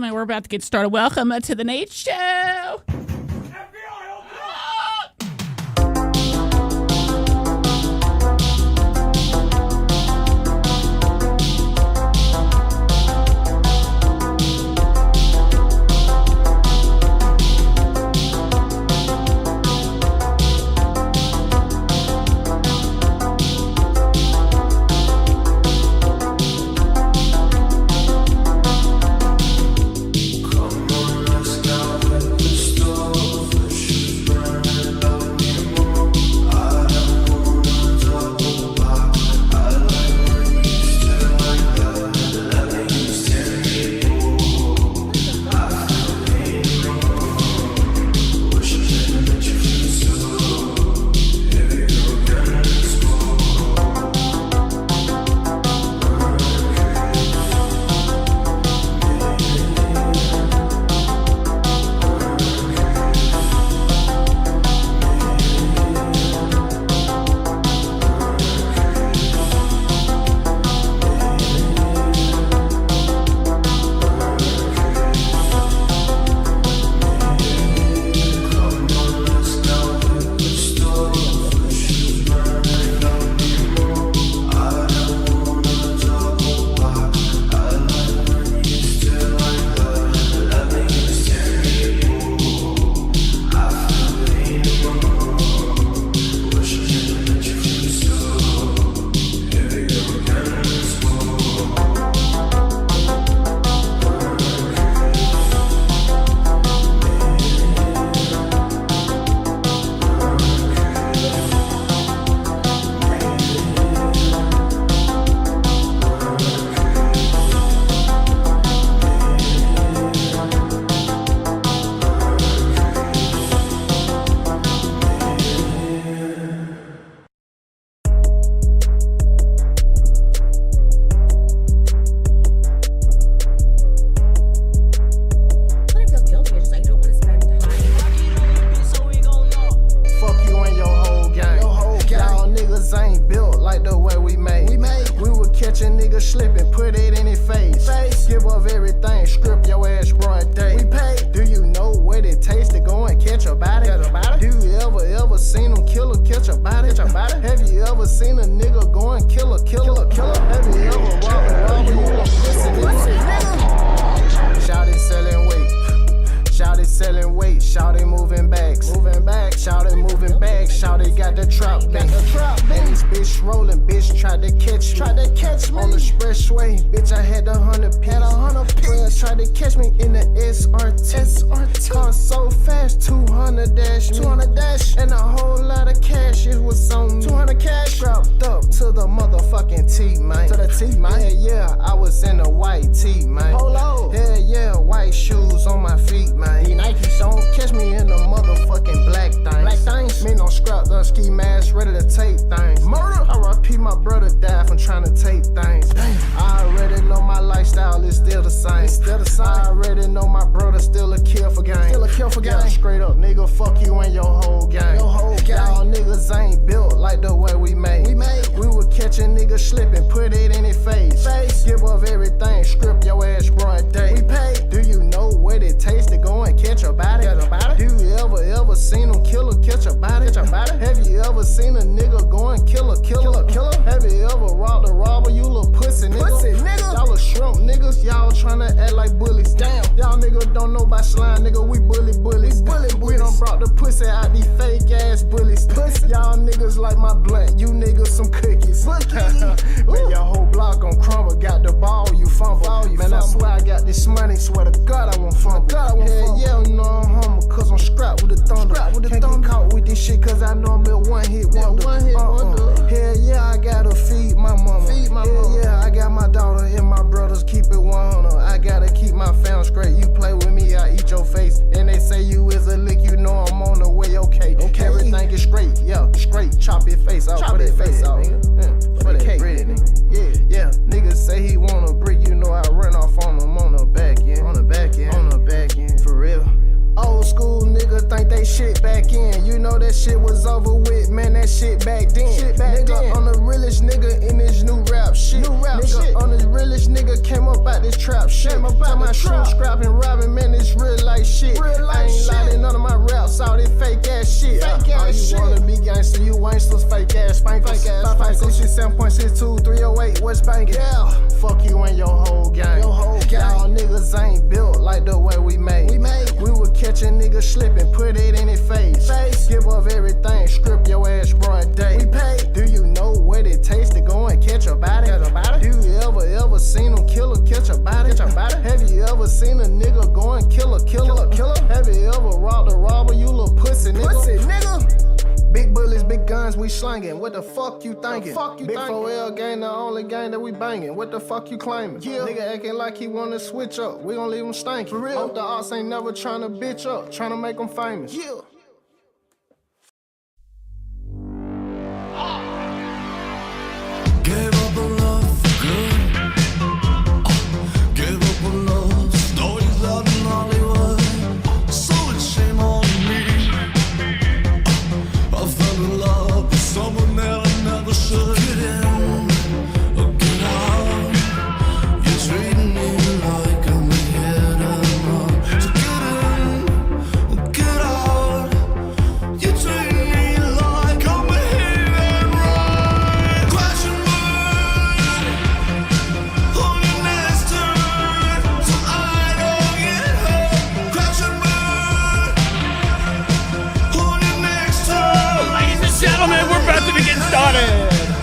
We're about to get started. Welcome to the Nate Show. shit was over with, man, that shit back then. Nigga, I'm the realest nigga in this new rap shit. Nigga, on this realest nigga came up out this trap shit. Talking about shooting, scrapping, robbing, man, this real life shit. I ain't lying none of my raps, all this fake ass shit. All you wanna be gangster, you ain'ters, fake ass spankers. 556, 7.62, 308, what's banking? Yeah, fuck you and your whole gang. Y'all niggas ain't built like the way we made. We would catch a nigga slipping, put it in his face. Give up everything, strip your ass broad day. We pay. Do you know what it takes to go and catch a body? Do you ever seen him kill or catch a body? Have you ever seen a nigga go and kill a killer? Have you ever robbed a robber, you little pussy nigga? Big bullets, big guns, we slangin'. What the fuck you thinking? Big 4L gang, the only gang that we bangin'. What the fuck you claiming? Nigga acting like he wanna switch up. We gon' leave him stankin'. For real? Hope the ops ain't never tryna bitch up, tryna make him famous. Gave up on love for good. Gave up on love. Stories out in Hollywood. So it's shame on me. I fell in love with someone that I never should. Get in or get out. You're treating me like I'm a hit and run. So get in or get out. You're treating me like I'm a hit and run. Crash and burn on your next turn, so I don't get hurt. Crash and burn on your next turn. Ladies and gentlemen, we're about to begin started.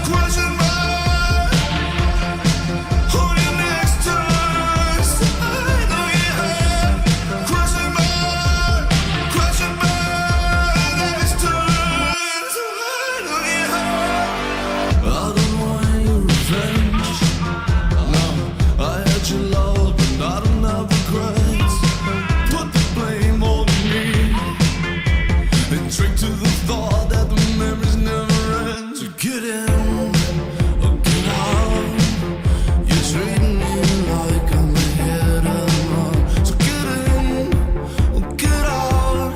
Crash and burn on your next turn, so I don't get hurt. Crash and burn next turn, so I don't get hurt. I don't want any revenge. No, I had your love, but I don't have regrets. Put the blame on me and drink to the thought that the memories never end. So get in or get out. You're treating me like I'm a hit and run. So get in or get out.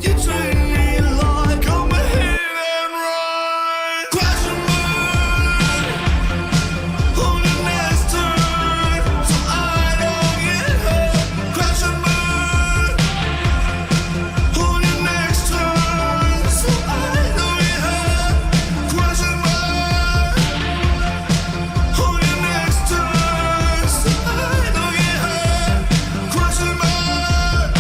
You're treating me like I'm a hit and run. Crash and burn on your next turn, so I don't get hurt. Crash and burn on your next turn, so I don't get hurt. Crash and burn on your next turn, so I don't get hurt. Crash and burn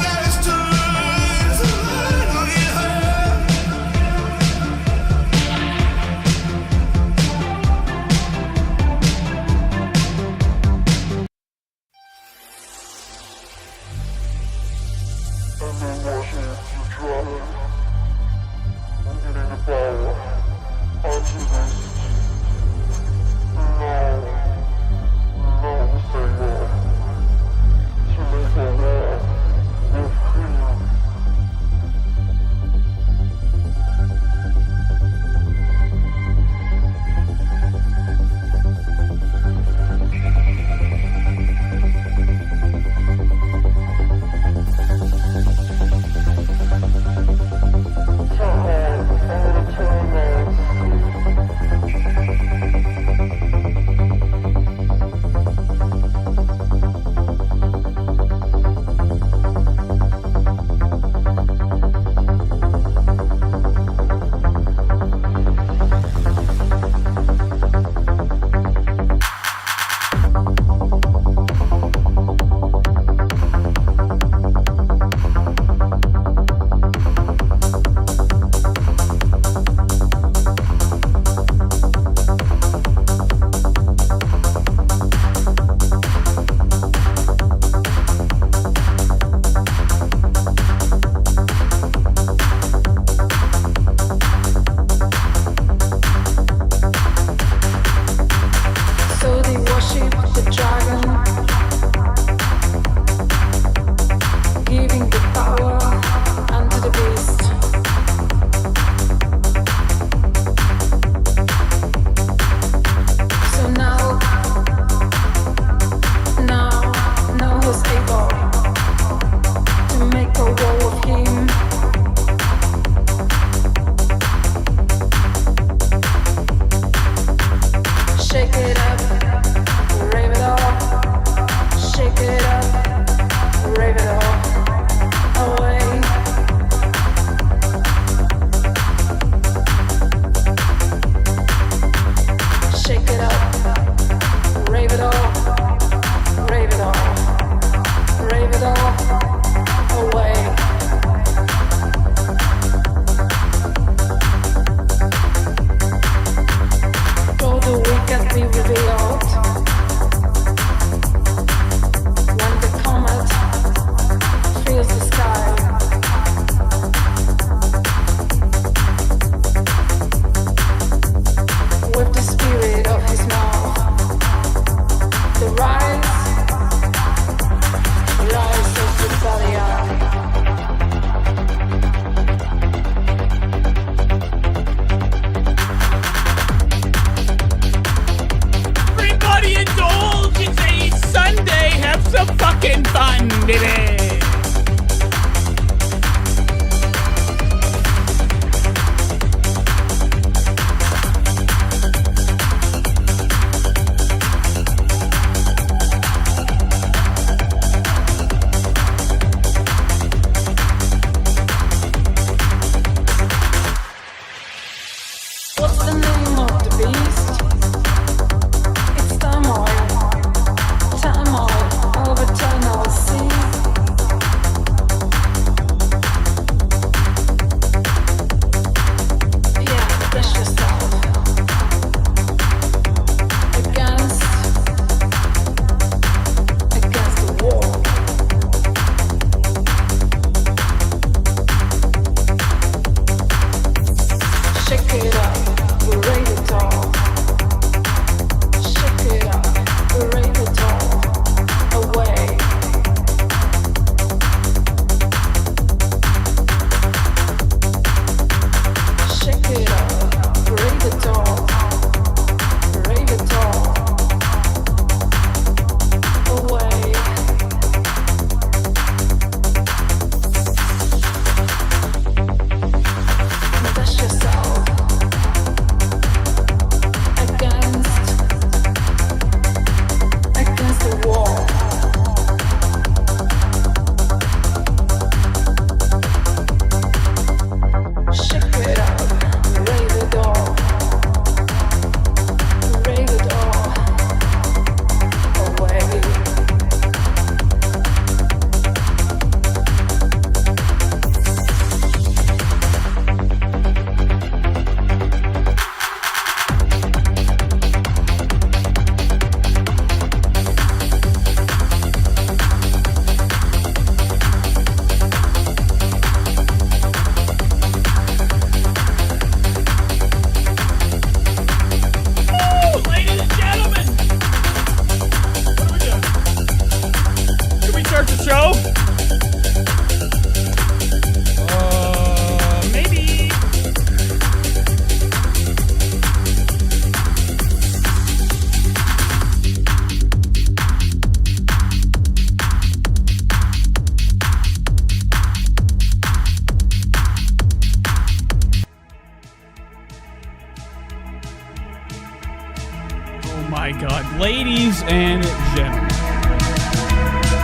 next turn, so I don't get hurt.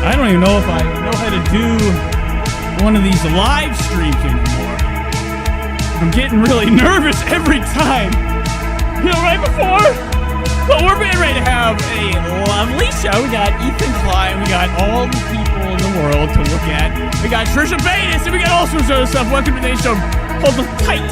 I don't even know if I know how to do one of these live streams anymore. I'm getting really nervous every time. You know, right before? But we're getting ready to have a lovely show. We got Ethan Klein. We got all the people in the world to look at. We got Trisha Paytas, and we got all sorts of other stuff. Welcome to today's show. Hold them tight.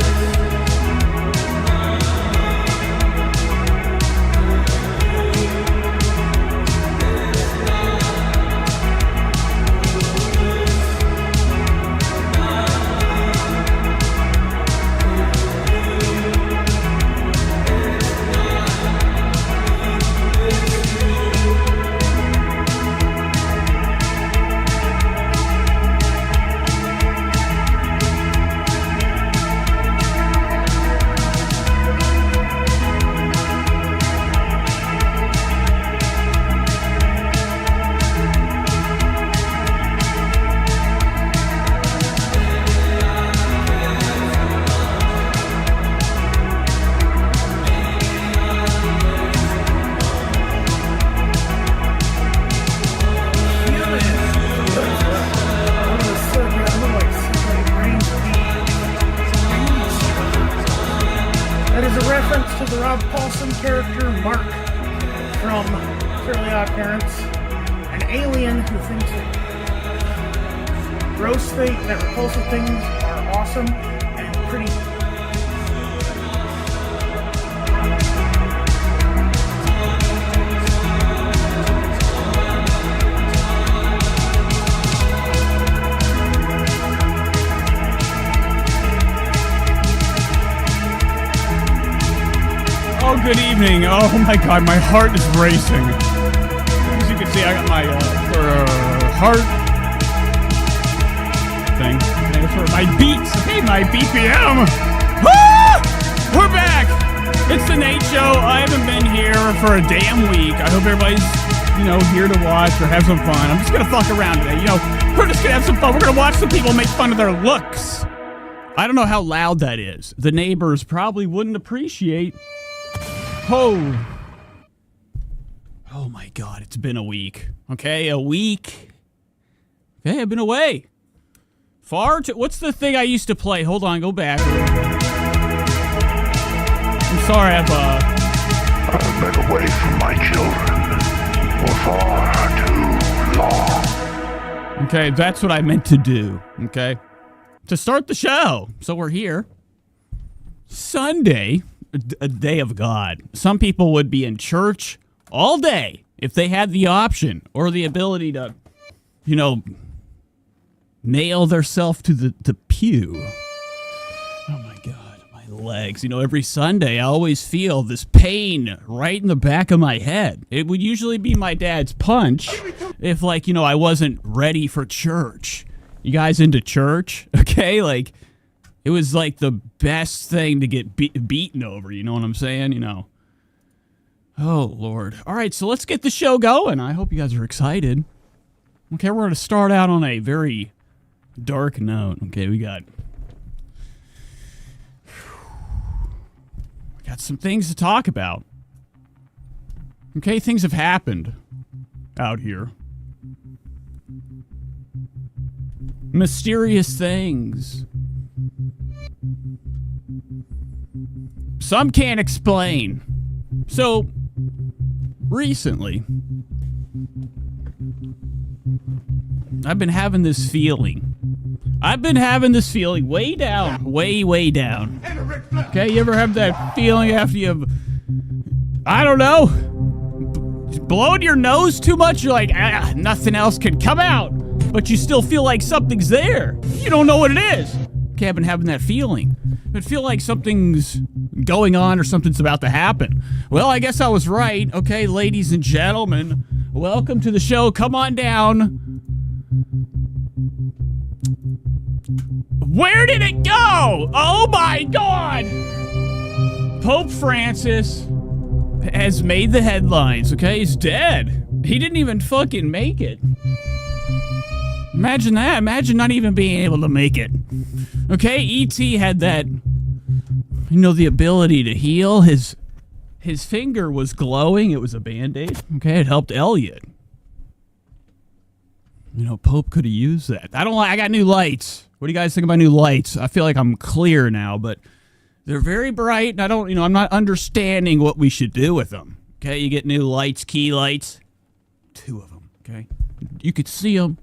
Character Mark from Fairly Odd Parents, an alien who thinks that that repulsive things are awesome and pretty. Oh, good evening. Oh my God, my heart is racing. As you can see, I got my heart thing. Okay, for my beats. Okay, my BPM. Ah! We're back. It's the Nate Show. I haven't been here for a damn week. I hope everybody's, here to watch or have some fun. I'm just gonna fuck around today. We're just gonna have some fun. We're gonna watch some people make fun of their looks. I don't know how loud that is. The neighbors probably wouldn't appreciate. Oh my God, it's been a week. Okay, a week. Okay, I've been away. What's the thing I used to play? Hold on, go back. I'm sorry, I've been away from my children for far too long. Okay, that's what I meant to do, okay? To start the show. So we're here. Sunday. A day of God. Some people would be in church all day if they had the option or the ability to, nail theirself to the pew. Oh my God, my legs. Every Sunday I always feel this pain right in the back of my head. It would usually be my dad's punch if, I wasn't ready for church. You guys into church? Okay, it was the best thing to get beaten over, you know what I'm saying? Oh, Lord. All right, so let's get the show going. I hope you guys are excited. Okay, we're going to start out on a very dark note. Okay, we got some things to talk about. Okay, things have happened out here. Mysterious things. Some can't explain. So, recently, I've been having this feeling. Way down. Way down. Okay, you ever have that feeling after you've, I don't know, blowing your nose too much? You're like, nothing else can come out. But you still feel like something's there. You don't know what it is. Okay, I've been having that feeling. I feel like something's going on or something's about to happen. Well, I guess I was right. Okay, ladies and gentlemen, welcome to the show. Come on down. Where did it go? Oh my God! Pope Francis has made the headlines, okay? He's dead. He didn't even fucking make it. Imagine that. Imagine not even being able to make it. Okay, E.T. had that, the ability to heal. His finger was glowing. It was a Band-Aid. Okay, it helped Elliot. You know, Pope could have used that. I got new lights. What do you guys think of my new lights? I feel like I'm clear now, but they're very bright, and I'm not understanding what we should do with them. Okay, you get new lights, key lights. 2 of them, okay? You could see them.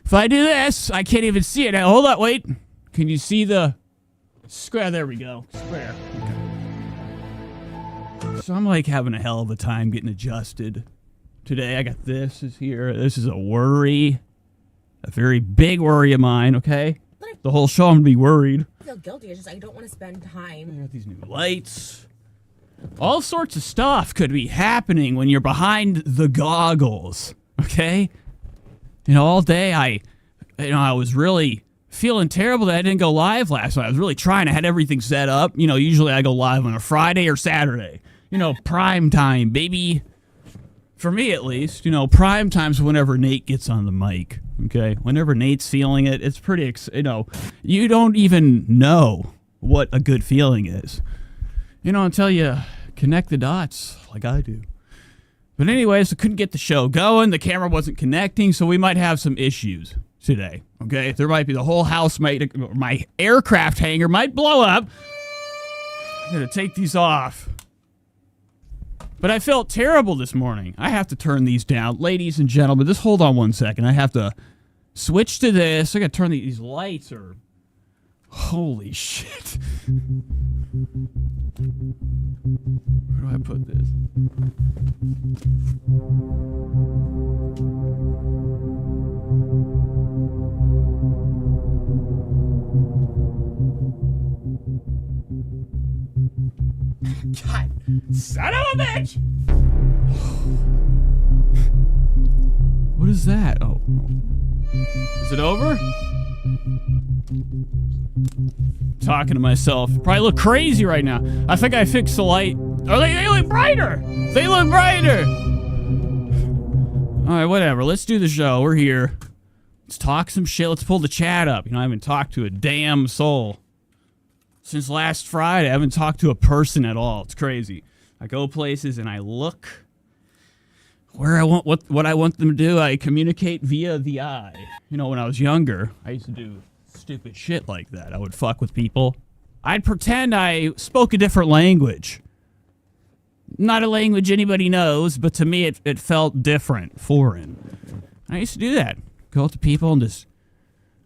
If I do this, I can't even see it. Now, hold on, wait. Can you see the square? There we go. Square. Okay. So I'm like having a hell of a time getting adjusted. Today I got this is here. This is a worry. A very big worry of mine, okay? The whole show I'm going to be worried. I feel guilty. It's just I don't want to spend time. I got these new lights. All sorts of stuff could be happening when you're behind the goggles, okay? You know, all day I was really feeling terrible that I didn't go live last night. I was really trying. I had everything set up. You know, usually I go live on a Friday or Saturday. You know, prime time, baby. For me, at least, you know, prime time's whenever Nate gets on the mic, okay? Whenever Nate's feeling it, it's pretty, you don't even know what a good feeling is, you know, until you connect the dots like I do. But anyways, I couldn't get the show going. The camera wasn't connecting, so we might have some issues today, okay? There might be the whole house, my aircraft hangar might blow up. I'm going to take these off. But I felt terrible this morning. I have to turn these down. Ladies and gentlemen, just hold on one second. I have to switch to this. I got to turn these lights are... Holy shit. Where do I put this? God, son of a bitch! What is that? Oh. Is it over? Talking to myself. Probably look crazy right now. I think I fixed the light. Oh, they look brighter! They look brighter! Alright, whatever. Let's do the show. We're here. Let's talk some shit. Let's pull the chat up. You know, I haven't talked to a damn soul. Since last Friday, I haven't talked to a person at all. It's crazy. I go places and I look where I want what I want them to do. I communicate via the eye. You know, when I was younger, I used to do stupid shit like that. I would fuck with people. I'd pretend I spoke a different language. Not a language anybody knows, but to me it felt different, foreign. I used to do that. Go up to people and just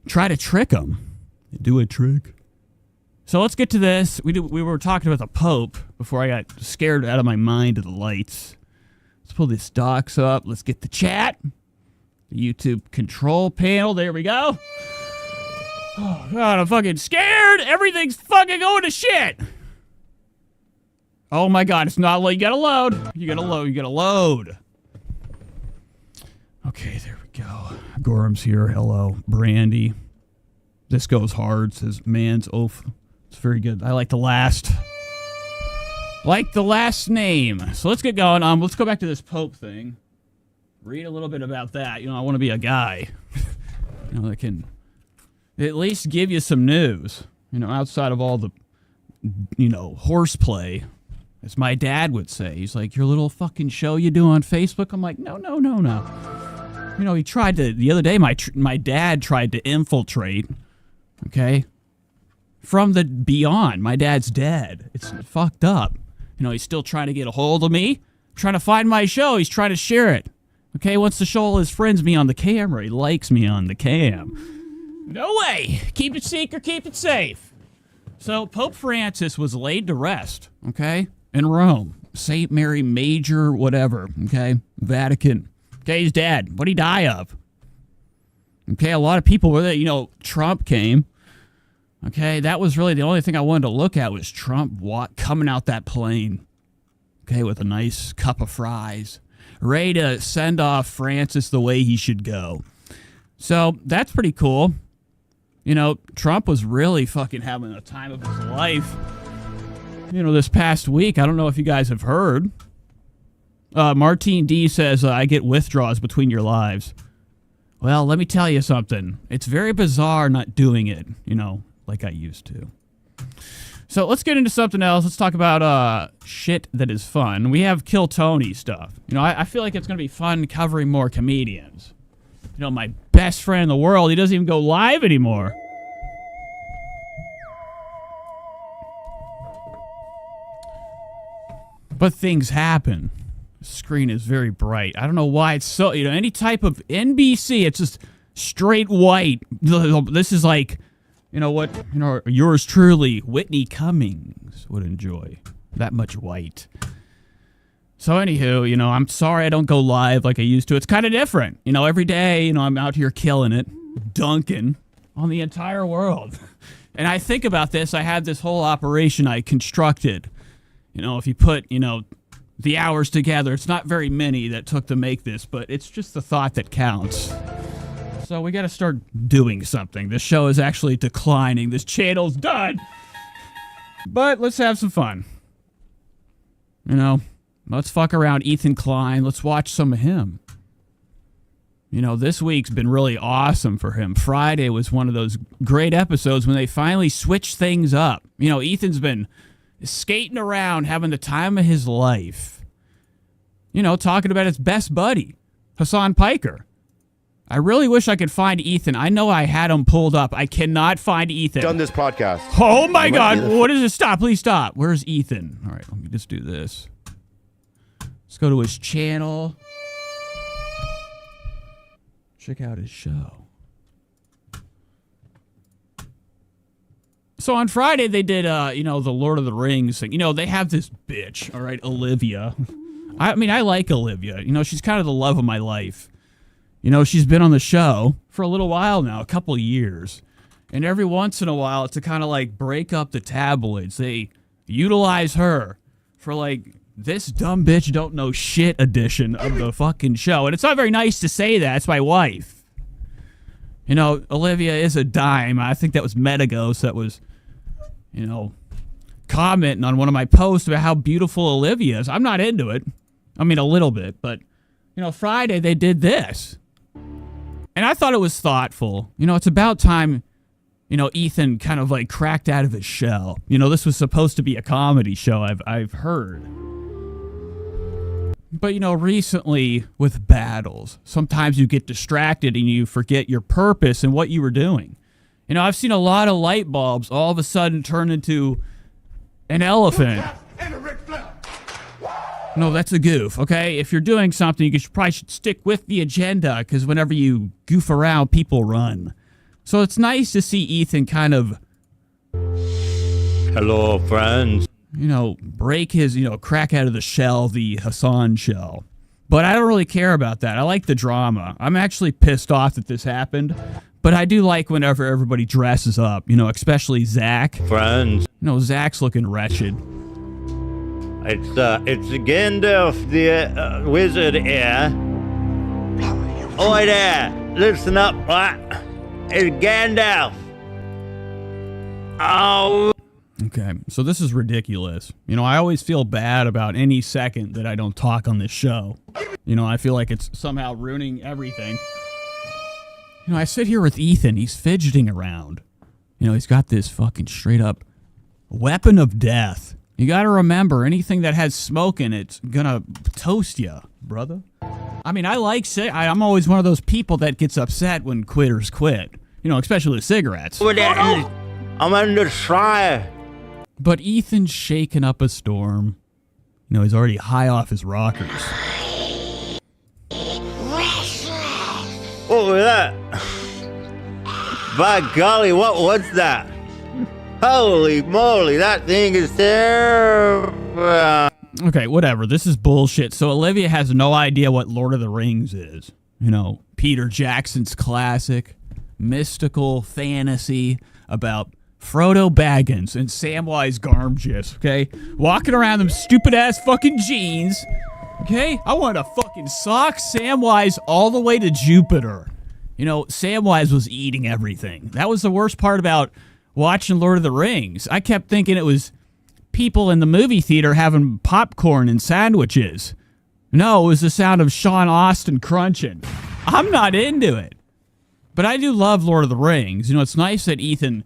try to trick them. Do a trick. So let's get to this. We were talking about the Pope before I got scared out of my mind of the lights. Let's pull these docs up. Let's get the chat. The YouTube control panel. There we go. Oh, God, I'm fucking scared. Everything's fucking going to shit. Oh, my God. It's not low. You gotta load. You gotta load. You gotta load. Okay, there we go. Gorham's here. Hello. Brandy. This goes hard, says Man's Oath. It's very good. I like the last name. So let's get going. Let's go back to this Pope thing. Read a little bit about that. You know, I want to be a guy, you know, that can at least give you some news. You know, outside of all the, you know, horseplay, as my dad would say. He's like, your little fucking show you do on Facebook. I'm like, no. You know, he tried to. The other day, my dad tried to infiltrate. Okay. From the beyond. My dad's dead. It's fucked up. You know, he's still trying to get a hold of me. Trying to find my show. He's trying to share it. Okay, wants to show all his friends me on the camera. He likes me on the cam. No way. Keep it secret, keep it safe. So, Pope Francis was laid to rest, okay, in Rome. St. Mary Major, whatever, okay, Vatican. Okay, he's dead. What'd he die of? Okay, a lot of people were there. You know, Trump came. Okay, that was really the only thing I wanted to look at was Trump coming out that plane. Okay, with a nice cup of fries. Ready to send off Francis the way he should go. So, that's pretty cool. You know, Trump was really fucking having a time of his life. You know, this past week, I don't know if you guys have heard. Martine D says, I get withdrawals between your lives. Well, let me tell you something. It's very bizarre not doing it, you know, like I used to. So let's get into something else. Let's talk about shit that is fun. We have Kill Tony stuff. You know, I feel like it's going to be fun covering more comedians. You know, my best friend in the world, he doesn't even go live anymore. But things happen. The screen is very bright. I don't know why it's so, you know, any type of NBC, it's just straight white. This is like, you know what, you know, yours truly, Whitney Cummings, would enjoy. That much white. So anywho, you know, I'm sorry I don't go live like I used to. It's kind of different. You know, every day, you know, I'm out here killing it, dunking on the entire world. And I think about this. I had this whole operation I constructed. You know, if you put, you know, the hours together, it's not very many that took to make this, but it's just the thought that counts. So we got to start doing something. This show is actually declining. This channel's done. But let's have some fun. You know, let's fuck around Ethan Klein. Let's watch some of him. You know, this week's been really awesome for him. Friday was one of those great episodes when they finally switched things up. You know, Ethan's been skating around, having the time of his life. You know, talking about his best buddy, Hassan Piker. I really wish I could find Ethan. I know I had him pulled up. I cannot find Ethan. Done this podcast. Oh my God. What is it? Stop. Please stop. Where's Ethan? All right, let me just do this. Let's go to his channel. Check out his show. So on Friday, they did, you know, the Lord of the Rings thing. You know, they have this bitch, all right, Olivia. I mean, I like Olivia. You know, she's kind of the love of my life. You know, she's been on the show for a little while now, a couple of years. And every once in a while, to kind of like break up the tabloids, they utilize her for like this dumb bitch don't know shit edition of the fucking show. And it's not very nice to say that. It's my wife. You know, Olivia is a dime. I think that was Metagos that was, you know, commenting on one of my posts about how beautiful Olivia is. I'm not into it. I mean, a little bit. But, you know, Friday they did this. And I thought it was thoughtful. You know, it's about time, you know, Ethan kind of like cracked out of his shell. You know, this was supposed to be a comedy show, I've heard. But, you know, recently with battles, sometimes you get distracted and you forget your purpose and what you were doing. You know, I've seen a lot of light bulbs all of a sudden turn into an elephant. No, that's a goof, okay? If you're doing something, you probably should stick with the agenda, because whenever you goof around, people run. So it's nice to see Ethan kind of... Hello, friends. You know, break his, you know, crack out of the shell, the Hassan shell. But I don't really care about that. I like the drama. I'm actually pissed off that this happened. But I do like whenever everybody dresses up, you know, especially Zach. Friends. You know, Zach's looking wretched. It's Gandalf the wizard here. Oi there, listen up, what? It's Gandalf. Oh. Okay, so this is ridiculous. You know, I always feel bad about any second that I don't talk on this show. You know, I feel like it's somehow ruining everything. You know, I sit here with Ethan, he's fidgeting around. You know, he's got this fucking straight up weapon of death. You gotta remember, anything that has smoke in it's gonna toast you, brother. I mean, I'm always one of those people that gets upset when quitters quit. You know, especially with cigarettes. I'm under fire. But Ethan's shaking up a storm. You know, he's already high off his rockers. What was that? By golly, what was that? Holy moly, that thing is terrible. Okay, whatever. This is bullshit. So Olivia has no idea what Lord of the Rings is. You know, Peter Jackson's classic, mystical fantasy about Frodo Baggins and Samwise Gamgee, okay? Walking around them stupid-ass fucking jeans, okay? I want to fucking sock Samwise all the way to Jupiter. You know, Samwise was eating everything. That was the worst part about watching Lord of the Rings. I kept thinking it was people in the movie theater having popcorn and sandwiches. No, it was the sound of Sean Astin crunching. I'm not into it. But I do love Lord of the Rings. You know, it's nice that Ethan,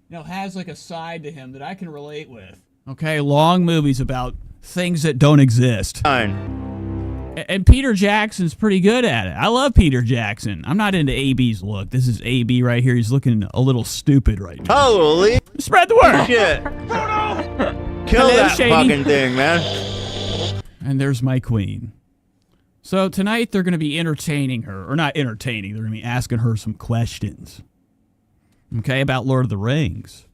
you know, has like a side to him that I can relate with. Okay, long movies about things that don't exist. Fine. And Peter Jackson's pretty good at it. I love Peter Jackson. I'm not into AB's look. This is AB right here. He's looking a little stupid right now. Holy Spread the word. shit. Kill that Shady. fucking thing, man. And there's my queen. So tonight they're going to be entertaining her. Or not entertaining. They're going to be asking her some questions. Okay, about Lord of the Rings.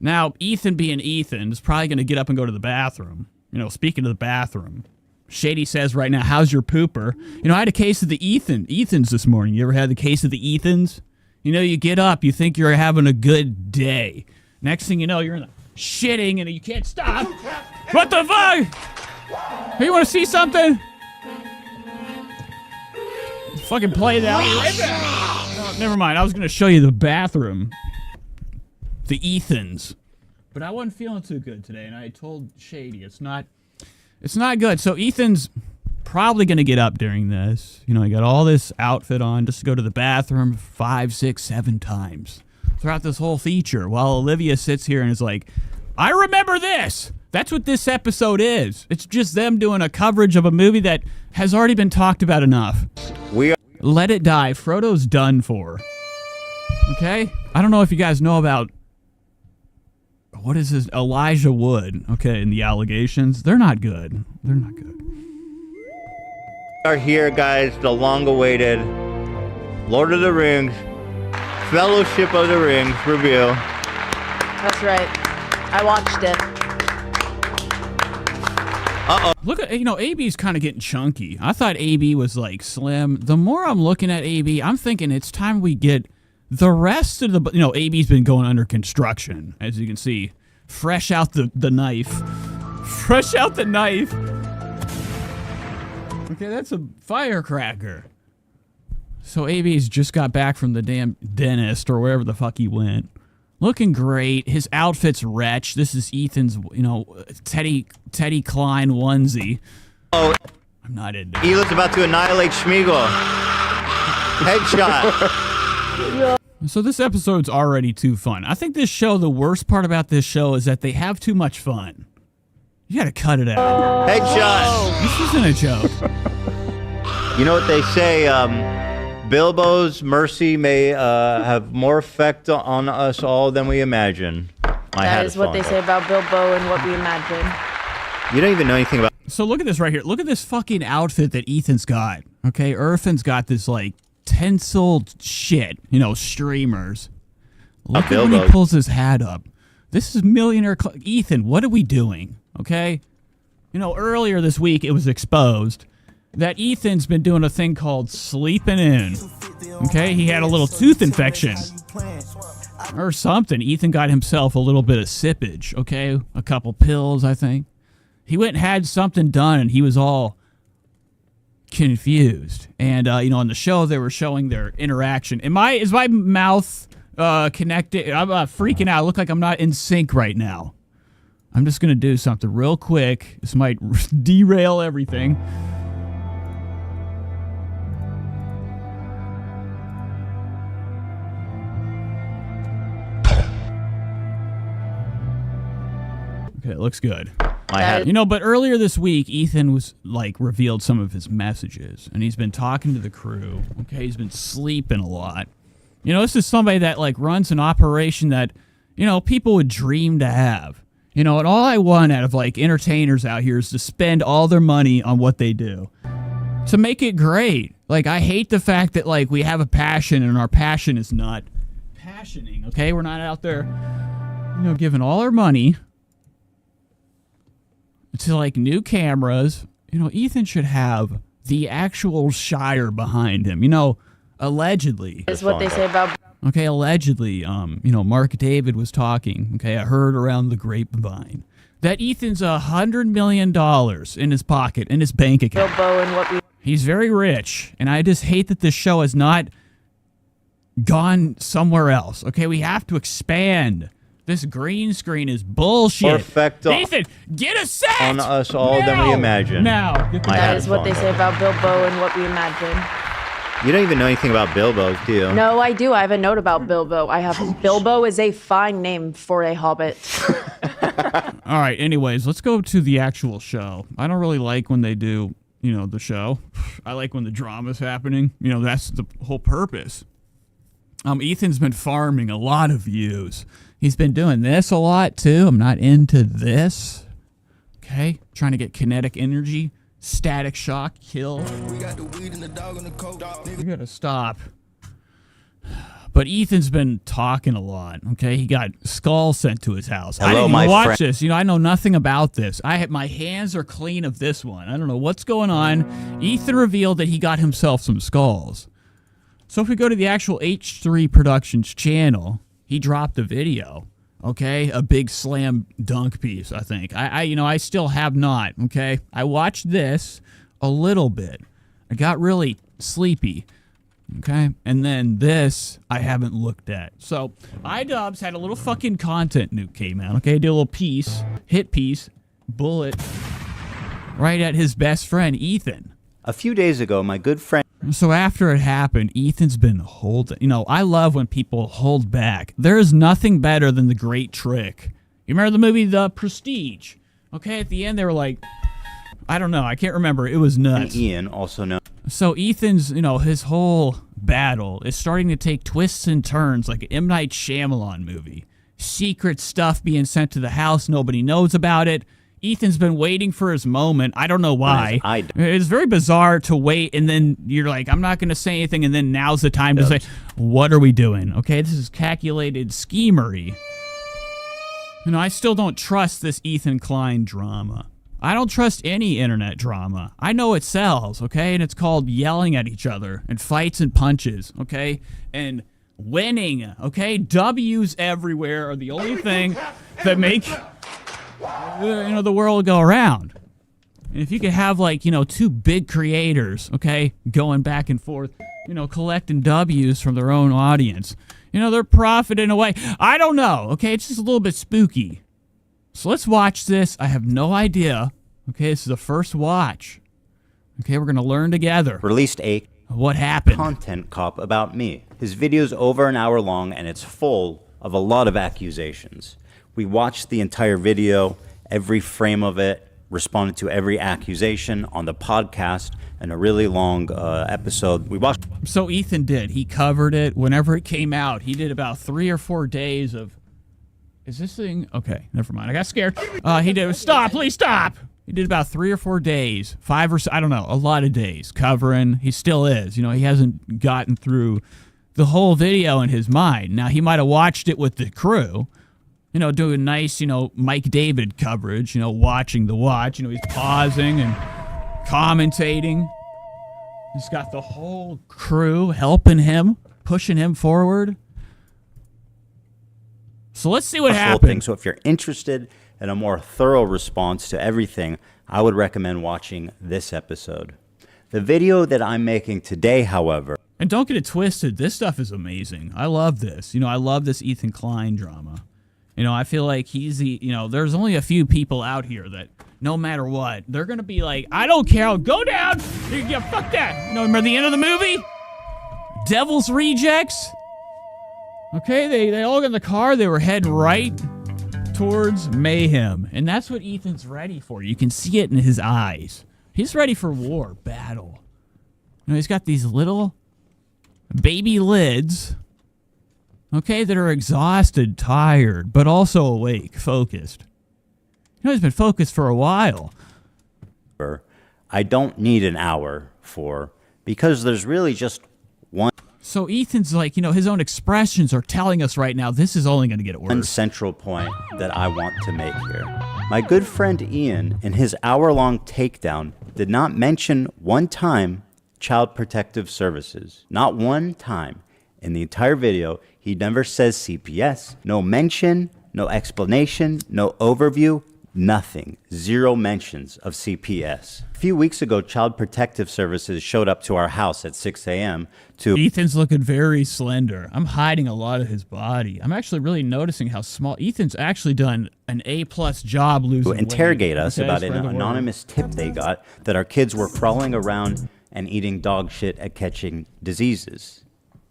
Now, Ethan being Ethan is probably going to get up and go to the bathroom. You know, speaking of the bathroom. Shady says right now, how's your pooper? You know, I had a case of the Ethans this morning. You ever had the case of the Ethans? You know, you get up, you think you're having a good day. Next thing you know, you're in the shitting and you can't stop. What the fuck? Hey, you want to see something? Fucking play that. Right there. Oh, never mind. I was going to show you the bathroom. The Ethans. But I wasn't feeling too good today, and I told Shady it's not good. So Ethan's probably going to get up during this. You know, he got all this outfit on just to go to the bathroom 5, 6, 7 times throughout this whole feature while Olivia sits here and is like, I remember this. That's what this episode is. It's just them doing a coverage of a movie that has already been talked about enough. Let it die. Frodo's done for. Okay? I don't know if you guys know about... What is this? Elijah Wood. Okay, and the allegations. They're not good. They're not good. We are here, guys. The long-awaited Lord of the Rings, Fellowship of the Rings review. That's right. I watched it. Uh-oh. Look at, you know, AB's kind of getting chunky. I thought AB was, like, slim. The more I'm looking at AB, I'm thinking it's time we get... The rest of the, you know, AB's been going under construction, as you can see. Fresh out the knife. Fresh out the knife. Okay, that's a firecracker. So AB's just got back from the damn dentist or wherever the fuck he went. Looking great. His outfit's wretched. This is Ethan's, you know, Teddy Klein onesie. Oh, I'm not into it. Ela's about to annihilate Schmiegel. Headshot. So this episode's already too fun. I think this show, the worst part about this show is that they have too much fun. You gotta cut it out. Headshot. This isn't a joke. You know what they say, Bilbo's mercy may have more effect on us all than we imagine. That is what they say about Bilbo and what we imagine. You don't even know anything about... So look at this right here. Look at this fucking outfit that Ethan's got. Okay, Irfin's got this, like, tinseled shit, you know, streamers. Look at when he pulls his hat up. This is millionaire Ethan, what are we doing? Okay? You know, earlier this week it was exposed that Ethan's been doing a thing called sleeping in. Okay? He had a little tooth infection. Or something. Ethan got himself a little bit of sippage, okay? A couple pills, I think. He went and had something done and he was all confused. And you know, on the show they were showing their interaction. Is my mouth connected? I'm freaking out. I look like I'm not in sync right now. I'm just gonna do something real quick. This might derail everything. Okay, it looks good. You know, but earlier this week, Ethan was, like, revealed some of his messages, and he's been talking to the crew. Okay, he's been sleeping a lot. You know, this is somebody that, like, runs an operation that, you know, people would dream to have. You know, and all I want out of, like, entertainers out here is to spend all their money on what they do. To make it great. Like, I hate the fact that, like, we have a passion, and our passion is not passioning, okay? We're not out there, you know, giving all our money to, like, new cameras. You know, Ethan should have the actual Shire behind him. You know, allegedly. That's what they say about... Okay, allegedly, you know, Mark David was talking, okay, I heard around the grapevine, that Ethan's $100 million in his pocket, in his bank account. Bilbo and what we... He's very rich, and I just hate that this show has not gone somewhere else. Okay, we have to expand. This green screen is bullshit. Perfect. Ethan, get a set! On us all than we imagine. Now. That is what they say about Bilbo and what we imagine. You don't even know anything about Bilbo, do you? No, I do. I have a note about Bilbo. Bilbo is a fine name for a hobbit. All right, anyways, let's go to the actual show. I don't really like when they do, the show. I like when the drama's happening. That's the whole purpose. Ethan's been farming a lot of views. He's been doing this a lot too. I'm not into this. Okay? Trying to get kinetic energy, static shock, kill. We got the weed and the dog and the coke. You gotta stop. But Ethan's been talking a lot, okay? He got SKULLS sent to his house. I didn't even watch this. I know nothing about this. My hands are clean of this one. I don't know what's going on. Ethan revealed that he got himself some SKULLS. So if we go to the actual H3 Productions channel, he dropped a video, okay? A big slam dunk piece, I think. I still have not, okay? I watched this a little bit. I got really sleepy. Okay, and then this I haven't looked at. So iDubbbz had a little fucking content nuke came out. Okay, did a little piece, hit piece, bullet, right at his best friend Ethan. A few days ago, my good friend. So after it happened, Ethan's been holding. I love when people hold back. There is nothing better than the Great Trick. You remember the movie The Prestige? Okay, at the end they were like, I don't know, I can't remember. It was nuts. Ian, also known. So Ethan's, his whole battle is starting to take twists and turns like an M. Night Shyamalan movie. Secret stuff being sent to the house, nobody knows about it. Ethan's been waiting for his moment. I don't know why. It's very bizarre to wait, and then you're like, I'm not going to say anything, and then now's the time to say, what are we doing? Okay, this is calculated schemery. I still don't trust this Ethan Klein drama. I don't trust any internet drama. I know it sells, okay? And it's called yelling at each other and fights and punches, okay? And winning, okay? W's everywhere are the only thing that make, the world go around. And if you could have, two big creators, okay, going back and forth, collecting W's from their own audience, they're profiting away. I don't know, okay? It's just a little bit spooky. So let's watch this. I have no idea. Okay, this is the first watch. Okay, we're going to learn together. Released a what happened. Content cop about me. His video's over an hour long and it's full of a lot of accusations. We watched the entire video, every frame of it, responded to every accusation on the podcast, and a really long episode. We watched. So Ethan did. He covered it whenever it came out. He did about 3 or 4 days of. Is this thing okay? Never mind. I got scared. He did. Stop! Please stop! He did about 3 or 4 days, 5 or I don't know, a lot of days covering. He still is. He hasn't gotten through the whole video in his mind. Now he might have watched it with the crew. Doing nice, Mike David coverage. Watching the watch. He's pausing and commentating. He's got the whole crew helping him, pushing him forward. So let's see what happens. So if you're interested in a more thorough response to everything, I would recommend watching this episode. The video that I'm making today, however. And don't get it twisted. This stuff is amazing. I love this. I love this Ethan Klein drama. I feel like he's the, there's only a few people out here that no matter what, they're going to be like, I don't care. I'll go down. Yeah, fuck that. Remember the end of the movie? Devil's Rejects? Okay, they all got in the car. They were heading right towards mayhem. And that's what Ethan's ready for. You can see it in his eyes. He's ready for war, battle. He's got these little baby lids, okay, that are exhausted, tired, but also awake, focused. He's been focused for a while. I don't need an hour for, because there's really just one. So Ethan's like, his own expressions are telling us right now this is only going to get worse. One central point that I want to make here. My good friend Ian, in his hour-long takedown, did not mention one time Child Protective Services. Not one time. In the entire video, he never says CPS. No mention, no explanation, no overview, nothing. 0 mentions of CPS. A few weeks ago, Child Protective Services showed up to our house at 6 a.m. to... Ethan's looking very slender. I'm hiding a lot of his body. I'm actually really noticing how small... Ethan's actually done an A+ job losing weight. To interrogate us about an anonymous tip they got that our kids were crawling around and eating dog shit at catching diseases.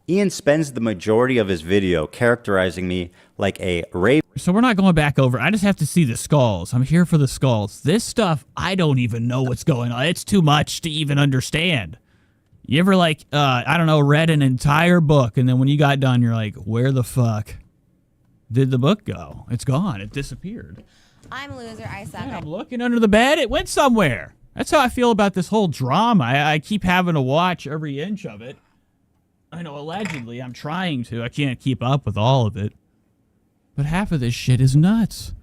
Ian spends the majority of his video characterizing me like a rave. So we're not going back over. I just have to see the skulls. I'm here for the skulls. This stuff, I don't even know what's going on. It's too much to even understand. You ever like, I don't know, read an entire book, and then when you got done, you're like, where the fuck did the book go? It's gone. It disappeared. I'm a loser. I suck. Yeah, I'm looking under the bed. It went somewhere. That's how I feel about this whole drama. I keep having to watch every inch of it. I know, allegedly, I'm trying to. I can't keep up with all of it. But half of this shit is nuts.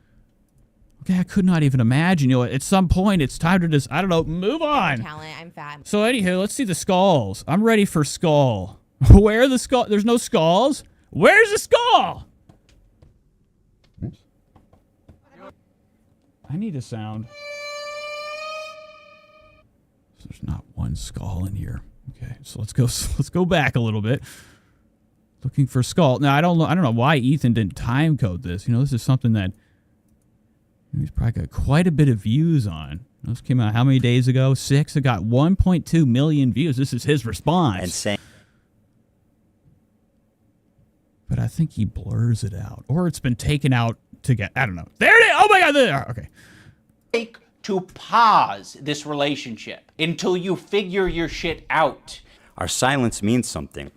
Okay, I could not even imagine. You know, at some point, it's time to just, I don't know, move on. Talent. I'm fat. So anywho, let's see the skulls. I'm ready for skull. Where are the skull? There's no skulls? Where's the skull? I need a sound. There's not one skull in here. Okay, so let's go back a little bit. Looking for skull. Now I don't know why Ethan didn't time code this. You know, this is something that he's probably got quite a bit of views on. This came out how many days ago? 6. It got 1.2 million views. This is his response. And saying, but I think he blurs it out, or it's been taken out to get. I don't know. There it is. Oh my God! There. Okay. Take to pause this relationship until you figure your shit out. our silence means something.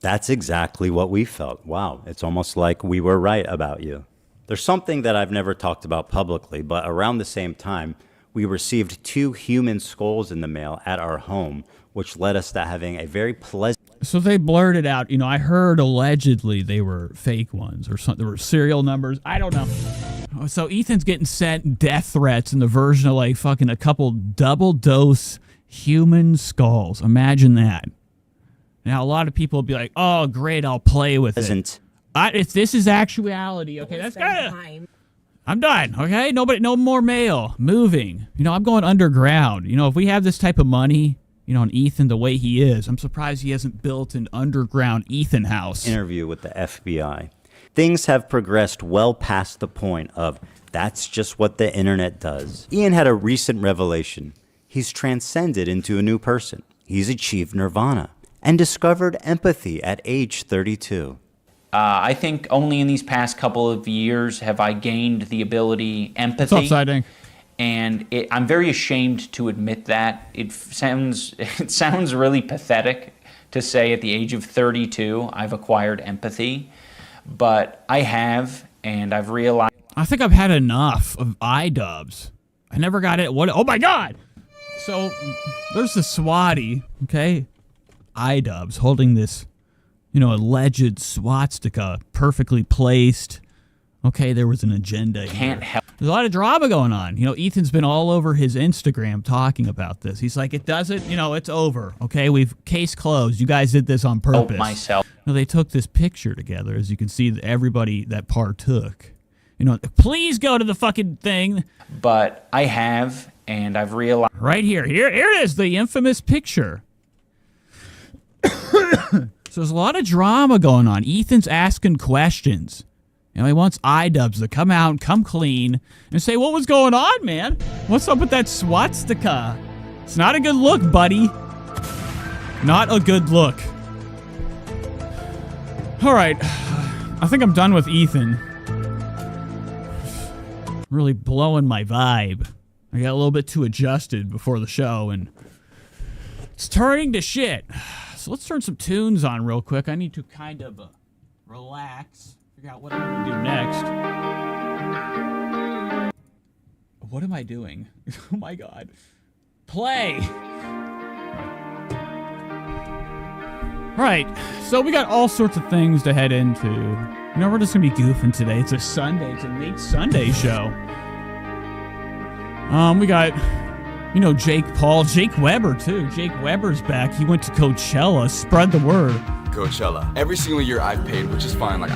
That's exactly what we felt. Wow, it's almost like we were right about you. There's something that I've never talked about publicly, but around the same time, we received 2 human skulls in the mail at our home, which led us to having a very pleasant... So they blurted out, you know, I heard allegedly they were fake ones or something. There were serial numbers. I don't know. So Ethan's getting sent death threats in the version of like fucking a couple double dose human skulls. Imagine that. Now, a lot of people will be like, oh, great, I'll play with it. If this is actuality, okay, that's kind of... I'm done, okay? No more mail. Moving. You know, I'm going underground. You know, if we have this type of money, you know, on Ethan the way he is, I'm surprised he hasn't built an underground Ethan house. Interview with the FBI. Things have progressed well past the point of that's just what the internet does. Ian had a recent revelation. He's transcended into a new person. He's achieved nirvana and discovered empathy at age 32. I think only in these past couple of years have I gained the ability, empathy. It's upsiding. And I'm very ashamed to admit that. It sounds really pathetic to say at the age of 32 I've acquired empathy, but I have, and I've realized. I think I've had enough of iDubbbz. I never got it. What? Oh my God! So there's the swatty, okay, iDubbbz holding this, you know, alleged swastika perfectly placed. Okay, there was an agenda here. Can't help. There's a lot of drama going on. You know, Ethan's been all over his Instagram talking about this. He's like, it doesn't, you know, it's over. Okay, we've case closed. You guys did this on purpose. Help myself. You know, they took this picture together, as you can see, everybody that partook. You know, please go to the fucking thing. But I have, and I've realized. Right here. Here it is, the infamous picture. So there's a lot of drama going on. Ethan's asking questions. You know, he wants iDubbbz to come out and come clean and say, what was going on, man? What's up with that swastika? It's not a good look, buddy. Not a good look. All right. I think I'm done with Ethan. Really blowing my vibe. I got a little bit too adjusted before the show, and it's turning to shit. So let's turn some tunes on real quick. I need to kind of relax. Figure out what I'm going to do next. What am I doing? Oh my God. Play! Alright, so we got all sorts of things to head into. You know, we're just going to be goofing today. It's a Sunday. It's a Nate Sunday show. We got, you know, Jake Weber too. Jake Weber's back. He went to Coachella. Spread the word. Coachella. Every single year I've paid, which is fine. Like,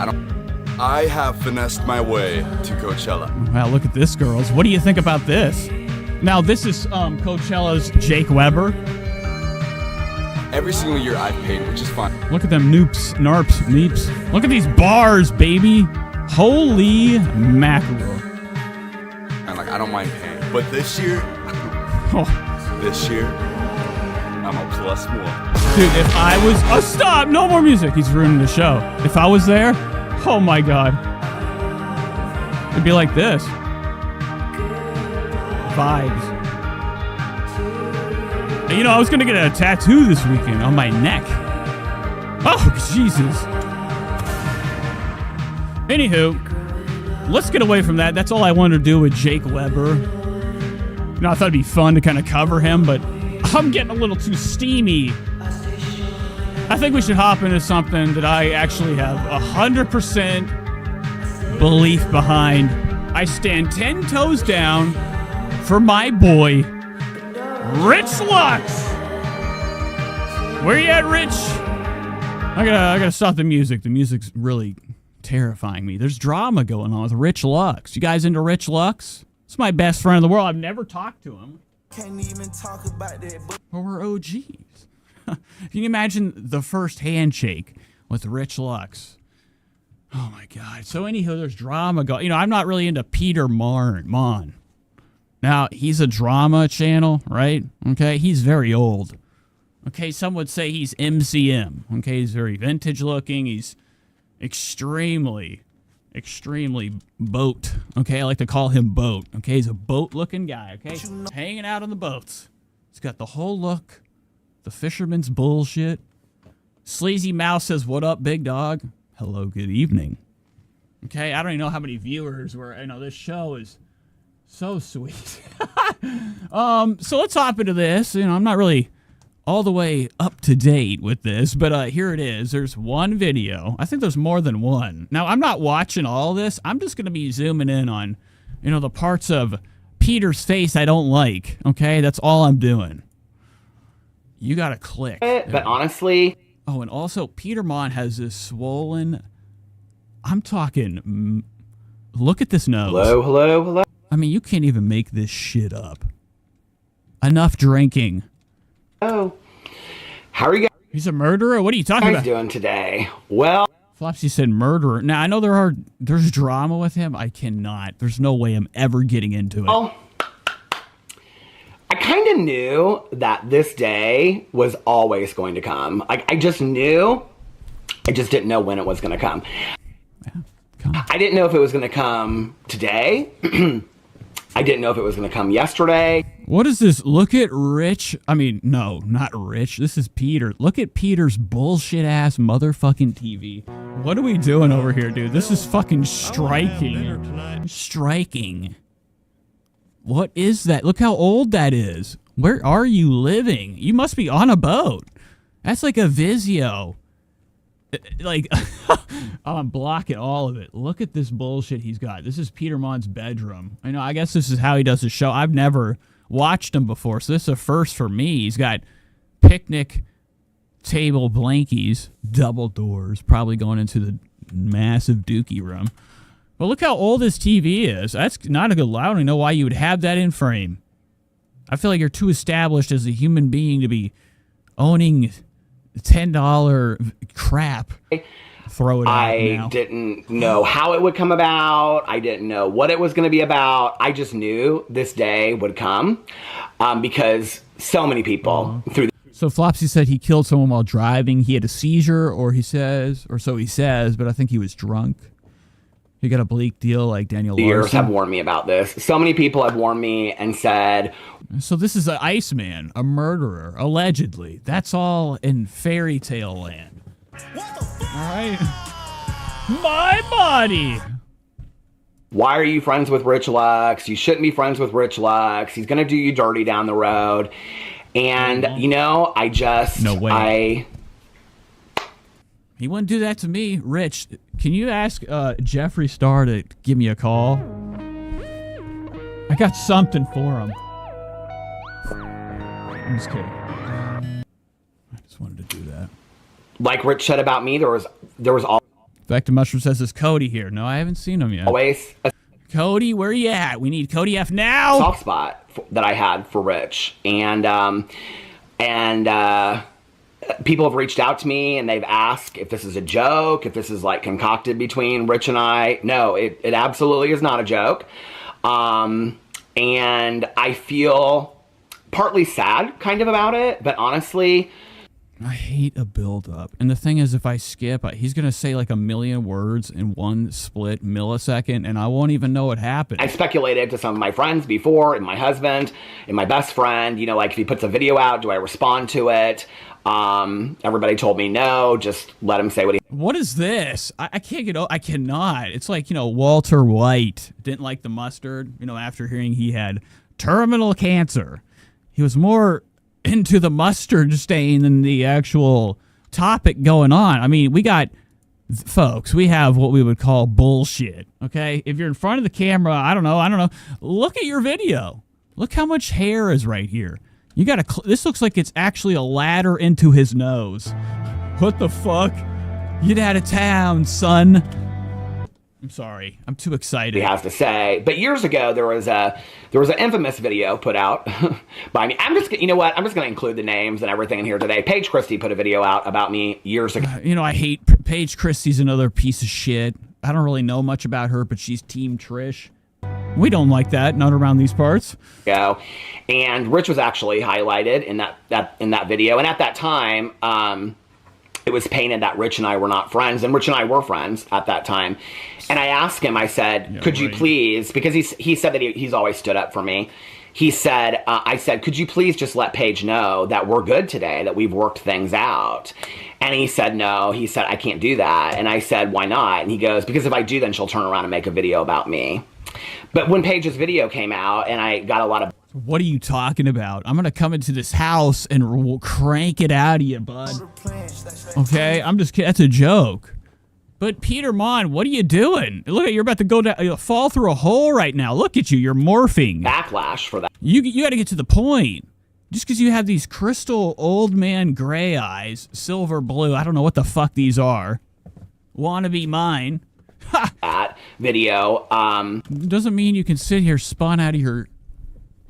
I have finessed my way to Coachella. Wow, look at this, girls. What do you think about this? Now, this is Coachella's Jake Weber. Every single year I've paid, which is fine. Look at them noops, narps, neeps. Look at these bars, baby. Holy mackerel. And like, I don't mind paying. But this year, I'm a plus one. Dude, if I was... Oh, stop! No more music! He's ruining the show. If I was there, oh my god. It'd be like this. Vibes. And, you know, I was gonna get a tattoo this weekend on my neck. Oh, Jesus. Anywho, let's get away from that. That's all I wanted to do with Jake Weber. You know, I thought it'd be fun to kind of cover him, but I'm getting a little too steamy. I think we should hop into something that I actually have 100% belief behind. I stand 10 toes down for my boy, Rich Lux. Where you at, Rich? I gotta stop the music. The music's really terrifying me. There's drama going on with Rich Lux. You guys into Rich Lux? It's my best friend in the world. I've never talked to him. Can't even talk about that, but But we're OGs. If you can imagine the first handshake with Rich Lux. Oh my God. So anywho, there's drama going. You know, I'm not really into Peter Mon. Now, he's a drama channel, right? Okay, he's very old. Okay, some would say he's MCM. Okay, he's very vintage looking. He's extremely boat. Okay, I like to call him boat. Okay, he's a boat looking guy. Okay, hanging out on the boats. He's got the whole look. The fisherman's bullshit. Sleazy Mouse says, "What up, big dog?" Hello, good evening. Okay, I don't even know how many viewers were. I know this show is so sweet. So let's hop into this. You know, I'm not really all the way up to date with this, but here it is. There's one video. I think there's more than one. Now, I'm not watching all this. I'm just going to be zooming in on, you know, the parts of Peter's face I don't like. Okay, that's all I'm doing. You got to click. But honestly... Oh, and also, Peter Mon has this swollen... I'm talking... Look at this nose. Hello. I mean, you can't even make this shit up. Enough drinking. Oh. How are you guys? He's a murderer? What are you talking about? Doing today? Well... Flopsy said murderer. Now, I know there's drama with him. I cannot. There's no way I'm ever getting into it. Well, I kind of knew that this day was always going to come. I just knew. I just didn't know when it was going to come. Yeah, I didn't know if it was going to come today. I didn't know if it was going to come yesterday. What is this? Look at Rich. I mean, no, not Rich. This is Peter. Look at Peter's bullshit ass motherfucking TV. What are we doing over here, dude? This is fucking striking. Striking. What is that? Look how old that is. Where are you living? You must be on a boat. That's like a Vizio. Like, I'm blocking all of it. Look at this bullshit he's got. This is Peter Mon's bedroom. I know, I guess this is how he does his show. I've never watched him before, so this is a first for me. He's got picnic table blankies, double doors, probably going into the massive dookie room. But look how old his TV is. That's not a good... I don't even know why you would have that in frame. I feel like you're too established as a human being to be owning $10 crap. Throw it out now. I didn't know how it would come about. I didn't know what it was going to be about. I just knew this day would come because so many people through the... So Flopsy said he killed someone while driving. He had a seizure, or so he says, but I think he was drunk. He got a bleak deal like Daniel Larson. Years have warned me about this. So many people have warned me and said... So this is an Iceman, a murderer, allegedly. That's all in fairy tale land. All right. My body. Why are you friends with Rich Lux? You shouldn't be friends with Rich Lux. He's going to do you dirty down the road. And, you know, I just... No way. He wouldn't do that to me. Rich, can you ask Jeffree Star to give me a call? I got something for him. I'm just kidding. I just wanted to do that. Like Rich said about me, there was all... Back to Mushroom says, is Cody here? No, I haven't seen him yet. Always... Cody, where you at? We need Cody F now. Soft spot that I had for Rich. And people have reached out to me and they've asked if this is a joke, if this is like concocted between Rich and I. No, it absolutely is not a joke. And I feel partly sad kind of about it, but honestly... I hate a build-up. And the thing is, if I skip, he's going to say like a million words in one split millisecond, and I won't even know what happened. I speculated to some of my friends before, and my husband, and my best friend, you know, like if he puts a video out, do I respond to it? Everybody told me no, just let him say what he... What is this? I can't get... I cannot. It's like, you know, Walter White didn't like the mustard, you know, after hearing he had terminal cancer. He was more into the mustard stain than the actual topic going on. I mean, we got... Folks, we have what we would call bullshit, okay? If you're in front of the camera, I don't know. Look at your video. Look how much hair is right here. You got this looks like it's actually a ladder into his nose. What the fuck? Get out of town, son. I'm sorry. I'm too excited. He has to say. But years ago, there was an infamous video put out by me. You know what? I'm just going to include the names and everything in here today. Paige Christie put a video out about me years ago. You know, I hate Paige Christie's another piece of shit. I don't really know much about her, but she's Team Trish. We don't like that, not around these parts. And Rich was actually highlighted in that video. And at that time, it was painted that Rich and I were not friends, and Rich and I were friends at that time. And I asked him, I said, could you please, because he said that he's always stood up for me. He said, I said, could you please just let Paige know that we're good today, that we've worked things out? And he said, no. He said, I can't do that. And I said, why not? And he goes, because if I do, then she'll turn around and make a video about me. But when Paige's video came out, and I got a lot of... What are you talking about? I'm going to come into this house and we'll crank it out of you, bud. Okay? I'm just kidding. That's a joke. But Peter Mon, what are you doing? Look, you're about to go down, fall through a hole right now. Look at you. You're morphing. Backlash for that. You got to get to the point. Just because you have these crystal old man gray eyes, silver blue, I don't know what the fuck these are. Wanna be mine. Ha! That video. Doesn't mean you can sit here spun out of your...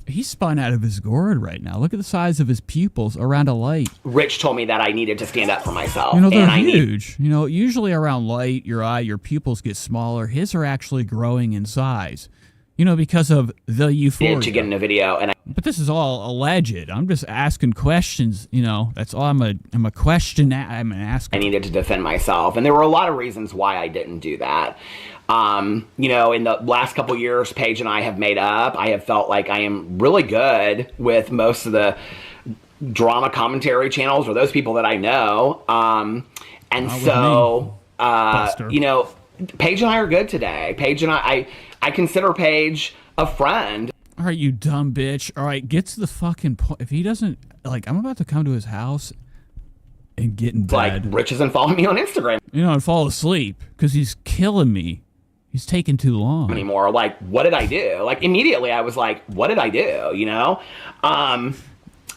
He's spun out of his gourd right now. Look at the size of his pupils around a light. Rich told me that I needed to stand up for myself. You know, they're huge. You know, usually around light, your pupils get smaller. His are actually growing in size. You know, because of the euphoria. To get in a video, but this is all alleged. I'm just asking questions. You know, that's all. I'm a question. I'm asking. I needed to defend myself, and there were a lot of reasons why I didn't do that. You know, in the last couple years, Paige and I have made up. I have felt like I am really good with most of the drama commentary channels or those people that I know. And so, you know, Paige and I are good today. Paige and I consider Paige a friend. All right, you dumb bitch. All right, get to the fucking point. If he doesn't, like, I'm about to come to his house and get in bed. Like, Rich isn't following me on Instagram. You know, and fall asleep because he's killing me. He's taking too long. Anymore. Like, what did I do? Like, immediately I was like, what did I do? You know? And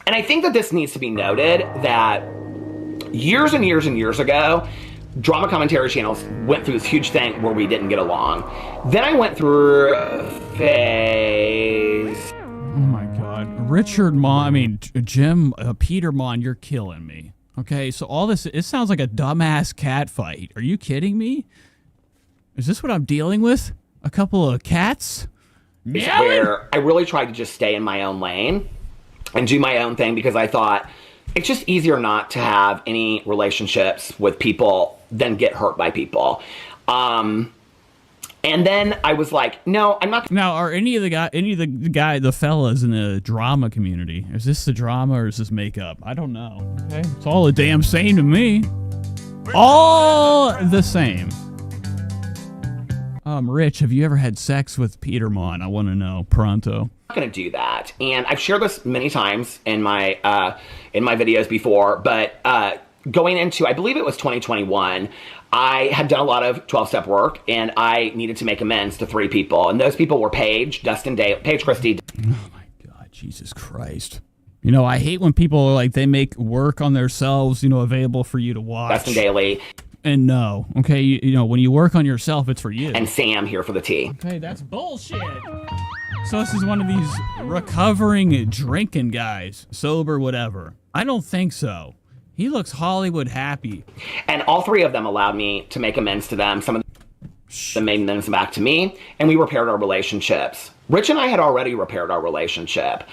I think that this needs to be noted that years and years and years ago, drama commentary channels went through this huge thing where we didn't get along. Then I went through a phase. Oh my God. Peter Mon, you're killing me. Okay, so all this, it sounds like a dumbass cat fight. Are you kidding me? Is this what I'm dealing with? A couple of cats? Yeah. Where I really tried to just stay in my own lane and do my own thing because I thought it's just easier not to have any relationships with people than get hurt by people. And then I was like, no, I'm not. Now, are any of the fellas in the drama community, is this the drama or is this makeup? I don't know. Okay, it's all the damn same to me. All the same. Rich, have you ever had sex with Peter Mon? I want to know pronto. I'm not going to do that. And I've shared this many times in my videos before, but going into, I believe it was 2021, I had done a lot of 12-step work, and I needed to make amends to 3 people. And those people were Paige, Paige Christie. Oh, my God. Jesus Christ. You know, I hate when people, like, they make work on themselves, you know, available for you to watch. Dustin Daly. And no. Okay, you know, when you work on yourself, it's for you. And Sam here for the tea. Okay, that's bullshit. So this is one of these recovering drinking guys. Sober, whatever. I don't think so. He looks Hollywood happy. And all 3 of them allowed me to make amends to them. Some of them made amends back to me, and we repaired our relationships. Rich and I had already repaired our relationship.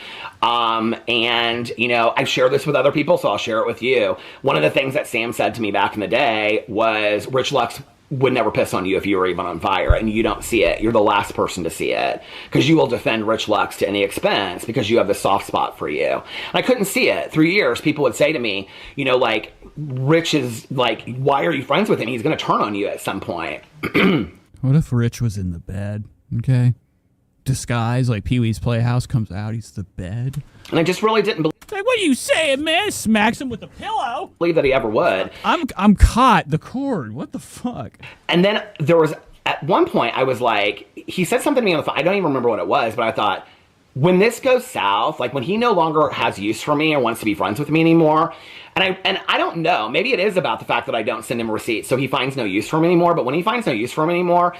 And, you know, I've shared this with other people, so I'll share it with you. One of the things that Sam said to me back in the day was, Rich Lux would never piss on you if you were even on fire, and you don't see it. You're the last person to see it, because you will defend Rich Lux to any expense because you have this soft spot for you. And I couldn't see it. Through years, people would say to me, you know, like, Rich is like, why are you friends with him? He's going to turn on you at some point. What if Rich was in the bed? Okay. Disguise, like Pee-wee's Playhouse comes out, he's the bed. And I just really didn't believe. Like, what are you saying, man? Smacks him with a pillow. Believe that he ever would. I'm caught. The cord. What the fuck? And then there was, at one point, I was like, he said something to me on the phone. I don't even remember what it was, but I thought, when this goes south, like when he no longer has use for me or wants to be friends with me anymore, and I don't know, maybe it is about the fact that I don't send him receipts, so he finds no use for me anymore. But when he finds no use for me anymore,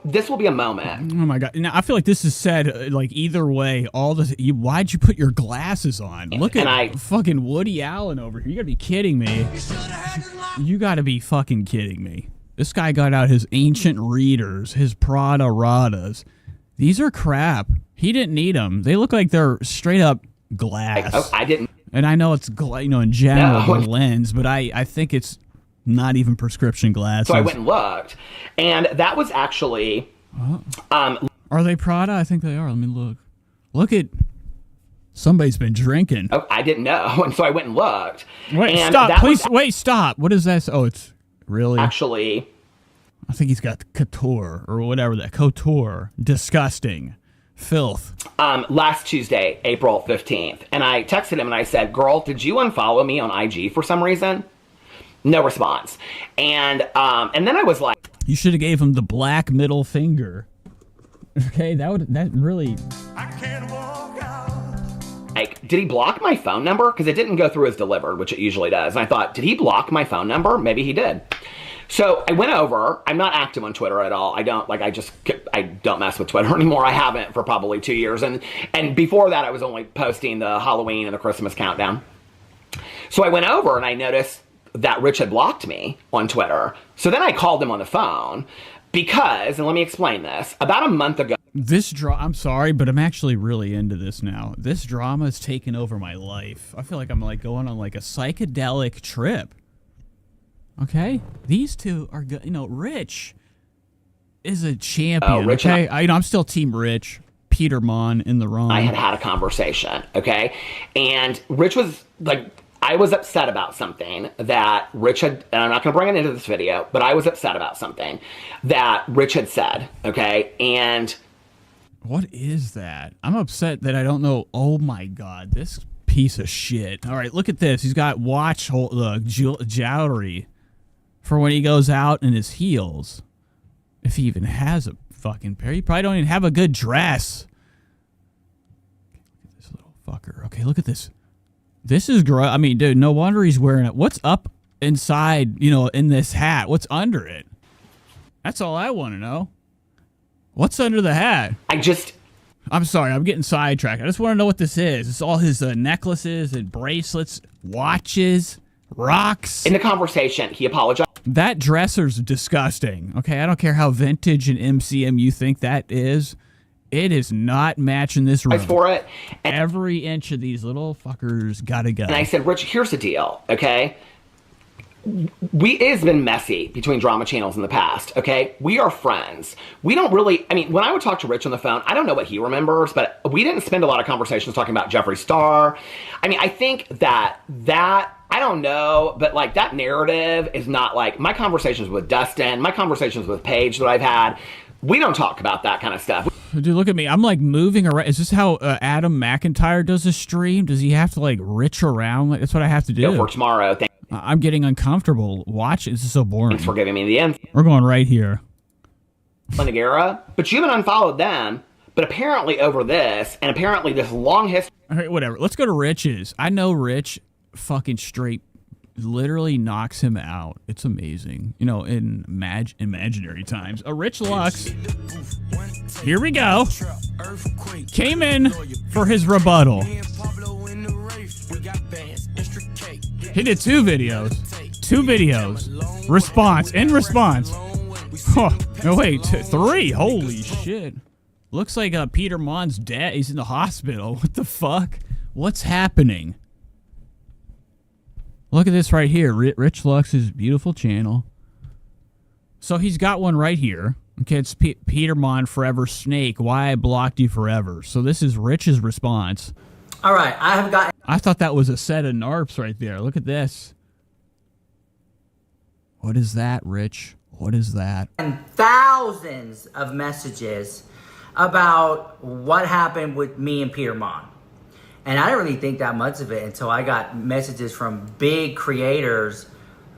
this will be a moment. Oh my god! Now I feel like this is said like either way. Why'd you put your glasses on? Look at fucking Woody Allen over here. You gotta be kidding me. You gotta be fucking kidding me. This guy got out his ancient readers, his Prada Radas. These are crap. He didn't need them. They look like they're straight up glass. I didn't. And I know it's, you know, in general, the lens, but I think it's not even prescription glasses. So I went and looked, and that was actually... are they Prada? I think they are. Let me look. Look at... Somebody's been drinking. Oh, I didn't know, and so I went and looked. Wait, and stop. Please, wait, stop. What is that? Oh, it's really... Actually... I think he's got couture, or whatever that... Couture. Disgusting. Filth. Last Tuesday, April 15th. And I texted him and I said, girl, did you unfollow me on IG for some reason? No response. And then I was like... You should have gave him the black middle finger. Okay, that really... I can't walk out. Like, did he block my phone number? Because it didn't go through as delivered, which it usually does. And I thought, did he block my phone number? Maybe he did. So I went over. I'm not active on Twitter at all. I don't mess with Twitter anymore. I haven't for probably 2 years. And before that, I was only posting the Halloween and the Christmas countdown. So I went over and I noticed that Rich had blocked me on Twitter. So then I called him on the phone because, and let me explain this, about a month ago. I'm sorry, but I'm actually really into this now. This drama has taken over my life. I feel like I'm like going on like a psychedelic trip. Okay, these two are good. You know, Rich is a champion. Rich okay, I'm still Team Rich. Peter Mon in the wrong. I had a conversation. Okay, and Rich was like, I was upset about something that Rich had, and I'm not going to bring it into this video, but I was upset about something that Rich had said. Okay, and what is that? I'm upset that I don't know. Oh my god, this piece of shit. All right, look at this. He's got watch jewelry for when he goes out in his heels. If he even has a fucking pair. He probably don't even have a good dress. Look at this little fucker. Okay, look at this. This is gross. I mean, dude, no wonder he's wearing it. What's up inside, you know, in this hat? What's under it? That's all I want to know. What's under the hat? I'm sorry, I'm getting sidetracked. I just want to know what this is. It's all his necklaces and bracelets, watches, rocks. In the conversation, he apologized. That dresser's disgusting. Okay, I don't care how vintage and MCM you think that is. It is not matching this room. For it. And every inch of these little fuckers gotta go. And I said, Rich, here's the deal, okay? It's been messy between drama channels in the past, okay? We are friends. We don't really, I mean, when I would talk to Rich on the phone, I don't know what he remembers, but we didn't spend a lot of conversations talking about Jeffree Star. I mean, I think that, I don't know, but like that narrative is not like, my conversations with Dustin, my conversations with Paige that I've had, we don't talk about that kind of stuff. Dude, look at me. I'm like moving around. Is this how Adam McIntyre does a stream? Does he have to like rich around? Like, that's what I have to do. Go for tomorrow. I'm getting uncomfortable. Watch. This is so boring. Thanks for giving me the end. We're going right here. Nagara, but you haven't unfollowed them. But apparently over this, and apparently this long history. All right, whatever. Let's go to Rich's. I know Rich fucking straight literally knocks him out. It's amazing. You know, in imaginary times. A Rich Lux. Here we go. Came in for his rebuttal. He did two videos. Response. In response. Huh. No, wait. Three. Holy shit. Looks like Peter Mon's dead. He's in the hospital. What the fuck? What's happening? Look at this right here. Rich Lux's beautiful channel. So he's got one right here. Okay, it's Peter Mon Forever Snake. Why I blocked you forever. So this is Rich's response. All right, I have got. I thought that was a set of NARPs right there. Look at this. What is that, Rich? What is that? And thousands of messages about what happened with me and Peter Mon. And I didn't really think that much of it until I got messages from big creators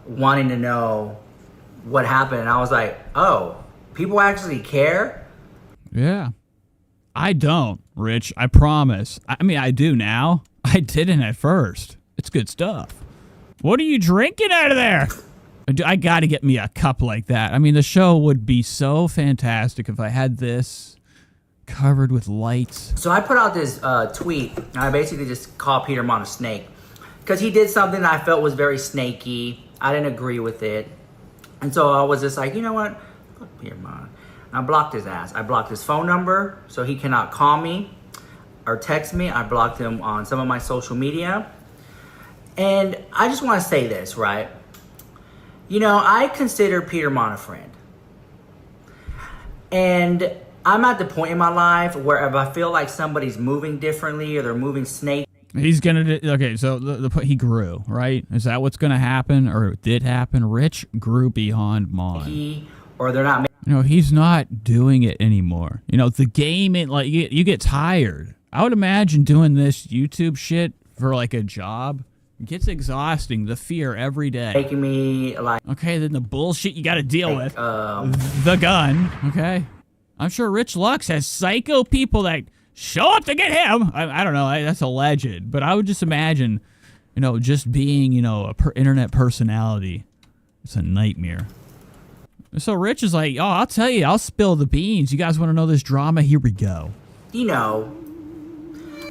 wanting to know what happened. And I was like, oh, people actually care? Yeah. I don't, Rich. I promise. I mean, I do now. I didn't at first. It's good stuff. What are you drinking out of there? I got to get me a cup like that. I mean, the show would be so fantastic if I had this covered with lights. So I put out this tweet, and I basically just called Peter Mon a snake. Because he did something that I felt was very snaky. I didn't agree with it. And so I was just like, you know what? Fuck Peter Mon. And I blocked his ass. I blocked his phone number, so he cannot call me or text me. I blocked him on some of my social media. And I just want to say this, right? You know, I consider Peter Mon a friend. And I'm at the point in my life where if I feel like somebody's moving differently or they're moving snake. He's going to, okay, so he grew, right? Is that what's going to happen or did happen? Rich grew beyond Mon. Or they're not. You know, he's not doing it anymore. You know, the game, like you get tired. I would imagine doing this YouTube shit for like a job. It gets exhausting, the fear every day. Making me like. Okay, then the bullshit you got to deal with. The gun, okay? I'm sure Rich Lux has psycho people that show up to get him. I don't know, that's alleged. But I would just imagine, you know, just being, you know, internet personality. It's a nightmare. So Rich is like, oh, I'll tell you, I'll spill the beans. You guys want to know this drama? Here we go. You know,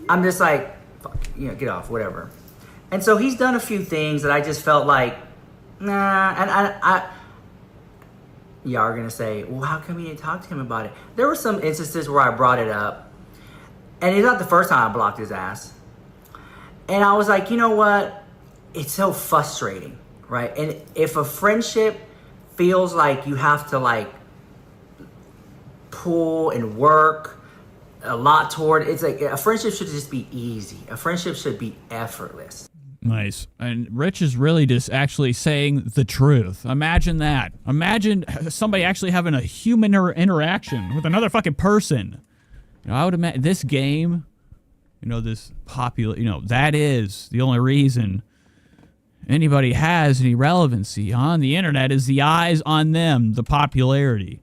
I'm just like, fuck, you know, get off, whatever. And so he's done a few things that I just felt like, nah. And I y'all are going to say, well, how come you didn't talk to him about it? There were some instances where I brought it up. And it's not the first time I blocked his ass. And I was like, you know what? It's so frustrating, right? And if a friendship feels like you have to like pull and work a lot toward, it's like a friendship should just be easy. A friendship should be effortless. Nice. And Rich is really just actually saying the truth. Imagine that. Imagine somebody actually having a human interaction with another fucking person. You know, I would imagine this game, you know, this popular, you know, that is the only reason anybody has any relevancy on the internet is the eyes on them, the popularity.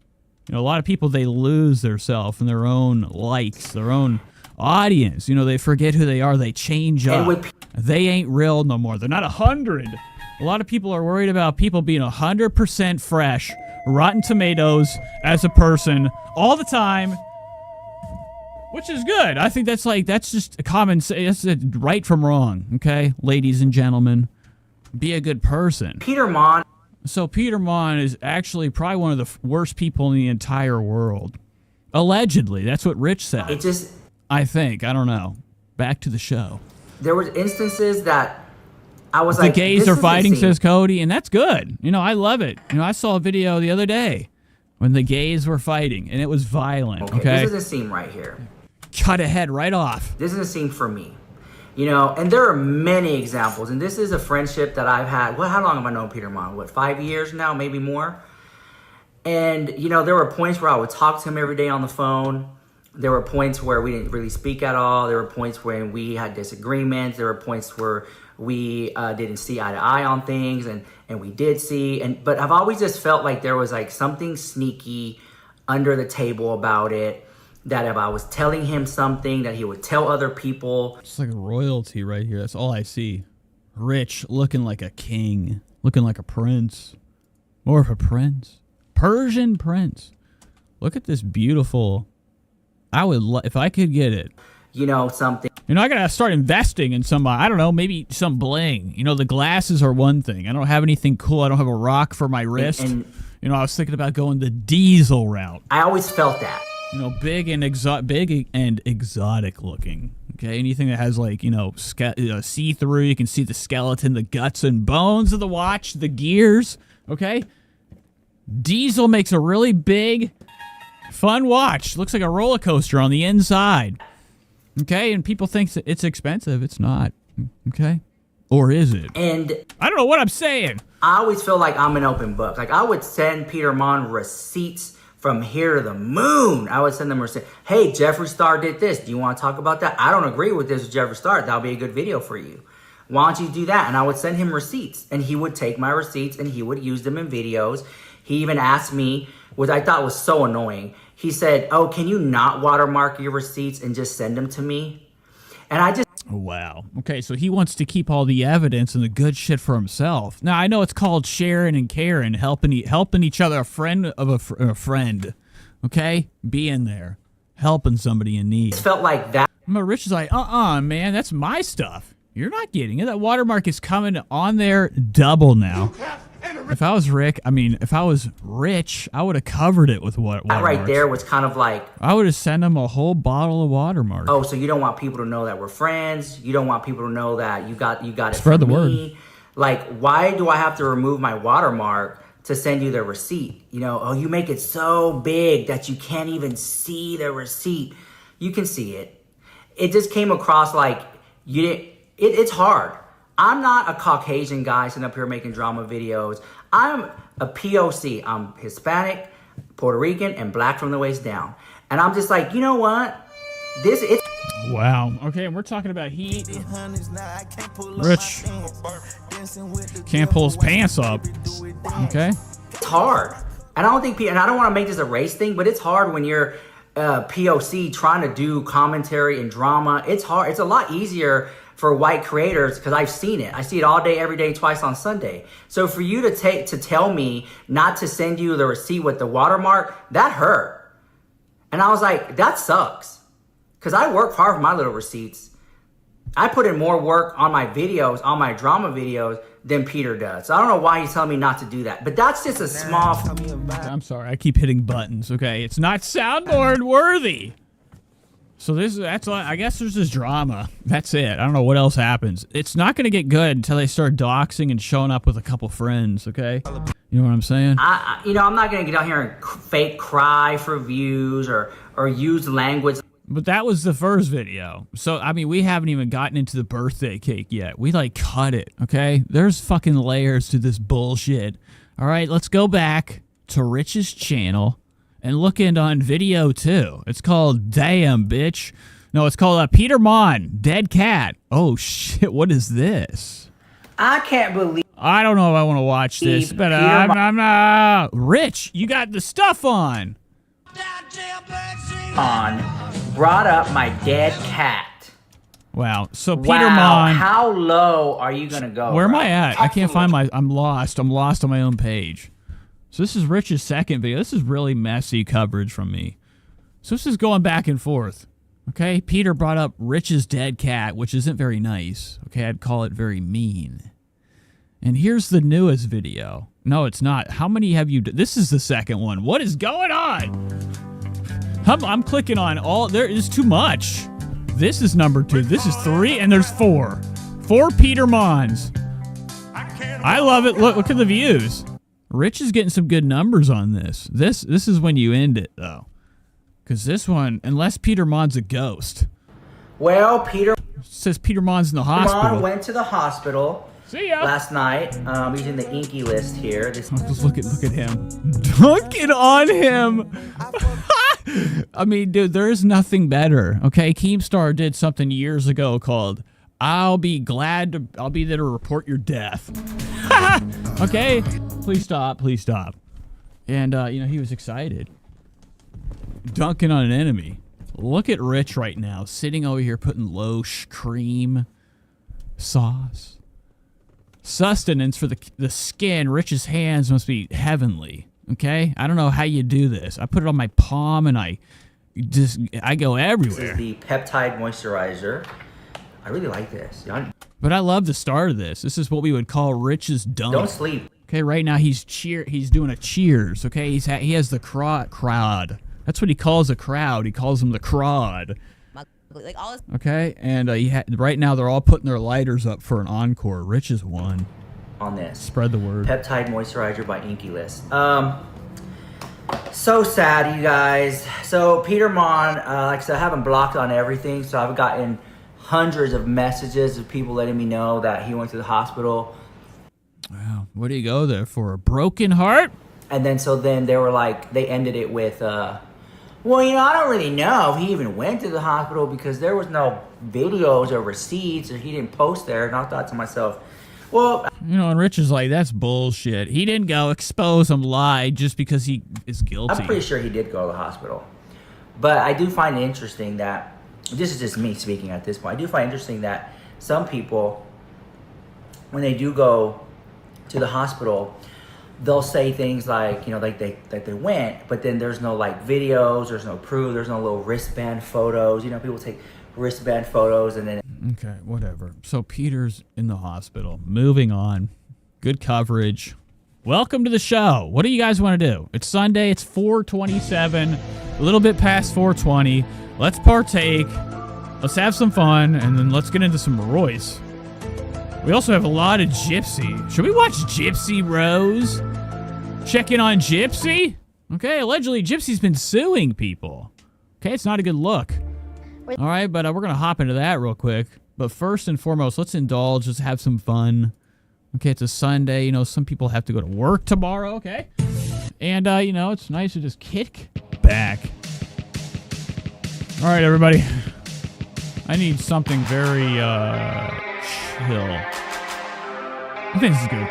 You know, a lot of people, they lose their self and their own likes, their own audience. You know, they forget who they are. They change up. They ain't real no more. They're not 100. A lot of people are worried about people being 100% fresh, rotten tomatoes as a person all the time, which is good. I think that's like, that's just a common, that's a right from wrong, okay? Ladies and gentlemen, be a good person. Peter Mon. So Peter Mon is actually probably one of the worst people in the entire world. Allegedly. That's what Rich said. It just... I think. I don't know. Back to the show. There were instances that I was the like... The gays are fighting, says Cody, and that's good. You know, I love it. You know, I saw a video the other day when the gays were fighting, and it was violent, okay? This is a scene right here. Cut a head right off. This is a scene for me. You know, and there are many examples, and this is a friendship that I've had. Well, how long have I known Peter Mon? What, 5 years now, maybe more? And, you know, there were points where I would talk to him every day on the phone. There were points where we didn't really speak at all. There were points when we had disagreements. There were points where we didn't see eye to eye on things, and we did see. But I've always just felt like there was like something sneaky under the table about it. That if I was telling him something, that he would tell other people. It's like royalty right here. That's all I see. Rich, looking like a king, looking like a prince. More of a prince. Persian prince. Look at this beautiful... I would if I could get it. You know, something. You know, I gotta start investing in some, I don't know, maybe some bling. You know, the glasses are one thing. I don't have anything cool. I don't have a rock for my wrist. And you know, I was thinking about going the diesel route. I always felt that. You know, big and exotic looking. Okay, anything that has like, you know, see-through, you can see the skeleton, the guts and bones of the watch, the gears. Okay, Diesel makes a really big, fun watch. Looks like a roller coaster on the inside. Okay, and people think it's expensive. It's not. Okay, or is it? And I don't know what I'm saying. I always feel like I'm an open book. Like, I would send Peter Mon receipts from here to the moon. I would send them receipts. Hey, Jeffree Star did this. Do you want to talk about that? I don't agree with this with Jeffree Star. That'll be a good video for you. Why don't you do that? And I would send him receipts, and he would take my receipts and he would use them in videos. He even asked me, which I thought was so annoying. He said, oh, can you not watermark your receipts and just send them to me? And I just... Wow. Okay, so he wants to keep all the evidence and the good shit for himself. Now, I know it's called sharing and caring, helping each other, a friend of a friend. Okay? Being there. Helping somebody in need. It felt like that. Rich is like, man, that's my stuff. You're not getting it. That watermark is coming on there double now. If I was Rick, if I was rich, I would have covered it with watermarks. That right there was kind of like... I would have sent him a whole bottle of watermark. Oh, so you don't want people to know that we're friends. You don't want people to know that you got it Spread from the me. word. Like, why do I have to remove my watermark to send you the receipt? You know, oh, you make it so big that you can't even see the receipt. You can see it. It just came across like you didn't... It's hard. I'm not a Caucasian guy sitting up here making drama videos. I'm a POC. I'm Hispanic, Puerto Rican, and black from the waist down. And I'm just like, you know what? It's... Wow. Okay, we're talking about heat. Rich can't pull his pants up. Okay? It's hard. And I don't think... And I don't want to make this a race thing, but it's hard when you're POC trying to do commentary and drama. It's hard. It's a lot easier for white creators, because I've seen it. I see it all day, every day, twice on Sunday. So for you to tell me not to send you the receipt with the watermark, that hurt. And I was like, that sucks. Because I work hard for my little receipts. I put in more work on my videos, on my drama videos, than Peter does. So I don't know why he's telling me not to do that. But that's just a small... I'm sorry, I keep hitting buttons, okay? It's not soundboard worthy. So I guess there's this drama. That's it. I don't know what else happens. It's not going to get good until they start doxing and showing up with a couple friends, okay? You know what I'm saying? I'm not going to get out here and fake cry for views or use language. But that was the first video. So, we haven't even gotten into the birthday cake yet. We, cut it, okay? There's fucking layers to this bullshit. All right, let's go back to Rich's channel and look in on video 2. It's called Damn Bitch. No, it's called Peter Mon, Dead Cat. Oh shit, what is this? I can't believe... I don't know if I want to watch this, but I'm not... Rich, you got the stuff on. Brought up my dead cat. Wow, so Peter Mon... How low are you going to go? Where am I at? I can't find my... I'm lost. I'm lost on my own page. So this is Rich's second video. This is really messy coverage from me. So this is going back and forth. Okay, Peter brought up Rich's dead cat, which isn't very nice. Okay, I'd call it very mean. And here's the newest video. No, it's not. How many have you... This is the second one. What is going on? I'm clicking on all... There is too much. This is number 2. This is 3, and there's 4. 4 Peter Mons. I love it. Look at the views. Rich is getting some good numbers on this. This is when you end it, though. Because this one, unless Peter Mon's a ghost. Well, Peter... It says Peter Mon's in the hospital. Mon went to the hospiel See ya. Last night. He's in the inky list here. Just look at him. Dunking on him. Dude, there is nothing better. Okay, Keemstar did something years ago called I'll be there to report your death. Okay? Please stop. And, he was excited. Dunking on an enemy. Look at Rich right now, sitting over here putting losh, cream, sauce. Sustenance for the skin. Rich's hands must be heavenly. Okay? I don't know how you do this. I put it on my palm and I go everywhere. This is the peptide moisturizer. I really like this. But I love the start of this. This is what we would call Rich's dunk. Don't sleep. Okay, right now he's doing a cheers. Okay, he has the crowd. That's what he calls a crowd. He calls them the crowd. Like all this. Okay, and right now they're all putting their lighters up for an encore. Rich is one. On this. Spread the word. Peptide moisturizer by Inky List. So sad, you guys. So Peter Mon, like I said, I have him blocked on everything. So I've gotten hundreds of messages of people letting me know that he went to the hospital. Wow, what do you go there for? A broken heart? And then they were like, they ended it with, well, I don't really know if he even went to the hospital because there was no videos or receipts or he didn't post there. And I thought to myself, well... And Rich is like, that's bullshit. He didn't go expose him, lie just because he is guilty. I'm pretty sure he did go to the hospital. But I do find it interesting that, this is just me speaking at this point, I do find it interesting that some people, when they do go to the hospital, they'll say things like, like they went, but then there's no like videos, there's no proof, there's no little wristband photos. People take wristband photos and then... Okay, whatever. So Peter's in the hospital. Moving on. Good coverage. Welcome to the show. What do you guys want to do? It's Sunday. It's 4:27. A little bit past 4:20. Let's partake. Let's have some fun, and then let's get into some Royce. We also have a lot of Gypsy. Should we watch Gypsy Rose? Check in on Gypsy? Okay, allegedly Gypsy's been suing people. Okay, it's not a good look. All right, but we're going to hop into that real quick. But first and foremost, let's indulge. Let's have some fun. Okay, it's a Sunday. Some people have to go to work tomorrow, okay? And, it's nice to just kick back. All right, everybody. I need something very, chill. I think this is good.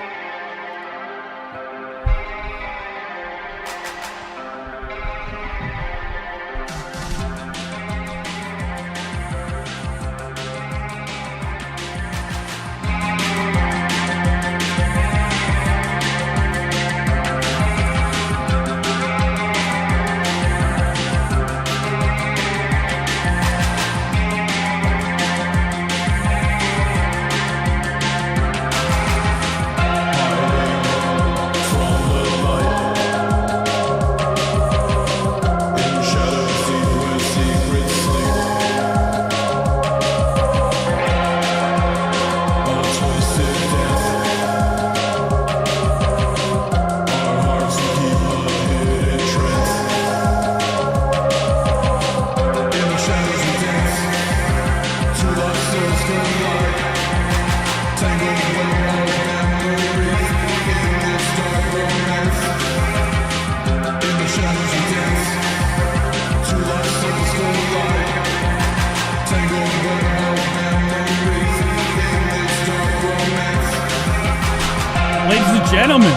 Gentlemen,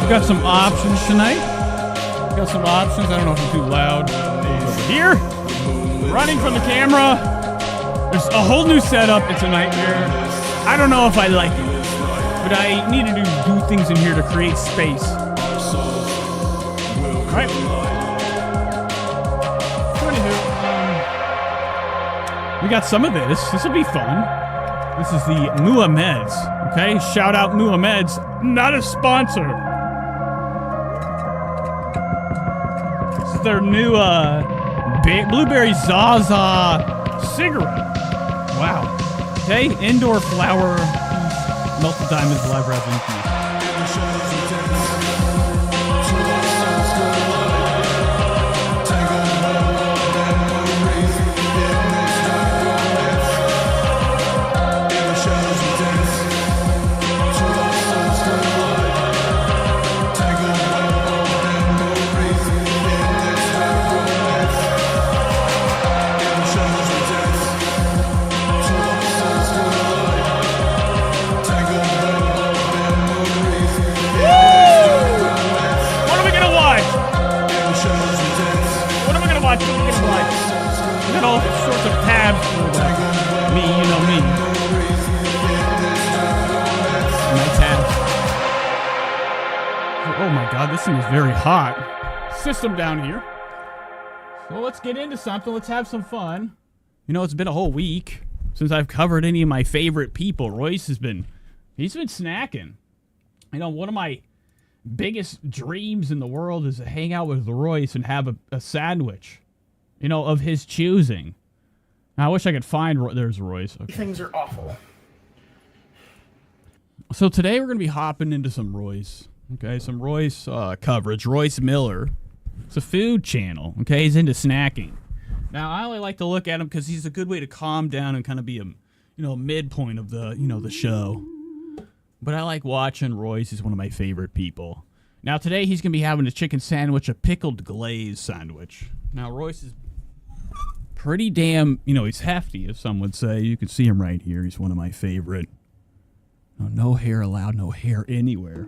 we got some options tonight. We got some options. I don't know if I'm too loud. Over here, running from the camera. There's a whole new setup. It's a nightmare. I don't know if I like it, but I need to do things in here to create space. All right. So anywho, we got some of this. This will be fun. This is the Muhammad's. Okay, shout out Muhammad's. Not a sponsor. This is their new blueberry Zaza cigarette. Wow. Okay, indoor flower melted diamonds live resin. All sorts of tabs for me, me. My tabs. Oh my god, this thing is very hot. System down here. So let's get into something. Let's have some fun. It's been a whole week since I've covered any of my favorite people. Royce he's been snacking. One of my biggest dreams in the world is to hang out with Royce and have a sandwich, you know, of his choosing. Now, I wish I could find there's Royce. Okay. Things are awful. So today we're going to be hopping into some Royce. Okay, some Royce coverage. Royce Miller. It's a food channel. Okay, he's into snacking. Now, I only like to look at him because he's a good way to calm down and kind of be a, midpoint of the, the show. But I like watching Royce. He's one of my favorite people. Now, today he's going to be having a chicken sandwich, a pickled glaze sandwich. Now, Royce is pretty damn, he's hefty, as some would say. You can see him right here. He's one of my favorite. No hair allowed, no hair anywhere.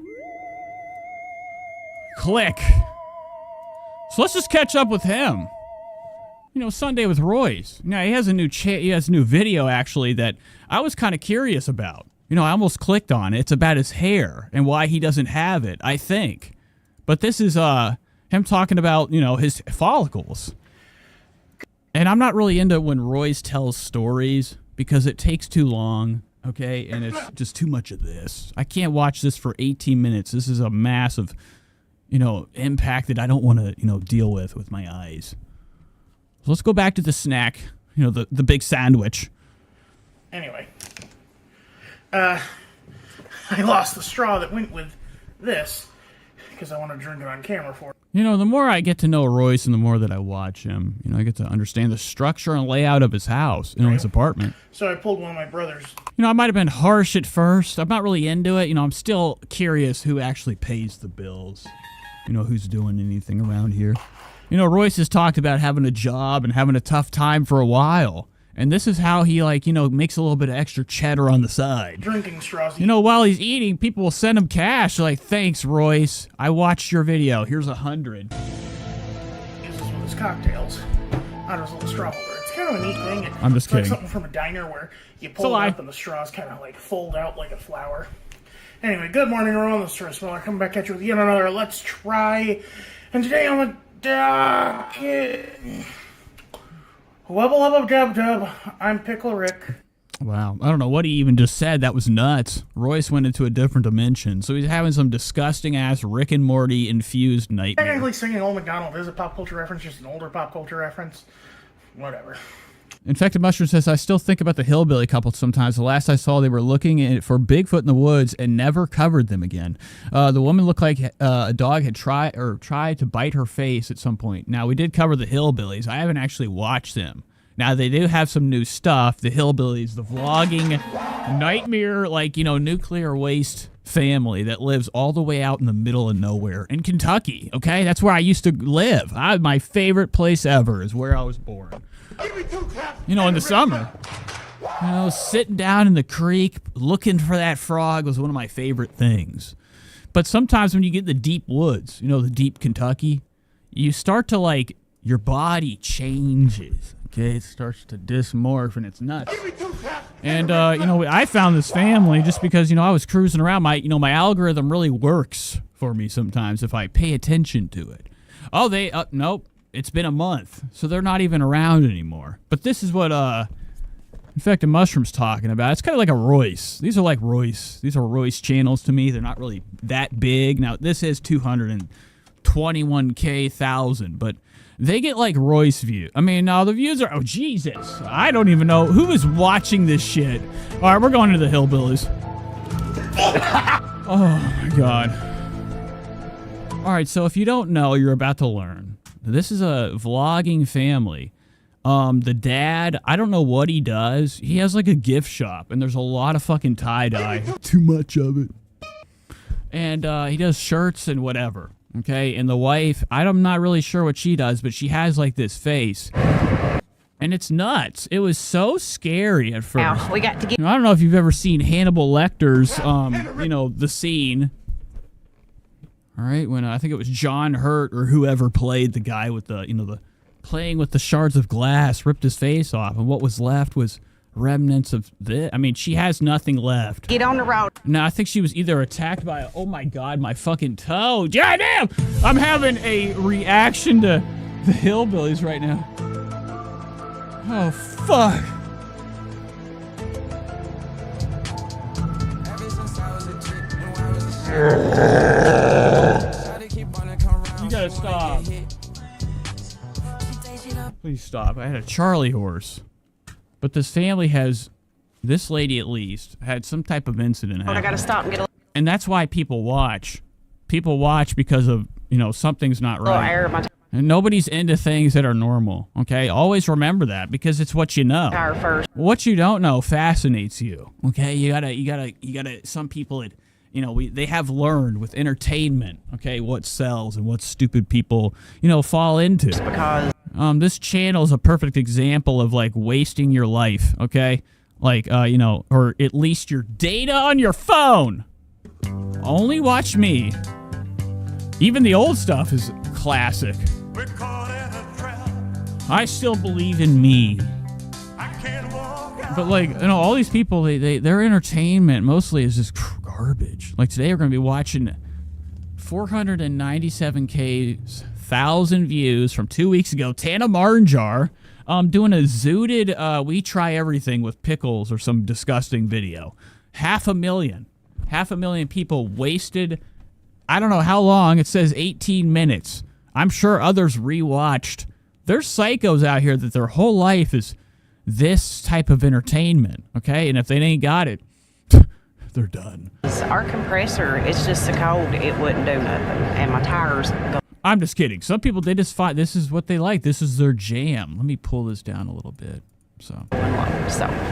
Click. So let's just catch up with him. Sunday with Royce. Now, he has a new video, actually, that I was kind of curious about. I almost clicked on it. It's about his hair and why he doesn't have it, I think. But this is him talking about, his follicles. And I'm not really into when Royce tells stories because it takes too long, okay? And it's just too much of this. I can't watch this for 18 minutes. This is a massive, impact that I don't want to, deal with my eyes. So let's go back to the snack, the big sandwich. Anyway, I lost the straw that went with this because I want to drink it on camera for it. The more I get to know Royce and the more that I watch him, I get to understand the structure and layout of his house, his apartment. So I pulled one of my brothers. I might have been harsh at first. I'm not really into it. I'm still curious who actually pays the bills. Who's doing anything around here. Royce has talked about having a job and having a tough time for a while. And this is how he, makes a little bit of extra cheddar on the side. Drinking straws. While he's eating, people will send him cash. Like, thanks, Royce. I watched your video. Here's 100. Uses with his cocktails out of his little straw holder. It's kind of a neat thing. I'm just kidding. Like something from a diner where you pull it up and the straws kind of fold out like a flower. Anyway, good morning, everyone. This is Trisha Paytas coming back at you with yet another Let's Try. And today I'm a... Wubba wubba dub dub. I'm Pickle Rick. Wow. I don't know what he even just said. That was nuts. Royce went into a different dimension. So he's having some disgusting ass Rick and Morty infused nightmare. Technically singing Old MacDonald is a pop culture reference, just an older pop culture reference. Whatever. Infected Mushroom says, I still think about the hillbilly couple sometimes. The last I saw, they were looking for Bigfoot in the woods and never covered them again. The woman looked like a dog had tried to bite her face at some point. Now, we did cover the hillbillies. I haven't actually watched them. Now, they do have some new stuff. The hillbillies, the vlogging nightmare, nuclear waste family that lives all the way out in the middle of nowhere in Kentucky, okay? That's where I used to live. My favorite place ever is where I was born. In the summer, sitting down in the creek looking for that frog was one of my favorite things. But sometimes when you get in the deep woods, the deep Kentucky, you start to your body changes. Okay, it starts to dysmorph and it's nuts. And I found this family just because I was cruising around. My algorithm really works for me sometimes if I pay attention to it. Oh, nope. It's been a month, so they're not even around anymore. But this is what Infected Mushroom's talking about. It's kind of like a Royce. These are like Royce. These are Royce channels to me. They're not really that big. Now, this is 221,000, but they get Royce view. I mean, now the views are... Oh, Jesus. I don't even know. Who is watching this shit? All right, we're going into the hillbillies. Oh, my God. All right, so if you don't know, you're about to learn. This is a vlogging family. The dad, I don't know what he does. He has a gift shop, and there's a lot of fucking tie-dye. Too much of it. And he does shirts and whatever, okay? And the wife, I'm not really sure what she does, but she has this face. And it's nuts. It was so scary at first. Now, we got to get... I don't know if you've ever seen Hannibal Lecter's, the scene... All right, when I think it was John Hurt or whoever played the guy with the playing with the shards of glass, ripped his face off, and what was left was remnants of this. I mean, she has nothing left. Get on the road. No, I think she was either attacked by, oh my God, my fucking toe. God damn! I'm having a reaction to the hillbillies right now. Oh, fuck. gotta stop. Please stop. I had a Charlie horse. But this family has, this lady at least, had some type of incident happen. I gotta stop and get a And that's why people watch. People watch because of, you know, something's not little right. air in my And nobody's into things that are normal, okay? Always remember that because it's what you know. tire first. What you don't know fascinates you, okay? You gotta. Some people, you know, they have learned with entertainment, okay, what sells and what stupid people, you know, fall into. Because This channel is a perfect example of like wasting your life, okay? Like, you know, or at least your data on your phone. Only watch me. Even the old stuff is classic. I still believe in me. But like, you know, all these people, their entertainment mostly is just garbage. Like today we're going to be watching 497K, 1,000 views from 2 weeks ago. Tana Marnjar doing a zooted we try everything with pickles or some disgusting video. 500,000 people wasted, I don't know how long. It says 18 minutes. I'm sure others rewatched. There's psychos out here that their whole life is this type of entertainment, okay? And if they ain't got it, they're done. our compressor, it's just so cold it wouldn't do nothing, and my tires go. I'm just kidding. Some people, they just find this is what they like. This is their jam. Let me pull this down a little bit. So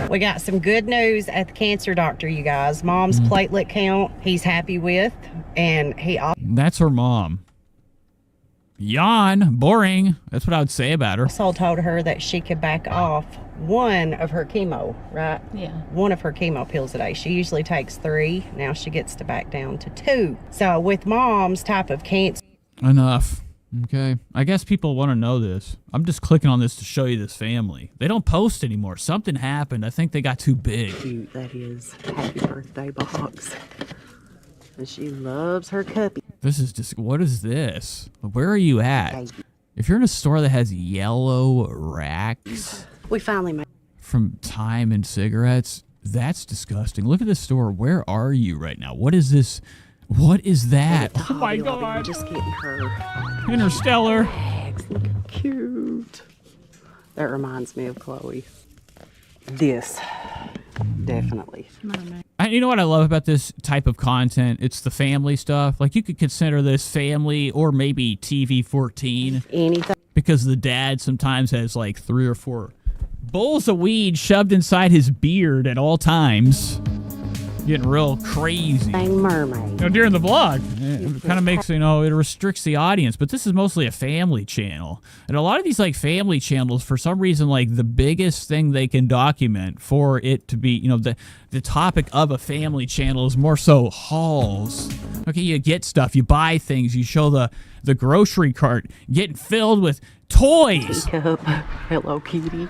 we got some good news at the cancer doctor, you guys. Mom's platelet count, he's happy with, and that's her mom. Yawn, boring. That's what I would say about her. also told her that she could back off one of her chemo, right? Yeah. One of her chemo pills a day. She usually takes 3. Now she gets to back down to 2. So with Mom's type of cancer. Enough. Okay. I guess people want to know this. I'm just clicking on this to show you this family. They don't post anymore. Something happened. I think they got too big. Cute, that is. Happy birthday box. And she loves her cuppy. This is just, what is this? Where are you at? If you're in a store that has yellow racks We finally made from Time and cigarettes, that's disgusting. Look at this store. Where are you right now? What is this? What is that? Oh my God. Just getting her Interstellar. bags. Look how cute. That reminds me of Chloe. This, definitely. And you know what I love about this type of content? It's the family stuff. Like, you could consider this family or maybe TV 14. Anything. Because the dad sometimes has like 3 or 4 bowls of weed shoved inside his beard at all times. Getting real crazy. Mermaid. You know, during the vlog, it kind of makes, you know, it restricts the audience. But this is mostly a family channel. And a lot of these, like, family channels, for some reason, like, the biggest thing they can document for it to be, you know, the topic of a family channel is more so hauls. Okay, you get stuff, you buy things, you show the grocery cart getting filled with toys. Teacup. Hello Kitty.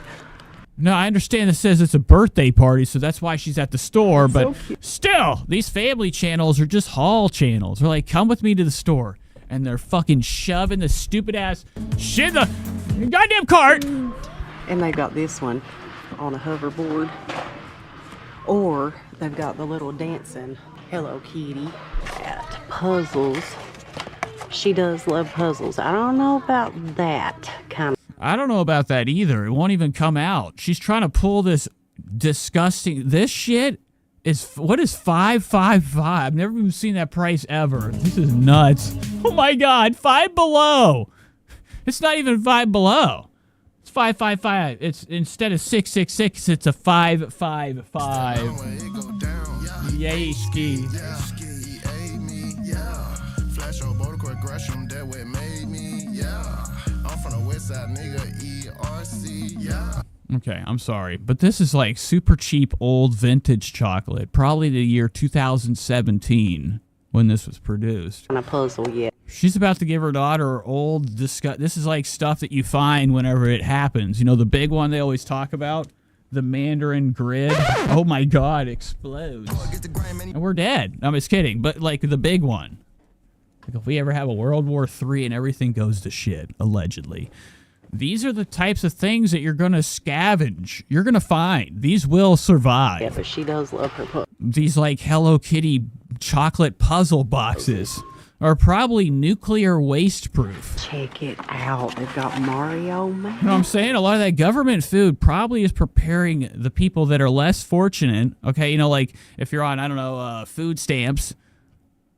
No, I understand it says it's a birthday party, so that's why she's at the store, but still, these family channels are just haul channels. They're like, come with me to the store, and they're fucking shoving the stupid ass shit in the goddamn cart. And they got this one on a hoverboard. Or they've got the little dancing Hello Kitty at puzzles. She does love puzzles. I don't know about that kind of. I don't know about that either. It won't even come out. She's trying to pull this disgusting. This shit is, what is $5.55? I've never even seen that price ever. This is nuts. Oh my God, Five Below. It's not even Five Below. It's $5.55. It's instead of $6.66. It's a $5.55. Yay, ski. Okay, I'm sorry, but this is like super cheap old vintage chocolate. Probably the year 2017 when this was produced. On a puzzle, yeah. She's about to give her daughter old disgust. This is like stuff that you find whenever it happens. You know, the big one they always talk about, the Mandarin grid. Oh my God, explodes. And we're dead. I'm just kidding, but like the big one. Like if we ever have a World War III and everything goes to shit, allegedly. These are the types of things that you're going to scavenge. You're going to find. These will survive. Yeah, but she does love her puzzle. These like Hello Kitty chocolate puzzle boxes. are probably nuclear waste proof. Check it out. They've got Mario Man. You know what I'm saying? A lot of that government food probably is preparing the people that are less fortunate. Okay, you know, like if you're on, I don't know, food stamps,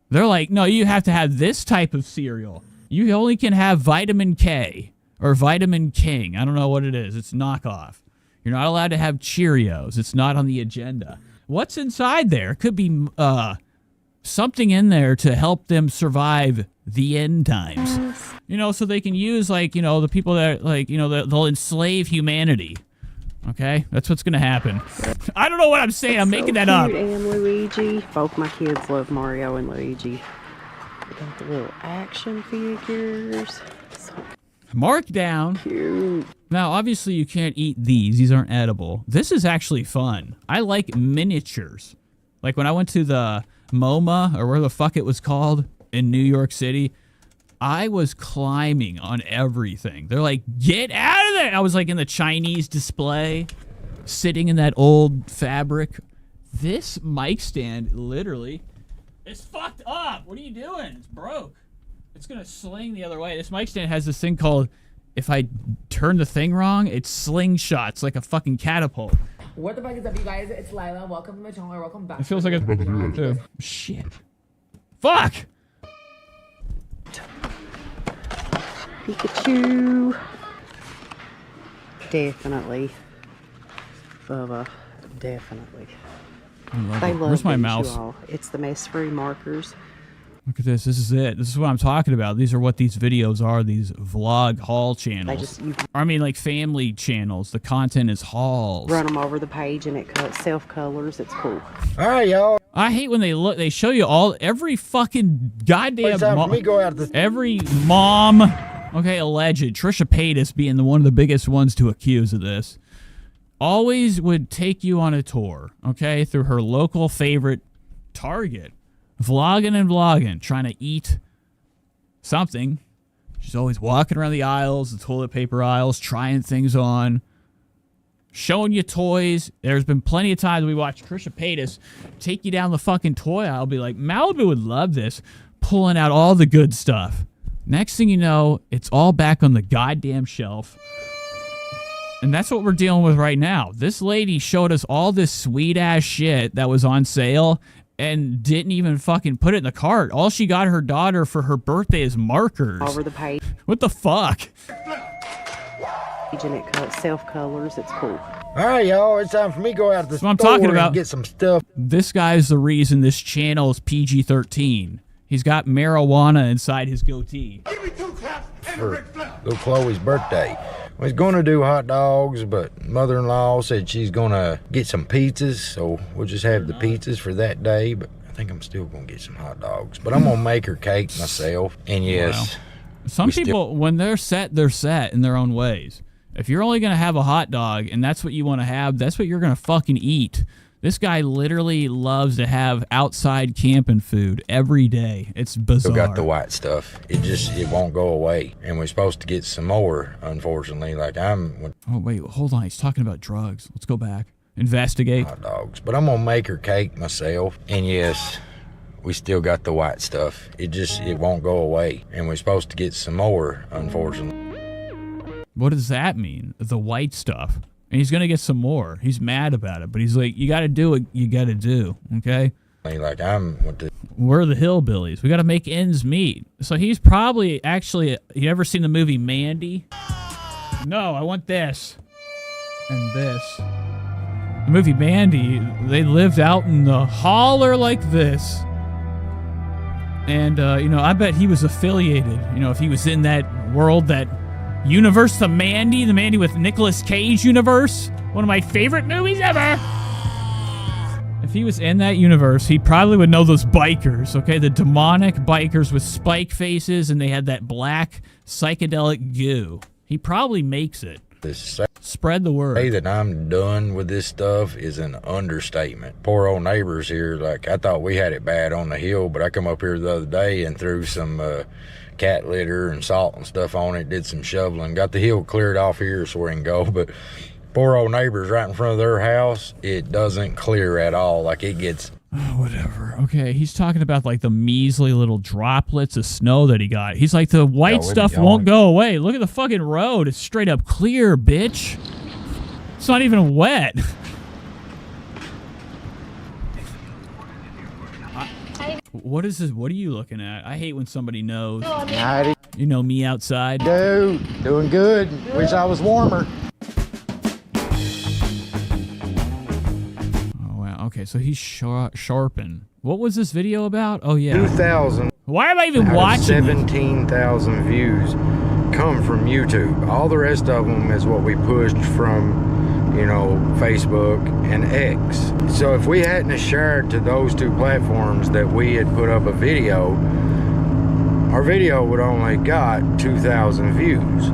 they're like, no, you have to have this type of cereal. You only can have Vitamin K or Vitamin King. I don't know what it is. It's knockoff. You're not allowed to have Cheerios. It's not on the agenda. What's inside there? Could be something in there to help them survive the end times. You know, so they can use, like, you know, the people that, like, you know, they'll enslave humanity. Okay? That's what's going to happen. I don't know what I'm saying. I'm making that up. And Luigi. Both my kids love Mario and Luigi. Got the little action figures. Mark down. Cute. Now, obviously, you can't eat these. These aren't edible. This is actually fun. I like miniatures. Like when I went to the MoMA, or where the fuck it was called, in New York City, I was climbing on everything. They're like, get out of there! I was like in the Chinese display, sitting in that old fabric. This mic stand, literally, is fucked up. What are you doing? It's broke. It's gonna sling the other way. This mic stand has this thing called, if I turn the thing wrong, it slingshots like a fucking catapult. What the fuck is up, you guys? It's Lila. Welcome to my channel. Welcome back. It feels like it's too. Shit. Fuck! Pikachu. Definitely. Bubba. Definitely. They love Where's my these, mouse? you all. It's the mess-free markers. Look at this. This is it. This is what I'm talking about. These are what these videos are. These vlog haul channels. I mean, like family channels. The content is hauls. Run them over the page and it self-colors. It's cool. All right, y'all. I hate when they show you every fucking goddamn every mom. Okay, alleged. Trisha Paytas being one of the biggest ones to accuse of this. Always would take you on a tour, okay, through her local favorite Target. Vlogging and vlogging, trying to eat something. She's always walking around the aisles, the toilet paper aisles, trying things on, showing you toys. There's been plenty of times we watch Trisha Paytas take you down the fucking toy aisle, be like, Malibu would love this, pulling out all the good stuff. Next thing you know, it's all back on the goddamn shelf. And that's what we're dealing with right now. This lady showed us all this sweet-ass shit that was on sale and didn't even fucking put it in the cart. All she got her daughter for her birthday is markers. Over the page. What the fuck? And it self-colors. It's cool. All right, y'all. It's time for me to go out to the store I'm talking about. And get some stuff. This guy's the reason this channel is PG-13. He's got marijuana inside his goatee. Give me 2 claps and for little Chloe's birthday. I was going to do hot dogs, but mother-in-law said she's going to get some pizzas, so we'll just have the pizzas for that day, but I think I'm still going to get some hot dogs. But I'm going to make her cake myself, and yes. Wow. Some people, when they're set in their own ways. If you're only going to have a hot dog, and that's what you want to have, that's what you're going to fucking eat. This guy literally loves to have outside camping food every day. It's bizarre. Still got the white stuff. It won't go away. And we're supposed to get some more, unfortunately. Oh, wait, hold on. He's talking about drugs. Let's go back. Investigate. Hot dogs. But I'm going to make her cake myself. And yes, we still got the white stuff. It won't go away. And we're supposed to get some more, unfortunately. What does that mean? The white stuff. And he's going to get some more. He's mad about it, but he's like, you got to do what you got to do, okay? We're the hillbillies. We got to make ends meet. So he's probably you ever seen the movie Mandy? No, I want this. And this. The movie Mandy, they lived out in the holler like this. And, I bet he was affiliated. If he was in that world, that universe, the Mandy with Nicolas Cage universe, one of my favorite movies ever. If he was in that universe, he probably would know those bikers, okay? The demonic bikers with spike faces, and they had that black psychedelic goo. He probably makes it. Spread the word. Say that I'm done with this stuff is an understatement. Poor old neighbors here, I thought we had it bad on the hill, but I come up here the other day and threw some cat litter and salt and stuff on it, did some shoveling, got the hill cleared off here so we can go, but poor old neighbors right in front of their house, it doesn't clear at all. It gets... Whatever. Okay, he's talking about like the measly little droplets of snow that he got. He's like, the white stuff won't go away. Look at the fucking road. It's straight up clear, bitch. It's not even wet. What is this? What are you looking at? I hate when somebody knows. Howdy. You know me outside. Dude, doing good. Wish I was warmer. Oh, wow. Okay, so he's sharpen. What was this video about? Oh, yeah. 2,000. Why am I even watching 17,000 views come from YouTube. All the rest of them is what we pushed from, you know, Facebook and X. So if we hadn't have shared to those two platforms that we had put up a video, our video would only got 2,000 views.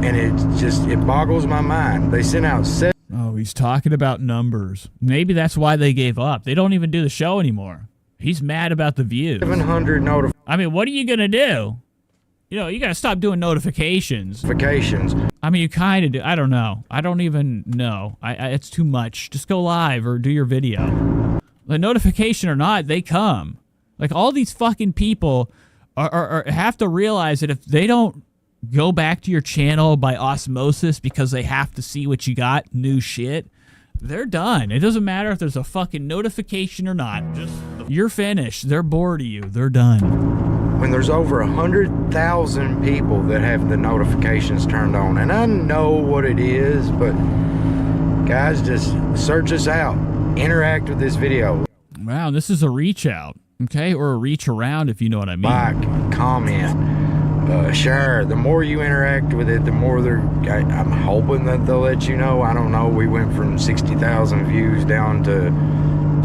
And it boggles my mind. They sent out Oh, he's talking about numbers. Maybe that's why they gave up. They don't even do the show anymore. He's mad about the views. 700 notifications. I mean, what are you going to do? You know, you got to stop doing notifications. I mean, you kind of do. I don't know. I don't even know. It's too much. Just go live or do your video. The notification or not, they come. Like, all these fucking people have to realize that if they don't go back to your channel by osmosis because they have to see what you got, new shit, they're done. It doesn't matter if there's a fucking notification or not. You're finished. They're bored of you. They're done. When there's over 100,000 people that have the notifications turned on, and I know what it is, but guys, just search us out. Interact with this video. Wow, this is a reach out, okay? Or a reach around, if you know what I mean. Like, comment, share. The more you interact with it, the more I'm hoping that they'll let you know. I don't know. We went from 60,000 views down to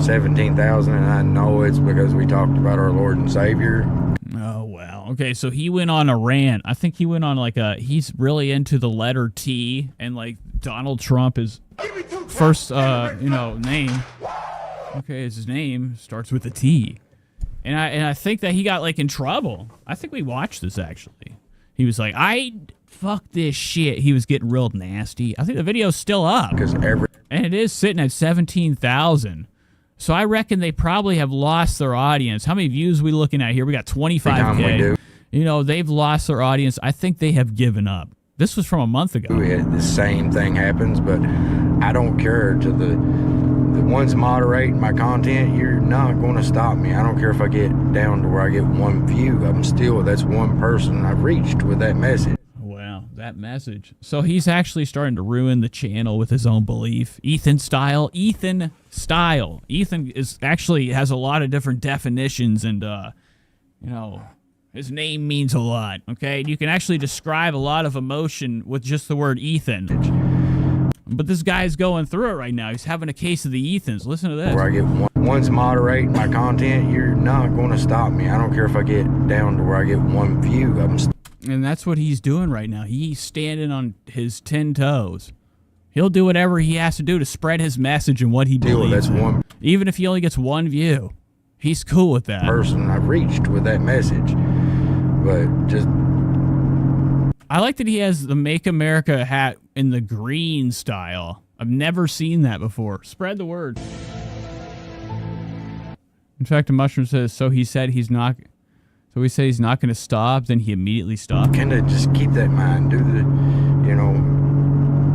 17,000, and I know it's because we talked about our Lord and Savior. Oh, wow. Okay, so he went on a rant. I think he went on like he's really into the letter T, and like Donald Trump is first, name. Okay, his name starts with a T. And I think that he got like in trouble. I think we watched this actually. He was like, fuck this shit. He was getting real nasty. I think the video's still up. And it is sitting at 17,000. So I reckon they probably have lost their audience. How many views are we looking at here? We got 25K. You know, they've lost their audience. I think they have given up. This was from a month ago. The same thing happens, but I don't care. To the ones moderating my content, you're not going to stop me. I don't care if I get down to where I get one view. That's one person I've reached with that message. Wow, that message. So he's actually starting to ruin the channel with his own belief. Ethan style. Ethan is actually has a lot of different definitions, and his name means a lot, okay? You can actually describe a lot of emotion with just the word Ethan. But this guy's going through it right now. He's having a case of the Ethans. Listen to this. Where I get one's moderating my content, you're not going to stop me. I don't care if I get down to where I get one view. And that's what he's doing right now. He's standing on his 10 toes. He'll do whatever he has to do to spread his message and what he believes in. Even if he only gets one view. He's cool with that. Person I've reached with that message. But just... I like that he has the Make America hat in the green style. I've never seen that before. Spread the word. In fact, the mushroom says, so he said he's not... So we say he's not going to stop, then he immediately stopped. Kind of just keep that in mind.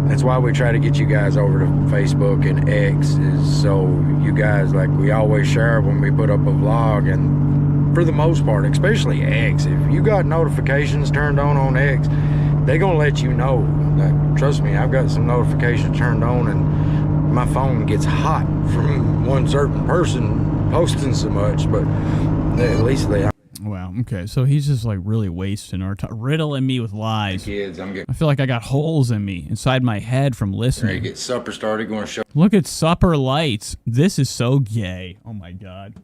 That's why we try to get you guys over to Facebook and X, is so you guys, like, we always share when we put up a vlog, and for the most part, especially X, if you got notifications turned on X, they're going to let you know. Like, trust me, I've got some notifications turned on, and my phone gets hot from one certain person posting so much, but at least they... Wow, okay, so he's just like really wasting our time, riddling me with lies. I feel like I got holes in me, inside my head from listening. Ready to get supper started, going to show. Look at supper lights. This is so gay. Oh my God.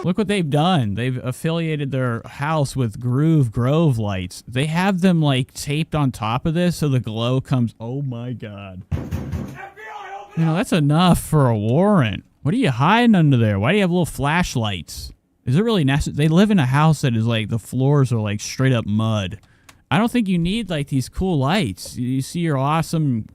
Look what they've done. They've affiliated their house with Grove lights. They have them like taped on top of this so the glow comes. Oh my God. That's enough for a warrant. What are you hiding under there? Why do you have little flashlights? Is it really necessary? They live in a house that is like, the floors are like straight up mud. I don't think you need like these cool lights. You see your awesome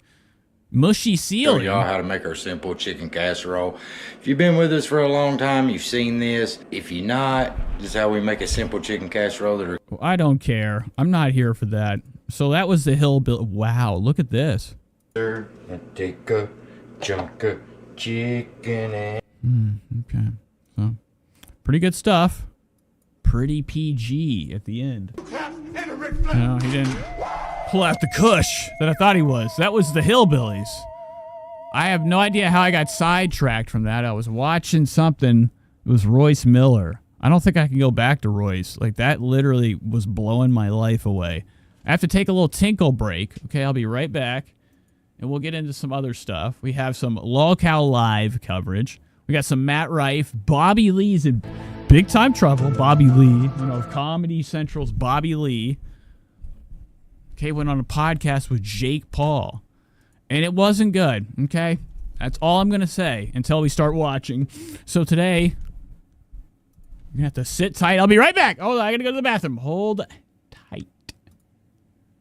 Mushy Show ceiling. y'all how to make our simple chicken casserole. If you've been with us for a long time, you've seen this. If you're not, this is how we make a simple chicken casserole. That I don't care. I'm not here for that. So that was the hillbilly. Wow, look at this. and take a chunk of chicken and... Okay. So, pretty good stuff. Pretty PG at the end. No, he didn't pull out the Kush that I thought he was. That was the Hillbillies. I have no idea how I got sidetracked from that. I was watching something. It was Royce Miller. I don't think I can go back to Royce. Like, that literally was blowing my life away. I have to take a little tinkle break. Okay, I'll be right back. And we'll get into some other stuff. We have some Lolcow Live coverage. We got some Matt Rife. Bobby Lee's in big time trouble. Bobby Lee, you know, Comedy Central's Bobby Lee. Okay, went on a podcast with Jake Paul. And it wasn't good, okay? That's all I'm going to say until we start watching. So today, you're going to have to sit tight. I'll be right back. Hold on, I got to go to the bathroom. Hold tight.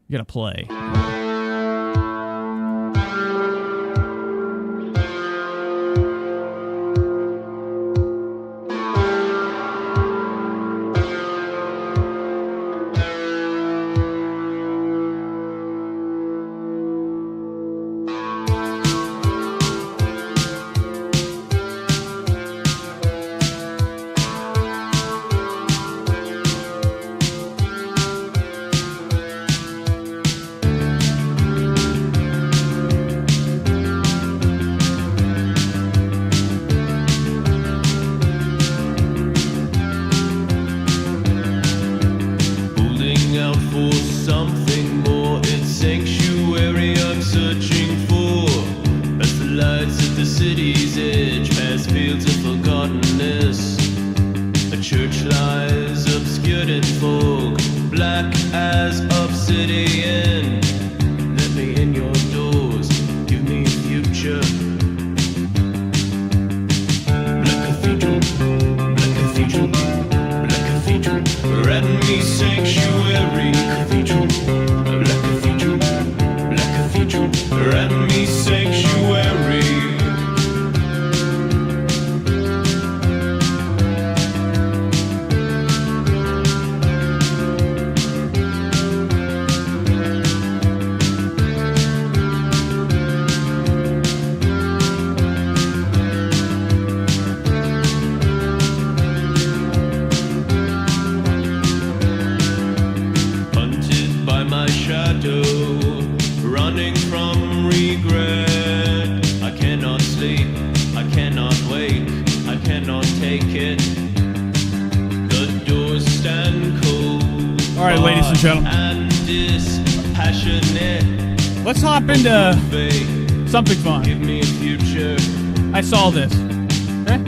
You got to play. Let's hop into something fun. I saw this. Okay?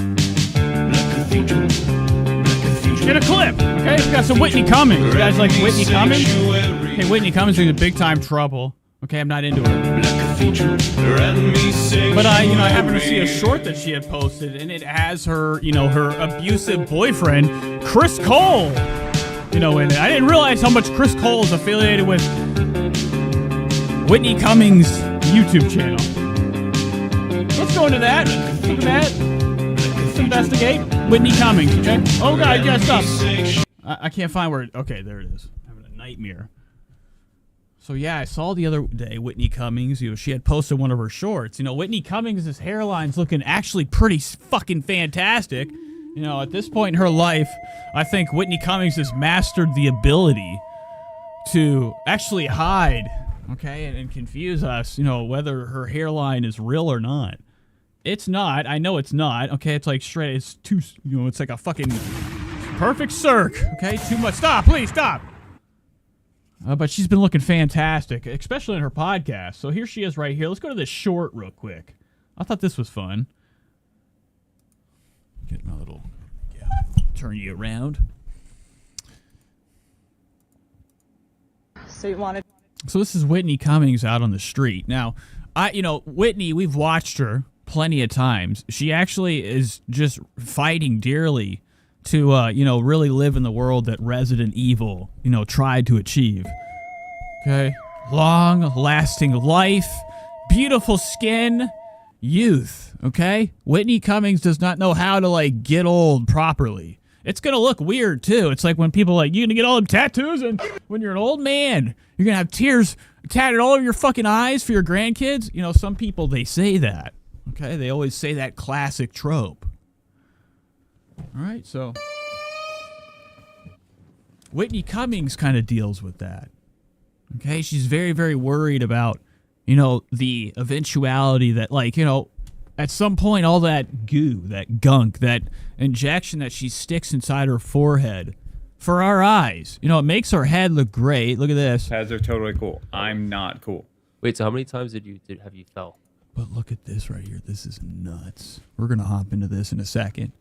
Get a clip. Okay, we got some Whitney Cummings. You guys like Whitney Cummings? Hey, Whitney Cummings is in big time trouble. Okay, I'm not into it. But I happened to see a short that she had posted, and it has her, her abusive boyfriend, Chris Cole, in it. I didn't realize how much Chris Cole is affiliated with Whitney Cummings' YouTube channel. Let's go into that. Look at that. Let's investigate Whitney Cummings, okay? Oh, God, yeah, stuff. I can't find where okay, there it is. I'm having a nightmare. So, yeah, I saw the other day Whitney Cummings. She had posted one of her shorts. Whitney Cummings' hairline's looking actually pretty fucking fantastic. At this point in her life, I think Whitney Cummings has mastered the ability to actually hide, okay, and confuse us, whether her hairline is real or not. It's not. I know it's not. Okay, it's like straight. It's too, it's like a fucking perfect circ. Okay, too much. Stop, please, stop. But she's been looking fantastic, especially in her podcast. So here she is right here. Let's go to this short real quick. I thought this was fun. Get my little, turn you around. So you wanted... So this is Whitney Cummings out on the street. Now, Whitney, we've watched her plenty of times. She actually is just fighting dearly to, really live in the world that Resident Evil, tried to achieve. Okay? Long-lasting life, beautiful skin, youth, okay? Whitney Cummings does not know how to, like, get old properly. It's gonna look weird, too. It's like when people are like, you're gonna get all them tattoos, and when you're an old man, you're gonna have tears tatted all over your fucking eyes for your grandkids. You know, some people, they say that, okay? They always say that classic trope. All right, so Whitney Cummings kind of deals with that. Okay, she's very, very worried about, you know, the eventuality that, like, you know, at some point all that goo, that gunk, that injection that she sticks inside her forehead for our eyes, you know, it makes her head look great. Look at this. Pads are totally cool. I'm not cool. Wait, so how many times have you fell? But look at this right here. This is nuts. We're going to hop into this in a second.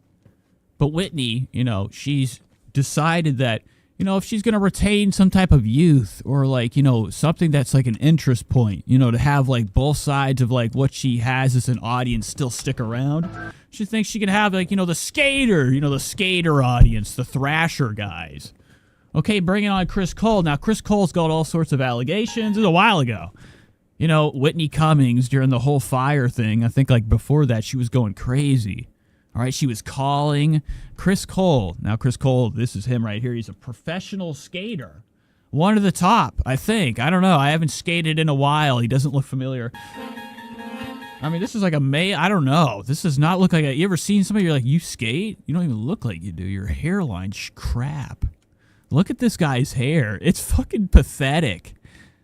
But Whitney, you know, she's decided that, you know, if she's going to retain some type of youth or, like, you know, something that's like an interest point, you know, to have like both sides of like what she has as an audience still stick around, she thinks she can have, like, you know, the skater audience, the thrasher guys. Okay, bringing on Chris Cole. Now, Chris Cole's got all sorts of allegations. It was a while ago. You know, Whitney Cummings, during the whole fire thing, I think like before that, she was going crazy. All right, she was calling Chris Cole. Now, Chris Cole, this is him right here. He's a professional skater. One of the top, I think. I don't know. I haven't skated in a while. He doesn't look familiar. I mean, this is like I don't know. This does not look like you ever seen somebody, you're like, you skate? You don't even look like you do. Your hairline's crap. Look at this guy's hair. It's fucking pathetic.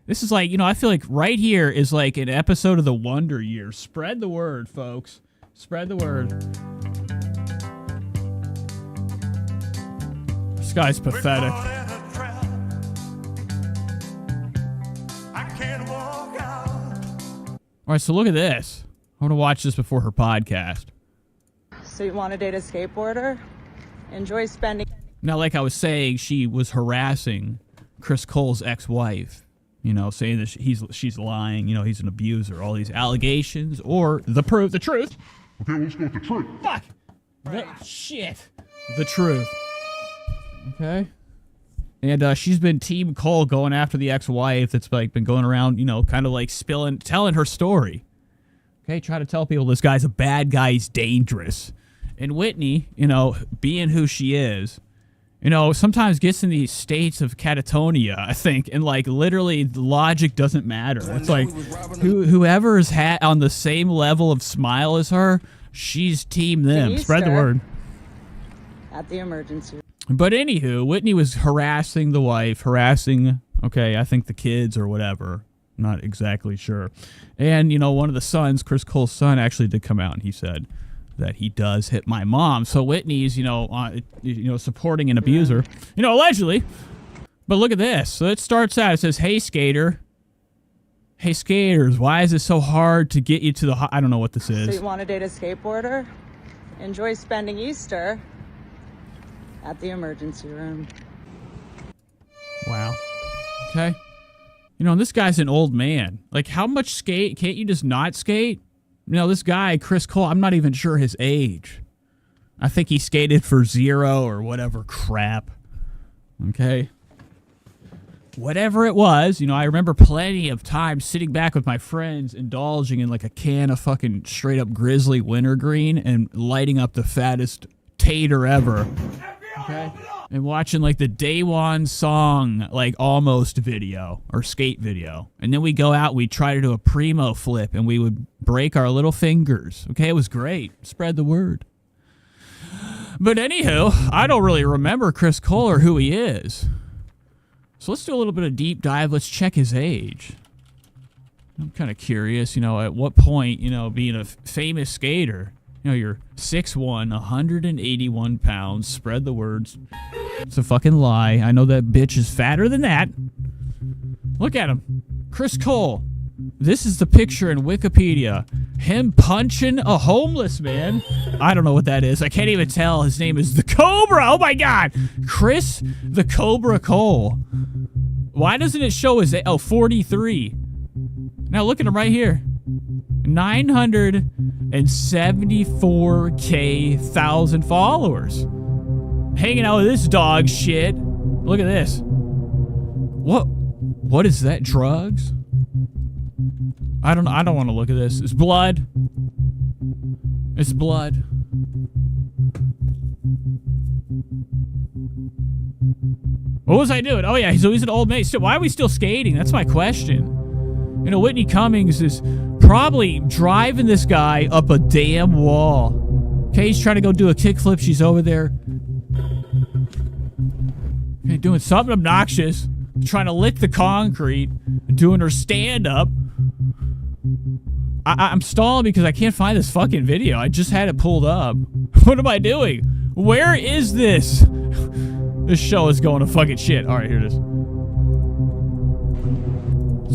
This is like, you know, I feel like right here is like an episode of The Wonder Years. Spread the word, folks. Spread the word. This guy's pathetic. All right, so look at this. I want to watch this before her podcast. So you want to date a skateboarder? Enjoy spending... Now, like I was saying, she was harassing Chris Cole's ex-wife, you know, saying that she's lying, you know, he's an abuser, all these allegations, or the truth. Okay, let's go with the truth. Fuck! Shit! The truth. Okay? And she's been Team Cole going after the ex-wife that's like been going around, you know, kind of like telling her story. Okay, try to tell people this guy's a bad guy, he's dangerous. And Whitney, you know, being who she is, you know, sometimes gets in these states of catatonia, I think, and like literally the logic doesn't matter. It's like whoever is on the same level of smile as her, she's team them. Spread the word. At the emergency. But anywho, Whitney was harassing the wife, okay, I think the kids or whatever. Not exactly sure. And, you know, one of the sons, Chris Cole's son, actually did come out and he said that he does hit my mom. So Whitney's, you know, supporting an abuser, you know, allegedly. But look at this. So it starts out, it says, hey, skater. Hey, skaters, why is it so hard to get you to the... I don't know what this is. So you want to date a skateboarder? Enjoy spending Easter at the emergency room. Wow. Okay. You know, this guy's an old man. Like, how much skate? Can't you just not skate? You know, this guy, Chris Cole, I'm not even sure his age. I think he skated for 0 or whatever crap. Okay. Whatever it was, you know, I remember plenty of times sitting back with my friends, indulging in like a can of fucking straight up Grizzly wintergreen and lighting up the fattest tater ever. Okay. And watching like the Day One song, like almost video or skate video. And then we go out, we try to do a primo flip and we would break our little fingers. Okay, it was great. Spread the word. But anywho, I don't really remember Chris Cole or who he is. So let's do a little bit of deep dive. Let's check his age. I'm kind of curious, you know, at what point, you know, being a famous skater, you know, you're 6'1", 181 pounds. Spread the words. It's a fucking lie. I know that bitch is fatter than that. Look at him. Chris Cole. This is the picture in Wikipedia. Him punching a homeless man. I don't know what that is. I can't even tell. His name is the Cobra. Oh my God. Chris the Cobra Cole. Why doesn't it show his... Oh, 43. Now look at him right here. 974,000 followers. Hanging out with this dog shit. Look at this. What is that? Drugs? I don't want to look at this. It's blood. It's blood. What was I doing? Oh yeah, so he's an old mate. So why are we still skating? That's my question. You know, Whitney Cummings is probably driving this guy up a damn wall. Okay, he's trying to go do a kickflip. She's over there. Okay, doing something obnoxious. Trying to lick the concrete. Doing her stand-up. I'm stalling because I can't find this fucking video. I just had it pulled up. What am I doing? Where is this? This show is going to fucking shit. All right, here it is.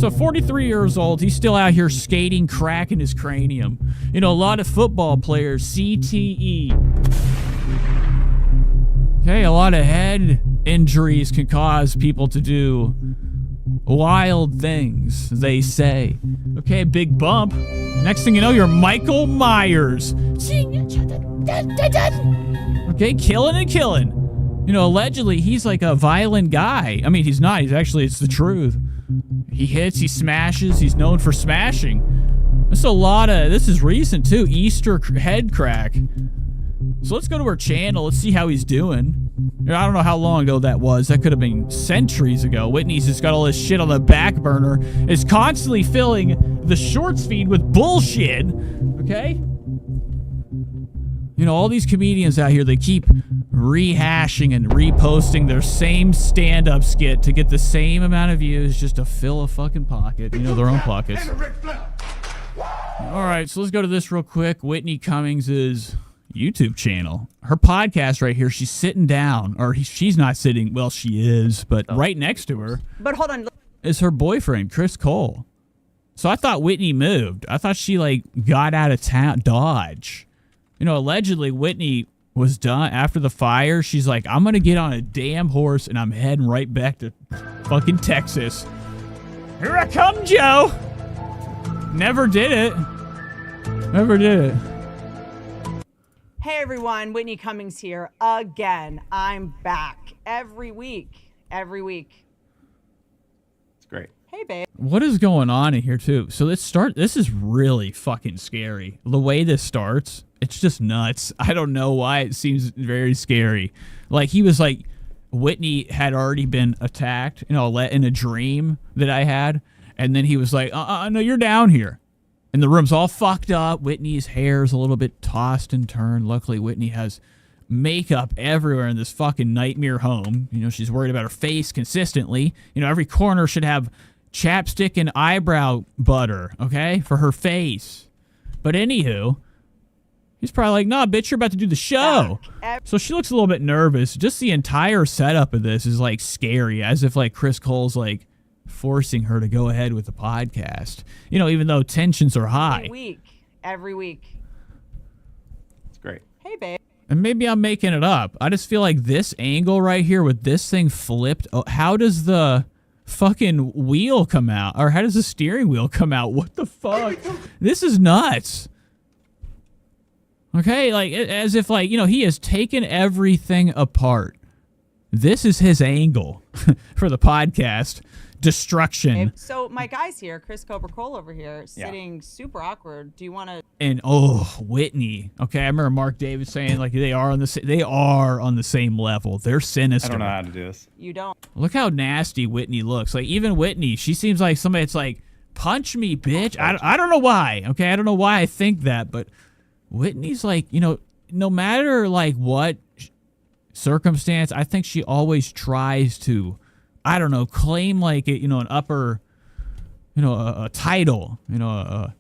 So 43 years old, he's still out here skating, cracking his cranium. You know, a lot of football players, CTE. Okay, a lot of head injuries can cause people to do wild things, they say. Okay, big bump. Next thing you know, you're Michael Myers. Okay, killing and killing. You know, allegedly, he's like a violent guy. I mean, he's not. He's actually, it's the truth. He hits, he smashes. He's known for smashing. This is recent, too. Easter head crack. So let's go to her channel. Let's see how he's doing. I don't know how long ago that was. That could have been centuries ago. Whitney's just got all this shit on the back burner. Is constantly filling the shorts feed with bullshit. Okay? You know, all these comedians out here, they keep rehashing and reposting their same stand-up skit to get the same amount of views just to fill a fucking pocket. You know, their own pockets. Alright, so let's go to this real quick. Whitney Cummings' YouTube channel. Her podcast right here, she's sitting down. Or she's not sitting. Well, she is. But right next to her But hold on. is her boyfriend, Chris Cole. So I thought Whitney moved. I thought she, like, got out of town. Dodge. You know, allegedly, Whitney was done after the fire. She's like, I'm going to get on a damn horse and I'm heading right back to fucking Texas. Here I come, Joe. Never did it. Never did it. Hey everyone, Whitney Cummings here again. I'm back every week. Every week. It's great. Hey babe. What is going on in here, too? So this is really fucking scary. The way this starts, it's just nuts. I don't know why it seems very scary. Like, he was like, Whitney had already been attacked, you know, in a dream that I had. And then he was like, no, you're down here. And the room's all fucked up. Whitney's hair's a little bit tossed and turned. Luckily, Whitney has makeup everywhere in this fucking nightmare home. You know, she's worried about her face consistently. You know, every corner should have chapstick and eyebrow butter, okay, for her face. But anywho, he's probably like, nah, bitch, you're about to do the show. So she looks a little bit nervous. Just the entire setup of this is, like, scary, as if, like, Chris Cole's, like, forcing her to go ahead with the podcast. You know, even though tensions are high. Every week. It's great. Hey, babe. And maybe I'm making it up. I just feel like this angle right here with this thing flipped. Oh, how does the fucking wheel come out? Or how does the steering wheel come out? What the fuck? This is nuts. Okay, like, as if, like, you know, he has taken everything apart. This is his angle for the podcast. Destruction. So my guy's here, Chris Cole over here, sitting super awkward. Do you want to? And Whitney. Okay, I remember Mark Davis saying, like, they are on the same level. They're sinister. I don't know how to do this. You don't. Look how nasty Whitney looks. Like, even Whitney, she seems like somebody that's like, punch me, bitch. I don't know why. Okay, I don't know why I think that, but Whitney's like, you know, no matter like what circumstance, I think she always tries to, I don't know, claim like it, you know, an upper, you know, a title, you know,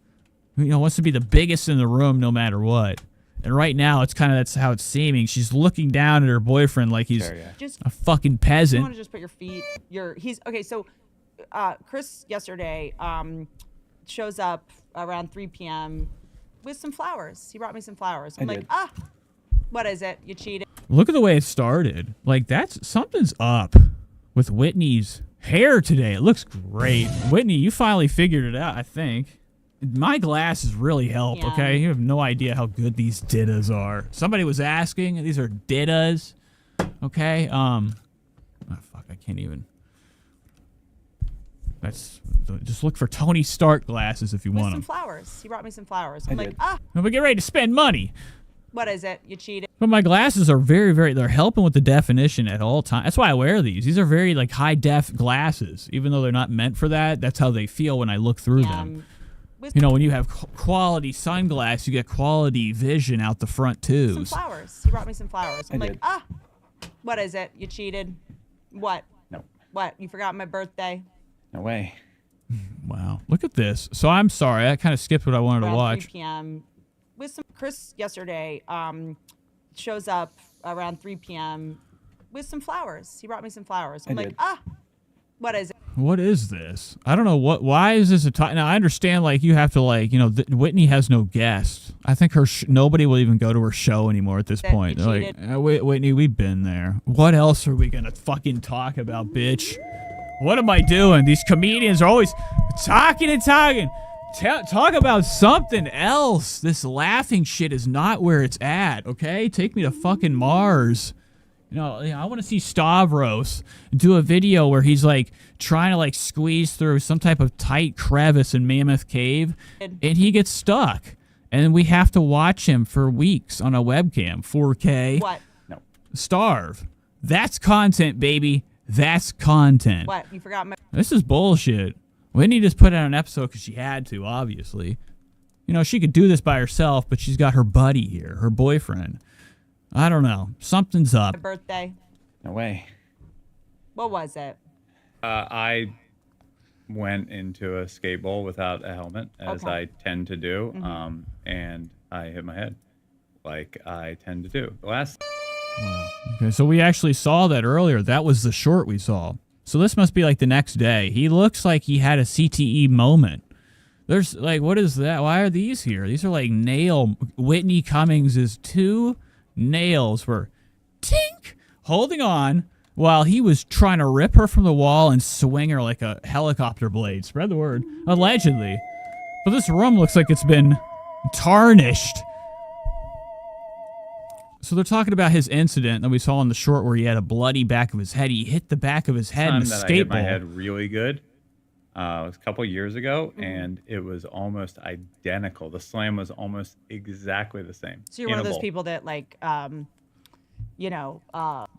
wants to be the biggest in the room no matter what. And right now, it's kind of, that's how it's seeming. She's looking down at her boyfriend like he's a fucking peasant. You want to just put your feet, okay, so Chris yesterday shows up around 3 p.m. with some flowers. He brought me some flowers. I'm like, what is it? You cheated. Look at the way it started. Like, something's up with Whitney's hair today. It looks great. Whitney, you finally figured it out, I think. My glasses really help, okay? You have no idea how good these dittas are. Somebody was asking. These are dittas, okay? Oh, fuck, I can't even. That's just look for Tony Stark glasses if you With want some them. flowers. He brought me some flowers. I'm like, No, but get ready to spend money. what is it? You cheated. But my glasses are they're helping with the definition at all times. That's why I wear these. These are very like high def glasses, even though they're not meant for that. That's how they feel when I look through them. You know, when you have quality sunglasses, you get quality vision out the front too. Some flowers. He brought me some flowers. I'm like, what is it? You cheated. What? No. What? You forgot my birthday. No way. Wow. Look at this. So I'm sorry. I kind of skipped what I wanted to Around watch. 3 p.m. with some Chris yesterday shows up around 3 p.m. with some flowers. He brought me some flowers. I'm like, what is it? What is this? I don't know why is this a time? Now I understand like you have to like, you know, Whitney has no guests. I think nobody will even go to her show anymore at this point. They're like, Whitney, we've been there. What else are we going to fucking talk about, bitch? What am I doing? These comedians are always talking and talking. Talk about something else. This laughing shit is not where it's at, okay? Take me to fucking Mars. You know, I want to see Stavros do a video where he's like trying to like squeeze through some type of tight crevice in Mammoth Cave and he gets stuck. And we have to watch him for weeks on a webcam, 4K. What? No. Starve. That's content, baby. That's content. What? You forgot my... This is bullshit. Whitney just put out an episode because she had to, obviously. You know, she could do this by herself, but she's got her buddy here, her boyfriend. I don't know. Something's up. My birthday. No way. What was it? I went into a skate bowl without a helmet, as I tend to do, and I hit my head, like I tend to do. The last... Wow. Okay, so we actually saw that earlier. That was the short we saw. So this must be like the next day. He looks like he had a CTE moment. There's like, what is that? Why are these here? These are like Whitney Cummings' 2 nails were tink holding on while he was trying to rip her from the wall and swing her like a helicopter blade. Spread the word. Allegedly. But this room looks like it's been tarnished. So they're talking about his incident that we saw in the short where he had a bloody back of his head. He hit the back of his head in a that I hit my skateboard. head really good. It was a couple years ago, and it was almost identical. The slam was almost exactly the same. So you're one of those people that like, you know...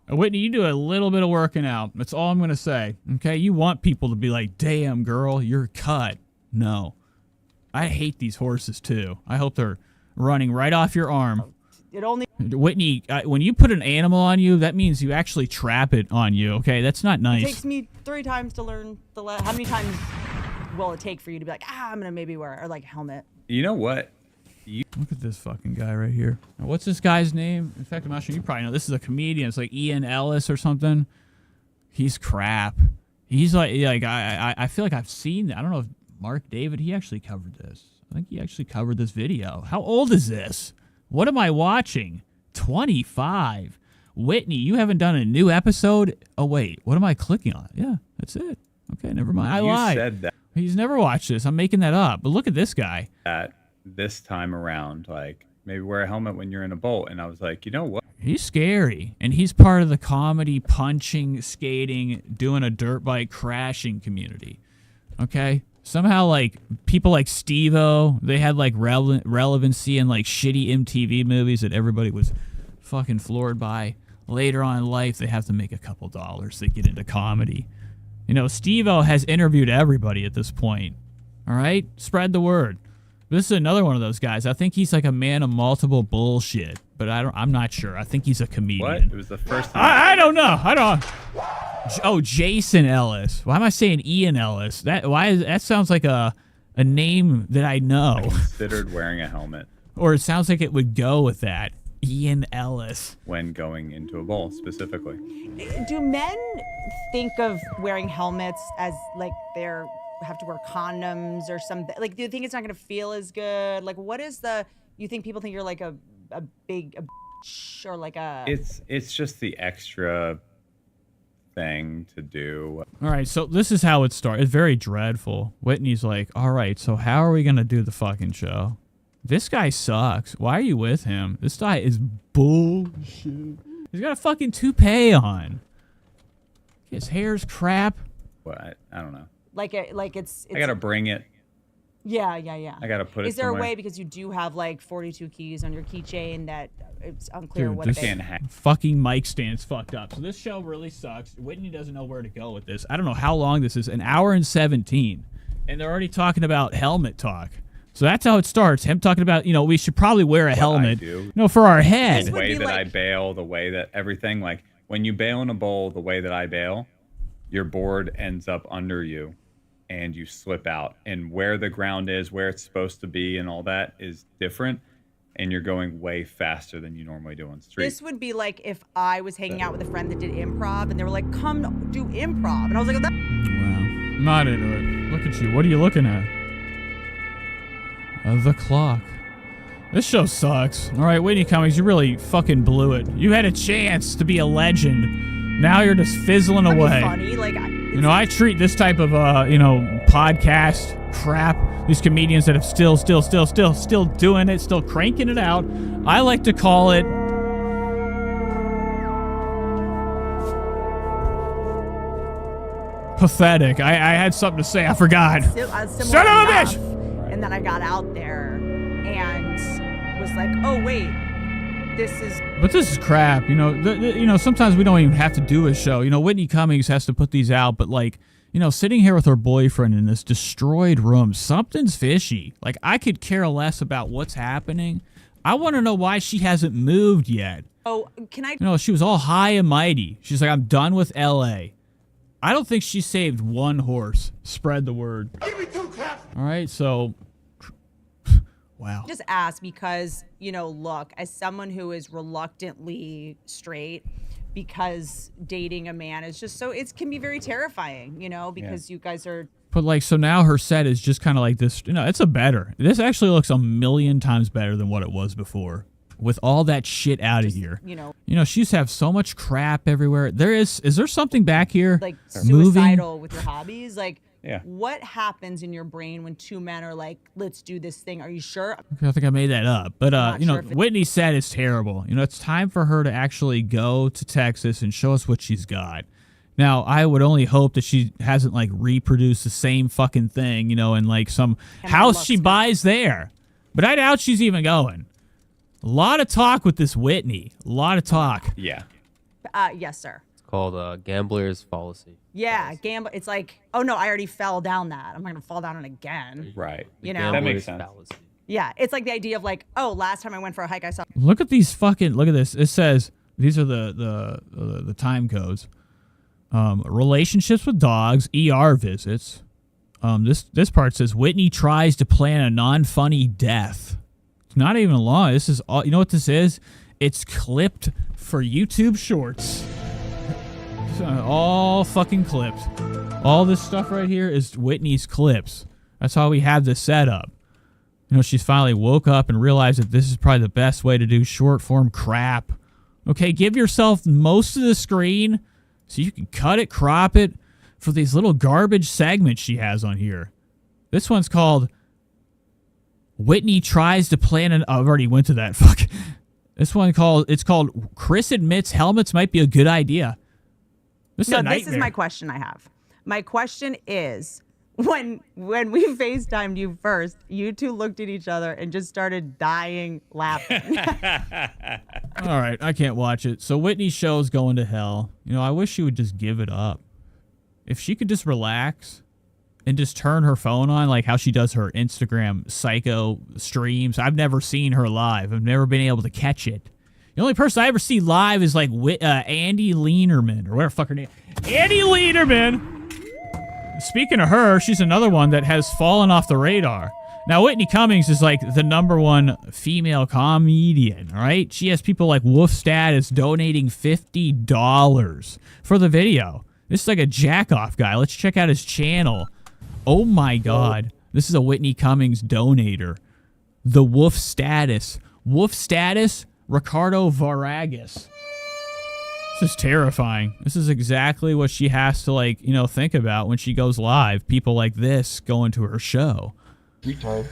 Whitney, you do a little bit of working out. That's all I'm going to say. Okay? You want people to be like, damn, girl, you're cut. No. I hate these horses, too. I hope they're running right off your arm. It only... Whitney, when you put an animal on you, that means you actually trap it on you, okay? That's not nice. It takes me 3 times to learn the... How many times will it take for you to be like, I'm going to maybe wear or like helmet? You know what? Look at this fucking guy right here. Now, what's this guy's name? In fact, I'm not sure you probably know. This is a comedian. It's like Ian Ellis or something. He's crap. He's like I feel like I've seen that. I don't know if Mark David, he actually covered this. I think he actually covered this video. How old is this? What am I watching? 25. Whitney, you haven't done a new episode? Oh, wait. What am I clicking on? Yeah, that's it. Okay, never mind. I lied. You said that. He's never watched this. I'm making that up. But look at this guy. At this time around, like, maybe wear a helmet when you're in a boat. And I was like, you know what? He's scary. And he's part of the comedy, punching, skating, doing a dirt bike, crashing community. Okay? Somehow, like, people like Steve-O, they had, like, relevancy in, like, shitty MTV movies that everybody was fucking floored by. Later on in life, they have to make a couple dollars. They get into comedy. You know, Steve-O has interviewed everybody at this point. All right? Spread the word. This is another one of those guys. I think he's like a man of multiple bullshit, but I'm not sure. I think he's a comedian. What? It was the first time. I don't know. Oh, Jason Ellis. Why am I saying Ian Ellis? That sounds like a name that I know. I considered wearing a helmet. Or it sounds like it would go with that. Ian Ellis. When going into a bowl, specifically. Do men think of wearing helmets as like they're have to wear condoms or something? Like, do you think it's not going to feel as good? Like, what is you think people think you're like a bitch or like a... It's just the extra thing to do. All right, so this is how it started. It's very dreadful. Whitney's like, all right, so how are we going to do the fucking show? This guy sucks. Why are you with him? This guy is bullshit. He's got a fucking toupee on. His hair's crap. What? I don't know. Like it's I gotta bring it. Yeah. I gotta put it Is there somewhere. a way, because you do have like 42 keys on your keychain, that it's unclear Dude, what this they... fucking mic stand's fucked up. So this show really sucks. Whitney doesn't know where to go with this. I don't know how long this is. An hour and 17. And they're already talking about helmet talk. So that's how it starts. Him talking about, we should probably wear a helmet. For our head. The way that I bail, the way that everything, like when you bail in a bowl, the way that I bail, your board ends up under you and you slip out. And where the ground is, where it's supposed to be and all that is different. And you're going way faster than you normally do on the street. This would be like if I was hanging out with a friend that did improv and they were like, come do improv. And I was like, that... Wow. Not into it. Look at you. What are you looking at? The clock. This show sucks. All right, Whitney Cummings, you really fucking blew it. You had a chance to be a legend. Now you're just fizzling away. Funny, like I treat this type of podcast crap, these comedians that have still doing it, still cranking it out. I like to call it pathetic. I had something to say. I forgot. Son of a bitch! And then I got out there and was like, oh wait, this is... But this is crap. Sometimes we don't even have to do a show. Whitney Cummings has to put these out, but sitting here with her boyfriend in this destroyed room, something's fishy. Like, I could care less about what's happening. I want to know why she hasn't moved yet. Oh, can I... She was all high and mighty. She's like, I'm done with L.A. I don't think she saved one horse. Spread the word. Give me 2 claps. All right, so... Wow. Just ask because, look, as someone who is reluctantly straight, because dating a man is just so, it can be very terrifying, because you guys are... But so now her set is just kind of like this, it's this actually looks a million times better than what it was before. With all that shit out of here. She used to have so much crap everywhere. Is there something back here? Like suicidal with your hobbies? Like, what happens in your brain when 2 men are like, let's do this thing? Are you sure? I think I made that up. But, sure Whitney said it's terrible. It's time for her to actually go to Texas and show us what she's got. Now, I would only hope that she hasn't, reproduced the same fucking thing, in, some house she buys there. But I doubt she's even going. A lot of talk with this Whitney. A lot of talk. Yeah. Yes, sir. It's called gambler's fallacy. Yeah, gamble. It's like, oh no, I already fell down that. I'm not gonna fall down it again. Right. That makes sense. Fallacy. Yeah, it's like the idea of oh, last time I went for a hike, I saw. Look at these look at this. It says these are the time codes. Relationships with dogs, ER visits. This part says Whitney tries to plan a non-funny death. It's not even long. This is all. You know what this is? It's clipped for YouTube Shorts. All fucking clipped. All this stuff right here is Whitney's clips. That's how we have this set up. She's finally woke up and realized that this is probably the best way to do short form crap. Okay, give yourself most of the screen so you can cut it, crop it for these little garbage segments she has on here. This one's called Whitney tries to plan an... I've already went to that. Fuck. This one it's called Chris admits helmets might be a good idea. This is my question I have. My question is, when we FaceTimed you first, you two looked at each other and just started dying laughing. All right, I can't watch it. So Whitney's show's going to hell. I wish she would just give it up. If she could just relax and just turn her phone on like how she does her Instagram psycho streams. I've never seen her live. I've never been able to catch it. The only person I ever see live is Andy Lienerman, or whatever the fuck her name. Andy Lienerman! Speaking of her, she's another one that has fallen off the radar. Now, Whitney Cummings is the #1 female comedian, all right? She has people like Wolf Status donating $50 for the video. This is like a jack-off guy. Let's check out his channel. Oh my God. This is a Whitney Cummings donator. The Wolf Status. Wolf Status, Ricardo Varagas. This is terrifying. This is exactly what she has to, think about when she goes live. People like this going to her show. Retard.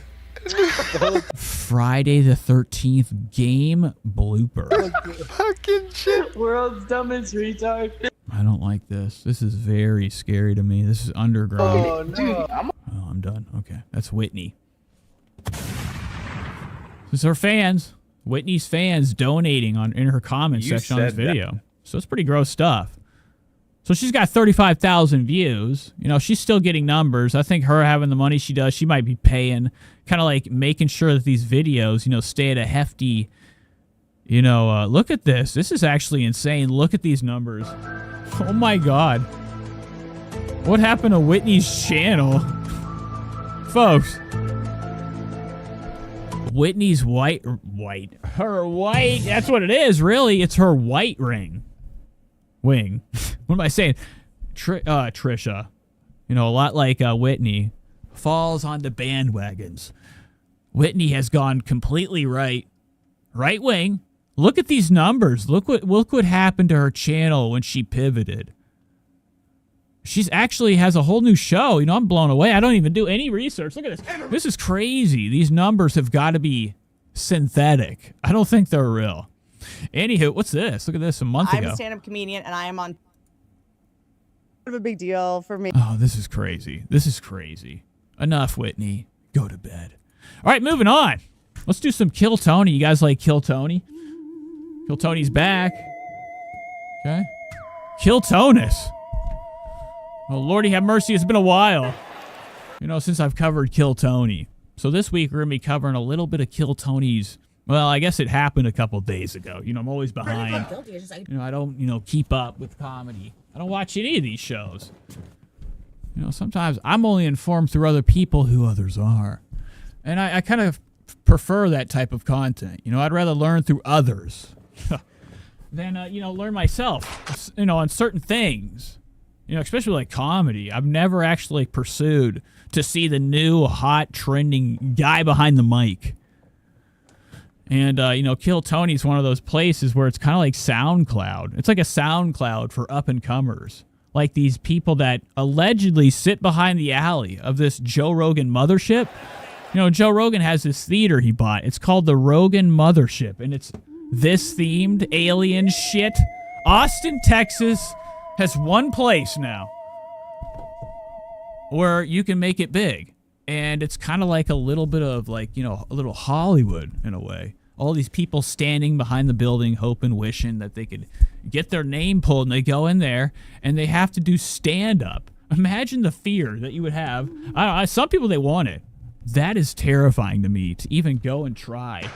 Friday the 13th game blooper. Fucking shit. World's dumbest retard. I don't like this. This is very scary to me. This is underground. Oh, no. Oh, I'm done. Okay, that's Whitney. This is her fans. Whitney's fans donating in her comment section on this video. So it's pretty gross stuff. So she's got 35,000 views. You know, she's still getting numbers. I think her having the money she does, she might be paying, kind of like making sure that these videos, you know, stay at a hefty, you know, look at this. This is actually insane. Look at these numbers. Oh my God. What happened to Whitney's channel? Folks. Whitney's her white, that's what it is, really. It's her white wing. What am I saying? Trisha, you know, a lot like Whitney, falls onto bandwagons. Whitney has gone completely right wing. Look at these numbers. Look what happened to her channel when she pivoted. She's actually has a whole new show. You know, I'm blown away. I don't even do any research. Look at this. This is crazy. These numbers have got to be synthetic. I don't think they're real. Anywho, what's this? Look at this a month ago. I'm a stand-up comedian, and I am on a big deal for me. Oh, this is crazy. This is crazy. Enough, Whitney. Go to bed. All right, moving on. Let's do some Kill Tony. You guys like Kill Tony? Kill Tony's back. Okay. Kill Tonus. Oh, Lordy have mercy. It's been a while, you know, since I've covered Kill Tony. So this week we're going to be covering a little bit of Kill Tony's. Well, I guess it happened a couple days ago. You know, I'm always behind. You know, I don't, you know, keep up with comedy. I don't watch any of these shows. You know, sometimes I'm only informed through other people who others are. And I kind of prefer that type of content. You know, I'd rather learn through others than, you know, learn myself, you know, on certain things. You know, especially like comedy. I've never actually pursued to see the new hot trending guy behind the mic. And, you know, Kill Tony's one of those places where it's kind of like SoundCloud. It's like a SoundCloud for up-and-comers. Like these people that allegedly sit behind the alley of this Joe Rogan mothership. You know, Joe Rogan has this theater he bought. It's called the Rogan Mothership. And it's this themed alien shit. Austin, Texas has one place now where you can make it big. And it's kind of like a little bit of like, you know, a little Hollywood in a way. All these people standing behind the building, hoping, wishing that they could get their name pulled. And they go in there and they have to do stand-up. Imagine the fear that you would have. I don't know, some people, they want it. That is terrifying to me to even go and try.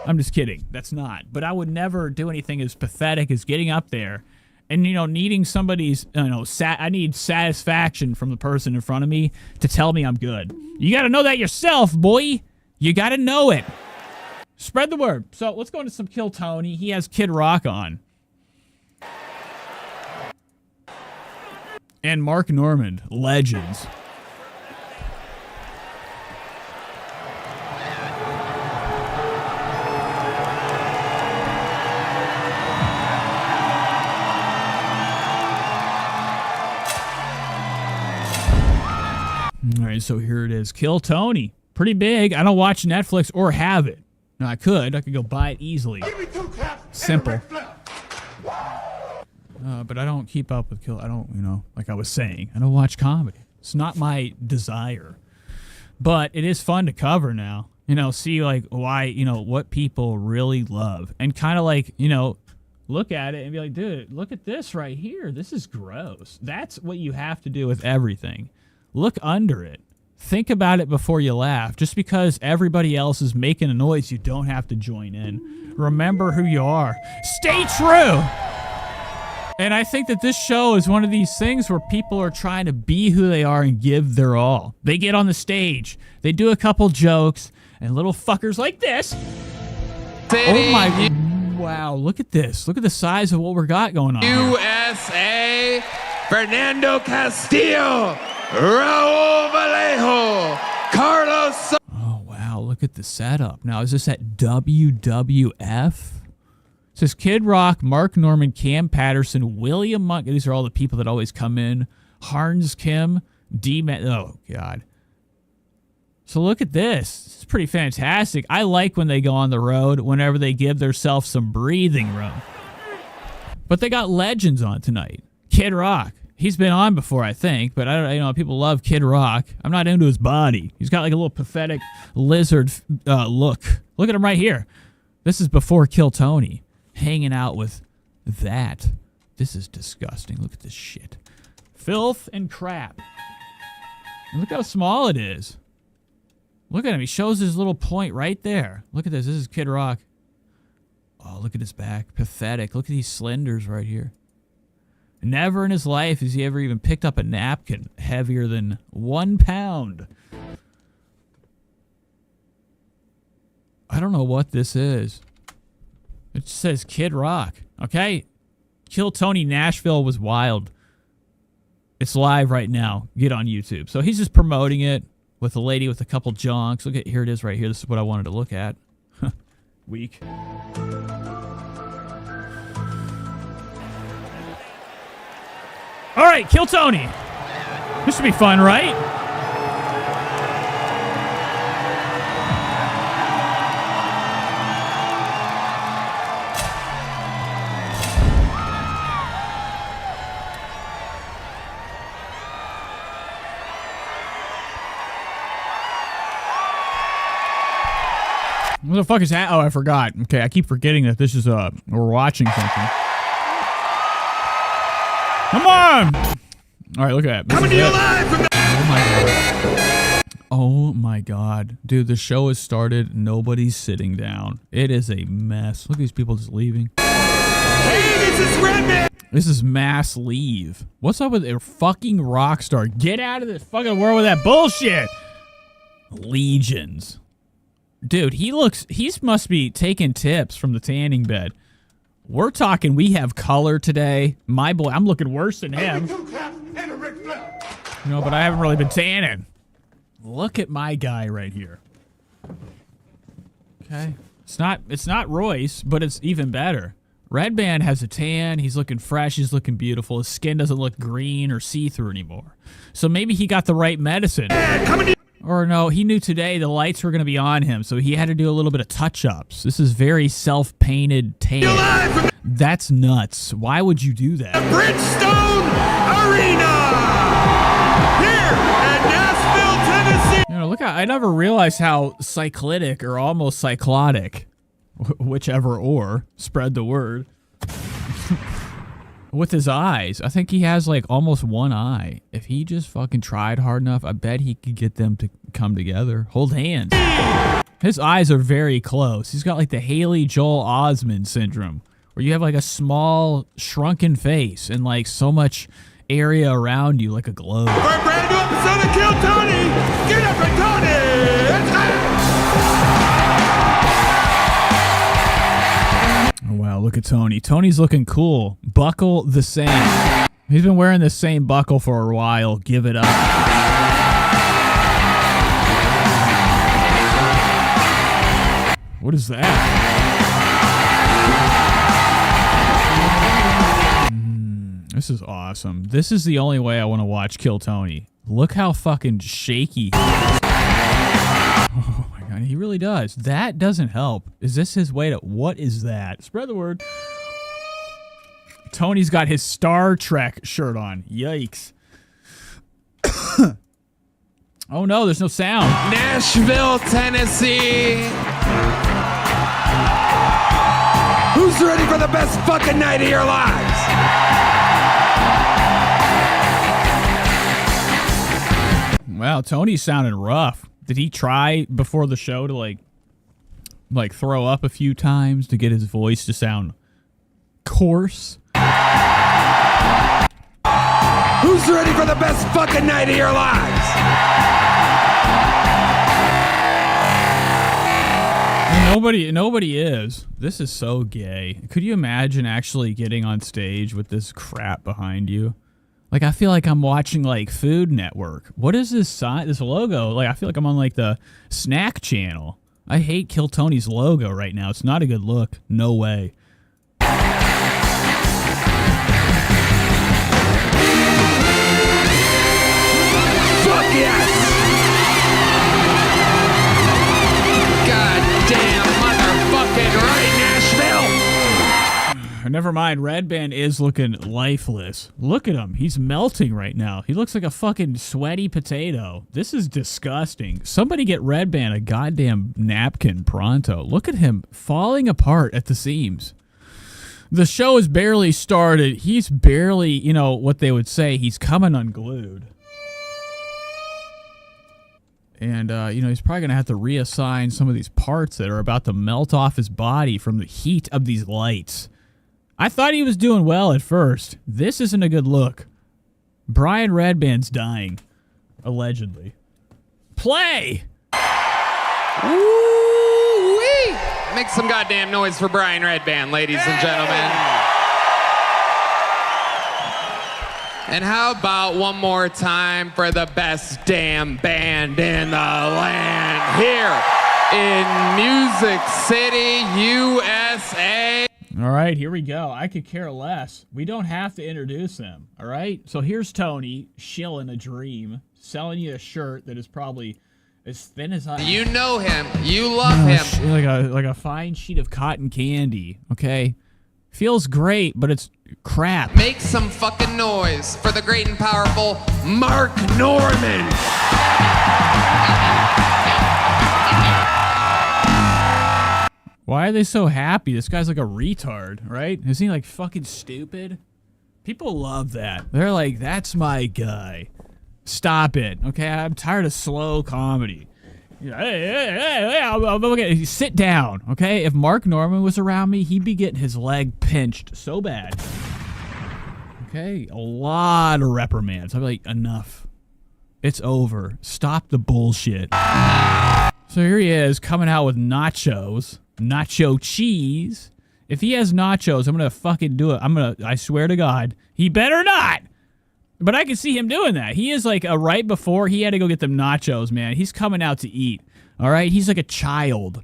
I'm just kidding. That's not. But I would never do anything as pathetic as getting up there and, you know, needing somebody's, you know, I need satisfaction from the person in front of me to tell me I'm good. You got to know that yourself, boy. You got to know it. Spread the word. So let's go into some Kill Tony. He has Kid Rock on. And Mark Normand, legends. All right, so here it is. Kill Tony. Pretty big. I don't watch Netflix or have it. No, I could go buy it easily. Simple. But I don't keep up with Kill. I don't, you know, like I was saying, I don't watch comedy. It's not my desire. But it is fun to cover now. You know, see like why, you know, what people really love. And kind of like, you know, look at it and be like, dude, look at this right here. This is gross. That's what you have to do with everything. Look under it. Think about it before you laugh. Just because everybody else is making a noise, you don't have to join in. Remember who you are. Stay true! And I think that this show is one of these things where people are trying to be who they are and give their all. They get on the stage, they do a couple jokes, and little fuckers like this. Oh my, wow, look at this. Look at the size of what we got going on. USA, Fernando Castillo, Raul Vallejo, Carlos. Oh, wow, look at the setup. Now, is this at WWF? It says Kid Rock, Mark Normand, Cam Patterson, William Monk. These are all the people that always come in. Harns Kim, oh, God. So look at this. This is pretty fantastic. I like when they go on the road, whenever they give themselves some breathing room. But they got legends on tonight. Kid Rock. He's been on before, I think, but I don't. You know, people love Kid Rock. I'm not into his body. He's got like a little pathetic lizard look. Look at him right here. This is before Kill Tony, hanging out with that. This is disgusting. Look at this shit. Filth and crap. And look how small it is. Look at him. He shows his little point right there. Look at this. This is Kid Rock. Oh, look at his back. Pathetic. Look at these slenders right here. Never in his life has he ever even picked up a napkin heavier than 1 pound. I don't know what this is. It says Kid Rock. Okay? Kill Tony Nashville was wild. It's live right now. Get on YouTube. So he's just promoting it with a lady with a couple jonks. Look at, here it is right here. This is what I wanted to look at. Weak. All right, Kill Tony. This should be fun, right? What the fuck is that? Oh, I forgot. Okay, I keep forgetting that this is we're watching something. Come on! All right, look at that. Coming to you live from the Oh my god. Dude, the show has started. Nobody's sitting down. It is a mess. Look at these people just leaving. Hey, this is Redman! This is mass leave. What's up with a fucking rock star? Get out of this fucking world with that bullshit! Legions. Dude, he must be taking tips from the tanning bed. We're talking, we have color today. My boy, I'm looking worse than him. You know, but I haven't really been tanning. Look at my guy right here. Okay. It's not Royce, but it's even better. Redman has a tan. He's looking fresh. He's looking beautiful. His skin doesn't look green or see-through anymore. So maybe he got the right medicine. Or no, he knew today the lights were going to be on him, so he had to do a little bit of touch-ups. This is very self-painted tan. That's nuts. Why would you do that? Bridgestone Arena here in Nashville, Tennessee. You know, look, I never realized how cyclitic or almost cyclotic, whichever or, spread the word, with his eyes. I think he has like almost one eye. If he just fucking tried hard enough, I bet he could get them to come together. Hold hands. His eyes are very close. He's got like the Haley Joel Osment syndrome, where you have like a small shrunken face and like so much area around you like a globe. For a brand new episode of Kill Tony, get up and Tony! It's Oh, wow, look at Tony. Tony's looking cool. Buckle the same. He's been wearing the same buckle for a while. Give it up. What is that? This is awesome. This is the only way I want to watch Kill Tony. Look how fucking shaky. Oh my god, he really does. That doesn't help. Is this his way to... What is that? Spread the word. Tony's got his Star Trek shirt on. Yikes. Oh no, there's no sound. Nashville, Tennessee. Who's ready for the best fucking night of your lives? Wow, Tony's sounding rough. Did he try before the show to like throw up a few times to get his voice to sound coarse? Who's ready for the best fucking night of your lives? Nobody is. This is so gay. Could you imagine actually getting on stage with this crap behind you? Like, I feel like I'm watching, like, Food Network. What is this sign, this logo? Like, I feel like I'm on, like, the snack channel. I hate Kill Tony's logo right now. It's not a good look. No way. Fuck yes! Goddamn motherfucking right, Nashville! Never mind. Red Band is looking lifeless. Look at him. He's melting right now. He looks like a fucking sweaty potato. This is disgusting. Somebody get Red Band a goddamn napkin pronto. Look at him falling apart at the seams. The show has barely started. He's barely, you know, what they would say, he's coming unglued. And, you know, he's probably going to have to reassign some of these parts that are about to melt off his body from the heat of these lights. I thought he was doing well at first. This isn't a good look. Brian Redband's dying. Allegedly. Play! Ooh-wee! Make some goddamn noise for Brian Redband, ladies and gentlemen. And how about one more time for the best damn band in the land here in Music City, USA. All right, here we go. I could care less. We don't have to introduce them, all right? So here's Tony, shilling a dream, selling you a shirt that is probably as thin as I... You know him. You love him. Like a fine sheet of cotton candy, okay? Feels great, but it's crap. Make some fucking noise for the great and powerful Mark Norman. Why are they so happy? This guy's like a retard, right? Isn't he like fucking stupid? People love that. They're like, that's my guy. Stop it, okay? I'm tired of slow comedy. Hey, sit down, okay? If Mark Norman was around me, he'd be getting his leg pinched so bad. Okay? A lot of reprimands. I'd be like, enough. It's over. Stop the bullshit. So here he is, coming out with nachos. Nacho cheese. If he has nachos, I'm gonna fucking do it. I swear to God, he better not. But I can see him doing that. He is like right before he had to go get them nachos, man. He's coming out to eat. All right? He's like a child.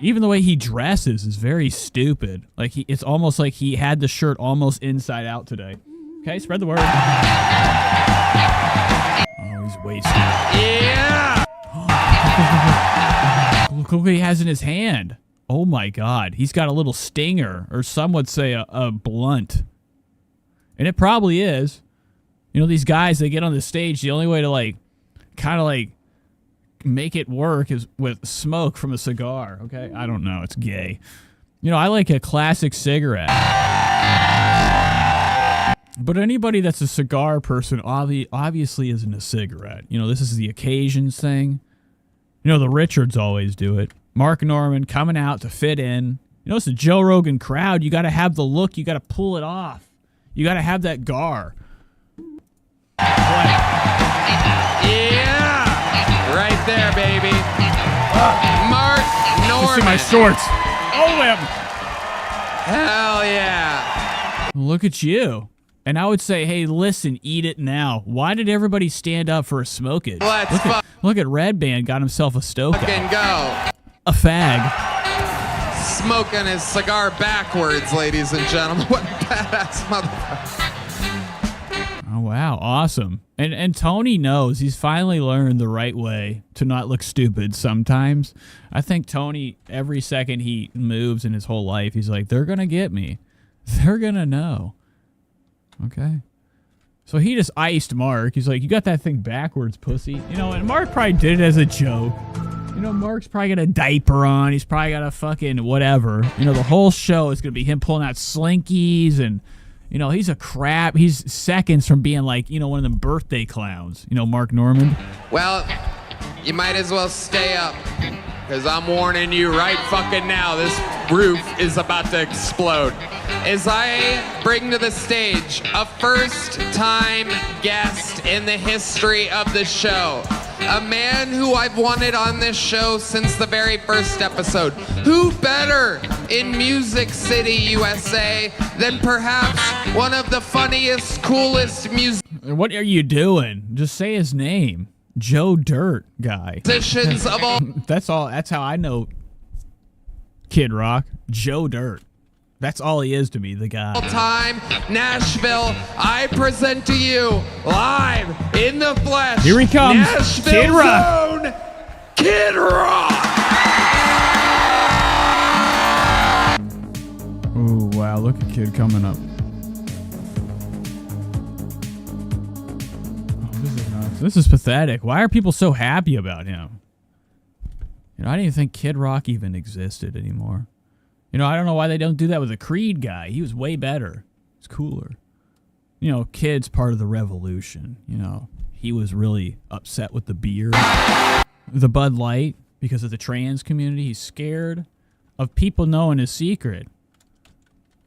Even the way he dresses is very stupid. Like it's almost like he had the shirt almost inside out today. Okay, spread the word. Oh, he's wasted. Yeah. Look what he has in his hand. Oh my God. He's got a little stinger, or some would say a blunt. And it probably is. You know, these guys, they get on the stage, the only way to like, kind of like, make it work is with smoke from a cigar, okay? I don't know, it's gay. You know, I like a classic cigarette. But anybody that's a cigar person obviously isn't a cigarette. You know, this is the occasions thing. You know, the Richards always do it. Mark Norman coming out to fit in. You know, it's a Joe Rogan crowd. You got to have the look. You got to pull it off. You got to have that gar. Yeah! Right there, baby. Mark Norman. See my shorts. Oh, him. Hell yeah. Look at you. And I would say, hey, listen, eat it now. Why did everybody stand up for a smoke it? Look at Red Band got himself a stoke fucking go. A fag. Smoking his cigar backwards, ladies and gentlemen. What a badass motherfucker. Oh, wow. Awesome. And Tony knows. He's finally learned the right way to not look stupid sometimes. I think Tony, every second he moves in his whole life, he's like, they're going to get me. They're going to know. Okay. So he just iced Mark. He's like, you got that thing backwards, pussy. You know, and Mark probably did it as a joke. You know, Mark's probably got a diaper on. He's probably got a fucking whatever. You know, the whole show is going to be him pulling out slinkies and, you know, he's a crap. He's seconds from being like, you know, one of them birthday clowns. You know, Mark Norman. Well, you might as well stay up. Because I'm warning you right fucking now, this roof is about to explode. As I bring to the stage a first-time guest in the history of the show. A man who I've wanted on this show since the very first episode. Who better in Music City, USA than perhaps one of the funniest, coolest What are you doing? Just say his name. Joe Dirt guy. musicians of all That's all. That's how I know Kid Rock. Joe Dirt. That's all he is to me, the guy. time, Nashville, I present to you, live in the flesh. Here he comes. Nashville Kid Rock. Zone, Kid Rock. Wow, look at kid coming up. Oh, this is nuts. This is pathetic. Why are people so happy about him? You know, I didn't even think Kid Rock even existed anymore. You know, I don't know why they don't do that with the Creed guy. He was way better. He's cooler. You know, Kid's part of the revolution. You know, he was really upset with the beer, the Bud Light, because of the trans community. He's scared of people knowing his secret.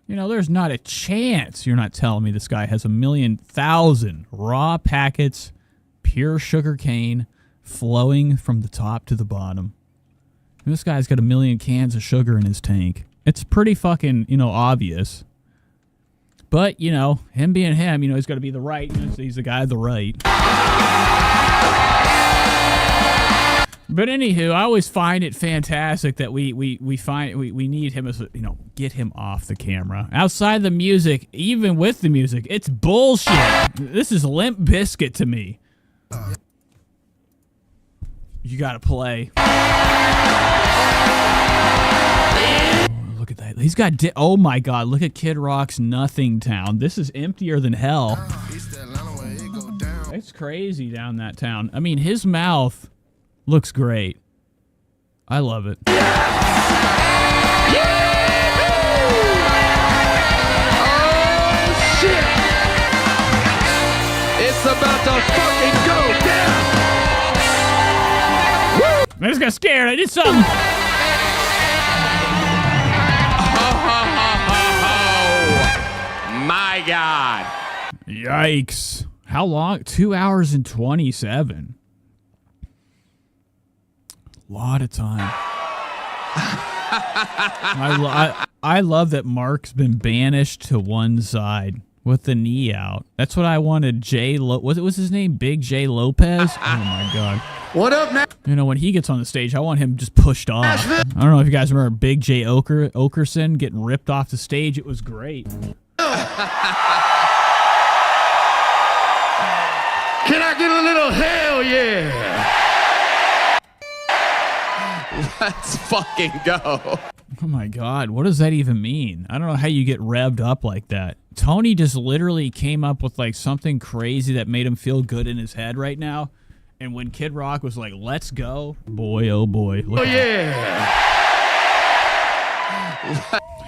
You know, there's not a chance you're not telling me this guy has 1,000,000 raw packets, pure sugar cane, flowing from the top to the bottom. And this guy's got 1,000,000 cans of sugar in his tank. It's pretty fucking, you know, obvious. But, you know, him being him, you know, he's got to be the right. You know, he's the guy of the right. But anywho, I always find it fantastic that we need him as, you know, get him off the camera. Outside the music, even with the music, it's bullshit. This is Limp Bizkit to me. You gotta play. Oh, look at that. He's got, oh my God, look at Kid Rock's Nothing Town. This is emptier than hell. It's crazy down that town. I mean, his mouth looks great. I love it. Oh shit! It's about to fucking go down! Woo! I just got scared. I did something. My God. Yikes. How long? 2 hours and 27. Lot of time. I love that Mark's been banished to one side with the knee out. That's what I wanted. What's his name? Big J Lopez? Oh my God. What up, man? You know, when he gets on the stage, I want him just pushed off. I don't know if you guys remember Big J Okerson getting ripped off the stage. It was great. Can I get a little hell yeah? Let's fucking go. Oh my God, what does that even mean? I don't know how you get revved up like that. Tony just literally came up with like something crazy that made him feel good in his head right now. And when Kid Rock was like, let's go, boy, oh boy. Oh yeah.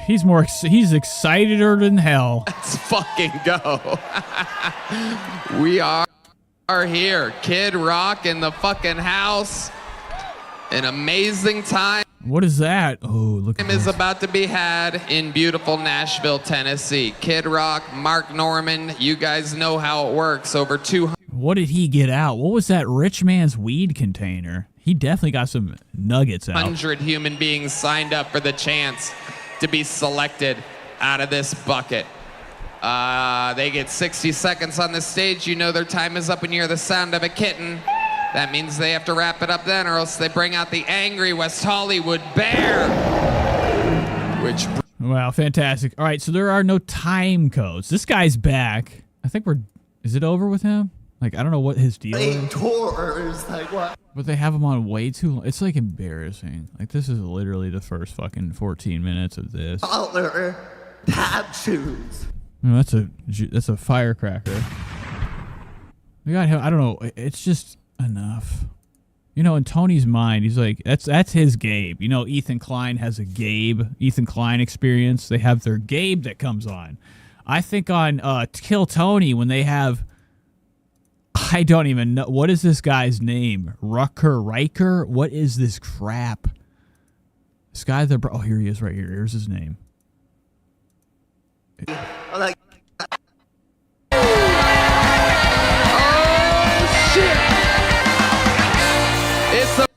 He's exciteder than hell. Let's fucking go. We are here. Kid Rock in the fucking house. An amazing time. What is that? Oh, look at is about to be had in beautiful Nashville, Tennessee. Kid Rock, Mark Norman, you guys know how it works. Over 200. What did he get out? What was that rich man's weed container? He definitely got some nuggets out. 100 human beings signed up for the chance to be selected out of this bucket. They get 60 seconds on the stage. You know their time is up when you hear the sound of a kitten. That means they have to wrap it up then, or else they bring out the angry West Hollywood bear. Which. Wow, fantastic. All right, so there are no time codes. This guy's back. I think is it over with him? Like, I don't know what his deal is. Tours, like what? But they have him on way too long. It's like embarrassing. Like, this is literally the first fucking 14 minutes of this. Collar, tap shoes. No, that's a firecracker. We got him. I don't know. It's just enough. You know, in Tony's mind, he's like, that's his Gabe. You know, Ethan Klein has a Ethan Klein experience. They have their Gabe that comes on. I think on Kill Tony, when they have, I don't even know, what is this guy's name? Riker? What is this crap? This guy, oh, here he is right here. Here's his name.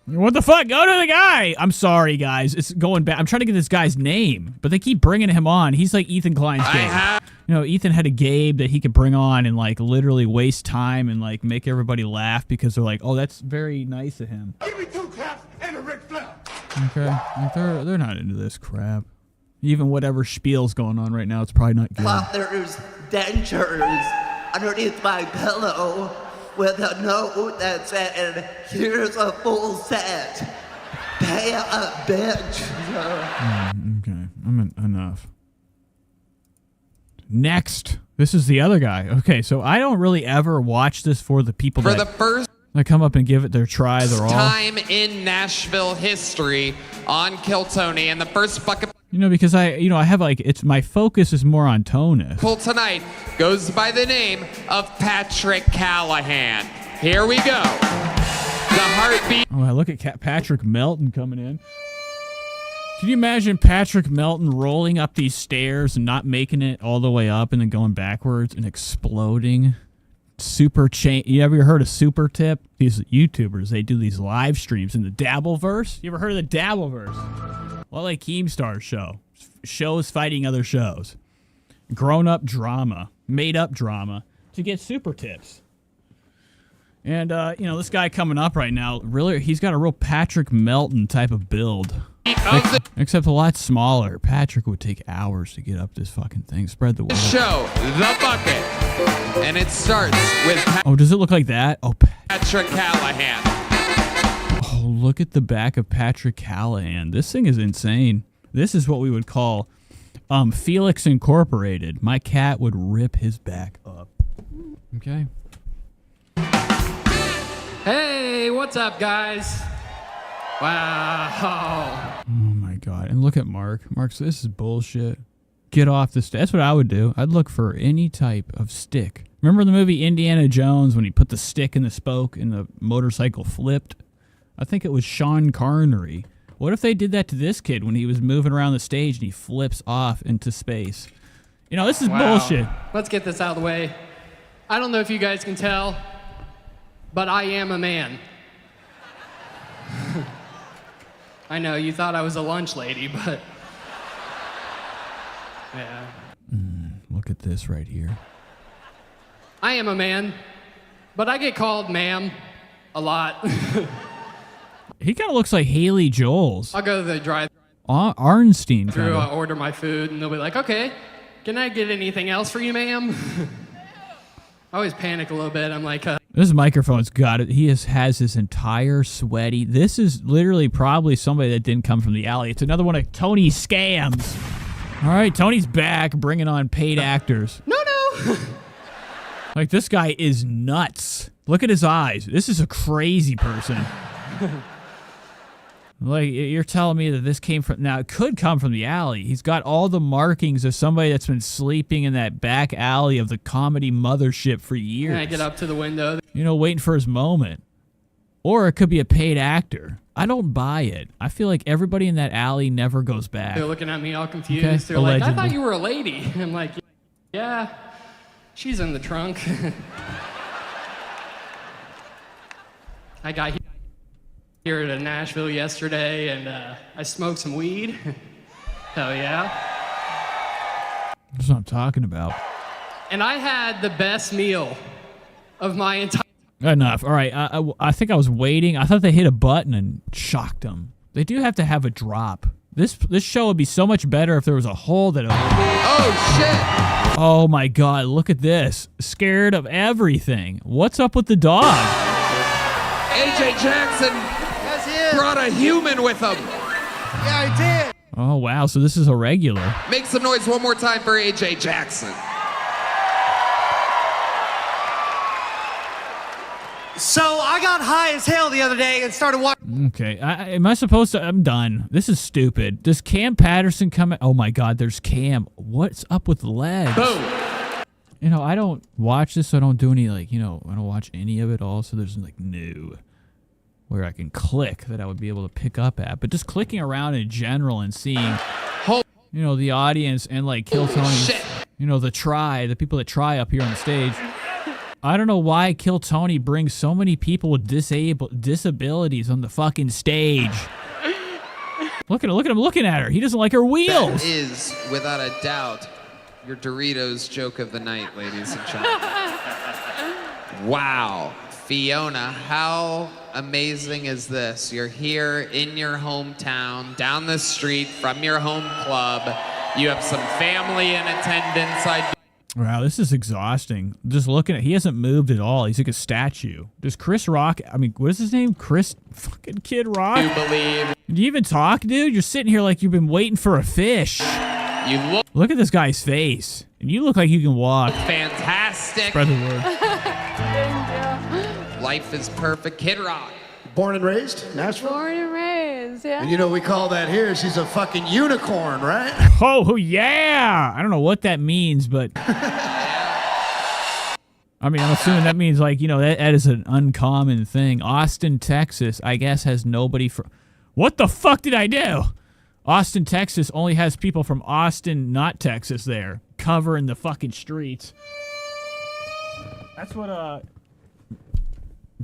What the fuck? Go to the guy! I'm sorry, guys. It's going back. I'm trying to get this guy's name, but they keep bringing him on. He's like Ethan Klein's Gabe. You know, Ethan had a Gabe that he could bring on and like literally waste time and like make everybody laugh because they're like, oh, that's very nice of him. Give me 2 claps and a Ric Flair. Okay, like they're not into this crap. Even whatever spiel's going on right now, it's probably not good. There's dentures underneath my pillow with a note that said, here's a full set. Pay a bitch. Okay, enough. Next. This is the other guy. Okay, so I don't really ever watch this for the people For that, the first that come up and give it their try. They're all... time in Nashville history on Kill Tony, and the first bucket because I have like, it's my focus is more on Tonus. pull tonight goes by the name of Patrick Callahan. Here we go. The heartbeat. Oh, I look at Patrick Melton coming in. Can you imagine Patrick Melton rolling up these stairs and not making it all the way up and then going backwards and exploding? Super chain. You ever heard of Super Tip? These YouTubers, they do these live streams in the Dabbleverse. You ever heard of the Dabbleverse? Well, like Keemstar show. Shows fighting other shows. Grown-up drama. Made-up drama. To get super tips. And, this guy coming up right now, really, he's got a real Patrick Melton type of build. Except a lot smaller. Patrick would take hours to get up this fucking thing. Spread the word. Show, The Bucket. And it starts with Oh, does it look like that? Oh, Patrick Callahan. Oh, look at the back of Patrick Callahan. This thing is insane. This is what we would call Felix Incorporated. My cat would rip his back up. Okay. Hey, what's up, guys? Wow. Oh my God. And look at Mark. Mark, this is bullshit. Get off the stick. That's what I would do. I'd look for any type of stick. Remember the movie Indiana Jones when he put the stick in the spoke and the motorcycle flipped? I think it was Sean Connery. What if they did that to this kid when he was moving around the stage and he flips off into space? This is bullshit. Let's get this out of the way. I don't know if you guys can tell, but I am a man. I know, you thought I was a lunch lady, but... Yeah. Look at this right here. I am a man, but I get called ma'am a lot. He kind of looks like Haley Joel's. I'll go to the drive Arnstein through, kind I'll of. order my food, and they'll be like, okay, can I get anything else for you, ma'am? I always panic a little bit. I'm like, This microphone's got it. He has his entire sweaty. This is literally probably somebody that didn't come from the alley. It's another one of Tony's scams. All right, Tony's back, bringing on paid actors. No. Like, this guy is nuts. Look at his eyes. This is a crazy person. Like, you're telling me that this came from... Now, it could come from the alley. He's got all the markings of somebody that's been sleeping in that back alley of the comedy mothership for years. Can I get up to the window? Waiting for his moment. Or it could be a paid actor. I don't buy it. I feel like everybody in that alley never goes back. They're looking at me all confused. Okay, They're like, I allegedly. thought you were a lady. I'm like, yeah, she's in the trunk. I got here to Nashville yesterday, and I smoked some weed. Hell yeah. That's what I'm talking about. And I had the best meal of my entire... Enough. All right. I think I was waiting. I thought they hit a button and shocked them. They do have to have a drop. This show would be so much better if there was a hole that... Oh, shit. Oh, my God. Look at this. Scared of everything. What's up with the dog? AJ Jackson brought a human with him. Yeah, I did. Oh, wow. So this is a regular. Make some noise one more time for AJ Jackson. So I got high as hell the other day and started watching. Okay. Am I supposed to? I'm done. This is stupid. Does Cam Patterson come? Oh my God, there's Cam. What's up with the legs? Boom. I don't watch this, so I don't do any I don't watch any of it all. So there's new where I can click that I would be able to pick up at. But just clicking around in general and seeing, the audience and Kill Tony, the people that try up here on the stage. I don't know why Kill Tony brings so many people with disabilities on the fucking stage. Look at him looking at her. He doesn't like her wheels. That is, without a doubt, your Doritos joke of the night, ladies and gentlemen. Wow. Fiona, how amazing is this? You're here in your hometown, down the street from your home club. You have some family in attendance. Wow, this is exhausting. Just looking at, he hasn't moved at all. He's like a statue. Does Chris Rock, what is his name? Chris fucking Kid Rock? You believe. Do you even talk, dude? You're sitting here like you've been waiting for a fish. You look Look at this guy's face. And you look like you can walk. fantastic. Spread the word. Life is perfect. Kid Rock. Born and raised, Nashville. Born and raised, yeah. And you know we call that here. She's a fucking unicorn, right? Oh, yeah. I don't know what that means, but... I mean, I'm assuming that means, like, you know, that is an uncommon thing. Austin, Texas, I guess, has nobody from... What the fuck did I do? Austin, Texas only has people from Austin, not Texas there, covering the fucking streets. That's what,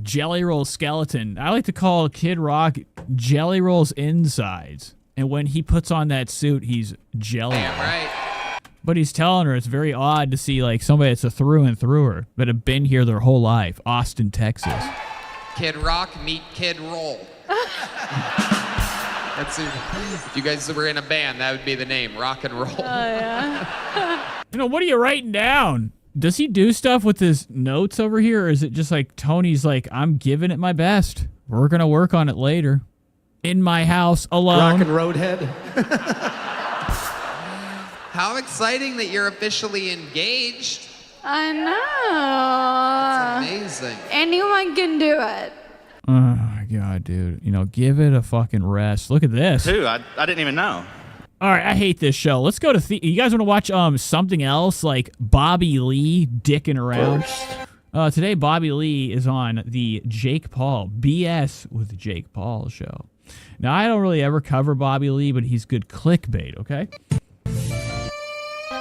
Jelly Roll Skeleton. I like to call Kid Rock Jelly Roll's insides. And when he puts on that suit, he's jelly. Damn right. But he's telling her it's very odd to see, like, somebody that's a through and througher that have been here their whole life. Austin, Texas. Kid Rock meet Kid Roll. That's it. If you guys were in a band, that would be the name, Rock and Roll. Oh, yeah. You know, what are you writing down? Does he do stuff with his notes over here, or is it just like Tony's like, I'm giving it my best. We're going to work on it later. In my house, alone. Rock and Roadhead. How exciting that you're officially engaged. I know. That's amazing. Anyone can do it. Oh, my God, dude. You know, give it a fucking rest. Look at this. Dude, I didn't even know. All right, I hate this show. Let's go to... you guys want to watch something else, like Bobby Lee dicking around? Today, Bobby Lee is on the Jake Paul, BS with Jake Paul show. Now, I don't really ever cover Bobby Lee, but he's good clickbait, okay?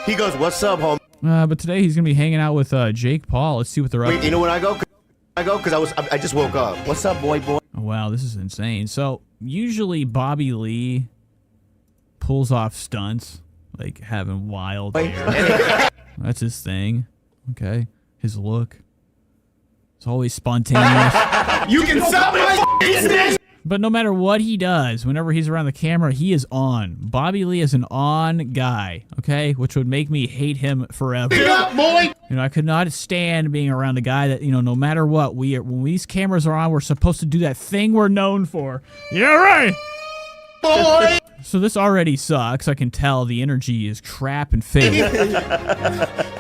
He goes, what's up, home? But today he's going to be hanging out with Jake Paul. Let's see what they're up to. Wait, you know when I go? Because I just woke up. What's up, boy? Oh, wow, this is insane. So, usually Bobby Lee pulls off stunts, like having wild hair. That's his thing, okay? His look. It's always spontaneous. You can stop my business! But no matter what he does, whenever he's around the camera, he is on. Bobby Lee is an on guy, okay? Which would make me hate him forever. Get up, boy! You know, I could not stand being around a guy that, you know, no matter what, when these cameras are on, we're supposed to do that thing we're known for. Yeah, right! Boy! So this already sucks. I can tell the energy is crap and fake.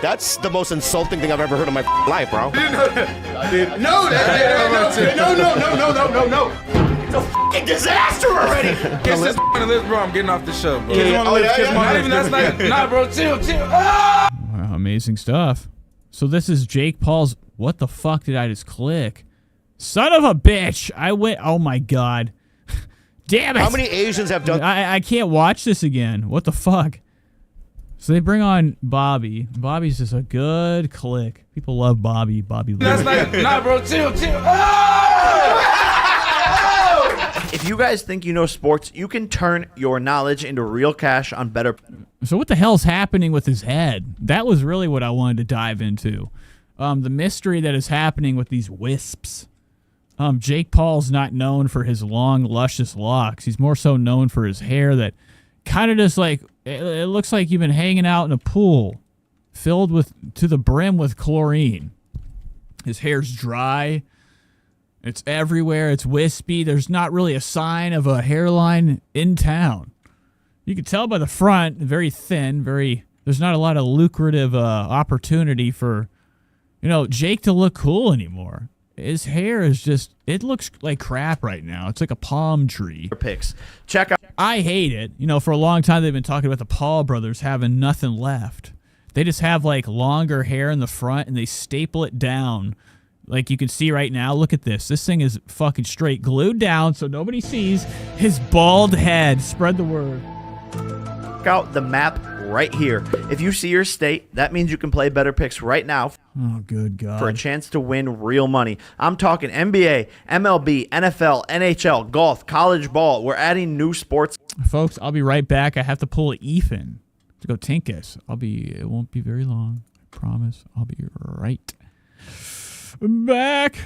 That's the most insulting thing I've ever heard in my life, bro. No. It's a fucking disaster already. Kiss this on the lips, bro. I'm getting off the show, bro. Yeah. Kiss him on the lips. Kiss him on the lips. That's like, nah, bro, chill. Ah! Wow, amazing stuff. So this is Jake Paul's... What the fuck did I just click? Son of a bitch! I went... Oh, my God. Damn it! How many Asians have done... I can't watch this again. What the fuck? So they bring on Bobby. Bobby's just a good click. People love Bobby. Bobby Lee. That's like, nah, bro, chill. If you guys think you know sports, you can turn your knowledge into real cash on Better. So what the hell's happening with his head? That was really what I wanted to dive into. The mystery that is happening with these wisps. Jake Paul's not known for his long, luscious locks. He's more so known for his hair that kind of just like, it looks like you've been hanging out in a pool filled with, to the brim with chlorine. His hair's dry. It's everywhere. It's wispy. There's not really a sign of a hairline in town. You can tell by the front, very thin, there's not a lot of lucrative opportunity for, you know, Jake to look cool anymore. His hair is just, it looks like crap right now. It's like a palm tree. Picks. Check out. I hate it. You know, for a long time they've been talking about the Paul brothers having nothing left. They just have like longer hair in the front and they staple it down. Like you can see right now, look at this. This thing is fucking straight glued down so nobody sees his bald head. Spread the word. Check out the map right here. If you see your state, that means you can play Better Picks right now. Oh, good God. For a chance to win real money. I'm talking NBA, MLB, NFL, NHL, golf, college ball. We're adding new sports. Folks, I'll be right back. I have to pull an Ethan to go Tinkus. It won't be very long. I promise. I'll be right back.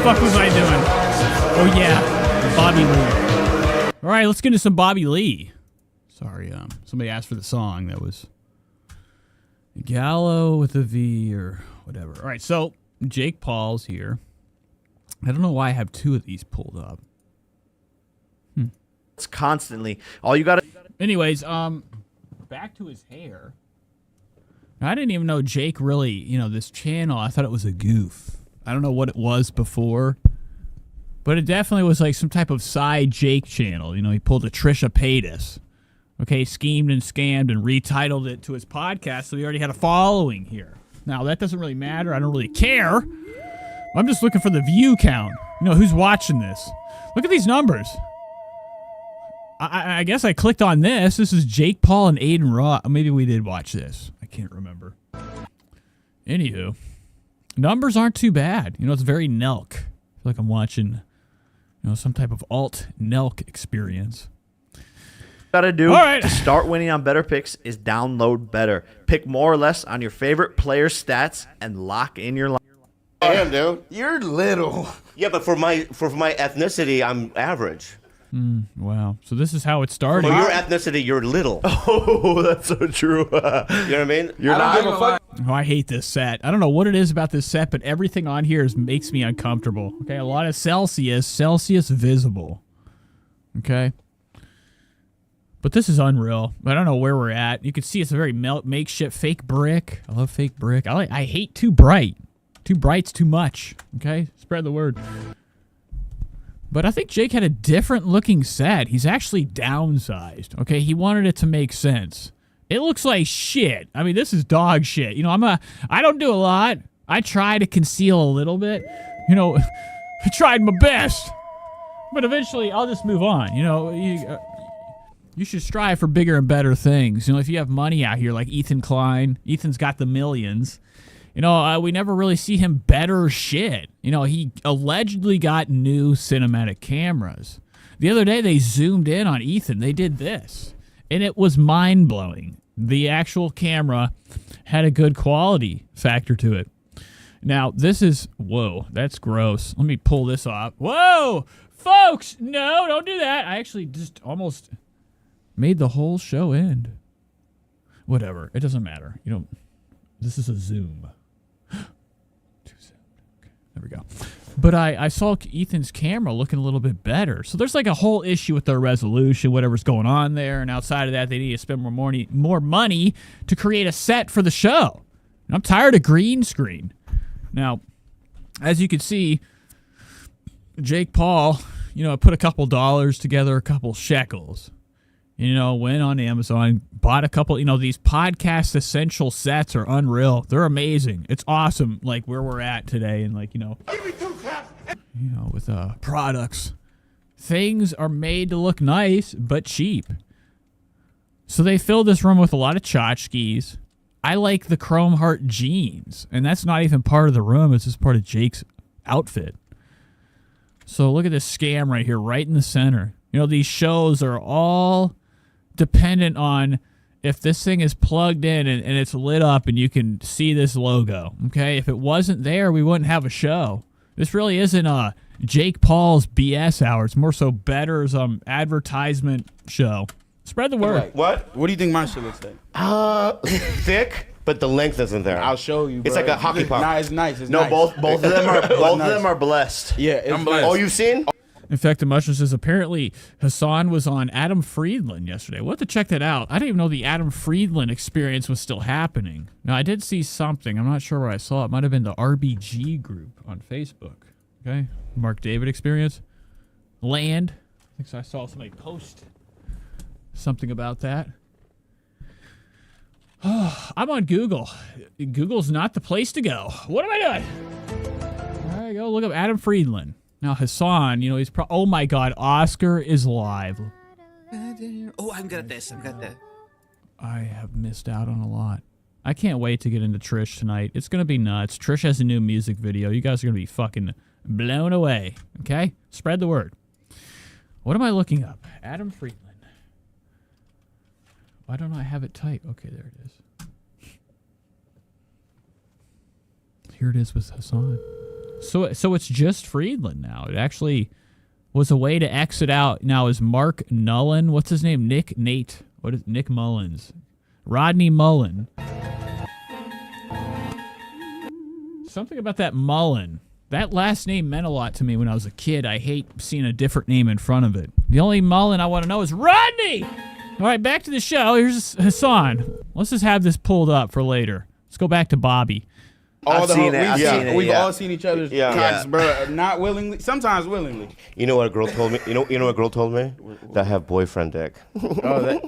fuck was I doing? Oh yeah, Bobby Lee. All right, let's get into some Bobby Lee. Sorry, somebody asked for the song. That was Gallo with a V or whatever. All right, so Jake Paul's here. I don't know why I have two of these pulled up. It's constantly all you got to. Anyways, back to his hair. I didn't even know Jake really, this channel, I thought it was a goof. I don't know what it was before, but it definitely was like some type of side Jake channel. He pulled a Trisha Paytas. Okay, schemed and scammed and retitled it to his podcast, so he already had a following here. Now, that doesn't really matter. I don't really care. I'm just looking for the view count. Who's watching this? Look at these numbers. I guess I clicked on this. This is Jake Paul and Aiden Raw. Maybe we did watch this. I can't remember. Anywho, numbers aren't too bad. It's very Nelk. I feel like I'm watching, some type of alt Nelk experience. Got to do All right. to start winning on better picks is download better. Pick more or less on your favorite player's stats and lock in your line. I am, dude. You're little. Yeah, but for my ethnicity, I'm average. Wow. So this is how it started. For your ethnicity, you're little. Oh, that's so true. You know what I mean? I don't give a fuck. Oh, I hate this set. I don't know what it is about this set, but everything on here makes me uncomfortable. Okay, a lot of Celsius visible. Okay. But this is unreal. I don't know where we're at. You can see it's a very makeshift fake brick. I love fake brick. I hate too bright. Too bright's too much. Okay? Spread the word. But I think Jake had a different looking set. He's actually downsized. Okay? He wanted it to make sense. It looks like shit. I mean, this is dog shit. I don't do a lot. I try to conceal a little bit. I tried my best. But eventually, I'll just move on. You should strive for bigger and better things. If you have money out here like Ethan Klein, Ethan's got the millions. We never really see him better shit. He allegedly got new cinematic cameras. The other day, they zoomed in on Ethan. They did this, and it was mind-blowing. The actual camera had a good quality factor to it. Now, this is... Whoa, that's gross. Let me pull this off. Whoa! Folks, no, don't do that. I actually just almost made the whole show end. Whatever. It doesn't matter. This is a zoom. There we go. But I saw Ethan's camera looking a little bit better. So there's like a whole issue with their resolution, whatever's going on there. And outside of that, they need to spend more money to create a set for the show. And I'm tired of green screen. Now, as you can see, Jake Paul, put a couple dollars together, a couple shekels. Went on Amazon, bought a couple, these podcast essential sets are unreal. They're amazing. It's awesome, like where we're at today and with products. Things are made to look nice, but cheap. So they filled this room with a lot of tchotchkes. I like the chrome heart jeans, and that's not even part of the room. It's just part of Jake's outfit. So look at this scam right here, right in the center. These shows are all dependent on if this thing is plugged in and it's lit up and you can see this logo. Okay? If it wasn't there, we wouldn't have a show. This really isn't a Jake Paul's BS hour. It's more so Better's advertisement show. Spread the word. What do you think my shit looks like? Thick, but the length isn't there. I'll show you, bro. It's like a hockey puck. Nah, it's nice. It's No, nice. both of them are blessed. Yeah, I'm blessed. Oh, you've seen? In fact, the Mushroom says apparently Hassan was on Adam Friedland yesterday. We'll have to check that out. I didn't even know the Adam Friedland experience was still happening. Now, I did see something. I'm not sure where I saw it. It might have been the RBG group on Facebook. Okay? Mark David experience. Land. I think so. I saw somebody post something about that. Oh, I'm on Google. Google's not the place to go. What am I doing? There you go. Look up Adam Friedland. Now, Hassan, he's oh my God, Oscar is live. Oh, I'm good at this. I have missed out on a lot. I can't wait to get into Trish tonight. It's going to be nuts. Trish has a new music video. You guys are going to be fucking blown away. Okay? Spread the word. What am I looking up? Adam Friedland. Why don't I have it typed? Okay, there it is. Here it is with Hassan. So it's just Friedland now. It actually was a way to exit out. Now is Mark Nullen. What's his name? Nick Mullins. Rodney Mullen. Something about that Mullen. That last name meant a lot to me when I was a kid. I hate seeing a different name in front of it. The only Mullen I want to know is Rodney! All right, back to the show. Here's Hassan. Let's just have this pulled up for later. Let's go back to Bobby. We've all seen each other's cocks, bro. Not willingly, sometimes willingly. You know what a girl told me? You know what a girl told me? That I have boyfriend dick. Oh, that.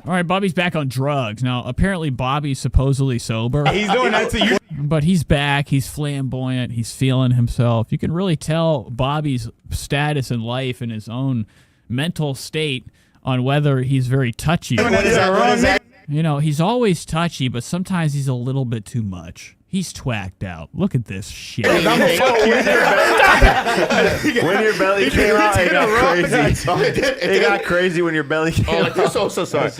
All right, Bobby's back on drugs. Now, apparently Bobby's supposedly sober. He's doing that to you. But he's back. He's flamboyant. He's feeling himself. You can really tell Bobby's status in life and his own mental state on whether he's very touchy. You know, he's always touchy, but sometimes he's a little bit too much. He's twacked out. Look at this shit. When your belly came out, it got crazy. It got crazy when your belly came out. So sorry.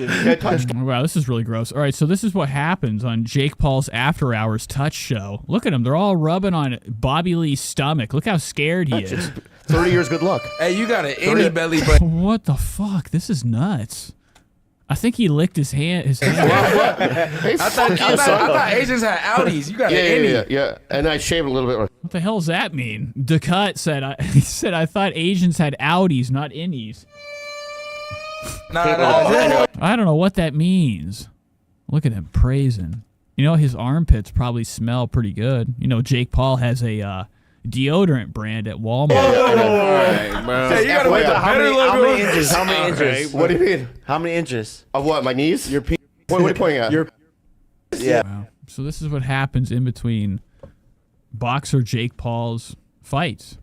Wow, this is really gross. All right, so this is what happens on Jake Paul's After Hours Touch show. Look at them. They're all rubbing on Bobby Lee's stomach. Look how scared he is. 30 years, good luck. Hey, you got an any belly button. What the fuck? This is nuts. I think he licked his hand. I thought Asians had Audis. You got an any. Yeah. And I shaved a little bit. What the hell does that mean? Ducat said, he said, I thought Asians had Audis, not innies. Nah. I don't know what that means. Look at him praising. You know, his armpits probably smell pretty good. You know, Jake Paul has a deodorant brand at Walmart. Right, bro. Hey, you gotta wait how many inches? How many inches? What do you mean? How many inches? Of what? My knees? Your penis. What are you pointing at? Yeah. Wow. So this is what happens in between boxer Jake Paul's fights.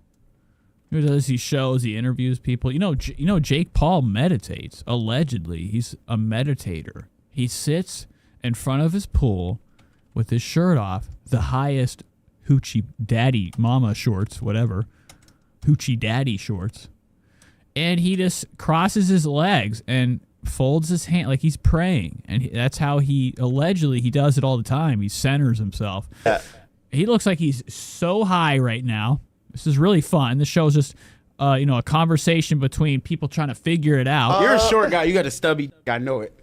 He does these shows, he interviews people. You know, Jake Paul meditates. Allegedly, he's a meditator. He sits in front of his pool with his shirt off, the highest hoochie daddy mama shorts, whatever, hoochie daddy shorts, and he just crosses his legs and folds his hand like he's praying, and that's how he allegedly he does it all the time. He centers himself. He looks like he's so high right now. This is really fun. This show's just a conversation between people trying to figure it out. You're a short guy. You got a stubby. I know it.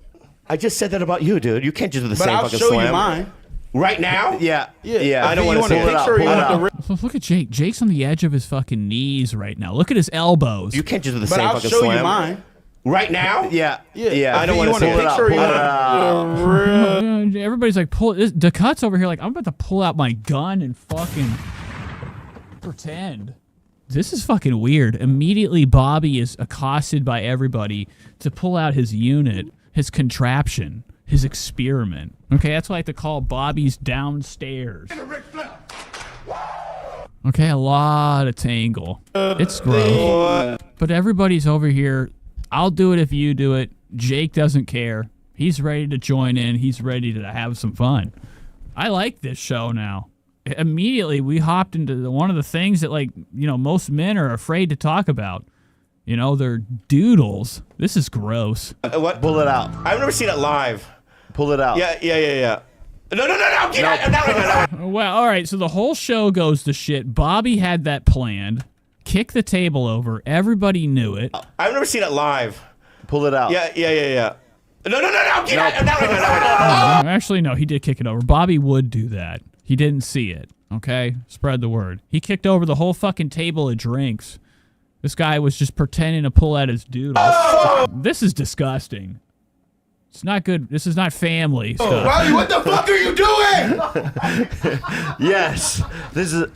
I just said that about you, dude. You can't just do the but same I'll fucking show slam. You mine. Right now? Yeah. I don't want to see it. Look at Jake. Jake's on the edge of his fucking knees right now. Look at his elbows. You can't just do the but same I'll fucking show slam. You mine. Right now? Yeah. I don't want to see it. Everybody's like, pull this. Ducat's over here like, I'm about to pull out my gun and fucking pretend. This is fucking weird. Immediately, Bobby is accosted by everybody to pull out his unit, his contraption, his experiment. Okay, that's what I like to call Bobby's downstairs. Okay, a lot of tangle. It's gross. But everybody's over here. I'll do it if you do it. Jake doesn't care. He's ready to join in. He's ready to have some fun. I like this show now. Immediately, we hopped into one of the things that, most men are afraid to talk about. You know, they're doodles. This is gross. What? Pull it out. I've never seen it live. Pull it out. Yeah. No. Get out. No. Well, all right. So the whole show goes to shit. Bobby had that planned. Kick the table over. Everybody knew it. I've never seen it live. Pull it out. Yeah. No. Get out. No. Actually, no. He did kick it over. Bobby would do that. He didn't see it. Okay? Spread the word. He kicked over the whole fucking table of drinks. This guy was just pretending to pull out his doodle. Oh! This is disgusting. It's not good. This is not family stuff. Bobby, what the fuck are you doing? Yes. This is...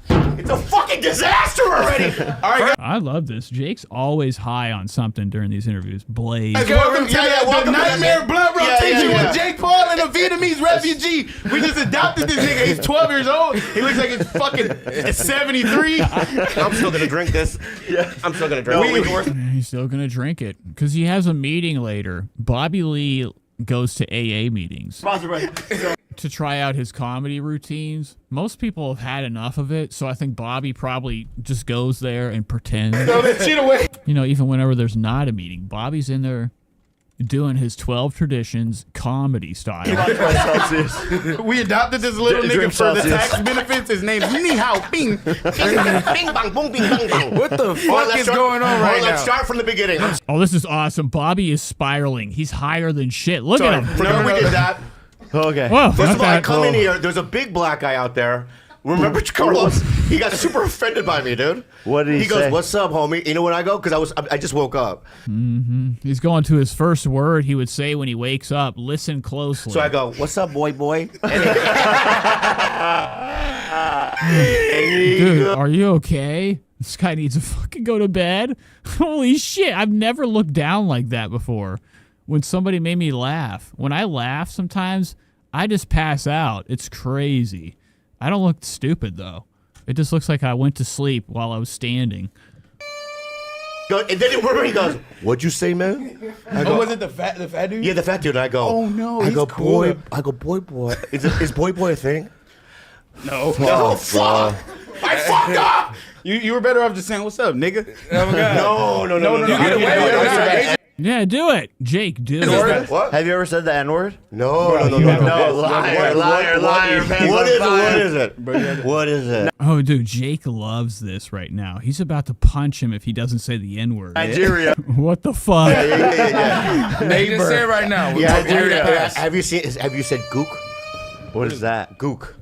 It's a fucking disaster already. All right. I love this. Jake's always high on something during these interviews. Blaze. Welcome to the Nightmare Blood Rotation with Jake Paul and a Vietnamese refugee. We just adopted this nigga. He's 12 years old. He looks like he's fucking 73. I'm still gonna drink this. Yeah. I'm still gonna drink it. He's still gonna drink it because he has a meeting later. Bobby Lee goes to AA meetings to try out his comedy routines. Most people have had enough of it, so I think Bobby probably just goes there and pretends. Throw that shit away. You know, even whenever there's not a meeting, Bobby's in there doing his 12 Traditions comedy style. We adopted this little nigga for the tax benefits. His name's Ni Hao Bing. Bing bang, boom, bing bang, bang. What the fuck is going on right now? Let's start from the beginning. Oh, this is awesome. Bobby is spiraling. He's higher than shit. Look at him. No, we did that. Okay. Whoa, First of all, I not come bad. in here. There's a big black guy out there. Remember Carlos? He got super offended by me, dude. What did he goes, say? "What's up, homie?" You know when I go? Because I just woke up. He's going to his first word he would say when he wakes up. Listen closely. So I go, "What's up, boy?" Dude, are you okay? This guy needs to fucking go to bed. Holy shit, I've never looked down like that before. When somebody made me laugh. When I laugh sometimes, I just pass out. It's crazy. I don't look stupid, though. It just looks like I went to sleep while I was standing. And then he goes, "What'd you say, man?" I go, was it the fat dude? Yeah, the fat dude. And I go, Oh, no, I he's go, cool. boy. I go, boy. Is boy a thing? No. Fuck. I fucked up. You were better off just saying, "What's up, nigga?" No. You get away with it. Yeah, do it. Jake, do it. What? Have you ever said the N-word? No, liar, man. What is it? What is it? Oh, dude, Jake loves this right now. He's about to punch him if he doesn't say the N-word. Nigeria. What the fuck? Yeah. Neighbor. Just say it right now. Yeah, Nigeria. have you said gook? What is that? Gook.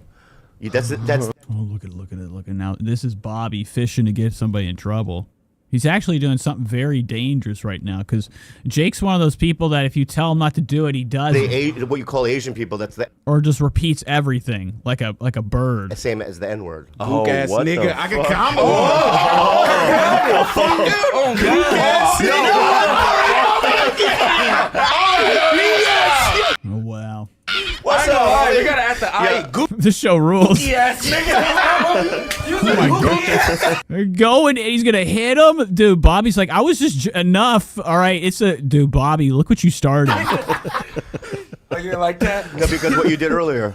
That's. Oh, look at it. Now, this is Bobby fishing to get somebody in trouble. He's actually doing something very dangerous right now because Jake's one of those people that if you tell him not to do it, he does it. What you call Asian people, that's the Or just repeats everything like a bird. same as the N-word. Gook ass what the nigga. I can fuck? combo. Oh, wow. What's I up? lie, we gotta add the I. Gook. This show rules. Yes, nigga. They're going, and he's gonna hit him, dude. Bobby's like, I was just enough. All right, dude, Bobby, look what you started. Oh, you like that? No, because what you did earlier.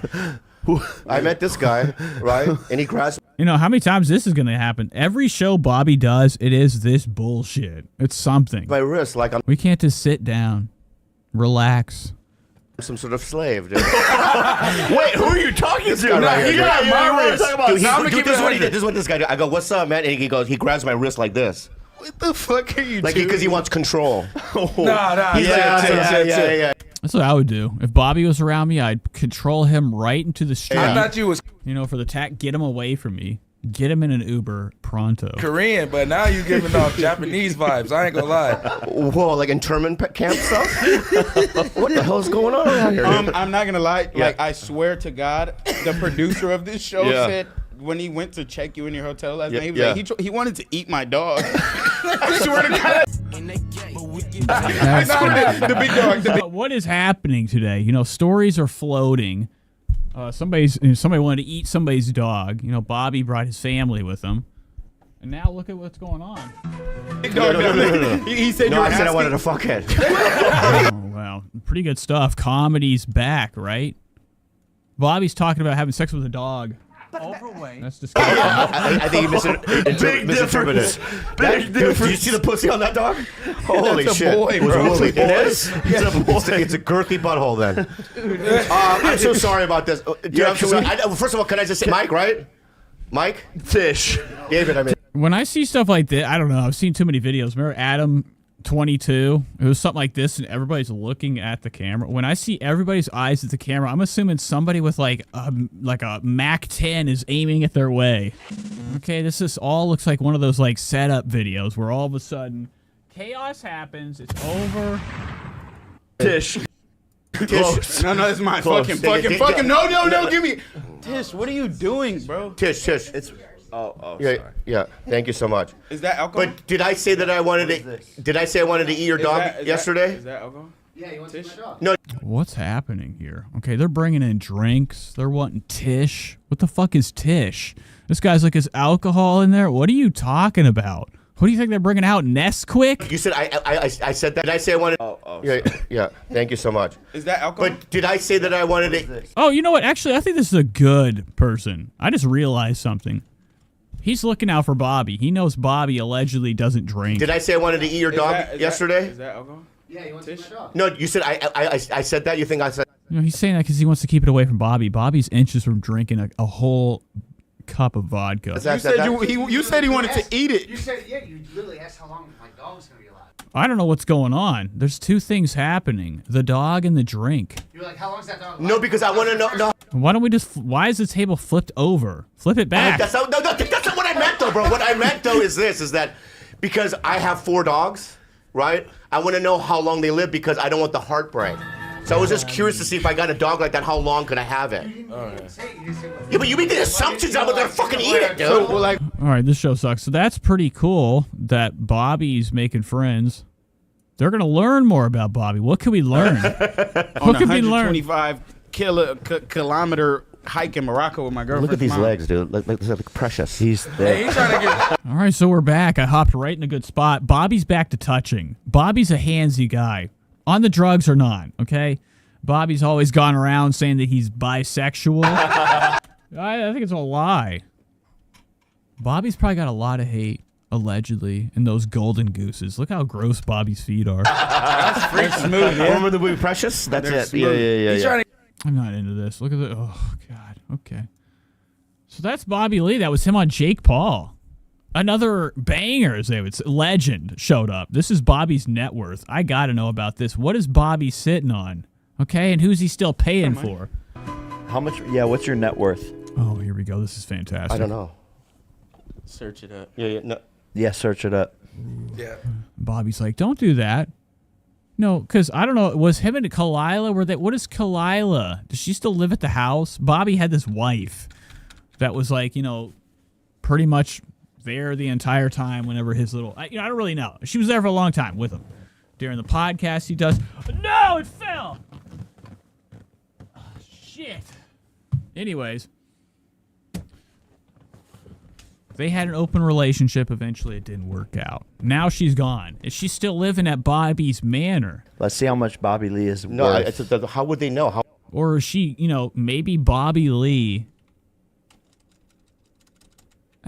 I met this guy, right? And he crashed. You know how many times this is gonna happen? Every show Bobby does, it is this bullshit. It's something. My wrist, like I'm We can't just sit down, relax. some sort of slave, dude. Wait, who are you talking to? Right here. Dude, This is what this guy did. I go, "What's up, man?" And he goes, he grabs my wrist like this. What the fuck are you Like, doing? because he wants control. Nah. He's Yeah. That's what I would do. If Bobby was around me, I'd control him right into the street. I thought you was You know, for the get him away from me. Get him in an Uber pronto. Korean, but now you giving off Japanese vibes. I ain't gonna lie. Whoa, like internment camp stuff? What the hell's going on around here? I'm not gonna lie. Like, I swear to God, the producer of this show said when he went to check you in your hotel last night, he was like, he wanted to eat my dog. I swear to God. The big dog. What is happening today? You know, stories are floating. Somebody wanted to eat somebody's dog. You know, Bobby brought his family with him. And now look at what's going on. No. He said No, you were I said I asking- wanted to fuck it. Oh, wow. Pretty good stuff. Comedy's back, right? Bobby's talking about having sex with a dog. Overweight. That's disgusting. I think you misinterpreted it. Big difference. Do you see the pussy on that dog? Holy That's a shit. boy, bro. It is? It's a girthy butthole then. I'm so sorry about this. Dude, I'm so sorry. First of all, can I just say Mike, right? Mike? Fish. David, I mean. When I see stuff like that, I don't know. I've seen too many videos. Remember Adam 22? It was something like this, and everybody's looking at the camera. When I see everybody's eyes at the camera, I'm assuming somebody with like a Mac 10 is aiming at their way. Okay, this all looks like one of those like setup videos where all of a sudden chaos happens. It's over. Tish. Tish. No, that's mine. Close. Fuck him. No, give me. Tish, what are you doing, bro? Tish. It's. Oh, sorry. Yeah. Thank you so much. Is that alcohol? But did I say that I wanted to? Did I say I wanted to eat your dog yesterday? Is that alcohol? Yeah, you want to eat my dog. No. What's happening here? Okay, they're bringing in drinks. They're wanting Tish. What the fuck is Tish? This guy's like, is alcohol in there? What are you talking about? What do you think they're bringing out? Nesquik? You said I said that. Did I say I wanted? Yeah. Thank you so much. Is that alcohol? But did I say that I wanted to? Oh, you know what? Actually, I think this is a good person. I just realized something. He's looking out for Bobby. He knows Bobby allegedly doesn't drink. Did I say I wanted to eat your dog yesterday? Is that alcohol? Yeah, he wants to see my dog. No, you said I said that. You think I said? You know, he's saying that because he wants to keep it away from Bobby. Bobby's inches from drinking a whole cup of vodka. You said he wanted to eat it. You said, yeah, you literally asked how long my dog's going to be alive. I don't know what's going on. There's two things happening: the dog and the drink. You're like, how long's that dog? No, because I want to know. No. Why don't we just? Why is the table flipped over? Flip it back. That's not what I meant, though, bro. What I meant, though, is that because I have 4 dogs, right? I want to know how long they live because I don't want the heartbreak. So I was just curious to see if I got a dog like that, how long could I have it? Yeah, but you made the assumptions I was gonna fucking eat it, dude. So, like, all right, this show sucks. So that's pretty cool that Bobby's making friends. They're gonna learn more about Bobby. What can we learn? What can we learn? 125 kilometer hike in Morocco with my girlfriend. Look at these legs, dude. Like precious. Hey, he's trying to get. All right, so we're back. I hopped right in a good spot. Bobby's back to touching. Bobby's a handsy guy. On the drugs or not, okay? Bobby's always gone around saying that he's bisexual. I think it's a lie. Bobby's probably got a lot of hate, allegedly, in those golden gooses. Look how gross Bobby's feet are. That's freak smooth, yeah. Remember the movie Precious? That's They're it. smooth. Yeah. I'm not into this. Look at the... Oh, God. Okay. So that's Bobby Lee. That was him on Jake Paul. Another banger, as they would say, legend showed up. This is Bobby's net worth. I got to know about this. What is Bobby sitting on? Okay, and who's he still paying for? How much? Yeah, what's your net worth? Oh, here we go. This is fantastic. I don't know. Search it up. Yeah, search it up. Yeah. Bobby's like, don't do that. No, because I don't know. Was him and Kalila, what is Kalila? Does she still live at the house? Bobby had this wife that was like, pretty much there the entire time whenever his little... I don't really know. She was there for a long time with him. During the podcast he does... No, it fell! Oh, shit. Anyways. They had an open relationship. Eventually it didn't work out. Now she's gone. Is she still living at Bobby's manor? Let's see how much Bobby Lee is No, worth. how would they know? Or is she, maybe Bobby Lee...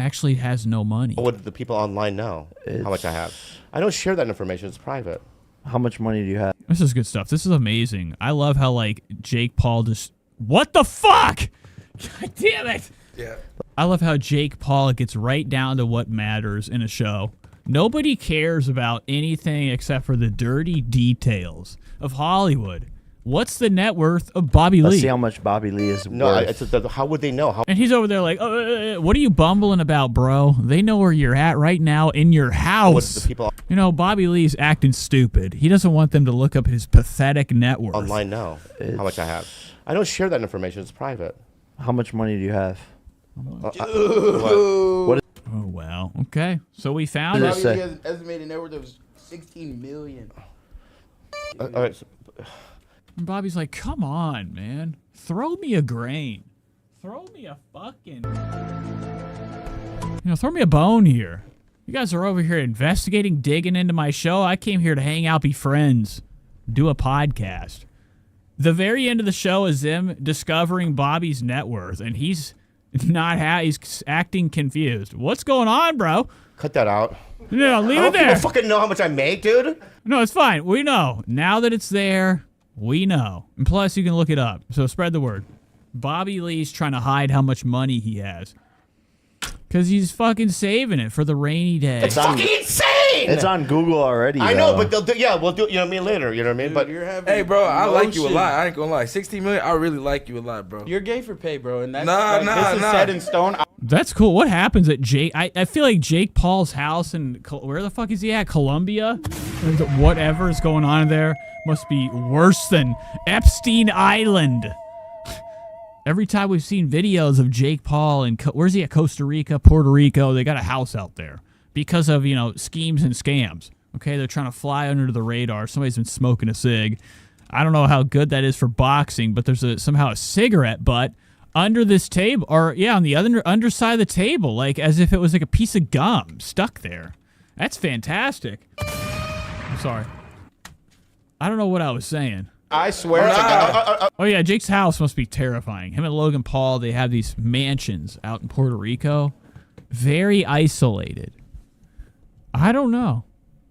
actually has no money. What do the people online know? How much I have? I don't share that information. It's private. How much money do you have? This is good stuff. This is amazing. I love how, Jake Paul just... What the fuck? God damn it! Yeah. I love how Jake Paul gets right down to what matters in a show. Nobody cares about anything except for the dirty details of Hollywood. What's the net worth of Bobby Lee? Let's see how much Bobby Lee is worth. How would they know? And he's over there like, what are you bumbling about, bro? They know where you're at right now in your house. What's the people Bobby Lee's acting stupid. He doesn't want them to look up his pathetic net worth. online know how much I have? I don't share that information. It's private. How much money do you have? What? Oh, wow. Okay. So we found Bobby it. has an estimated net worth of 16 million. All right. And Bobby's like, come on, man. Throw me a grain. Throw me a fucking... throw me a bone here. You guys are over here investigating, digging into my show. I came here to hang out, be friends, do a podcast. The very end of the show is them discovering Bobby's net worth, and he's he's acting confused. What's going on, bro? Cut that out. No, leave it there. People fucking know how much I make, dude. No, it's fine. We know. Now that it's there, we know. And plus, you can look it up. So spread the word. Bobby Lee's trying to hide how much money he has. Because he's fucking saving it for the rainy day. It's fucking insane! It's on Google already. I know, but we'll do it, later. You know what I mean? But Hey, bro, I like you a lot. I ain't gonna lie. 16 million, I really like you a lot, bro. You're gay for pay, bro. And that's this is set in stone. That's cool. What happens at Jake? I feel like Jake Paul's house in... Where the fuck is he at? Colombia? Whatever is going on there must be worse than Epstein Island. Every time we've seen videos of Jake Paul and where's he at? Costa Rica, Puerto Rico. They got a house out there because of, schemes and scams. Okay, they're trying to fly under the radar. Somebody's been smoking a cig. I don't know how good that is for boxing, but there's somehow a cigarette butt under this table, or on the other underside of the table, like as if it was like a piece of gum stuck there. That's fantastic. I'm sorry. I don't know what I was saying. I swear. Oh yeah, Jake's house must be terrifying. Him and Logan Paul, they have these mansions out in Puerto Rico, very isolated. I don't know.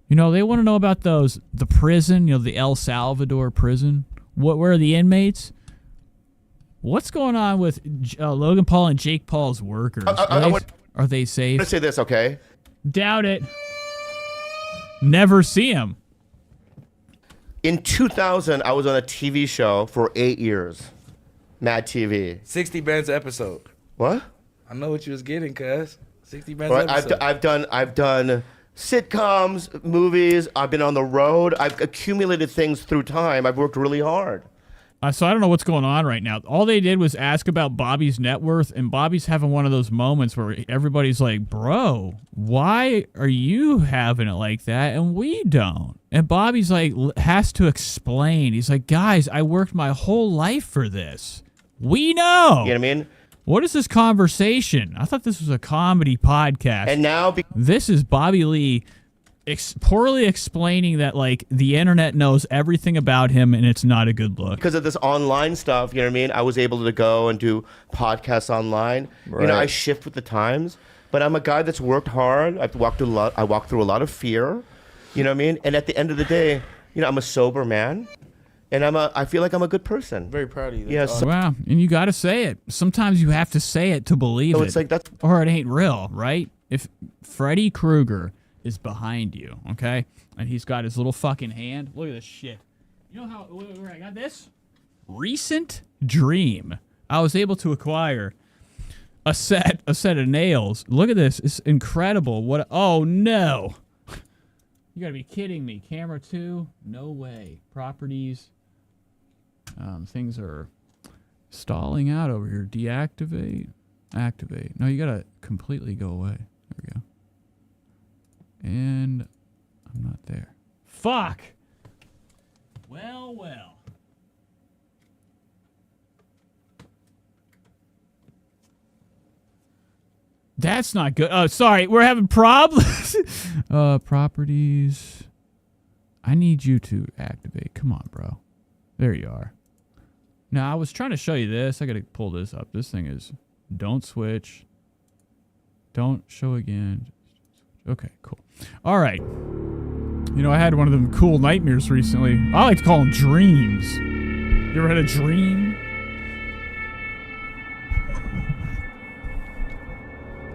You know, they want to know about the prison, the El Salvador prison. Where are the inmates? What's going on with Logan Paul and Jake Paul's workers? Are they safe? I'm gonna say this, okay? Doubt it. Never see them. In 2000, I was on a TV show for 8 years. Mad TV. 60 bands episode. What? I know what you was getting, cuz. 60 bands Right, episode. I've done sitcoms, movies. I've been on the road. I've accumulated things through time. I've worked really hard. So I don't know what's going on right now. All they did was ask about Bobby's net worth, and Bobby's having one of those moments where everybody's like, bro, why are you having it like that and we don't? And Bobby's like, has to explain. He's like, guys, I worked my whole life for this. We know. You know what I mean? What is this conversation? I thought this was a comedy podcast. And now... this is Bobby Lee poorly explaining that, like, the internet knows everything about him and it's not a good look. Because of this online stuff, you know what I mean? I was able to go and do podcasts online. Right. You know, I shift with the times. But I'm a guy that's worked hard. I've walked through I walked through a lot of fear. You know what I mean? And at the end of the day, you know, I'm a sober man. And I feel like I'm a good person. Very proud of you. Yes. Wow, and you got to say it. Sometimes you have to say it to believe So it. it's like that's... or it ain't real, right? If Freddy Krueger is behind you, okay, and he's got his little fucking hand. Look at this shit. You know how where I got this? Recent dream. I was able to acquire a set of nails. Look at this. It's incredible. What? Oh no! You gotta be kidding me. Camera 2? No way. Properties. Things are stalling out over here. Deactivate. Activate. No, you gotta completely go away. There we go. And I'm not there. Fuck! Well. That's not good. Oh, sorry. We're having problems. Properties. I need you to activate. Come on, bro. There you are. Now, I was trying to show you this. I got to pull this up. This thing is don't switch. Don't show again. Okay, cool. All right. You know, I had one of them cool nightmares recently. I like to call them dreams. You ever had a dream?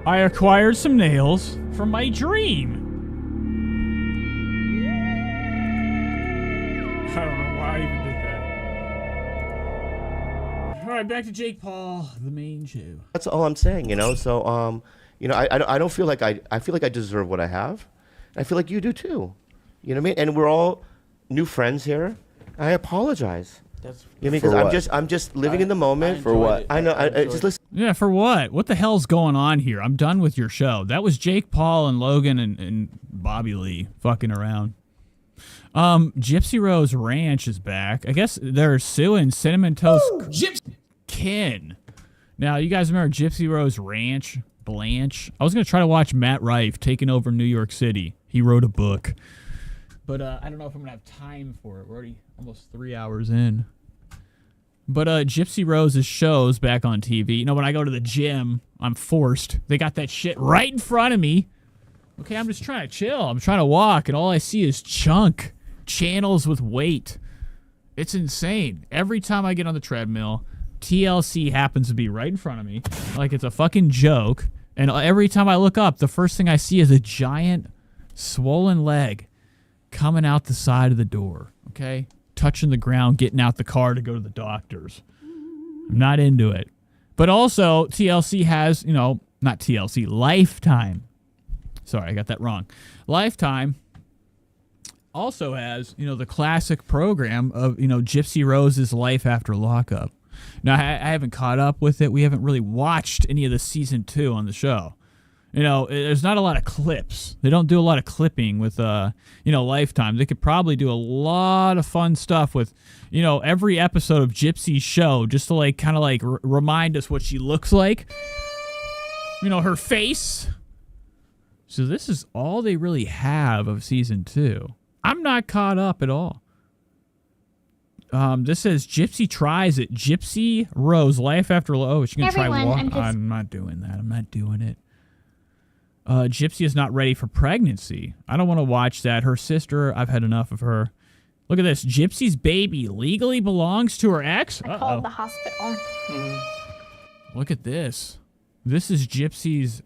I acquired some nails from my dream. I don't know why I even did that. All right, back to Jake Paul, the main Jew. That's all I'm saying, you know. So, you know, I don't feel like I feel like I deserve what I have. I feel like you do too. You know what I mean? And we're all new friends here. I apologize. That's you know, because I'm just living in the moment. For what? I know. I just listen. Yeah, for what? What the hell's going on here? I'm done with your show. That was Jake Paul and Logan and Bobby Lee fucking around. Gypsy Rose Ranch is back. I guess they're suing Cinnamon Toast Ken. Now, you guys remember Gypsy Rose Ranch? Blanche? I was going to try to watch Matt Rife taking over New York City. He wrote a book. But I don't know if I'm going to have time for it. We're already almost 3 hours in. But Gypsy Rose's show's back on TV. You know, when I go to the gym, I'm forced. They got that shit right in front of me. Okay, I'm just trying to chill. I'm trying to walk, and all I see is chunk. Channels with weight. It's insane. Every time I get on the treadmill, TLC happens to be right in front of me. Like it's a fucking joke. And every time I look up, the first thing I see is a giant swollen leg coming out the side of the door. Okay? Touching the ground, getting out the car to go to the doctors. I'm not into it. But also, TLC has, you know, not TLC, Lifetime. Sorry, I got that wrong. Lifetime also has, you know, the classic program of, you know, Gypsy Rose's life after lockup. Now, I haven't caught up with it. We haven't really watched any of the season 2 on the show. You know, there's not a lot of clips. They don't do a lot of clipping with, you know, Lifetime. They could probably do a lot of fun stuff with, you know, every episode of Gypsy's show just to, like, kind of, like, remind us what she looks like. You know, her face. So this is all they really have of season 2. I'm not caught up at all. This says Gypsy tries it. Gypsy Rose, life after... Oh, she's going to try walk. I'm not doing that. I'm not doing it. Gypsy is not ready for pregnancy. I don't want to watch that. Her sister, I've had enough of her. Look at this. Gypsy's baby legally belongs to her ex. I called the hospital. Look at this. This is Gypsy's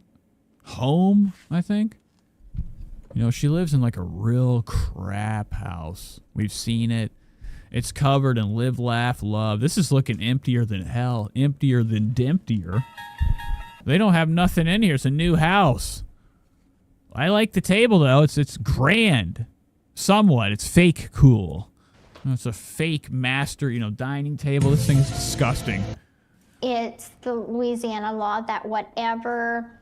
home, I think. You know, she lives in like a real crap house. We've seen it. It's covered in live, laugh, love. This is looking emptier than hell. Emptier than demptier. They don't have nothing in here. It's a new house. I like the table, though. It's grand. Somewhat. It's fake cool. It's a fake master, dining table. This thing is disgusting. It's the Louisiana law that whatever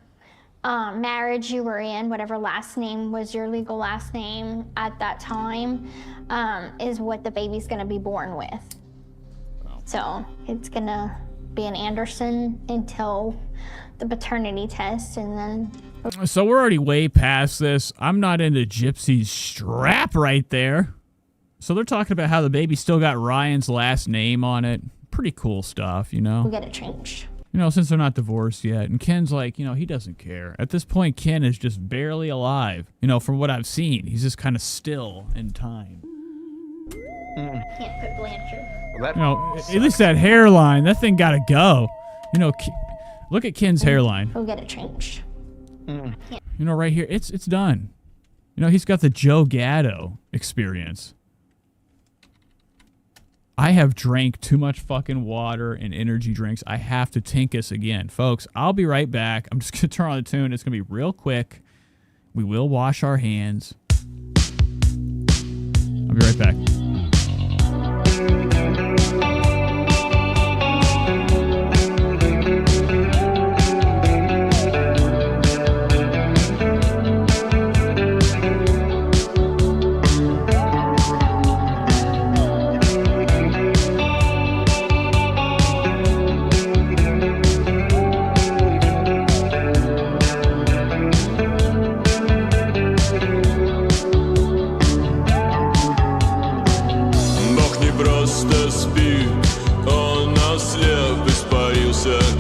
marriage you were in, whatever last name was your legal last name at that time, is what the baby's going to be born with. So it's going to be an Anderson until the paternity test, and then... So we're already way past this. I'm not into Gypsy's strap right there. So they're talking about how the baby still got Ryan's last name on it. Pretty cool stuff, we'll get it changed. Since they're not divorced yet. And Ken's like, he doesn't care. At this point, Ken is just barely alive. From what I've seen, he's just kind of still in time. Can't put Blanchard. At least that hairline, that thing gotta go. Look at Ken's hairline. We'll get it changed. Right here, it's done. He's got the Joe Gatto experience. I have drank too much fucking water and energy drinks. I have to tinkus again. Folks, I'll be right back. I'm just going to turn on the tune. It's going to be real quick. We will wash our hands. I'll be right back.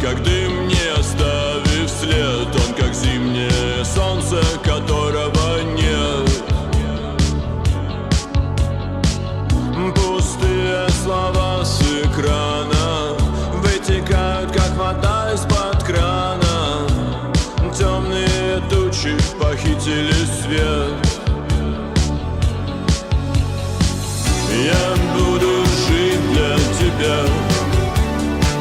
Как дым, не оставив след. Он как зимнее солнце, которого нет. Пустые слова с экрана вытекают, как вода из-под крана. Темные тучи похитили свет. Я буду жить для тебя.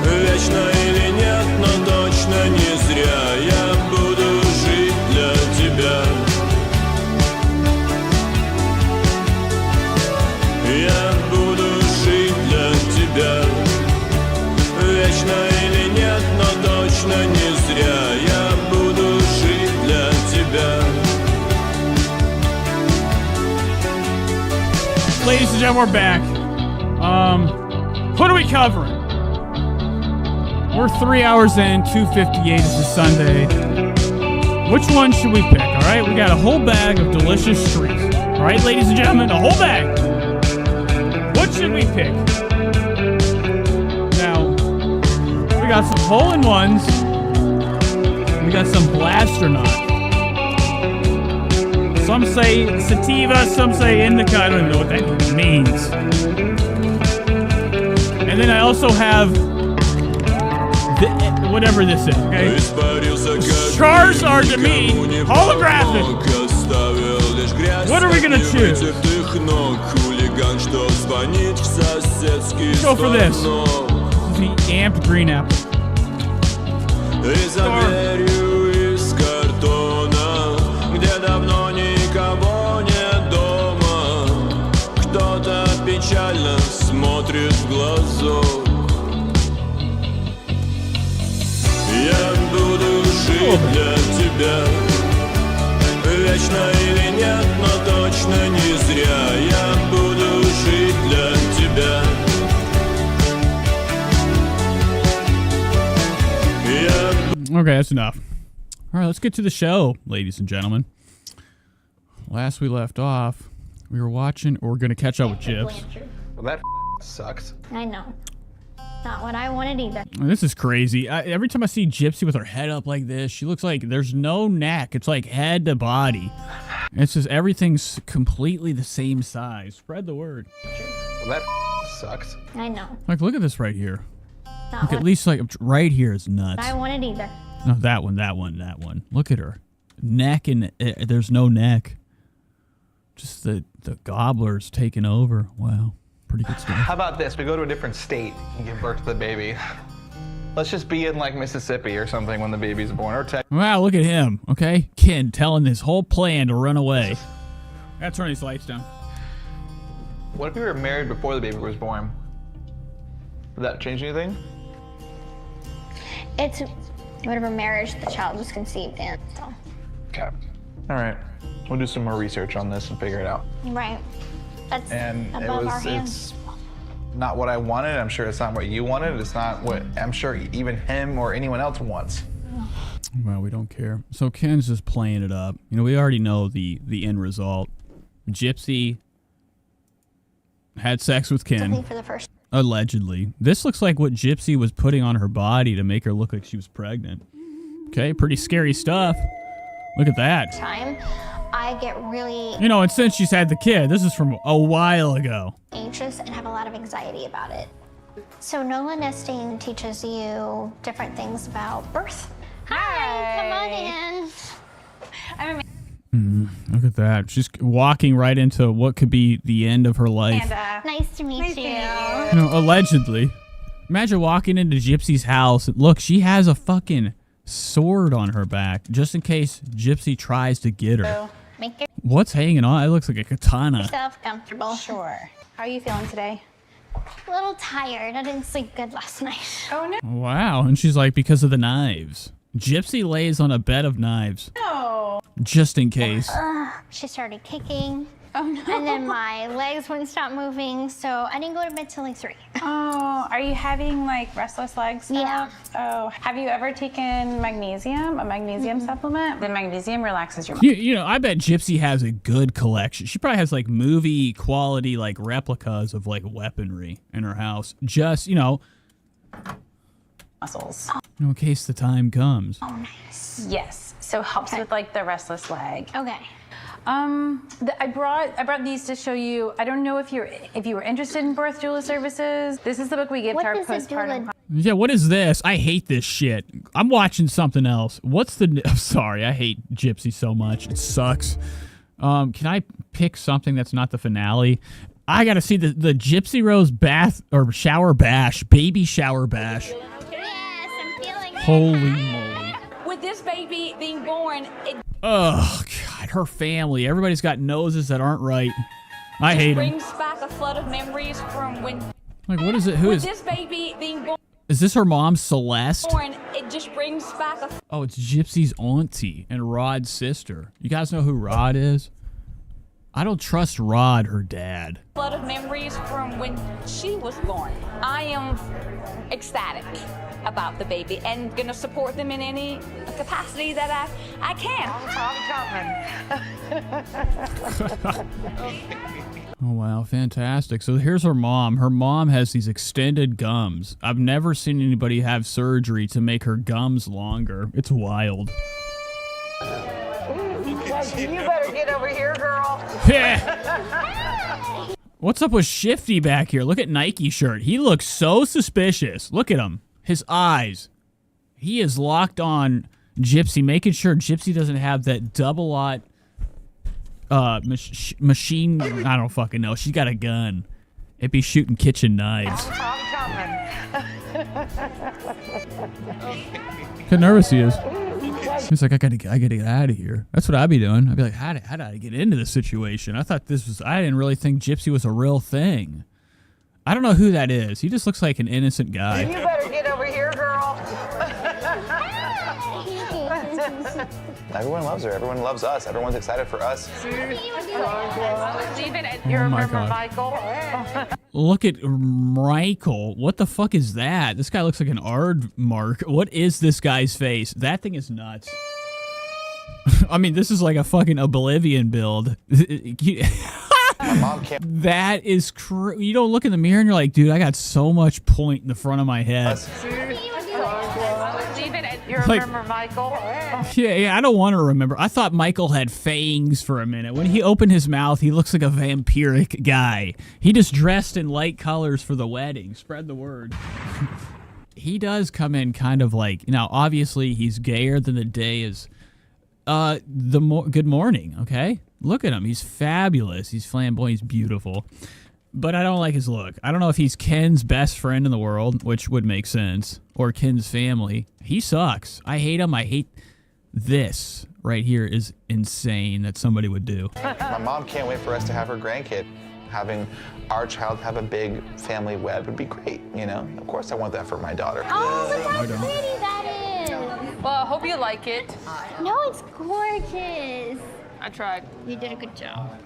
Вечно или нет, но точно не зря. Я буду жить для тебя. Я буду жить для тебя. Вечно или нет, но точно не зря. Я буду жить для тебя. Ladies and gentlemen, we're back. What are we covering? We're 3 hours in, 2:58 is the Sunday. Which one should we pick, all right? We got a whole bag of delicious treats. All right, ladies and gentlemen, a whole bag. What should we pick? Now, we got some hole-in-ones. We got some Blasternaut. Some say sativa, some say indica. I don't even know what that means. And then I also have... whatever this is, okay? Charizard to me, holographic. What are we gonna choose? Let's go for this. The amped green apple. Я буду жить для тебя. Вечно или нет, но точно не зря. Я буду жить для тебя. Okay, that's enough. All right, let's get to the show, ladies and gentlemen. Last we left off, we were watching, or we're going to catch up with Jibs. Well, that sucks. I know. Not what I wanted either. This is crazy. Every time I see Gypsy with her head up like this, she looks like there's no neck. It's like head to body. It's just everything's completely the same size. Spread the word. Well, that sucks. I know. Like, look at this right here. Not Look, what at least like right here is nuts. I wanted either. No, that one. Look at her neck, and there's no neck. Just the gobbler's taking over. Wow, pretty good stuff. How about this? We go to a different state and give birth to the baby. Let's just be in like Mississippi or something when the baby's born, or Texas. Wow, look at him. Okay, Ken telling his whole plan to run away. Gotta turn these lights down. What if we were married before the baby was born? Would that change anything? It's whatever marriage the child was conceived in. So. Okay. All right. We'll do some more research on this and figure it out. Right. That's And above our hands. it's not what I wanted. I'm sure it's not what you wanted. It's not what I'm sure even him or anyone else wants. Well, we don't care. So Ken's just playing it up. You know, we already know the end result. Gypsy had sex with Ken. For the first Allegedly. This looks like what Gypsy was putting on her body to make her look like she was pregnant. Okay, pretty scary stuff. Look at that. time, I get really You know, and since she's had the kid, this is from a while ago. anxious and have a lot of anxiety about it. So NOLA nesting teaches you different things about birth. Hi, come on in. Look at that. She's walking right into what could be the end of her life. Nice to meet you. You know, allegedly. Imagine walking into Gypsy's house. And look, she has a fucking sword on her back just in case Gypsy tries to get her. Make What's hanging on? It looks like a katana. yourself comfortable. Sure. How are you feeling today? A little tired. I didn't sleep good last night. Oh no. Wow. And she's like, because of the knives. Gypsy lays on a bed of knives. No. Just in case. She started kicking. Oh no. And then my legs wouldn't stop moving, so I didn't go to bed till like 3. Oh, are you having like restless legs stuff? Yeah. Oh, have you ever taken magnesium, a magnesium supplement? The magnesium relaxes your You know, I bet Gypsy has a good collection. She probably has like movie quality like replicas of like weaponry in her house. Just, you know, muscles. in case the time comes. Oh, nice. Yes. So helps with like the restless leg. Okay. I brought these to show you. I don't know if you were interested in birth doula services. This is the book we give to our postpartum. Yeah, what is this? I hate this shit. I'm watching something else. What's the... I'm sorry, I hate Gypsy so much. It sucks. Can I pick something that's not the finale? I gotta see the Gypsy Rose bath or shower bash. Baby shower bash. Yes, I'm feeling Holy moly. With this baby being born, it Oh, God. Her family. Everybody's got noses that aren't right. I hate them. brings back a flood of memories from when. Like, what is it? Who with is... this baby being Is this her mom, Celeste? born, it just brings back a Oh, it's Gypsy's auntie and Rod's sister. You guys know who Rod is? I don't trust Rod, her dad. flood of memories from when she was born. I am ecstatic about the baby and gonna support them in any capacity that I can. Oh, wow. Fantastic. So here's her mom. Her mom has these extended gums. I've never seen anybody have surgery to make her gums longer. It's wild. You better get over here, girl. What's up with Shifty back here? Look at Nike shirt. He looks so suspicious. Look at him. His eyes. He is locked on Gypsy, making sure Gypsy doesn't have that double-aught machine. I don't fucking know. She's got a gun. It'd be shooting kitchen knives. Look how nervous he is. He's like, I gotta get out of here. That's what I'd be doing. I'd be like, how did I get into this situation? I didn't really think Gypsy was a real thing. I don't know who that is. He just looks like an innocent guy. You better get over here, girl. Everyone loves her. Everyone loves us. Everyone's excited for us. Steven, you remember Michael? Look at Michael. What the fuck is that? This guy looks like an aardmark. What is this guy's face? That thing is nuts. I mean, this is like a fucking Oblivion build. My mom can't. That is you don't look in the mirror and you're like, dude, I got so much point in the front of my head. You Like- remember Michael? Yeah, I don't want to remember. I thought Michael had fangs for a minute. When he opened his mouth, he looks like a vampiric guy. He just dressed in light colors for the wedding. Spread the word. He does come in kind of like, now obviously he's gayer than the day is good morning, okay? Look at him. He's fabulous. He's flamboyant. He's beautiful. But I don't like his look. I don't know if he's Ken's best friend in the world, which would make sense, or Ken's family. He sucks. I hate him. I hate this right here is insane that somebody would do. My mom can't wait for us to have her grandkid. Having our child have a big family wed would be great, you know? Of course I want that for my daughter. Oh, look how pretty that is. Well, I hope you like it. No, it's gorgeous. I tried. You did a good job.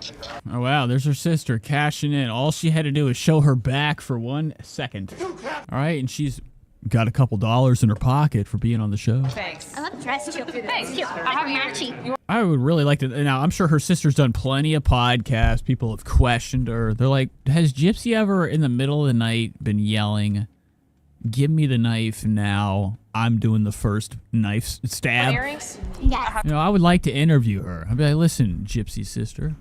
Oh, wow. There's her sister cashing in. All she had to do was show her back for 1 second. All right, and she's got a couple dollars in her pocket for being on the show. Thanks. I love the dress too. Thanks. Cute. I have matchy. I would really like to. Now, I'm sure her sister's done plenty of podcasts. People have questioned her. They're like, has Gypsy ever in the middle of the night been yelling, give me the knife now? I'm doing the first knife stab. Earrings? Yes. You know, I would like to interview her. I'd be like, listen, Gypsy sister.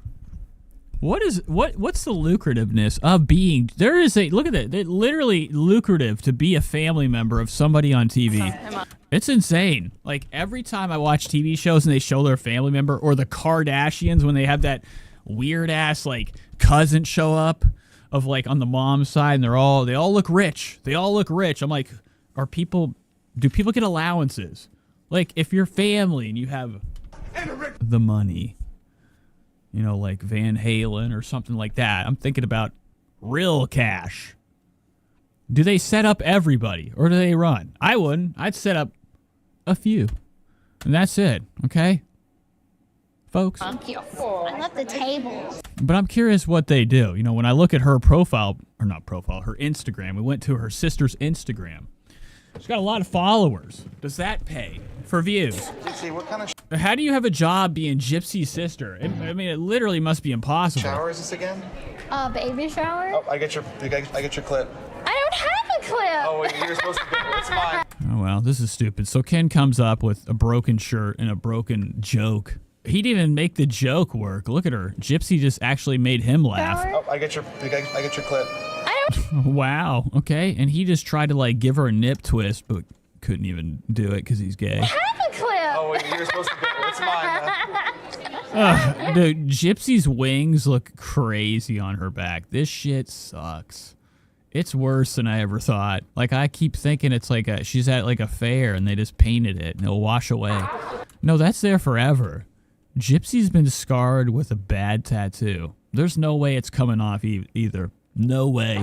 What's the lucrativeness of being there is a look at that. It's literally lucrative to be a family member of somebody on TV. It's insane. Like every time I watch TV shows and they show their family member, or the Kardashians when they have that weird ass like cousin show up of like on the mom's side and they all look rich. They all look rich. I'm like, do people get allowances? Like if you're family and you have the money, you know, like Van Halen or something like that. I'm thinking about real cash. Do they set up everybody or do they run? I wouldn't. I'd set up a few. And that's it, okay? Folks. Thank you. I love the tables. But I'm curious what they do. You know, when I look at her profile, or not profile, her Instagram, we went to her sister's Instagram. She's got a lot of followers. Does that pay for views? Gypsy, what kind of How do you have a job being Gypsy's sister? I mean, it literally must be impossible. shower is this again? Baby shower? Oh, I get your clip. I don't have a clip. Oh, you're supposed to get it. It's mine. Oh, well, this is stupid. So Ken comes up with a broken shirt and a broken joke. He didn't even make the joke work. Look at her. Gypsy just actually made him laugh. Oh, I get your clip. Wow. Okay. And he just tried to like give her a nip twist, but couldn't even do it because he's gay. I have a clip. Oh, you're supposed to get it. It's mine. Dude, Gypsy's wings look crazy on her back. This shit sucks. It's worse than I ever thought. Like I keep thinking it's like she's at like a fair and they just painted it and it'll wash away. No, that's there forever. Gypsy's been scarred with a bad tattoo. There's no way it's coming off either. No way.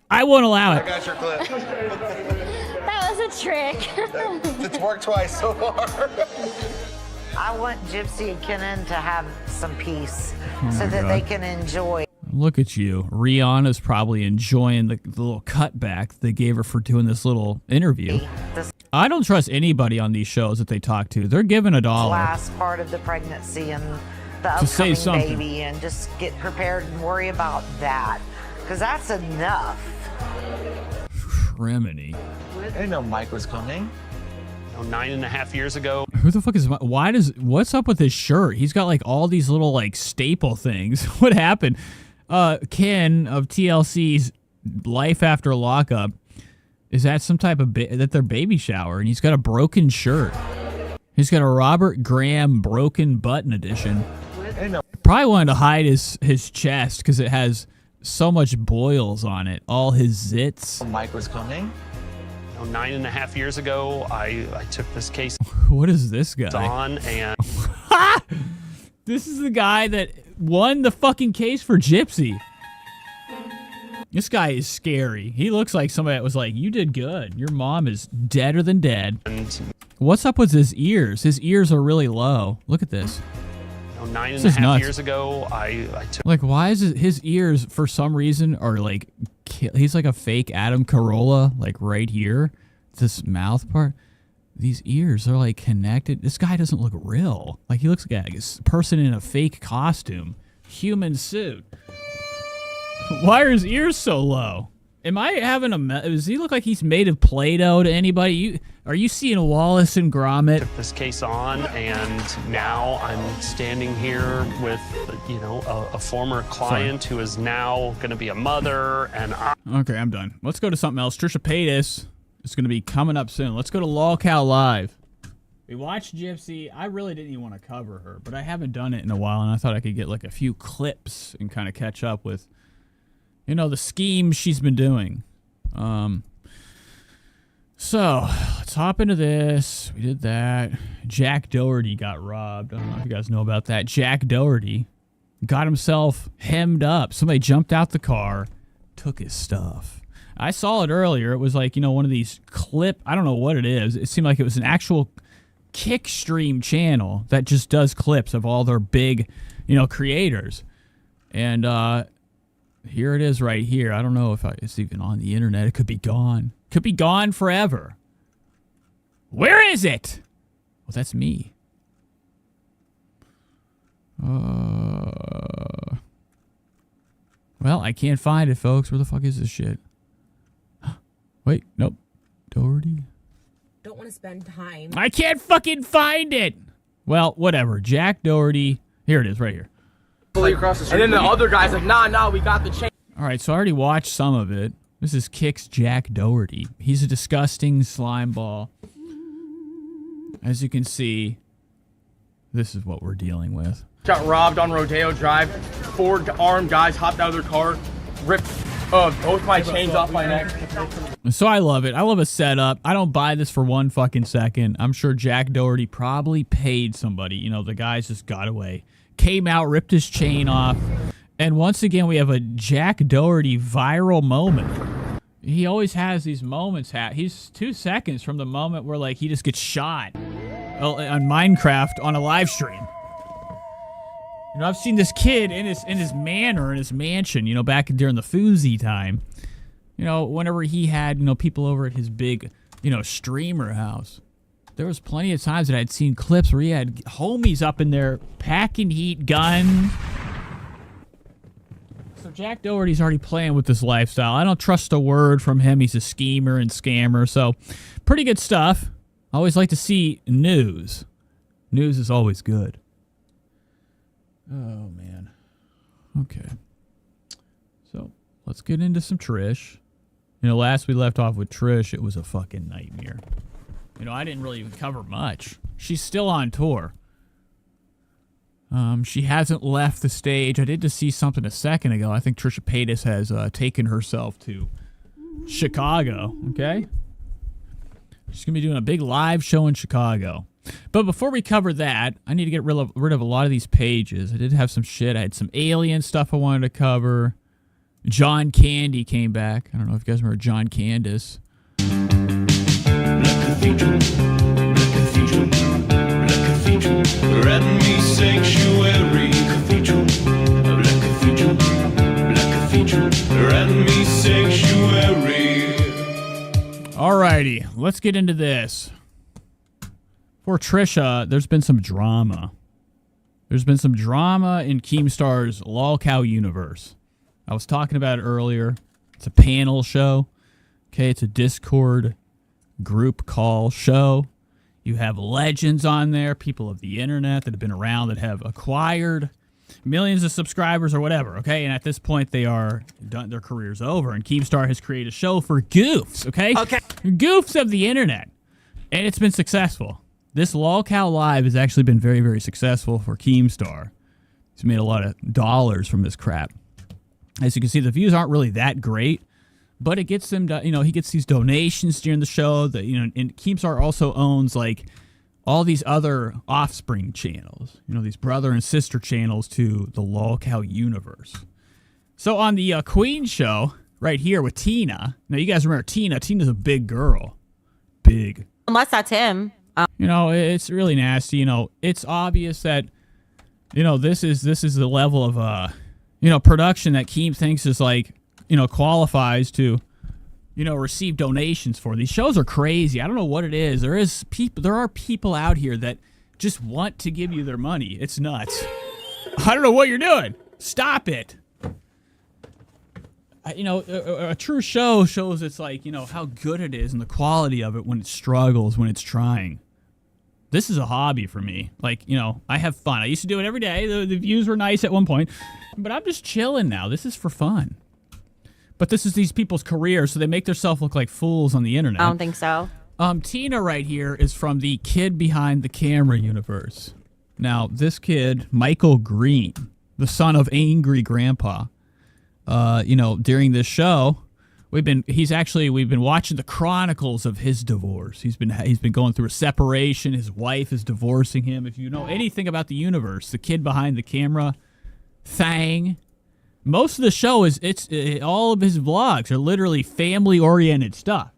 I won't allow it. I got your clip. That was a trick. It's worked twice so far. I want Gypsy and Kenan to have some peace so my that God. they can enjoy. Look at you. Rihanna's probably enjoying the little cutback they gave her for doing this little interview. I don't trust anybody on these shows that they talk to. They're giving $1. Last part of the pregnancy and the To say upcoming something. baby, and just get prepared and worry about that, because that's enough. Remini. I didn't know Mike was coming. 9.5 years ago. Who the fuck is what's up with his shirt? He's got like all these little like staple things. What happened? Ken of TLC's Life After Lockup is at some type of at their baby shower, and he's got a broken shirt. He's got a Robert Graham broken button edition. Probably wanted to hide his chest because it has so much boils on it. All his zits. Mike was coming. 9.5 years ago, I took this case What is this guy? on, and This is the guy that won the fucking case for Gypsy. This guy is scary. He looks like somebody that was like, you did good. Your mom is deader than dead. What's up with his ears? His ears are really low. Look at this. 9.5 years ago, I took Like, why is his ears, for some reason, are like, he's like a fake Adam Carolla, like right here. This mouth part. These ears are like connected. This guy doesn't look real. Like, he looks like a person in a fake costume. Human suit. Why are his ears so low? Am I having does he look like he's made of Play-Doh to anybody? Are you seeing Wallace and Gromit? Took this case on, and now I'm standing here with, you know, a former client who is now going to be a mother, and Okay, I'm done. Let's go to something else. Trisha Paytas is going to be coming up soon. Let's go to LolCal Live. We watched Gypsy. I really didn't even want to cover her, but I haven't done it in a while, and I thought I could get like a few clips and kind of catch up with, you know, the schemes she's been doing. So let's hop into this. We did that. Jack Doherty got robbed. I don't know if you guys know about that. Jack Doherty got himself hemmed up. Somebody jumped out the car, took his stuff. I saw it earlier. It was like, you know, one of these I don't know what it is. It seemed like it was an actual Kickstream channel that just does clips of all their big, you know, creators. And here it is right here. I don't know if it's even on the internet. It could be gone. Could be gone forever. Where is it? Well, that's me. Well, I can't find it, folks. Where the fuck is this shit? Wait, nope. Doherty. Don't want to spend time. I can't fucking find it. Well, whatever. Jack Doherty. Here it is, right here. Across the street. And then the other guy's like, nah, we got the chain. All right, so I already watched some of it. This is Kick's Jack Doherty. He's a disgusting slime ball. As you can see, this is what we're dealing with. Got robbed on Rodeo Drive. 4 armed guys hopped out of their car, ripped both my chains off my neck. So I love it. I love a setup. I don't buy this for one fucking second. I'm sure Jack Doherty probably paid somebody. You know, the guys just got away. Came out, ripped his chain off. And once again, we have a Jack Doherty viral moment. He always has these moments. He's 2 seconds from the moment where, like, he just gets shot on Minecraft on a live stream. You know, I've seen this kid in his manor, in his mansion, you know, back during the Fousey time. You know, whenever he had, you know, people over at his big, you know, streamer house. There was plenty of times that I'd seen clips where he had homies up in there packing heat, guns. So Jack Doherty's already playing with this lifestyle. I don't trust a word from him. He's a schemer and scammer. So pretty good stuff. I always like to see news. News is always good. Oh, man. Okay. So let's get into some Trish. You know, last we left off with Trish, it was a fucking nightmare. You know, I didn't really even cover much. She's still on tour. She hasn't left the stage. I did just see something a second ago. I think Trisha Paytas has taken herself to Chicago, okay? She's going to be doing a big live show in Chicago. But before we cover that, I need to get rid of a lot of these pages. I did have some shit. I had some alien stuff I wanted to cover. John Candy came back. I don't know if you guys remember John Candace. Red me sanctuary cathedral, black cathedral, black cathedral, red me sanctuary. Alrighty, let's get into this. For Trisha, there's been some drama. There's been some drama in Keemstar's LolCow universe. I was talking about it earlier. It's a panel show. Okay, it's a Discord group call show. You have legends on there, people of the internet that have been around, that have acquired millions of subscribers or whatever, okay? And at this point, they are done, their career's over, and Keemstar has created a show for goofs, okay? Goofs of the internet. And it's been successful. This LolCow Live has actually been very, very successful for Keemstar. He's made a lot of dollars from this crap. As you can see, the views aren't really that great, but it gets them, you know, he gets these donations during the show. That, you know, and Keemstar also owns like all these other offspring channels, you know, these brother and sister channels to the LolCow universe. So on the Queen show right here with Tina. Now you guys remember Tina? Tina's a big girl, big. Unless that's him. You know, it's really nasty. You know, it's obvious that, you know, this is the level of you know, production that Keem thinks is like, you know, qualifies to, you know, receive donations for. These shows are crazy. I don't know what it is. There are people out here that just want to give you their money. It's nuts. I don't know what you're doing. Stop it. you know, a true show shows it's like, you know, how good it is and the quality of it when it struggles, when it's trying. This is a hobby for me. Like, you know, I have fun. I used to do it every day. The views were nice at one point, but I'm just chilling now. This is for fun. But this is these people's careers, so they make themselves look like fools on the internet. I don't think so. Tina right here is from the Kid Behind the Camera universe. Now, this kid, Michael Green, the son of Angry Grandpa, you know, during this show, we've been watching the chronicles of his divorce. He's been going through a separation. His wife is divorcing him. If you know anything about the universe, the Kid Behind the Camera thing, most of the show is all of his vlogs are literally family-oriented stuff.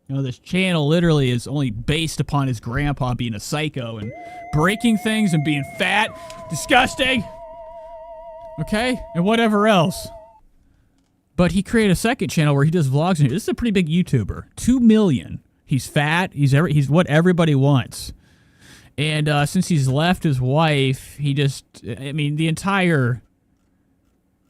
You know, this channel literally is only based upon his grandpa being a psycho and breaking things and being fat, disgusting, okay, and whatever else. But he created a second channel where he does vlogs. And this is a pretty big YouTuber. 2 million. He's fat. He's what everybody wants. And since he's left his wife, the entire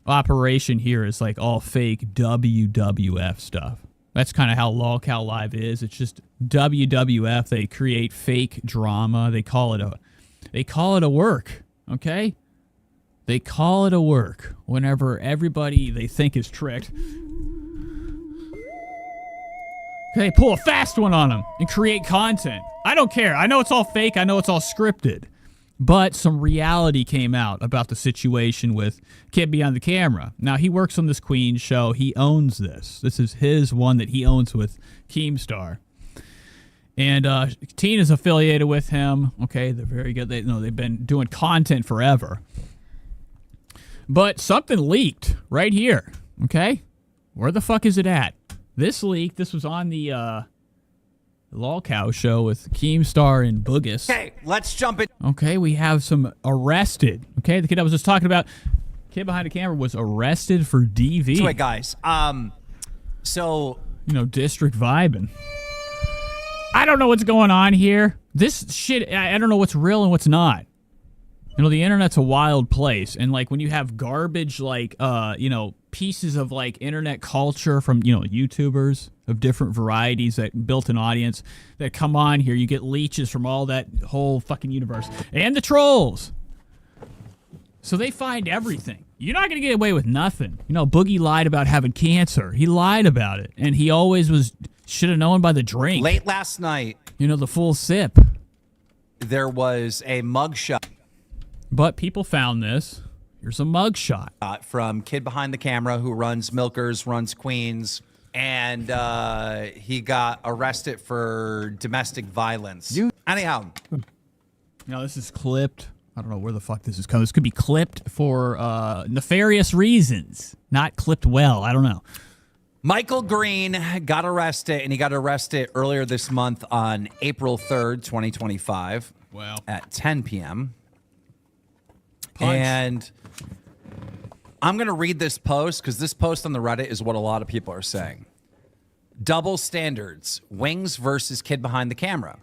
operation here is like all fake WWF stuff. That's kind of how LolCal Live is. It's just WWF. They create fake drama. They call it a work, okay? They call it a work whenever everybody they think is tricked. Okay, pull a fast one on them and create content. I don't care. I know it's all fake. I know it's all scripted. But some reality came out about the situation with Kid Behind the Camera. Now, he works on this Queen show. He owns this. This is his one that he owns with Keemstar. And Tina's affiliated with him. Okay, they're very good. They've been doing content forever. But something leaked right here, okay? Where the fuck is it at? This leak, this was on the LolCow show with Keemstar and Boogus. Okay, let's jump in. Okay, we have some arrested. Okay, the kid I was just talking about, Kid Behind the Camera, was arrested for DV. So wait, guys. So... You know, district vibing. I don't know what's going on here. This shit, I don't know what's real and what's not. You know, the internet's a wild place, and like when you have garbage like you know, pieces of like internet culture from, you know, YouTubers of different varieties that built an audience that come on here, you get leeches from all that whole fucking universe and the trolls. So they find everything. You're not gonna get away with nothing. You know, Boogie lied about having cancer. He lied about it, and he always should have known by the drink. Late last night, you know, the full sip. There was a mugshot. But people found this. Here's a mugshot from Kid Behind the Camera who runs Milkers, runs Queens, and he got arrested for domestic violence. Anyhow. Now, this is clipped. I don't know where the fuck this is coming. This could be clipped for nefarious reasons. Not clipped well. I don't know. Michael Green got arrested, and he got arrested earlier this month on April 3rd, 2025. Wow. At 10 p.m. Punch. And I'm going to read this post because this post on the Reddit is what a lot of people are saying. Double standards. Wings versus Kid Behind the Camera.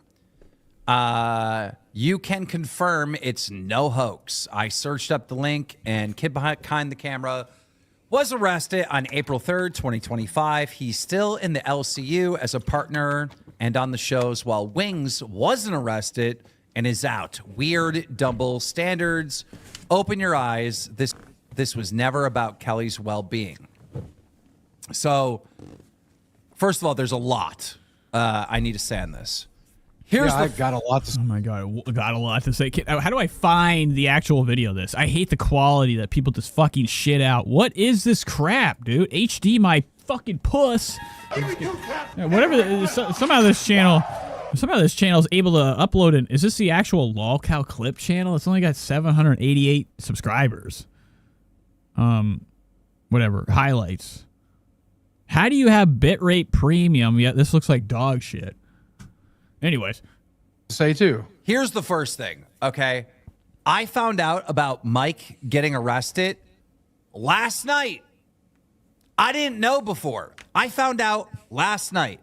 You can confirm it's no hoax. I searched up the link, and Kid Behind the Camera was arrested on April 3rd, 2025. He's still in the LCU as a partner and on the shows, while Wings wasn't arrested and is out. Weird double standards. Open your eyes. This was never about Kelly's well-being. So, first of all, there's a lot I need to say on this. I've got a lot to say. Oh my God, I got a lot to say. How do I find the actual video of this? I hate the quality that people just fucking shit out. What is this crap, dude? HD my fucking puss. Whatever. Somehow this channel is able to upload it. Is this the actual LolCow clip channel? It's only got 788 subscribers. Whatever. Highlights. How do you have bitrate premium yet this looks like dog shit? Anyways. Say too. Here's the first thing, okay? I found out about Mike getting arrested last night. I didn't know before. I found out last night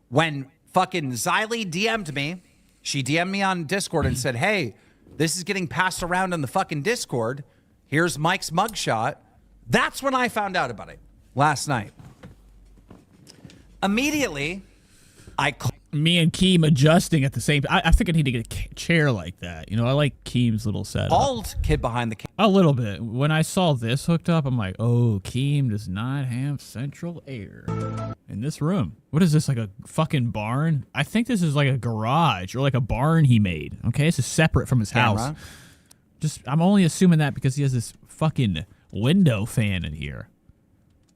when fucking Xylee DM'd me. She DM'd me on Discord and said, hey, this is getting passed around on the fucking Discord. Here's Mike's mugshot. That's when I found out about it. last night. Immediately, me and Keem adjusting at the same time. I think I need to get a chair like that. You know, I like Keem's little setup. called Kid Behind the Camera. A little bit. When I saw this hooked up, I'm like, oh, Keem does not have central air in this room. What is this, like a fucking barn? I think this is like a garage or like a barn he made. Okay, this is separate from his house. I'm only assuming that because he has this fucking window fan in here,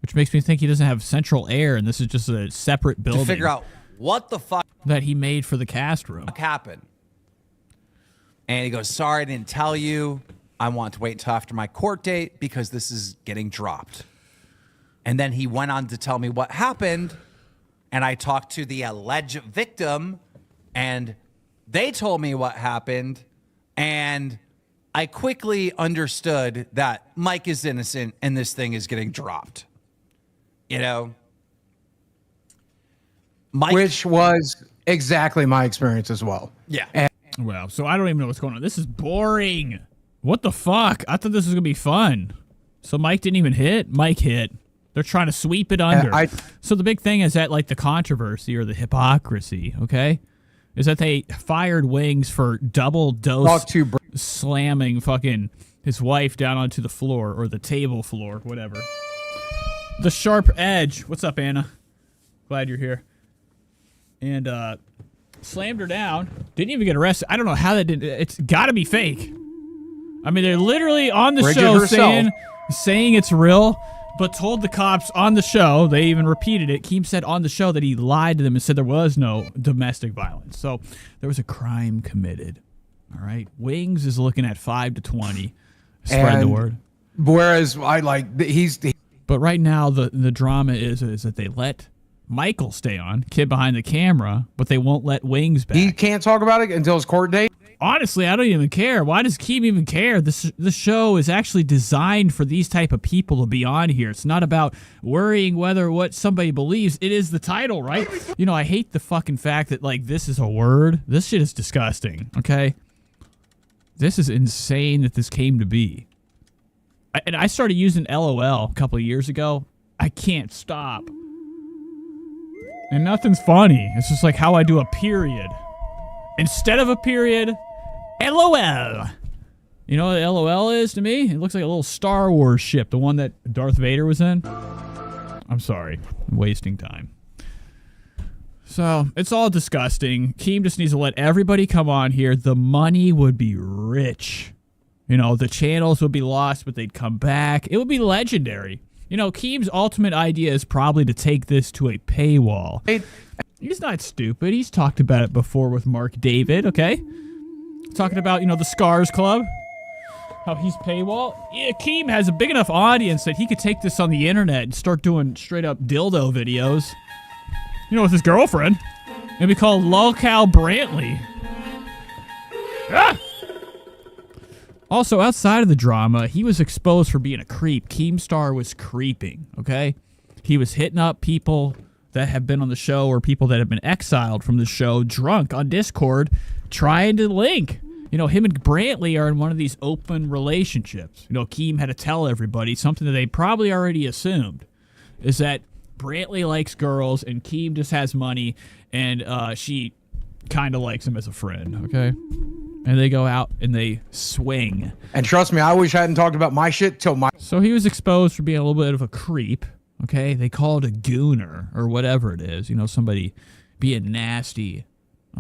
which makes me think he doesn't have central air, and this is just a separate building. To figure out what the fuck that he made for the cast room happened. And he goes, sorry, I didn't tell you. I want to wait until after my court date because this is getting dropped. And then he went on to tell me what happened. And I talked to the alleged victim, and they told me what happened. And I quickly understood that Mike is innocent and this thing is getting dropped. You know? Mike, which was exactly my experience as well. Yeah. Well, so I don't even know what's going on. This is boring. What the fuck? I thought this was going to be fun. So Mike didn't even hit? Mike hit. They're trying to sweep it under. So the big thing is that, like, the controversy or the hypocrisy, okay, is that they fired Wings for double dose slamming fucking his wife down onto the floor or the table floor, whatever. The sharp edge. What's up, Anna? Glad you're here. And slammed her down. Didn't even get arrested. I don't know how that didn't. It's got to be fake. I mean, they're literally on the show saying it's real, but told the cops on the show, they even repeated it. Keem said on the show that he lied to them and said there was no domestic violence. So there was a crime committed. All right. Wings is looking at 5 to 20. Spread the word. Whereas But right now the drama is that they let Michael stay on, Kid Behind the Camera, but they won't let Wings back. He can't talk about it until his court date? Honestly, I don't even care. Why does Keem even care? This show is actually designed for these type of people to be on here. It's not about worrying whether what somebody believes. It is the title, right? You know, I hate the fucking fact that, like, this is a word. This shit is disgusting, okay? This is insane that this came to be. And I started using LOL a couple of years ago. I can't stop. And nothing's funny. It's just like how I do a period. Instead of a period, LOL. You know what LOL is to me? It looks like a little Star Wars ship, the one that Darth Vader was in. I'm sorry. I'm wasting time. So, it's all disgusting. Keem just needs to let everybody come on here. The money would be rich. You know, the channels would be lost, but they'd come back. It would be legendary. You know, Keem's ultimate idea is probably to take this to a paywall. He's not stupid. He's talked about it before with Mark David, okay? Talking about, you know, the Scars Club. How he's paywall. Yeah, Keem has a big enough audience that he could take this on the internet and start doing straight up dildo videos. You know, with his girlfriend. It'd be called Lolcow Brantley. Ah! Also, outside of the drama, he was exposed for being a creep. Keemstar was creeping, okay? He was hitting up people that have been on the show or people that have been exiled from the show drunk on Discord trying to link. You know, him and Brantley are in one of these open relationships. You know, Keem had to tell everybody something that they probably already assumed, is that Brantley likes girls and Keem just has money and she kind of likes him as a friend, okay? And they go out and they swing. And trust me, I wish I hadn't talked about my shit till my... So he was exposed for being a little bit of a creep, okay? They call it a gooner or whatever it is. You know, somebody being nasty,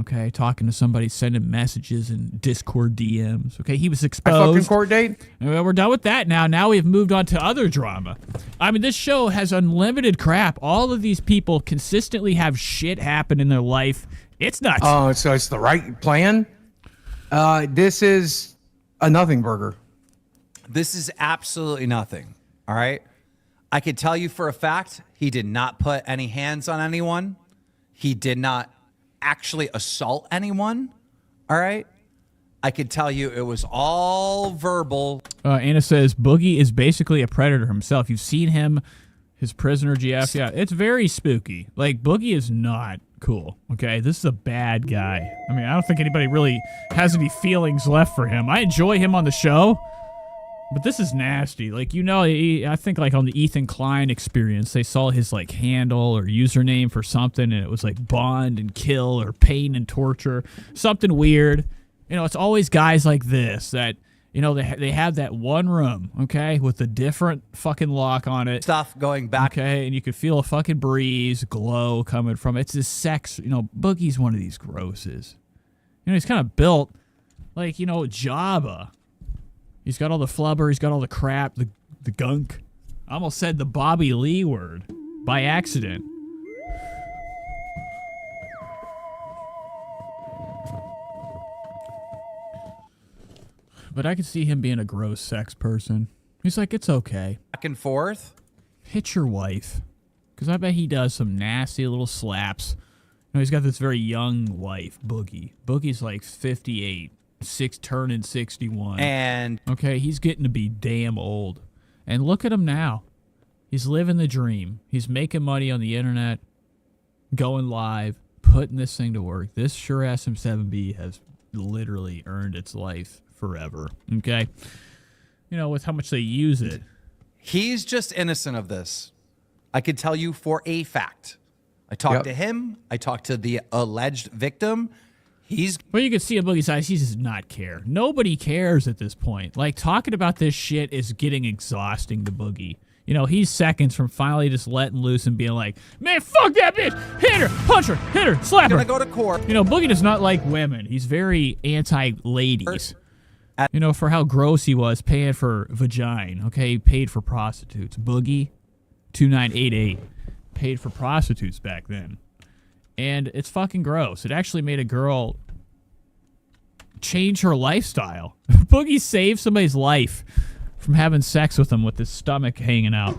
okay? Talking to somebody, sending messages in Discord DMs, okay? He was exposed. fucking court date? Well, we're done with that now. Now we've moved on to other drama. I mean, this show has unlimited crap. All of these people consistently have shit happen in their life. It's nuts. Oh, so it's the right plan? This is a nothing burger. This is absolutely nothing. All right. I could tell you for a fact, he did not put any hands on anyone. He did not actually assault anyone. All right. I could tell you it was all verbal. Anna says Boogie is basically a predator himself. You've seen him, his prisoner GF. Yeah, it's very spooky. Like, Boogie is not cool, okay? This is a bad guy. I mean, I don't think anybody really has any feelings left for him. I enjoy him on the show, But this is nasty. Like, you know, I think like on the Ethan Klein experience, they saw his like handle or username for something, and it was like bond and kill or pain and torture, something weird. You know, it's always guys like this that, you know, they have that one room, okay, with a different fucking lock on it. Stuff going back. Okay, and you could feel a fucking breeze, glow coming from it. It's this sex, you know, Boogie's one of these grosses. You know, he's kind of built like, you know, Jabba. He's got all the flubber, he's got all the crap, the gunk. I almost said the Bobby Lee word by accident. But I could see him being a gross sex person. He's like, it's okay. Back and forth. Hit your wife. Because I bet he does some nasty little slaps. You know, he's got this very young wife, Boogie. Boogie's like 58, turning 61. And okay, he's getting to be damn old. And look at him now. He's living the dream. He's making money on the internet, going live, putting this thing to work. This Shure SM7B has literally earned its life forever. Okay? You know, with how much they use it. He's just innocent of this. I could tell you for a fact. I talked to him. I talked to the alleged victim. Well, you can see in Boogie's eyes, he does not care. Nobody cares at this point. Like, talking about this shit is getting exhausting to Boogie. You know, he's seconds from finally just letting loose and being like, man, fuck that bitch! Hit her! Punch her! Hit her! Slap her! Gonna go to court. You know, Boogie does not like women. He's very anti-ladies. You know, for how gross he was paying for vagina. Okay, he paid for prostitutes. Boogie, 2988, paid for prostitutes back then. And it's fucking gross. It actually made a girl change her lifestyle. Boogie saved somebody's life from having sex with him with his stomach hanging out.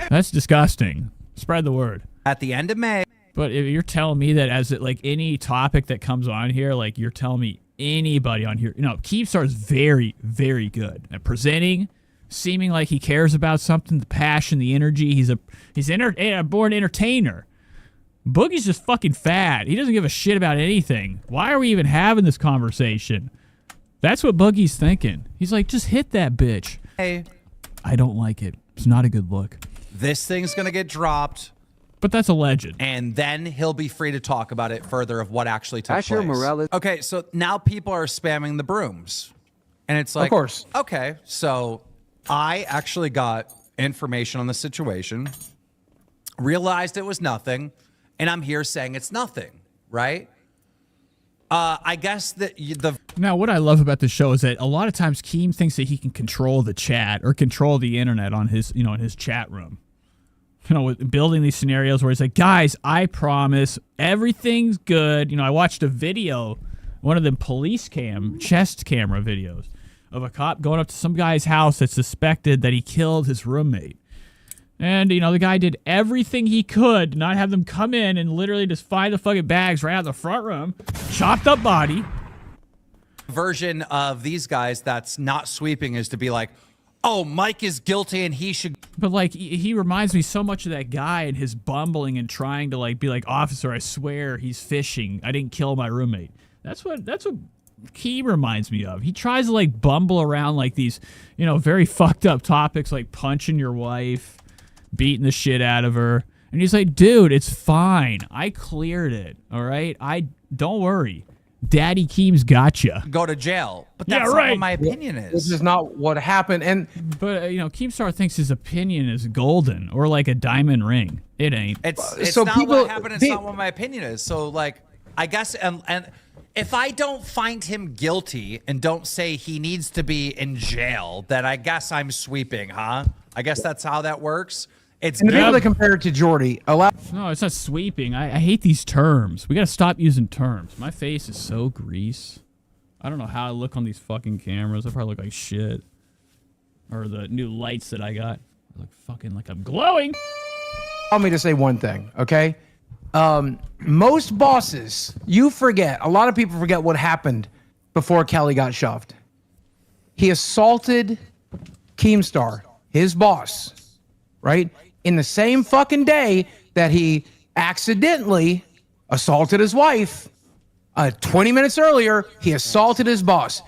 That's disgusting. Spread the word. At the end of May. But if you're telling me that as it, like any topic that comes on here, like you're telling me anybody on here, you know, Keemstar is very, very good at presenting, seeming like he cares about something, the passion, the energy. He's a born entertainer. Boogie's just fucking fat. He doesn't give a shit about anything. Why are we even having this conversation? That's what Boogie's thinking. He's like, just hit that bitch. Hey. I don't like it. It's not a good look. This thing's going to get dropped. But that's alleged. And then he'll be free to talk about it further of what actually took Asher place. Morales. Okay, so now people are spamming the brooms. And it's like, of course. Okay, so I actually got information on the situation, realized it was nothing, and I'm here saying it's nothing, right? I guess that Now, what I love about this show is that a lot of times Keem thinks that he can control the chat or control the internet on his, you know, in his chat room. You know, with building these scenarios where he's like, guys, I promise everything's good. You know, I watched a video, one of them police chest camera videos of a cop going up to some guy's house that suspected that he killed his roommate. And, you know, the guy did everything he could to not have them come in and literally just find the fucking bags right out of the front room, chopped up body. Version of these guys that's not sweeping is to be like, oh, Mike is guilty and he should. But, like, he reminds me so much of that guy and his bumbling and trying to, like, be like, officer, I swear he's fishing. I didn't kill my roommate. That's what Keem reminds me of. He tries to, like, bumble around, like, these, you know, very fucked up topics, like punching your wife, beating the shit out of her. And he's like, dude, it's fine. I cleared it, all right? Don't worry. Daddy Keem's got you. Go to jail. But that's not what my opinion is. This is not what happened. But, you know, Keemstar thinks his opinion is golden or like a diamond ring. It ain't. It's So not people- what happened. It's not what my opinion is. So, like, I guess, and if I don't find him guilty and don't say he needs to be in jail, then I guess I'm sweeping, huh? I guess that's how that works. It's And the people that compare it to Jordy No, it's not sweeping. I hate these terms. We got to stop using terms. My face is so grease. I don't know how I look on these fucking cameras. I probably look like shit. Or the new lights that I got. I look fucking like I'm glowing. Allow me to say one thing, okay? Most bosses, you forget, a lot of people forget what happened before Kelly got shoved. He assaulted Keemstar, his boss, right? In the same fucking day that he accidentally assaulted his wife. 20 minutes earlier, he assaulted his boss.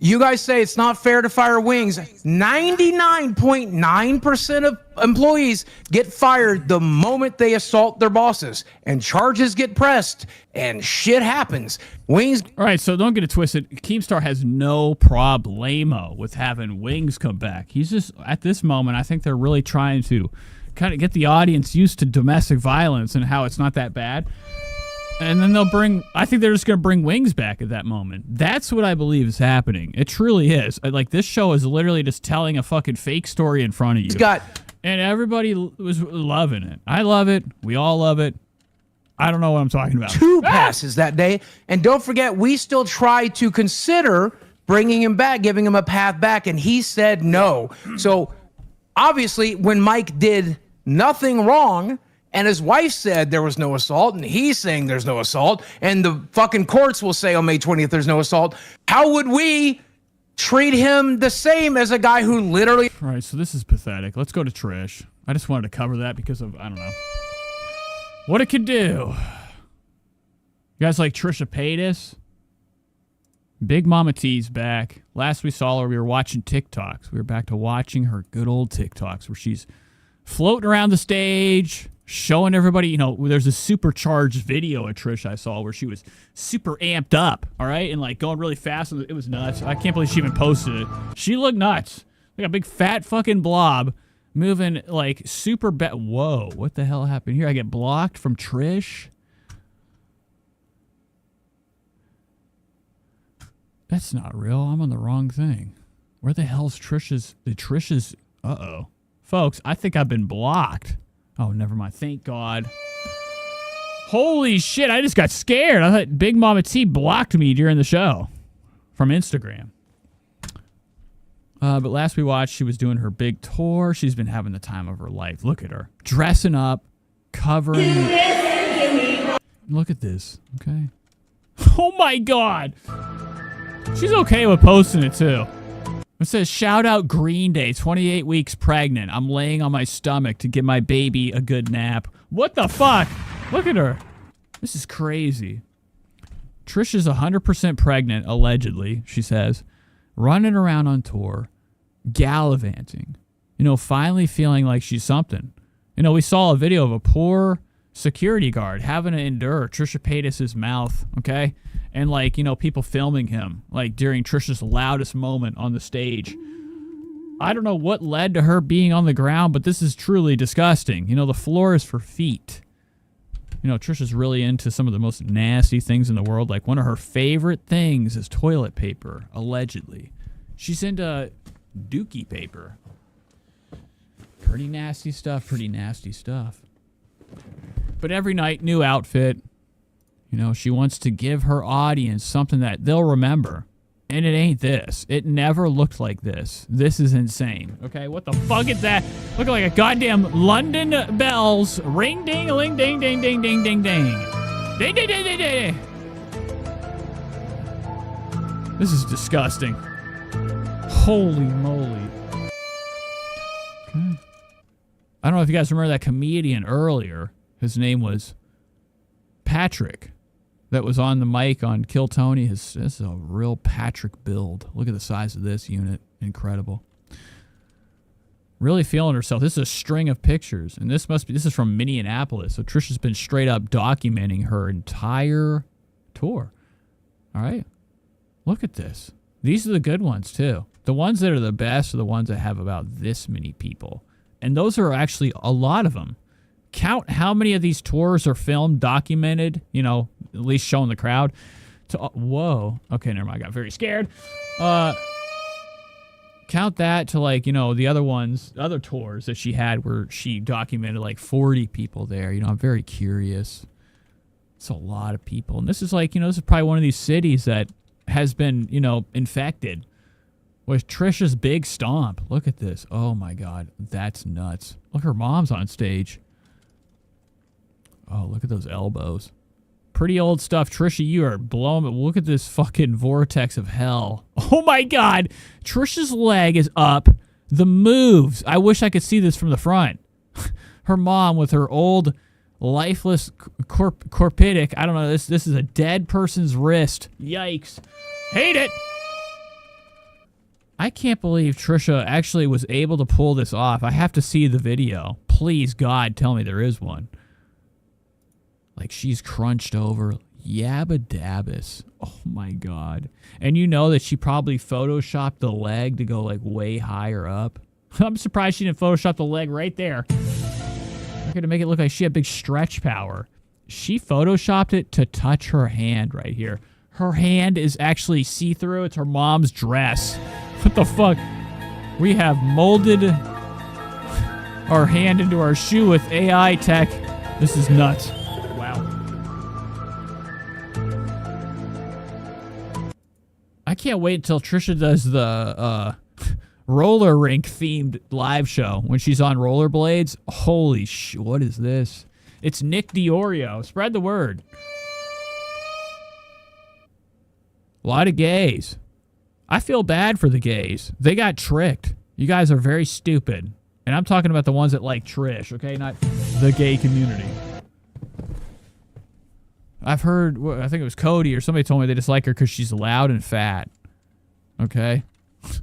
You guys say it's not fair to fire wings. 99.9% of employees get fired the moment they assault their bosses, and charges get pressed, and shit happens. Wings. All right, so don't get it twisted. Keemstar has no problemo with having Wings come back. He's just, at this moment, I think they're really trying to kind of get the audience used to domestic violence and how it's not that bad. And then I think they're just going to bring Wings back at that moment. That's what I believe is happening. It truly is. Like, this show is literally just telling a fucking fake story in front of you. And everybody was loving it. I love it. We all love it. I don't know what I'm talking about. 2 passes that day. And don't forget, we still tried to consider bringing him back, giving him a path back, and he said no. So, obviously, when Mike did nothing wrong, and his wife said there was no assault, and he's saying there's no assault, and the fucking courts will say on May 20th there's no assault, how would we treat him the same as a guy who literally... All right, so this is pathetic. Let's go to Trish. I just wanted to cover that because of, I don't know, what it could do. You guys like Trisha Paytas? Big Mama T's back. Last we saw her, we were watching TikToks. We were back to watching her good old TikToks where she's floating around the stage, showing everybody, you know, there's a supercharged video of Trish I saw where she was super amped up, all right, and like going really fast. It was nuts. I can't believe she even posted it. She looked nuts. Like a big fat fucking blob moving like super Whoa, what the hell happened here? I get blocked from Trish? That's not real. I'm on the wrong thing. Where the hell's Trish's... Uh-oh. Folks, I think I've been blocked. Oh, never mind. Thank God. Holy shit, I just got scared. I thought Big Mama T blocked me during the show from Instagram. But last we watched, she was doing her big tour. She's been having the time of her life. Look at her. Dressing up, covering... Look at this, okay? Oh my God! She's okay with posting it, too. It says, shout out Green Day, 28 weeks pregnant. I'm laying on my stomach to give my baby a good nap. What the fuck? Look at her. This is crazy. Trish is 100% pregnant, allegedly, she says. Running around on tour. Gallivanting. You know, finally feeling like she's something. You know, we saw a video of a poor security guard having to endure Trisha Paytas' mouth, okay? And, like, you know, people filming him, like, during Trisha's loudest moment on the stage. I don't know what led to her being on the ground, but this is truly disgusting. You know, the floor is for feet. You know, Trisha's really into some of the most nasty things in the world. Like, one of her favorite things is toilet paper, allegedly. She's into dookie paper. Pretty nasty stuff, pretty nasty stuff. But every night, new outfit. You know, she wants to give her audience something that they'll remember. And it ain't this. It never looked like this. This is insane. Okay, what the fuck is that? Looking like a goddamn London bells. Ring ding a ling ding ding ding ding ding ding. Ding ding ding ding ding. This is disgusting. Holy moly. Okay. I don't know if you guys remember that comedian earlier. His name was Patrick. That was on the mic on Kill Tony. This is a real Patrick build. Look at the size of this unit. Incredible. Really feeling herself. This is a string of pictures. And this is from Minneapolis. So Trisha's been straight up documenting her entire tour. All right. Look at this. These are the good ones, too. The ones that are the best are the ones that have about this many people. And those are actually a lot of them. Count how many of these tours are filmed, documented, you know, at least showing the crowd. Whoa. Okay, never mind. I got very scared. Count that to, like, you know, the other tours that she had where she documented like 40 people there. You know, I'm very curious. It's a lot of people. And this is like, you know, this is probably one of these cities that has been, you know, infected with Trisha's big stomp. Look at this. Oh my God. That's nuts. Look, her mom's on stage. Oh, look at those elbows. Pretty old stuff. Trisha, you are blowing it. Look at this fucking vortex of hell. Oh my God. Trisha's leg is up. The moves. I wish I could see this from the front. Her mom with her old lifeless corpidic. I don't know. This is a dead person's wrist. Yikes. Hate it. I can't believe Trisha actually was able to pull this off. I have to see the video. Please, God, tell me there is one. Like, she's crunched over. Yabba dabbas. Oh, my God. And you know that she probably photoshopped the leg to go, like, way higher up. I'm surprised she didn't photoshop the leg right there. I'm going to make it look like she had big stretch power. She photoshopped it to touch her hand right here. Her hand is actually see-through. It's her mom's dress. What the fuck? We have molded our hand into our shoe with AI tech. This is nuts. Wow. I can't wait until Trisha does the roller rink themed live show when she's on rollerblades. Holy sh! What is this? It's Nick DiOrio. Spread the word. A lot of gays. I feel bad for the gays. They got tricked. You guys are very stupid. And I'm talking about the ones that like Trish, okay? Not the gay community. I've heard, I think it was Cody or somebody told me they just like her because she's loud and fat. Okay? It's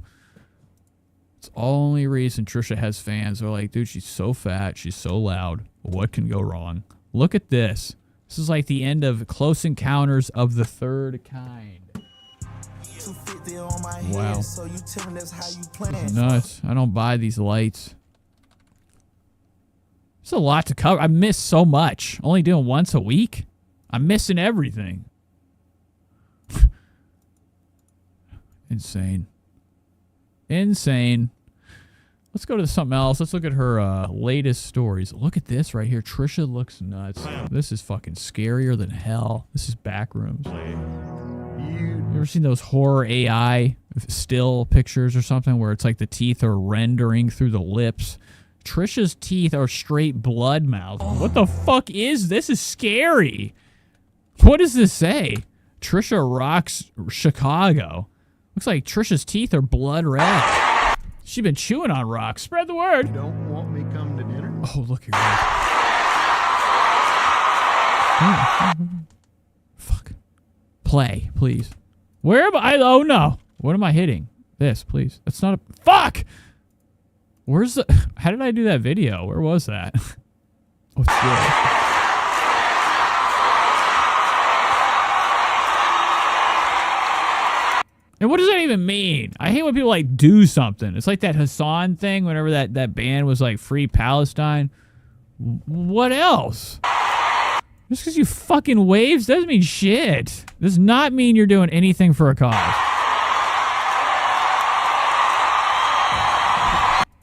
the only reason Trisha has fans. They're like, dude, she's so fat. She's so loud. What can go wrong? Look at this. This is like the end of Close Encounters of the Third Kind. Wow. This is nuts. I don't buy these lights. There's a lot to cover. I miss so much. Only doing once a week. I'm missing everything. Insane. Insane. Let's go to something else. Let's look at her latest stories. Look at this right here. Trisha looks nuts. This is fucking scarier than hell. This is Backrooms. You ever seen those horror AI still pictures or something where it's like the teeth are rendering through the lips? Trisha's teeth are straight blood mouth. What the fuck is this? Is scary. What does this say? Trisha rocks Chicago. Looks like Trisha's teeth are blood red. She's been chewing on rocks. Spread the word. You don't want me come to dinner? Oh, look here. Fuck. Play, please. Where am I? Oh, no. What am I hitting? This, please. That's not a... Fuck! Where's the... How did I do that video? Where was that? Oh, it's good. And what does that even mean? I hate when people, like, do something. It's like that Hassan thing whenever that band was, like, Free Palestine. What else? Just because you fucking waves doesn't mean shit. Does not mean you're doing anything for a cause.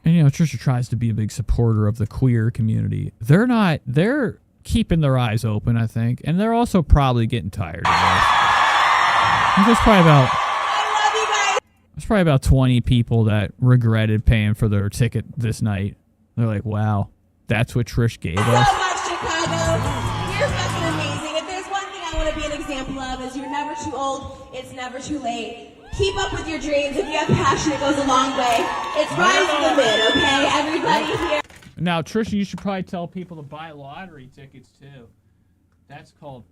And, you know, Trisha tries to be a big supporter of the queer community. They're not. They're keeping their eyes open, I think. And they're also probably getting tired of this. I think there's probably about 20 people that regretted paying for their ticket this night. They're like, wow, that's what Trish gave us. So much, Chicago. You're fucking amazing. If there's one thing I want to be an example of is you're never too old, it's never too late. Keep up with your dreams. If you have passion, it goes a long way. It's rise to the mid, okay? Everybody here. Now, Trisha, you should probably tell people to buy lottery tickets, too. That's called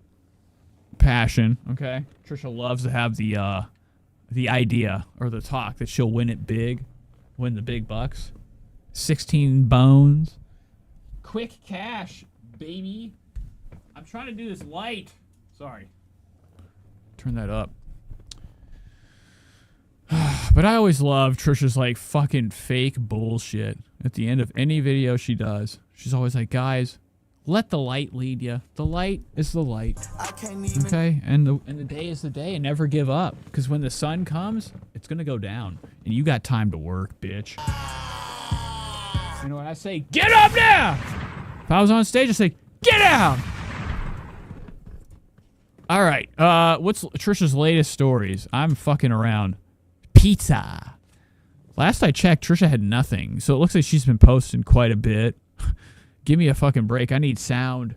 passion, okay? Trisha loves to have the idea or the talk that she'll win it big, win the big bucks. 16 bones. Quick cash, baby. I'm trying to do this light. Sorry. Turn that up. But I always love Trisha's like fucking fake bullshit at the end of any video she does. She's always like, guys, let the light lead you. The light is the light. Okay? And the day is the day, and never give up. Because when the sun comes, it's going to go down. And you got time to work, bitch. You know what I say? Get up now! If I was on stage, I'd say, get down! All right. What's Trisha's latest stories? I'm fucking around. Pizza. Last I checked, Trisha had nothing. So it looks like she's been posting quite a bit. Give me a fucking break. I need sound.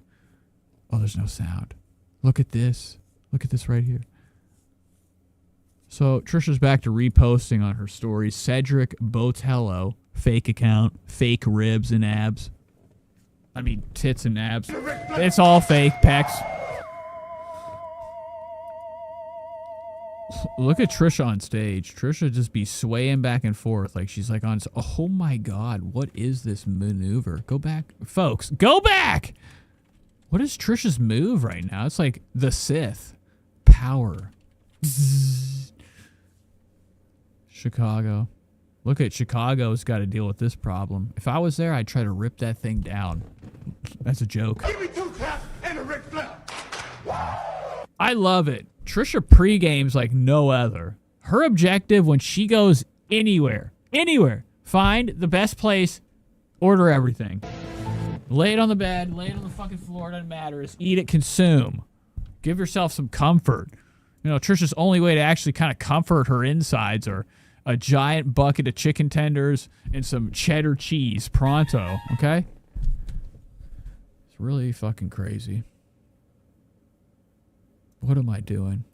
Oh, there's no sound. Look at this. Look at this right here. So Trisha's back to reposting on her stories. Cedric Botello, fake account, fake ribs and abs. I mean, tits and abs. It's all fake, pecs. Look at Trisha on stage. Trisha just be swaying back and forth like she's like on. Oh my God, what is this maneuver? Go back, folks. Go back. What is Trisha's move right now? It's like the Sith. Power. Zzz. Chicago. Look at Chicago's got to deal with this problem. If I was there, I'd try to rip that thing down. That's a joke. Give me 2 claps and a Ric Flair. I love it. Trisha pre-games like no other. Her objective when she goes anywhere, find the best place, order everything. Lay it on the bed, lay it on the fucking floor, doesn't matter. Just eat it, consume. Give yourself some comfort. You know, Trisha's only way to actually kind of comfort her insides are a giant bucket of chicken tenders and some cheddar cheese pronto, okay? It's really fucking crazy. What am I doing?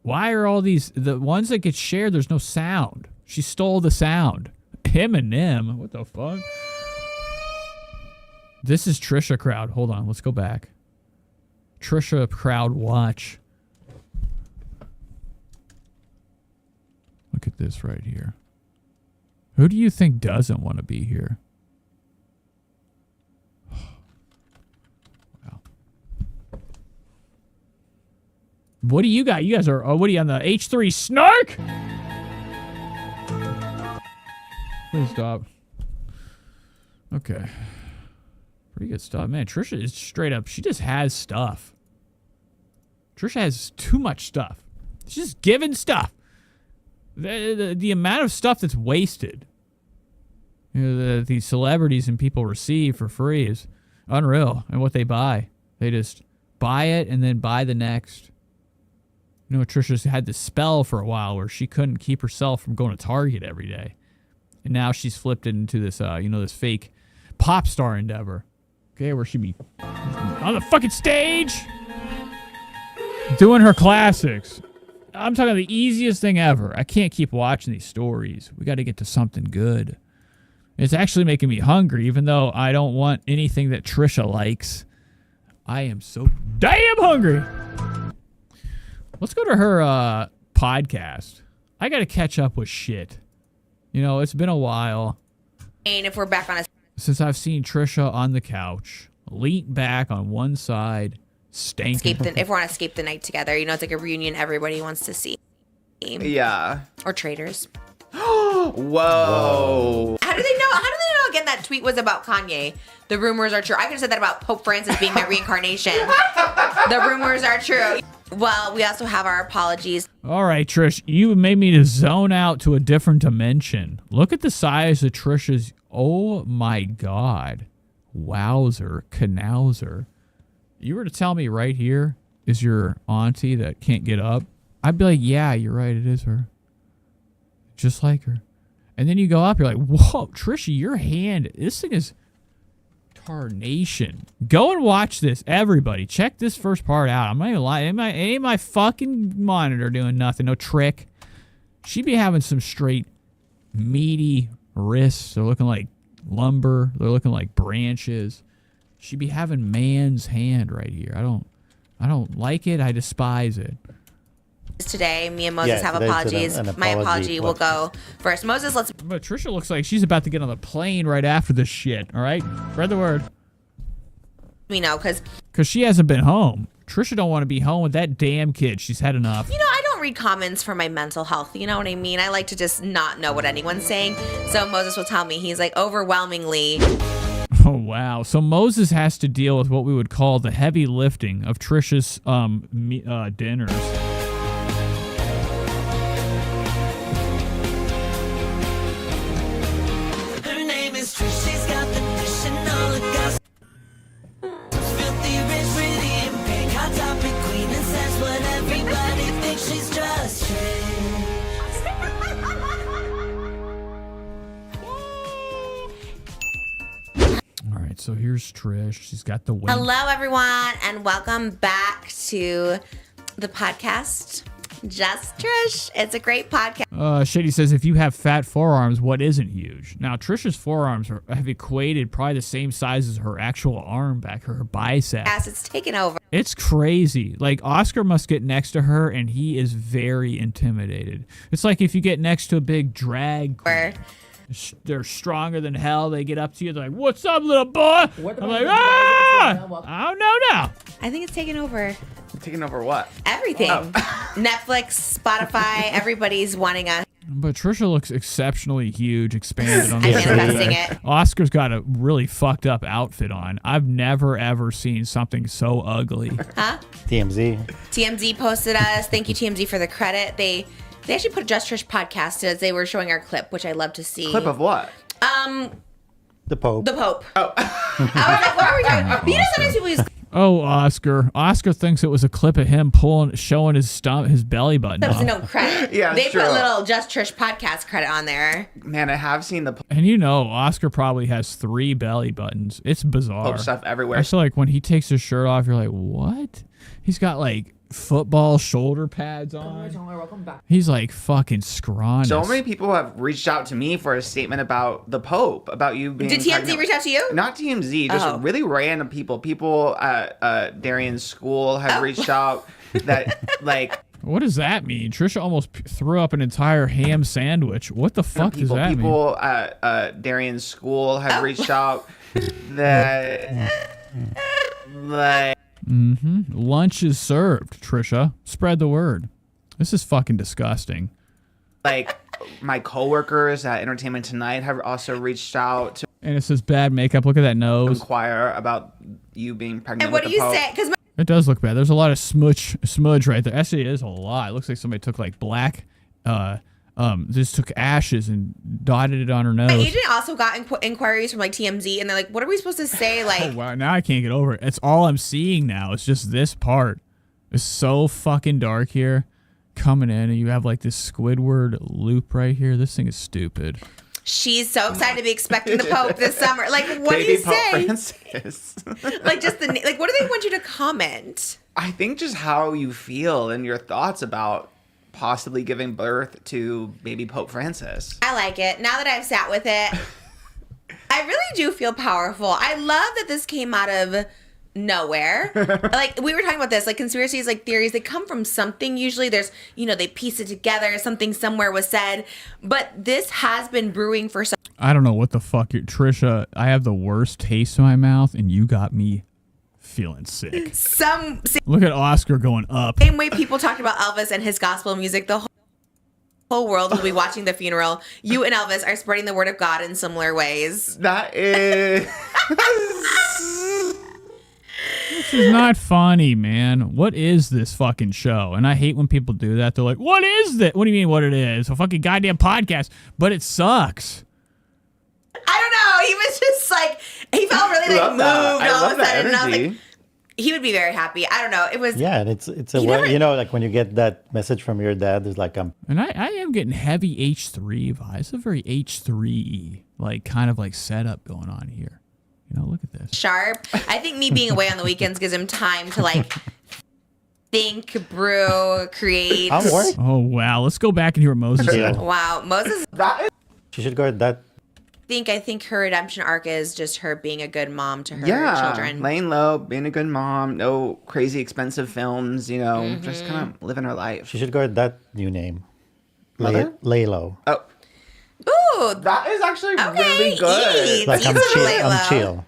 Why are all these, the ones that get shared, there's no sound. She stole the sound. Eminem, what the fuck? This is Trisha crowd. Hold on, let's go back. Trisha crowd watch. Look at this right here. Who do you think doesn't want to be here? Wow. What do you got? You guys are, what are you on the H3 snark? Please stop. Okay. Pretty good stuff. Man, Trisha is straight up, she just has stuff. Trisha has too much stuff. She's just giving stuff. The amount of stuff that's wasted, you know, these celebrities and people receive for free is unreal. And what they buy, they just buy it and then buy the next. You know, Trisha's had this spell for a while where she couldn't keep herself from going to Target every day. And now she's flipped it into this, you know, this fake pop star endeavor. Okay, where she be on the fucking stage doing her classics. I'm talking the easiest thing ever. I can't keep watching these stories. We got to get to something good. It's actually making me hungry, even though I don't want anything that Trisha likes. I am so damn hungry. Let's go to her podcast. I got to catch up with shit. You know, it's been a while. And if we're back on a... Since I've seen Trisha on the couch, lean back on one side, stanking. If we're on Escape the Night together, you know, it's like a reunion everybody wants to see. Yeah. Or Traitors. Whoa. How do they know? Again, that tweet was about Kanye. The rumors are true. I could have said that about Pope Francis being my reincarnation. The rumors are true. Well, we also have our apologies. All right, Trish, you made me to zone out to a different dimension. Look at the size of Trisha's. Oh my God. Wowzer, canowzer. You were to tell me right here is your auntie that can't get up, I'd be like, yeah, you're right, it is her. Just like her. And then you go up, you're like, whoa, Trisha, your hand, this thing is tarnation. Go and watch this, everybody. Check this first part out. I'm not even lying. Ain't my fucking monitor doing nothing, no trick. She be having some straight meaty wrists. They're looking like lumber. They're looking like branches. She be having man's hand right here. I don't like it. I despise it. Today, me and Moses have apologies. My apology will go first. Moses, let's... But Trisha looks like she's about to get on the plane right after this shit, all right? Spread the word. We know, because she hasn't been home. Trisha don't want to be home with that damn kid. She's had enough. You know, I don't read comments for my mental health. You know what I mean? I like to just not know what anyone's saying. So Moses will tell me. He's like, overwhelmingly... Oh, wow. So Moses has to deal with what we would call the heavy lifting of Trisha's dinners. Her name is Trish, she's got the dish and all the gossip. Filthy rich, pretty and pink, hot topic queen, and says what everybody thinks. She's just Trish. All right, so here's Trish. She's got the wing. Hello, everyone, and welcome back to the podcast. Just Trish. It's a great podcast. Shady says, if you have fat forearms, what isn't huge? Now, Trisha's forearms have equated probably the same size as her actual arm back, her bicep. Yes, it's taken over. It's crazy. Like, Oscar must get next to her, and he is very intimidated. It's like if you get next to a big drag queen. They're stronger than hell. They get up to you. They're like, what's up, little boy? I'm like, I don't know now. I think it's taken over Taking over what? everything. Netflix, Spotify, everybody's wanting us. But Trisha looks exceptionally huge, expanded on I'm the manifesting it. Oscar's got a really fucked up outfit on. I've never, ever seen something so ugly. Huh? TMZ. TMZ posted us. Thank you, TMZ, for the credit. They actually put a Just Trish podcast as they were showing our clip, which I love to see. Clip of what? The Pope. The Pope. Oh. I was like, what are we talking about? You know, sometimes people use... Oh, Oscar. Oscar thinks it was a clip of him showing his belly button. That was off. no credit. Yeah, they true. put little Just Trish podcast credit on there. Man, I have seen the And you know, Oscar probably has 3 belly buttons. It's bizarre. Pope stuff everywhere. I feel like when he takes his shirt off, you're like, what? He's got like football shoulder pads on. Welcome back. He's like fucking scrawny. So many people have reached out to me for a statement about the Pope, about you being. Did TMZ pregnant. reach out to you? Not TMZ, just Oh. really random people. People at Darian's school have reached out that like. What does that mean? Trisha almost threw up an entire ham sandwich. What the fuck does that mean? People at Darian's school have reached out that like. Lunch is served, Trisha. Spread the word. This is fucking disgusting. Like my coworkers at Entertainment Tonight have also reached out to And it says bad makeup. Look at that nose. inquire about you being pregnant. And what with do the you Pope. say? Because It does look bad. There's a lot of smudge right there. Actually, it is a lot. It looks like somebody took like black, just took ashes and dotted it on her nose. my agent also got inquiries from like TMZ, and they're like, "What are we supposed to say?" Like, Oh, wow, now I can't get over it. It's all I'm seeing now. It's just this part. It's so fucking dark here. Coming in, and you have like this Squidward loop right here. This thing is stupid. she's so excited to be expecting the Pope this summer. Like, what do Baby you Pope say? Francis. Like, just like, what do they want you to comment? I think just how you feel and your thoughts about possibly giving birth to baby Pope Francis. I like it. Now that I've sat with it, I really do feel powerful. I love that this came out of nowhere. Like, we were talking about this, like conspiracies, like theories, they come from something. Usually there's, you know, they piece it together, something somewhere was said, but this has been brewing for some. I don't know what the fuck Trisha, I have the worst taste in my mouth, and you got me feeling sick. Look at Oscar going up. Same way people talked about Elvis and his gospel music, the whole world will be watching the funeral. You and Elvis are spreading the word of God in similar ways. That is... This is not funny, man. What is this fucking show? And I hate when people do that. They're like, what is that? What do you mean what it is? A fucking goddamn podcast. But it sucks. I don't know. He was just like, he felt really like moved all of a sudden. And I was like, he would be very happy. I don't know. It was. Yeah, and it's a way, you know, like when you get that message from your dad, it's like And I am getting heavy H3 vibes. It's a very H3 like kind of like setup going on here. You know, look at this. Sharp. I think me being away on the weekends gives him time to like think, brew, create. I'm worried. Oh wow, let's go back and hear what Moses said. Wow, Moses. She should go at that. I think her redemption arc is just her being a good mom to her children. Laying low, being a good mom, no crazy expensive films, you know, just kind of living her life. She should go at that new name. Mother? Lay low. Oh. Ooh, that is actually really good. Like I'm chill.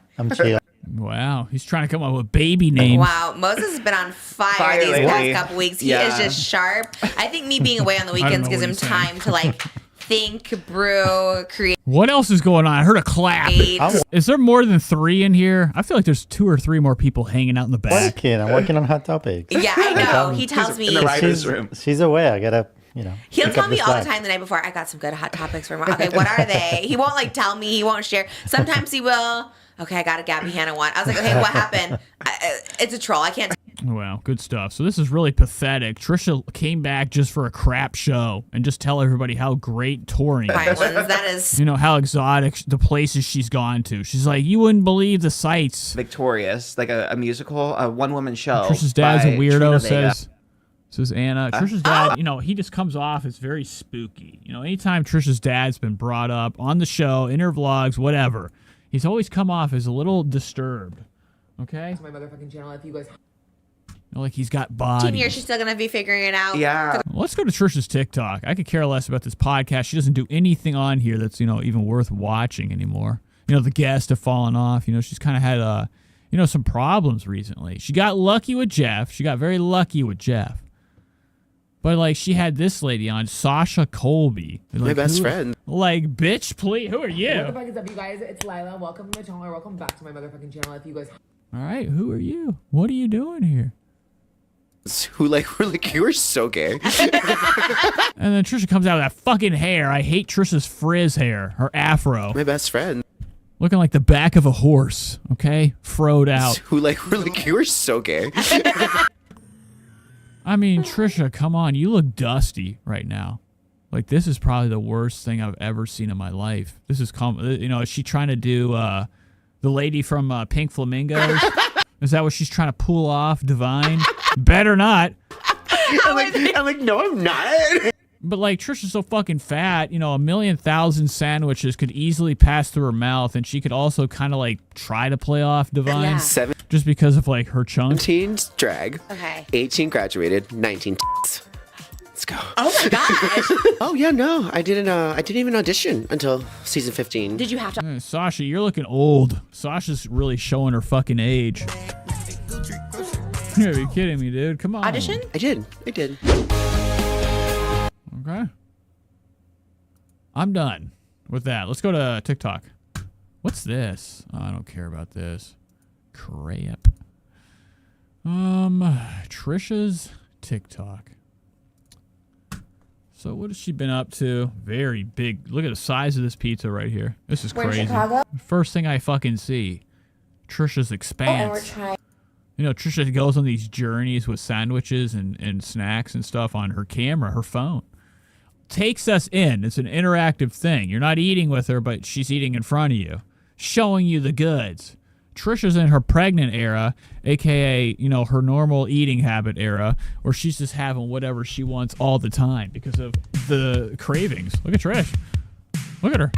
Wow, he's trying to come up with baby names. Wow, Moses has been on fire these lately. past couple weeks. He is just sharp. I think me being away on the weekends gives him time to like think, brew, create. What else is going on? I heard a clap. Is there more than 3 in here? I feel like there's 2 or 3 more people hanging out in the back. I'm working on Hot Topics. Yeah, I know. He tells me. She's away. I gotta, you know. He'll pick tell up me all the slack. time the night before, I got some good hot topics for him. Okay, what are they? He won't like tell me. He won't share. Sometimes he will. Okay, I got a Gabby Hanna one. I was like, okay, what happened? It's a troll. I can't. Wow, good stuff. So this is really pathetic. Trisha came back just for a crap show and just tell everybody how great touring is. That is. You know, how exotic the places she's gone to. She's like, you wouldn't believe the sights. Victorious, like a musical, a one-woman show. Trisha's dad's a by weirdo, Trina Vega. Says Anna. Trisha's dad, you know, he just comes off as very spooky. You know, anytime Trisha's dad's been brought up on the show, in her vlogs, whatever, he's always come off as a little disturbed. Okay? It's my motherfucking channel. If you guys. You know, like he's got bodies. 15 years, she's still going to be figuring it out. Yeah. Let's go to Trisha's TikTok. I could care less about this podcast. She doesn't do anything on here that's, you know, even worth watching anymore. You know, the guests have fallen off. You know, she's kind of had, you know, some problems recently. She got lucky with Jeff. She got very lucky with Jeff. But, like, she had this lady on, Sasha Colby. Like, my best friend. Like, bitch, please. Who are you? What the fuck is up, you guys? It's Lila. Welcome to my channel. Or welcome back to my motherfucking channel. If you guys. All right, who are you? What are you doing here? Who we're like, you are so gay. And then Trisha comes out with that fucking hair. I hate Trisha's frizz hair, her afro. My best friend. Looking like the back of a horse, okay? Froed out. Who we're like, you are so gay. I mean, Trisha, come on. You look dusty right now. Like, this is probably the worst thing I've ever seen in my life. This is, you know, is she trying to do the lady from Pink Flamingos? Is that what she's trying to pull off, Divine? Better not. I'm like, no, I'm not. But, like, Trisha's so fucking fat, you know, 1,000,000 sandwiches could easily pass through her mouth, and she could also kind of, like, try to play off Divine. Yeah. Just because of, like, her chunk. 17 drag. Okay. 18 graduated. 19 Let's go. Oh, my gosh. Oh, yeah, no. I didn't even audition until season 15. Did you have to? Sasha, you're looking old. Sasha's really showing her fucking age. You gotta be kidding me, dude. Come on. Audition? I did. Okay. I'm done with that. Let's go to TikTok. What's this? Oh, I don't care about this. Crap. Trisha's TikTok. So what has she been up to? Very big. Look at the size of this pizza right here. This is We're in crazy. Chicago? First thing I fucking see. Trisha's Expanse. Oh, we're trying. You know, Trisha goes on these journeys with sandwiches and snacks and stuff on her camera, her phone. Takes us in. It's an interactive thing. You're not eating with her, but she's eating in front of you. Showing you the goods. Trisha's in her pregnant era, a.k.a., you know, her normal eating habit era, where she's just having whatever she wants all the time because of the cravings. Look at Trish. Look at her.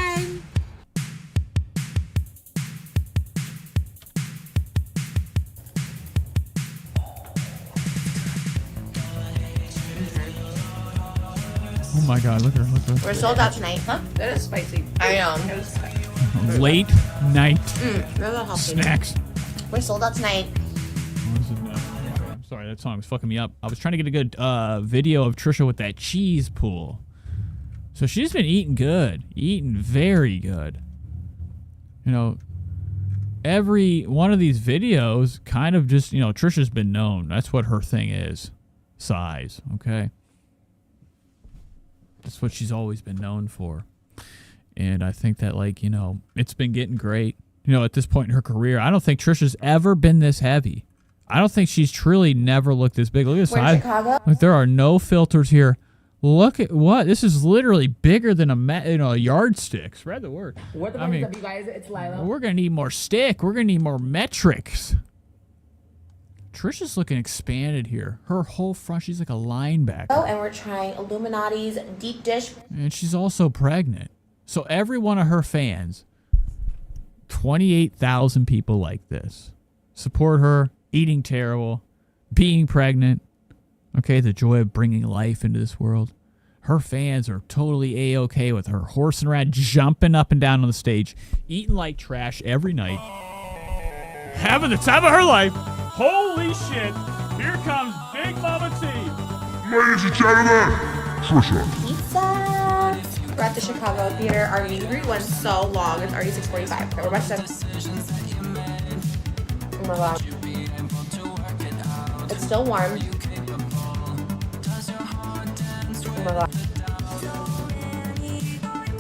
Oh my God, look at her, look at her. We're sold out tonight. Huh? That is spicy. I know. Late night That'll help me. snacks. We're sold out tonight. I'm sorry, that song was fucking me up. I was trying to get a good video of Trisha with that cheese pool. So she's been eating good. Eating very good. You know, every one of these videos kind of just, you know, Trisha's been known. That's what her thing is. Size, okay? That's what she's always been known for. And I think that, like, you know, it's been getting great. You know, at this point in her career, I don't think Trisha's ever been this heavy. I don't think she's truly never looked this big. Look at this We're in side. Chicago? Like, there are no filters here. Look at what? This is literally bigger than a yardstick. Spread the word. What the I fuck mean, is up, you guys? It's Lila. we're going to need more stick. We're going to need more metrics. Trisha's looking expanded here. Her whole front, she's like a linebacker. Oh, and we're trying Illuminati's deep dish. And she's also pregnant. So every one of her fans, 28,000 people like this, support her, eating terrible, being pregnant. Okay, the joy of bringing life into this world. Her fans are totally A-okay with her horsing around, jumping up and down on the stage, eating like trash every night, having the time of her life. Holy shit! Here comes Big Mama T. Ladies and gentlemen, Trisha. Pizza. We're at the Chicago Theater. Our meet and greet went so long. It's already 6:45. Okay, we're about to. Oh my God. It's still warm. Oh my God.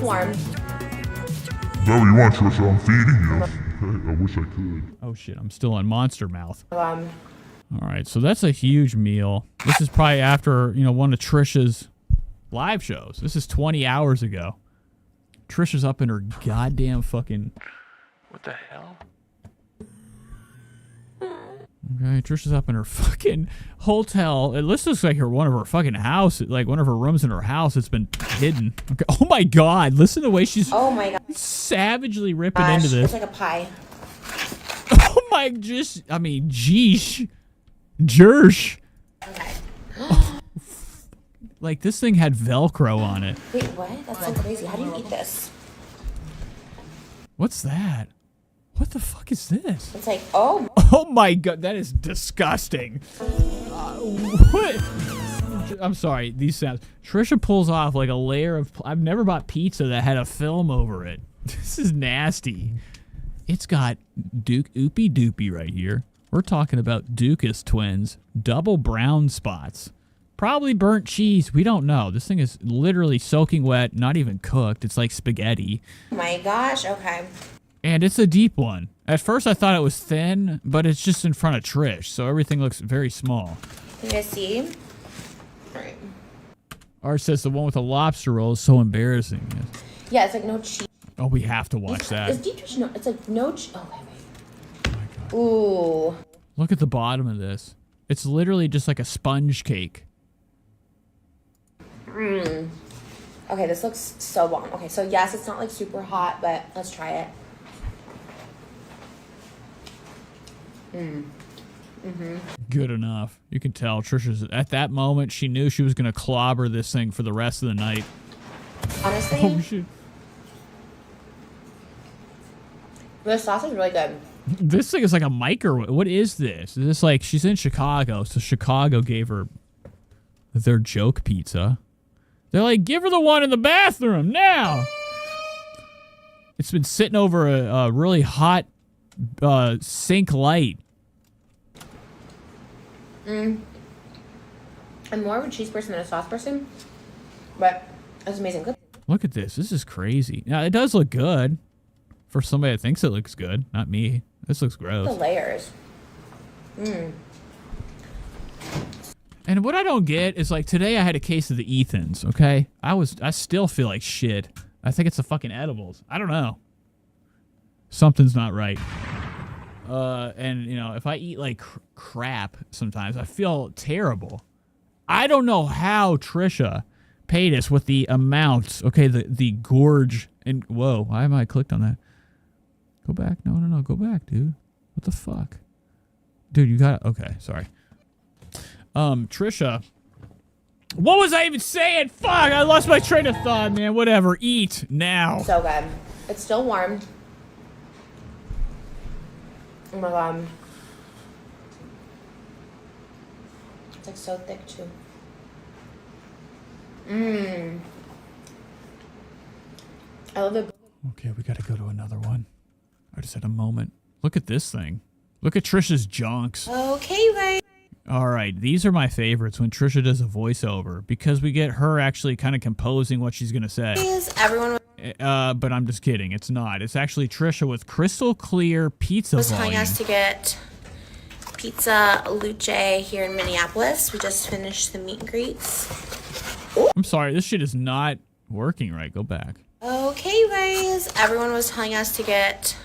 Warm. Whatever you want, Trisha, I'm feeding you. Okay, I wish I could. Oh shit, I'm still on Monster Mouth. Um, All right, so that's a huge meal. This is probably after, you know, one of Trisha's live shows. This is 20 hours ago. Trisha's up in her goddamn fucking... What the hell? Okay, Trisha's up in her fucking hotel. This looks like one of her fucking house, like one of her rooms in her house. It's been hidden. Okay. Oh my god! Listen to the way she's savagely ripping into this. It's like a pie. Oh my, geesh, jersh. Okay. Like this thing had Velcro on it. Wait, what? That's so crazy. How do you eat this? What's that? What the fuck is this? It's like, oh. Oh my god, that is disgusting. What? I'm sorry, these sounds. Trisha pulls off like a layer of. I've never bought pizza that had a film over it. This is nasty. It's got Duke Oopie Doopie right here. We're talking about Dukas twins, double brown spots. Probably burnt cheese. We don't know. This thing is literally soaking wet, not even cooked. It's like spaghetti. Oh my gosh, okay. And it's a deep one. At first I thought it was thin, but it's just in front of Trish, so everything looks very small. Can you see? All right. Art says the one with the lobster roll is so embarrassing. Yeah, it's like no cheese. Oh, we have to watch that. Is deep dish no? It's like no. Oh wait. Oh my god. Ooh. Look at the bottom of this. It's literally just like a sponge cake. Mmm. Okay, this looks so bomb. Okay, so yes, it's not like super hot, but let's try it. Good enough. You can tell Trisha's at that moment. She knew she was gonna clobber this thing for the rest of the night. Honestly, Oh shit! the sauce is really good. This thing is like a microwave. What is this? Is this like she's in Chicago? So Chicago gave her their joke pizza. They're like, give her the one in the bathroom now. It's been sitting over a really hot sink light. I'm more of a cheese person than a sauce person, but it's amazing. Good. Look at this. This is crazy. Now, it does look good for somebody that thinks it looks good. Not me. This looks gross. The layers. And what I don't get is like today I had a case of the Ethans, okay? I still feel like shit. I think it's the fucking edibles. I don't know. Something's not right. And you know, if I eat like crap sometimes, I feel terrible. I don't know how Trisha Paytas with the amounts, okay, the gorge, and whoa, why am I clicked on that? Go back. No, go back, dude. What the fuck? Dude, you got okay, sorry. Trisha. What was I even saying? Fuck, I lost my train of thought, man. Whatever. Eat now. So good. It's still warm. Oh my god. It's like so thick too. I love it. Okay, we gotta go to another one. I just had a moment. Look at this thing. Look at Trisha's jonks. Okay, right. All right, these are my favorites when Trisha does a voiceover because we get her actually kind of composing what she's gonna say. Is everyone but I'm just kidding. It's not. It's actually Trisha with crystal clear pizza was volume. telling us to get Pizza Luce here in Minneapolis. We just finished the meet and greets. I'm sorry, this shit is not working right. Go back. Okay, guys. Everyone was telling us to get.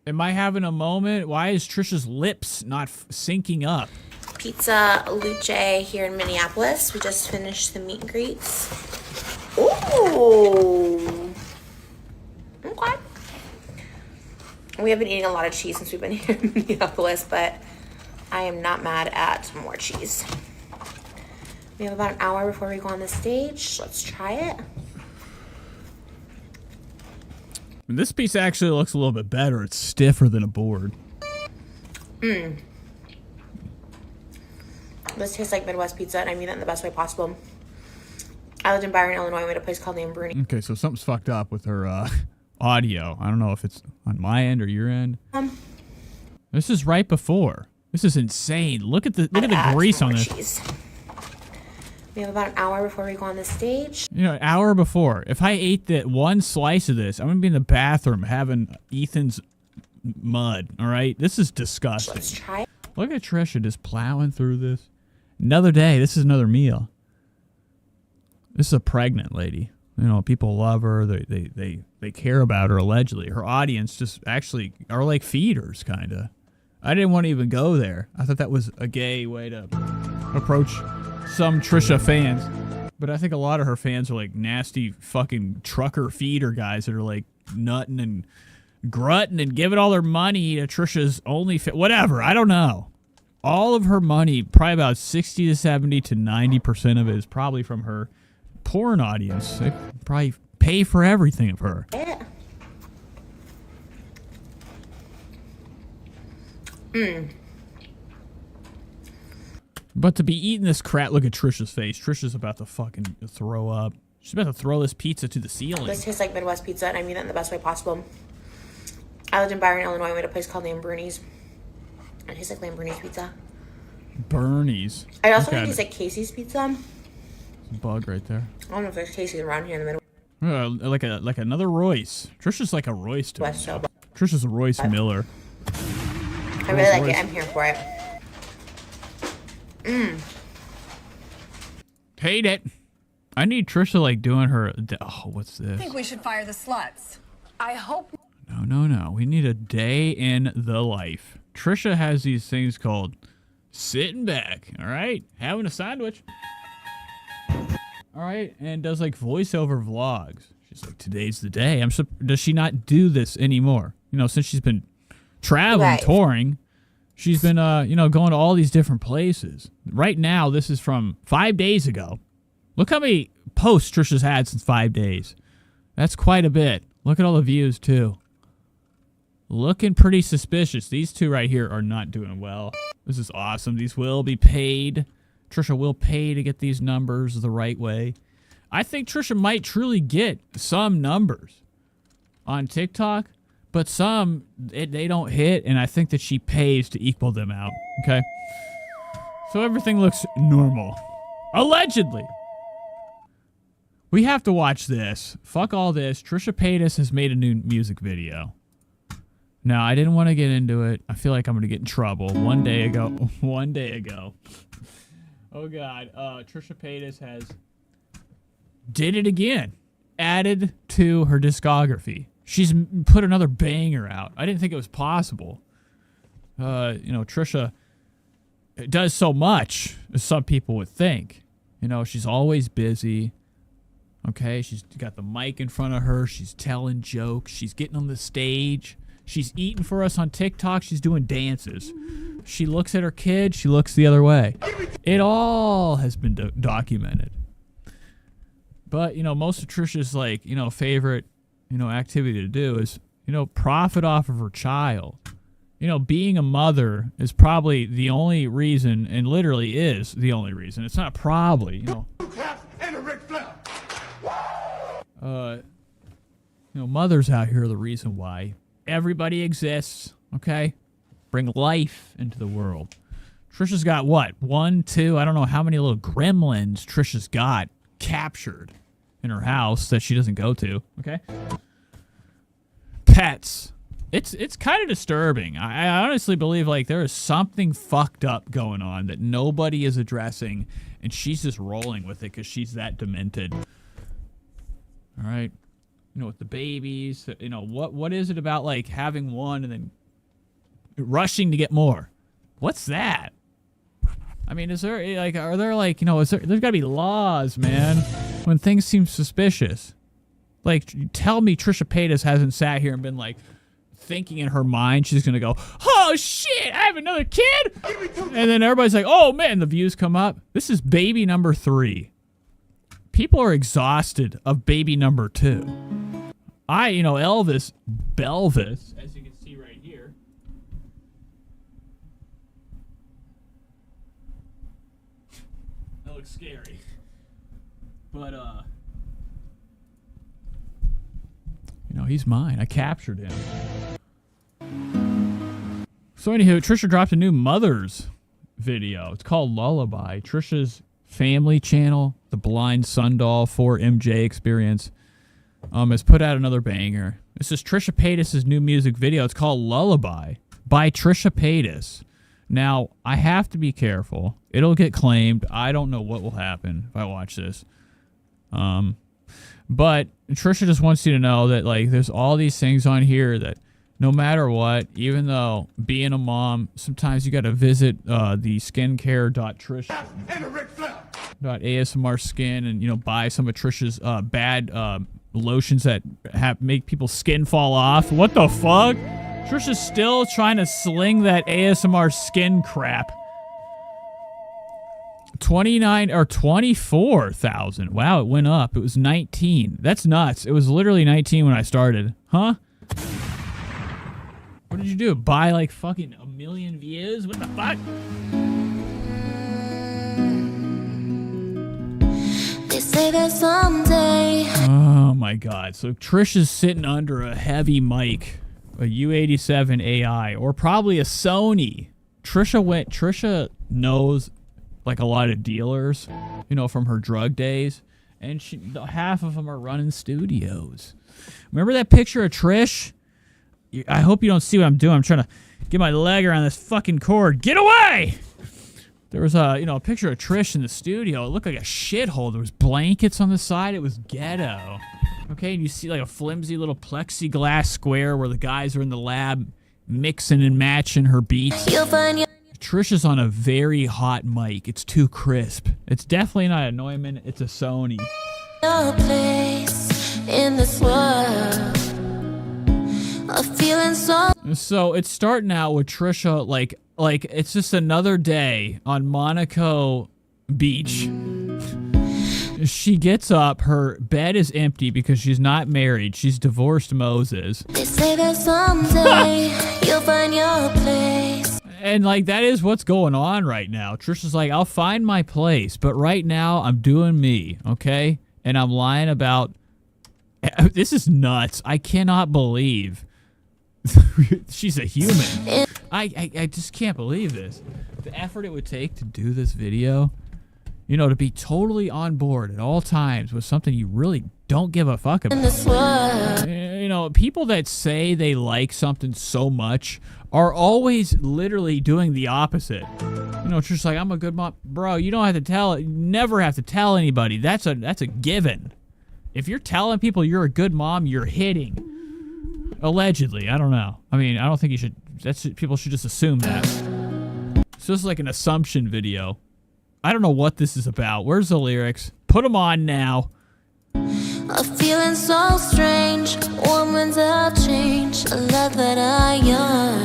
Am I having a moment? Why is Trisha's lips not syncing up? Pizza Luce here in Minneapolis. We just finished the meet and greets. Ooh. Okay. We have been eating a lot of cheese since we've been here in Minneapolis, but I am not mad at more cheese. We have about an hour before we go on the stage. Let's try it. This piece actually looks a little bit better. It's stiffer than a board. This tastes like Midwest pizza, and I mean that in the best way possible. I lived in Byron, Illinois. We had a place called Lambruni. Okay, so something's fucked up with her audio. I don't know if it's on my end or your end. This is right before. This is insane. Look at the grease on this. Cheese. We have about an hour before we go on the stage. You know, an hour before. If I ate that one slice of this, I'm gonna be in the bathroom having Ethan's mud. All right, this is disgusting. Let's try it. Look at Trisha just plowing through this. Another day. This is another meal. This is a pregnant lady. You know, people love her. They care about her. Allegedly, her audience just actually are like feeders, kind of. I didn't want to even go there. I thought that was a gay way to approach some Trisha fans. But I think a lot of her fans are like nasty fucking trucker feeder guys that are like nutting and grunting and giving all their money to Trisha's whatever. I don't know. All of her money, probably about 60 to 70 to 90% of it is probably from her porn audience. They probably pay for everything of her. Yeah. But to be eating this crap, look at Trisha's face. Trisha's about to fucking throw up. She's about to throw this pizza to the ceiling. This tastes like Midwest pizza, and I mean that in the best way possible. I lived in Byron, Illinois. We had a place called Lambruni's. It tastes like Lambruni's pizza. Bernie's. I also think it tastes like Casey's pizza. Bug right there. I don't know if there's Casey's around here in the middle. Like another Royce. Trisha's like a Royce to me. Trisha's a Royce Miller. I really like it. I'm here for it. Hate it. I need Trisha like doing her. Oh, what's this? I think we should fire the sluts. I hope. No. We need a day in the life. Trisha has these things called sitting back. All right, having a sandwich. All right, and does like voiceover vlogs. She's like, today's the day. Does she not do this anymore? You know, since she's been traveling, touring, she's been, going to all these different places. Right now, this is from 5 days ago. Look how many posts Trisha's had since 5 days. That's quite a bit. Look at all the views, too. Looking pretty suspicious. These two right here are not doing well. This is awesome. These will be paid. Trisha will pay to get these numbers the right way. I think Trisha might truly get some numbers on TikTok, but some they don't hit, and I think that she pays to equal them out. Okay? So everything looks normal. Allegedly. We have to watch this. Fuck all this. Trisha Paytas has made a new music video. Now, I didn't want to get into it. I feel like I'm going to get in trouble. One day ago. Oh, God. Trisha Paytas has did it again. Added to her discography. She's put another banger out. I didn't think it was possible. Trisha does so much as some people would think. You know, she's always busy. Okay, she's got the mic in front of her. She's telling jokes. She's getting on the stage. She's eating for us on TikTok. She's doing dances. She looks at her kid. She looks the other way. It all has been documented. But, most of Trisha's, favorite, activity to do is, profit off of her child. Being a mother is probably the only reason, and literally is the only reason. It's not probably, mothers out here are the reason why everybody exists, okay? Bring life into the world. Trisha's got what? 1, 2, I don't know how many little gremlins Trisha's got captured in her house that she doesn't go to, okay? Pets. It's kind of disturbing. I honestly believe there is something fucked up going on that nobody is addressing, and she's just rolling with it because she's that demented. All right? With the babies, what is it about having one and then rushing to get more? What's that? I mean, is there are there there's got to be laws, man, when things seem suspicious. Tell me Trisha Paytas hasn't sat here and been thinking in her mind she's gonna go, oh shit, I have another kid, and then everybody's like, oh man, the views come up. This is baby number 3. People are exhausted of baby number 2. Elvis Belvis, as you can see right here. That looks scary. But, he's mine. I captured him. So, anywho, Trisha dropped a new Mother's video. It's called Lullaby. Trisha's family channel, the Blind Sundoll 4MJ Experience, has put out another banger. This is Trisha Paytas' new music video. It's called Lullaby by Trisha Paytas. Now, I have to be careful. It'll get claimed. I don't know what will happen if I watch this. But Trisha just wants you to know that there's all these things on here that no matter what, even though being a mom, sometimes you got to visit the skincare.ASMR skin and, you know, buy some of Trisha's bad lotions that make people's skin fall off. What the fuck? Trisha's still trying to sling that ASMR skin crap. 29 or 24,000. Wow, it went up. It was 19. That's nuts. It was literally 19 when I started. Huh? What did you do? Buy like fucking 1 million views? What the fuck? They say that someday. Oh my god. So Trisha's sitting under a heavy mic, a U87 AI, or probably a Sony. Trisha knows like a lot of dealers, you know, from her drug days, and half of them are running studios. Remember that picture of Trish? I hope you don't see what I'm doing. I'm trying to get my leg around this fucking cord. Get away! There was a, you know, a picture of Trish in the studio. It looked like a shithole. There was blankets on the side. It was ghetto. Okay, and you see like a flimsy little plexiglass square where the guys are in the lab mixing and matching her beats. Trisha's on a very hot mic. It's too crisp. It's definitely not a Neumann. It's a Sony. Your place in this world. A feeling So it's starting out with Trisha like it's just another day on Monaco Beach. She gets up, her bed is empty because she's not married. She's divorced Moses. They say that someday you'll find your place. And like that is what's going on right now. Trisha's like, I'll find my place, but right now I'm doing me, okay? And I'm lying about this is nuts. I cannot believe she's a human. I just can't believe this. The effort it would take to do this video, you know, to be totally on board at all times with something you really don't give a fuck about. You know, people that say they like something so much are always literally doing the opposite. You know, it's just like, I'm a good mom. Bro, you don't have to tell, never have to tell anybody. That's a given. If you're telling people you're a good mom, you're hitting. Allegedly, I don't know. I mean, I don't think you should, people should just assume that. So this is like an assumption video. I don't know what this is about. Where's the lyrics? Put them on now. A feeling so strange. Woman's have changed. A love that I yearn.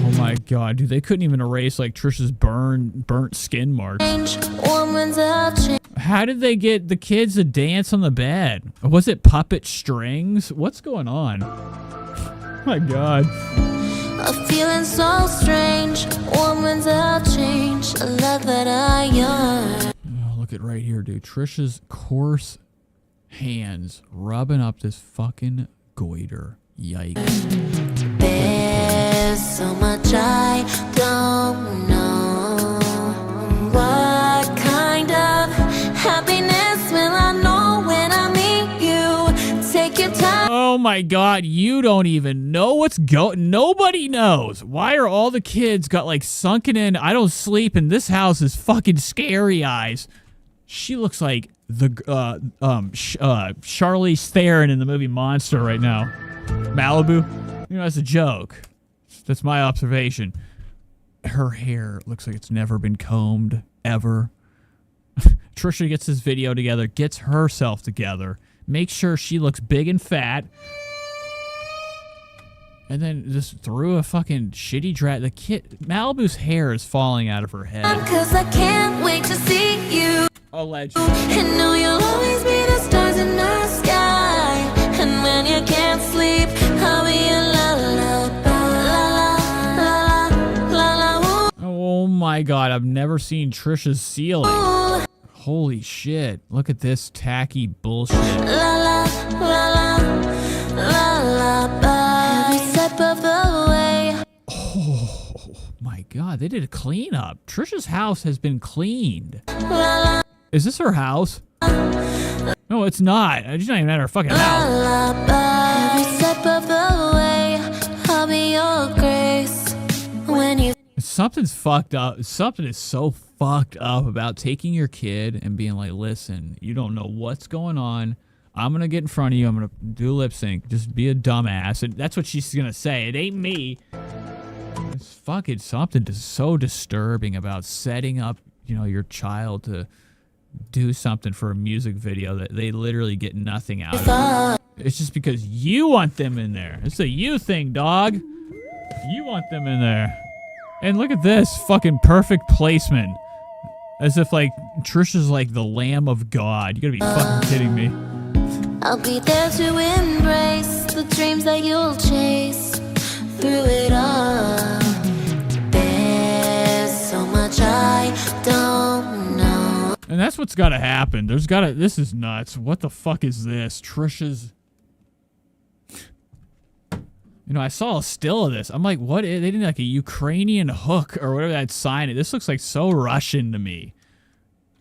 Oh my god, dude. They couldn't even erase like Trisha's burnt skin marks. Woman's have changed. How did they get the kids to dance on the bed? Was it puppet strings? What's going on? Oh my god. A feeling so strange. Woman's have changed. A love that I yearn. Oh, look at right here, dude. Trisha's coarse hands rubbing up this fucking goiter. Yikes. There's so much I don't know. What kind of happiness will I know when I meet you? Take your time. Oh my god, you don't even know what's going. Nobody knows. Why are all the kids got like sunken in, I don't sleep in this house is fucking scary eyes. She looks like the Charlize Theron in the movie Monster right now. Malibu. You know, that's a joke. That's my observation. Her hair looks like it's never been combed ever. Trisha gets this video together, gets herself together, makes sure she looks big and fat, and then just threw a fucking shitty dress. The kid, Malibu's hair is falling out of her head. 'Cause I can't wait to see you. Allegedly. And know you'll always be the stars in the sky. And when you can't sleep, I'll be a lullaby. La la la la. Oh my god, I've never seen Trisha's ceiling. Holy shit. Look at this tacky bullshit. La la la la lullaby. Every step of the way. Oh my god, they did a cleanup. Trisha's house has been cleaned. La la. Is this her house? No, it's not. It's not even at her fucking house. Lullaby. Every step of the way, I'll be your grace. When you. Something's fucked up. Something is so fucked up about taking your kid and being like, listen, you don't know what's going on. I'm going to get in front of you. I'm going to do lip sync. Just be a dumbass. And that's what she's going to say. It ain't me. It's fucking something so disturbing about setting up, you know, your child to do something for a music video that they literally get nothing out of it. It's just because you want them in there. It's a you thing, dog. You want them in there. And look at this fucking perfect placement. As if like Trisha's like the Lamb of God. You gotta be fucking kidding me. I'll be there to embrace the dreams that you'll chase through it all. There's so much I don't know. And that's what's gotta happen. This is nuts. What the fuck is this? Trisha's... You know, I saw a still of this. I'm like, what? They did like a Ukrainian hook or whatever that sign is. This looks like so Russian to me.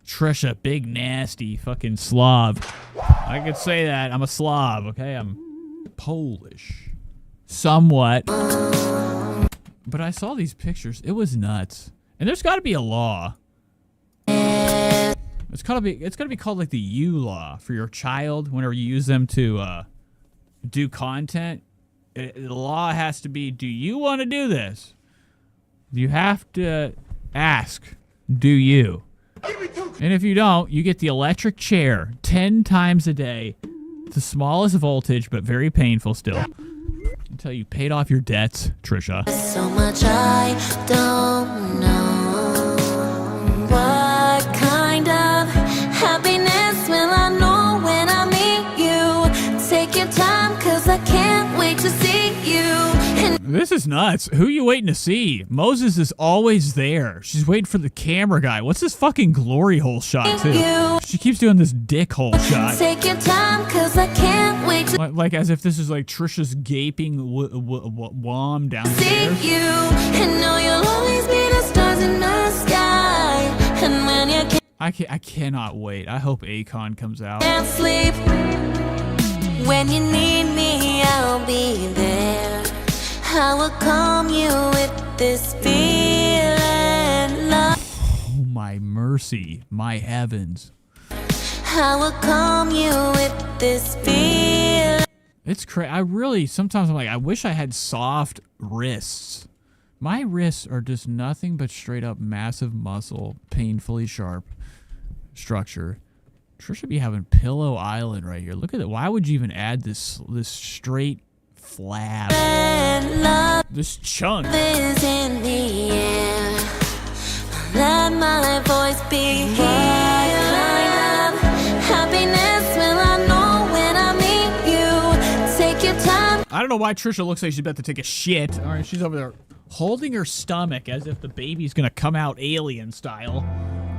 Trisha, big, nasty, fucking Slav. I could say that. I'm a Slav, okay? I'm Polish. Somewhat. But I saw these pictures. It was nuts. And there's got to be a law. It's gotta be called like the U law for your child whenever you use them to do content. The law has to be, do you want to do this? You have to ask, do you? And if you don't, you get the electric chair 10 times a day. It's the smallest voltage, but very painful still. Until you paid off your debts, Trisha. So much I don't know. What kind of happiness will I know when I meet you? Take your time, cause I can't wait to see you. This is nuts. Who are you waiting to see? Moses is always there. She's waiting for the camera guy. What's this fucking glory hole shot, too? She keeps doing this dick hole shot. Take your time, cause I can't wait to like as if this is like Trisha's gaping wom downstairs. see you. And know you'll always be the stars in the sky. And when you I cannot wait. I hope Akon comes out. can't sleep, when you need me, I'll be there. I will calm you with this feeling, love. Oh my mercy, my heavens. I will calm you with this feeling. It's crazy. I really, sometimes I'm like, I wish I had soft wrists. My wrists are just nothing but straight up massive muscle, painfully sharp structure. Trisha be having Pillow Island right here. Look at it. Why would you even add this straight flab? This chunk. Is in the air. Let my voice be here. Kind of happiness will I know when I meet you. Take your time. I don't know why Trisha looks like she's about to take a shit. All right, she's over there holding her stomach as if the baby's gonna come out alien style.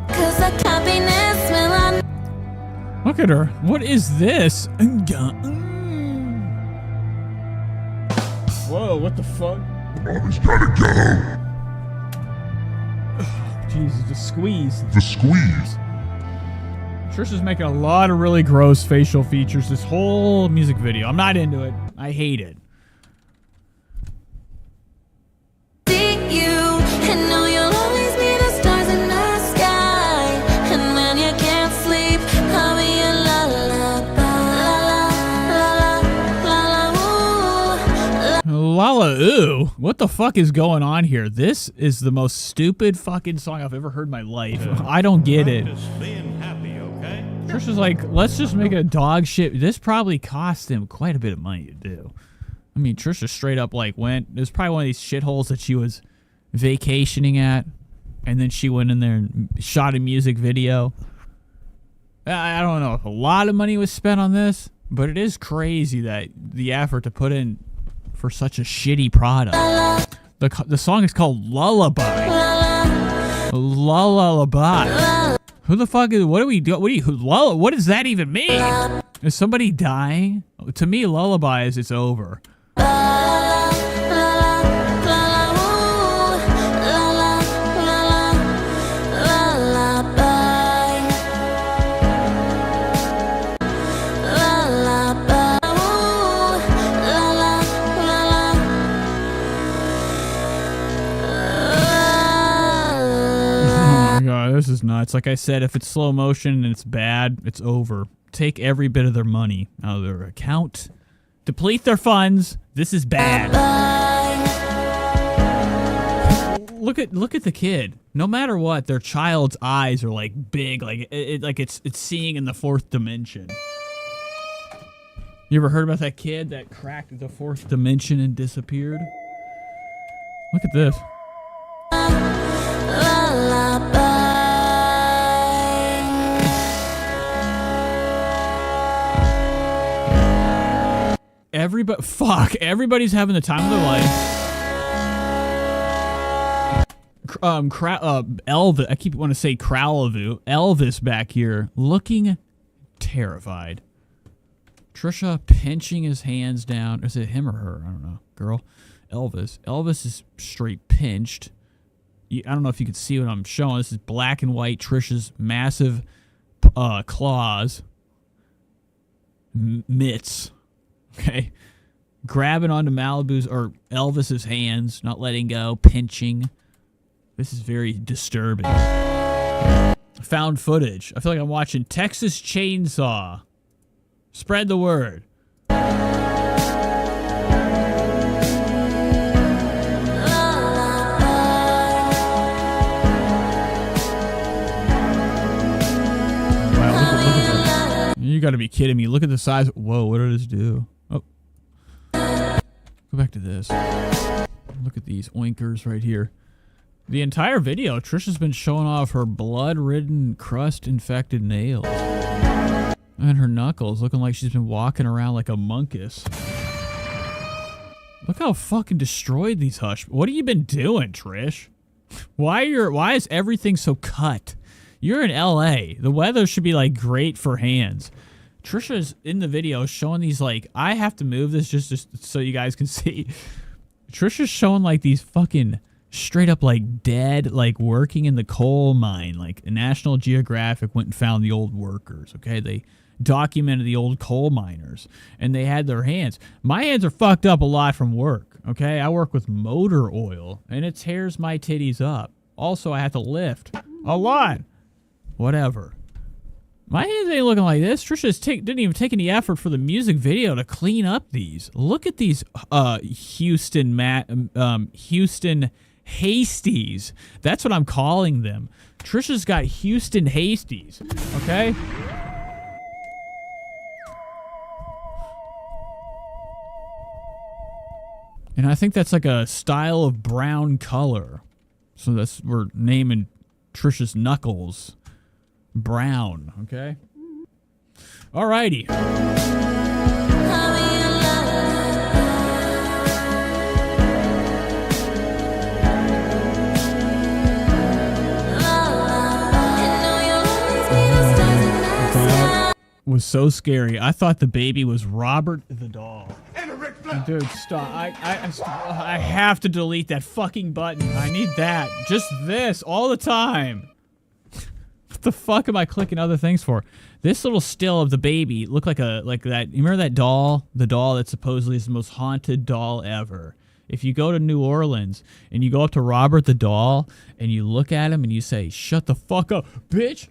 Cause that happiness will I Look at her. What is this? Whoa, what the fuck? Mommy's gotta go. Jesus, the squeeze. The squeeze. Trisha's making a lot of really gross facial features this whole music video. I'm not into it. I hate it. See you, and know you'll always be the stars in the sky. And when you can't sleep, I'll be your Lala ooh. What the fuck is going on here? This is the most stupid fucking song I've ever heard in my life. I don't get it. Trisha's like, let's just make a dog shit. This probably cost him quite a bit of money to do. I mean, Trisha straight up like went, it was probably one of these shitholes that she was vacationing at, and then she went in there and shot a music video. I don't know if a lot of money was spent on this, but it is crazy that the effort to put in for such a shitty product. The song is called Lullaby. Lullaby. Who the fuck is, what do we do? What does that even mean? Is somebody dying? To me, Lullaby is it's over. God, this is nuts. Like I said, if it's slow motion and it's bad, it's over. take every bit of their money out of their account, deplete their funds. This is bad. Look at the kid. No matter what, their child's eyes are like big, like it's seeing in the fourth dimension. You ever heard about that kid that cracked the fourth dimension and disappeared? Look at this. Everybody's having the time of their life. Elvis, I keep wanting to say Kralavu. Elvis back here looking terrified. Trisha pinching his hands down. Is it him or her? I don't know. Girl. Elvis. Elvis is straight pinched. I don't know if you can see what I'm showing. This is black and white. Trisha's massive claws. Mitts. Okay. Grabbing onto Malibu's or Elvis's hands, not letting go, pinching. This is very disturbing. Found footage. I feel like I'm watching Texas Chainsaw. Spread the word. You gotta be kidding me. Look at the size. Whoa, what did this do? Oh. Go back to this. Look at these oinkers right here. The entire video, Trisha's been showing off her blood-ridden, crust-infected nails. And her knuckles, looking like she's been walking around like a monkus. Look how fucking destroyed these hush. What have you been doing, Trish? Why is everything so cut? You're in LA. The weather should be like great for hands. Trisha's in the video showing these like, I have to move this just so you guys can see. Trisha's showing like these fucking straight up like dead, like working in the coal mine. Like National Geographic went and found the old workers. Okay, they documented the old coal miners and they had their hands. My hands are fucked up a lot from work. Okay, I work with motor oil and it tears my titties up. Also, I have to lift a lot. Whatever. My hands ain't looking like this. Trisha didn't even take any effort for the music video to clean up these. Look at these Houston Hasties. That's what I'm calling them. Trisha's got Houston Hasties. Okay? And I think that's like a style of brown color. So we're naming Trisha's knuckles brown, okay? Alrighty. That was so scary. I thought the baby was Robert the doll. Dude, stop. I have to delete that fucking button. I need that. Just this all the time. What the fuck am I clicking other things for? This little still of the baby looked like that. You remember that doll? The doll that supposedly is the most haunted doll ever. If you go to New Orleans and you go up to Robert the doll and you look at him and you say, "Shut the fuck up, bitch,"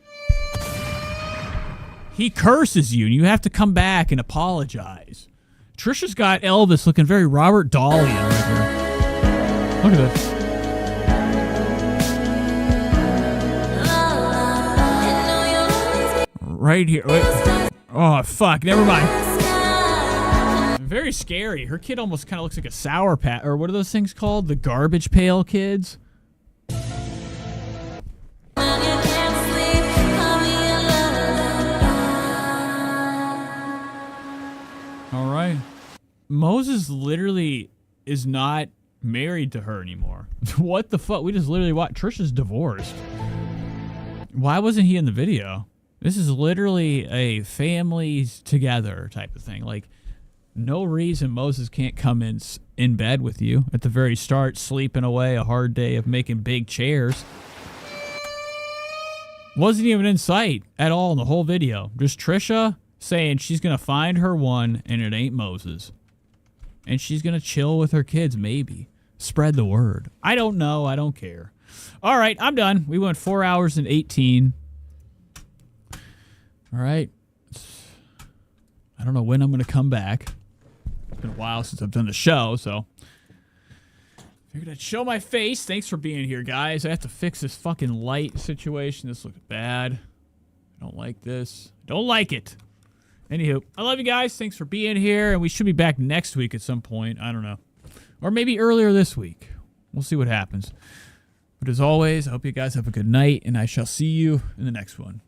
he curses you and you have to come back and apologize. Trisha's got Elvis looking very Robert Dollian right here. Look at this. Right here. Wait. Oh, fuck. Never mind. Very scary. Her kid almost kind of looks like a Sour Patch. Or what are those things called? The Garbage Pail Kids? All right. Moses literally is not married to her anymore. What the fuck? We just literally watched. Trisha's divorced. Why wasn't he in the video? This is literally a families together type of thing. Like, no reason Moses can't come in bed with you at the very start, sleeping away a hard day of making big chairs. Wasn't even in sight at all in the whole video. Just Trisha saying she's going to find her one and it ain't Moses. And she's going to chill with her kids, maybe. Spread the word. I don't know. I don't care. All right, I'm done. We went 4 hours and 18. All right. I don't know when I'm going to come back. It's been a while since I've done the show, so figured I'd show my face. Thanks for being here, guys. I have to fix this fucking light situation. This looks bad. I don't like this. Don't like it. Anywho, I love you guys. Thanks for being here, and we should be back next week at some point. I don't know. Or maybe earlier this week. We'll see what happens. But as always, I hope you guys have a good night, and I shall see you in the next one.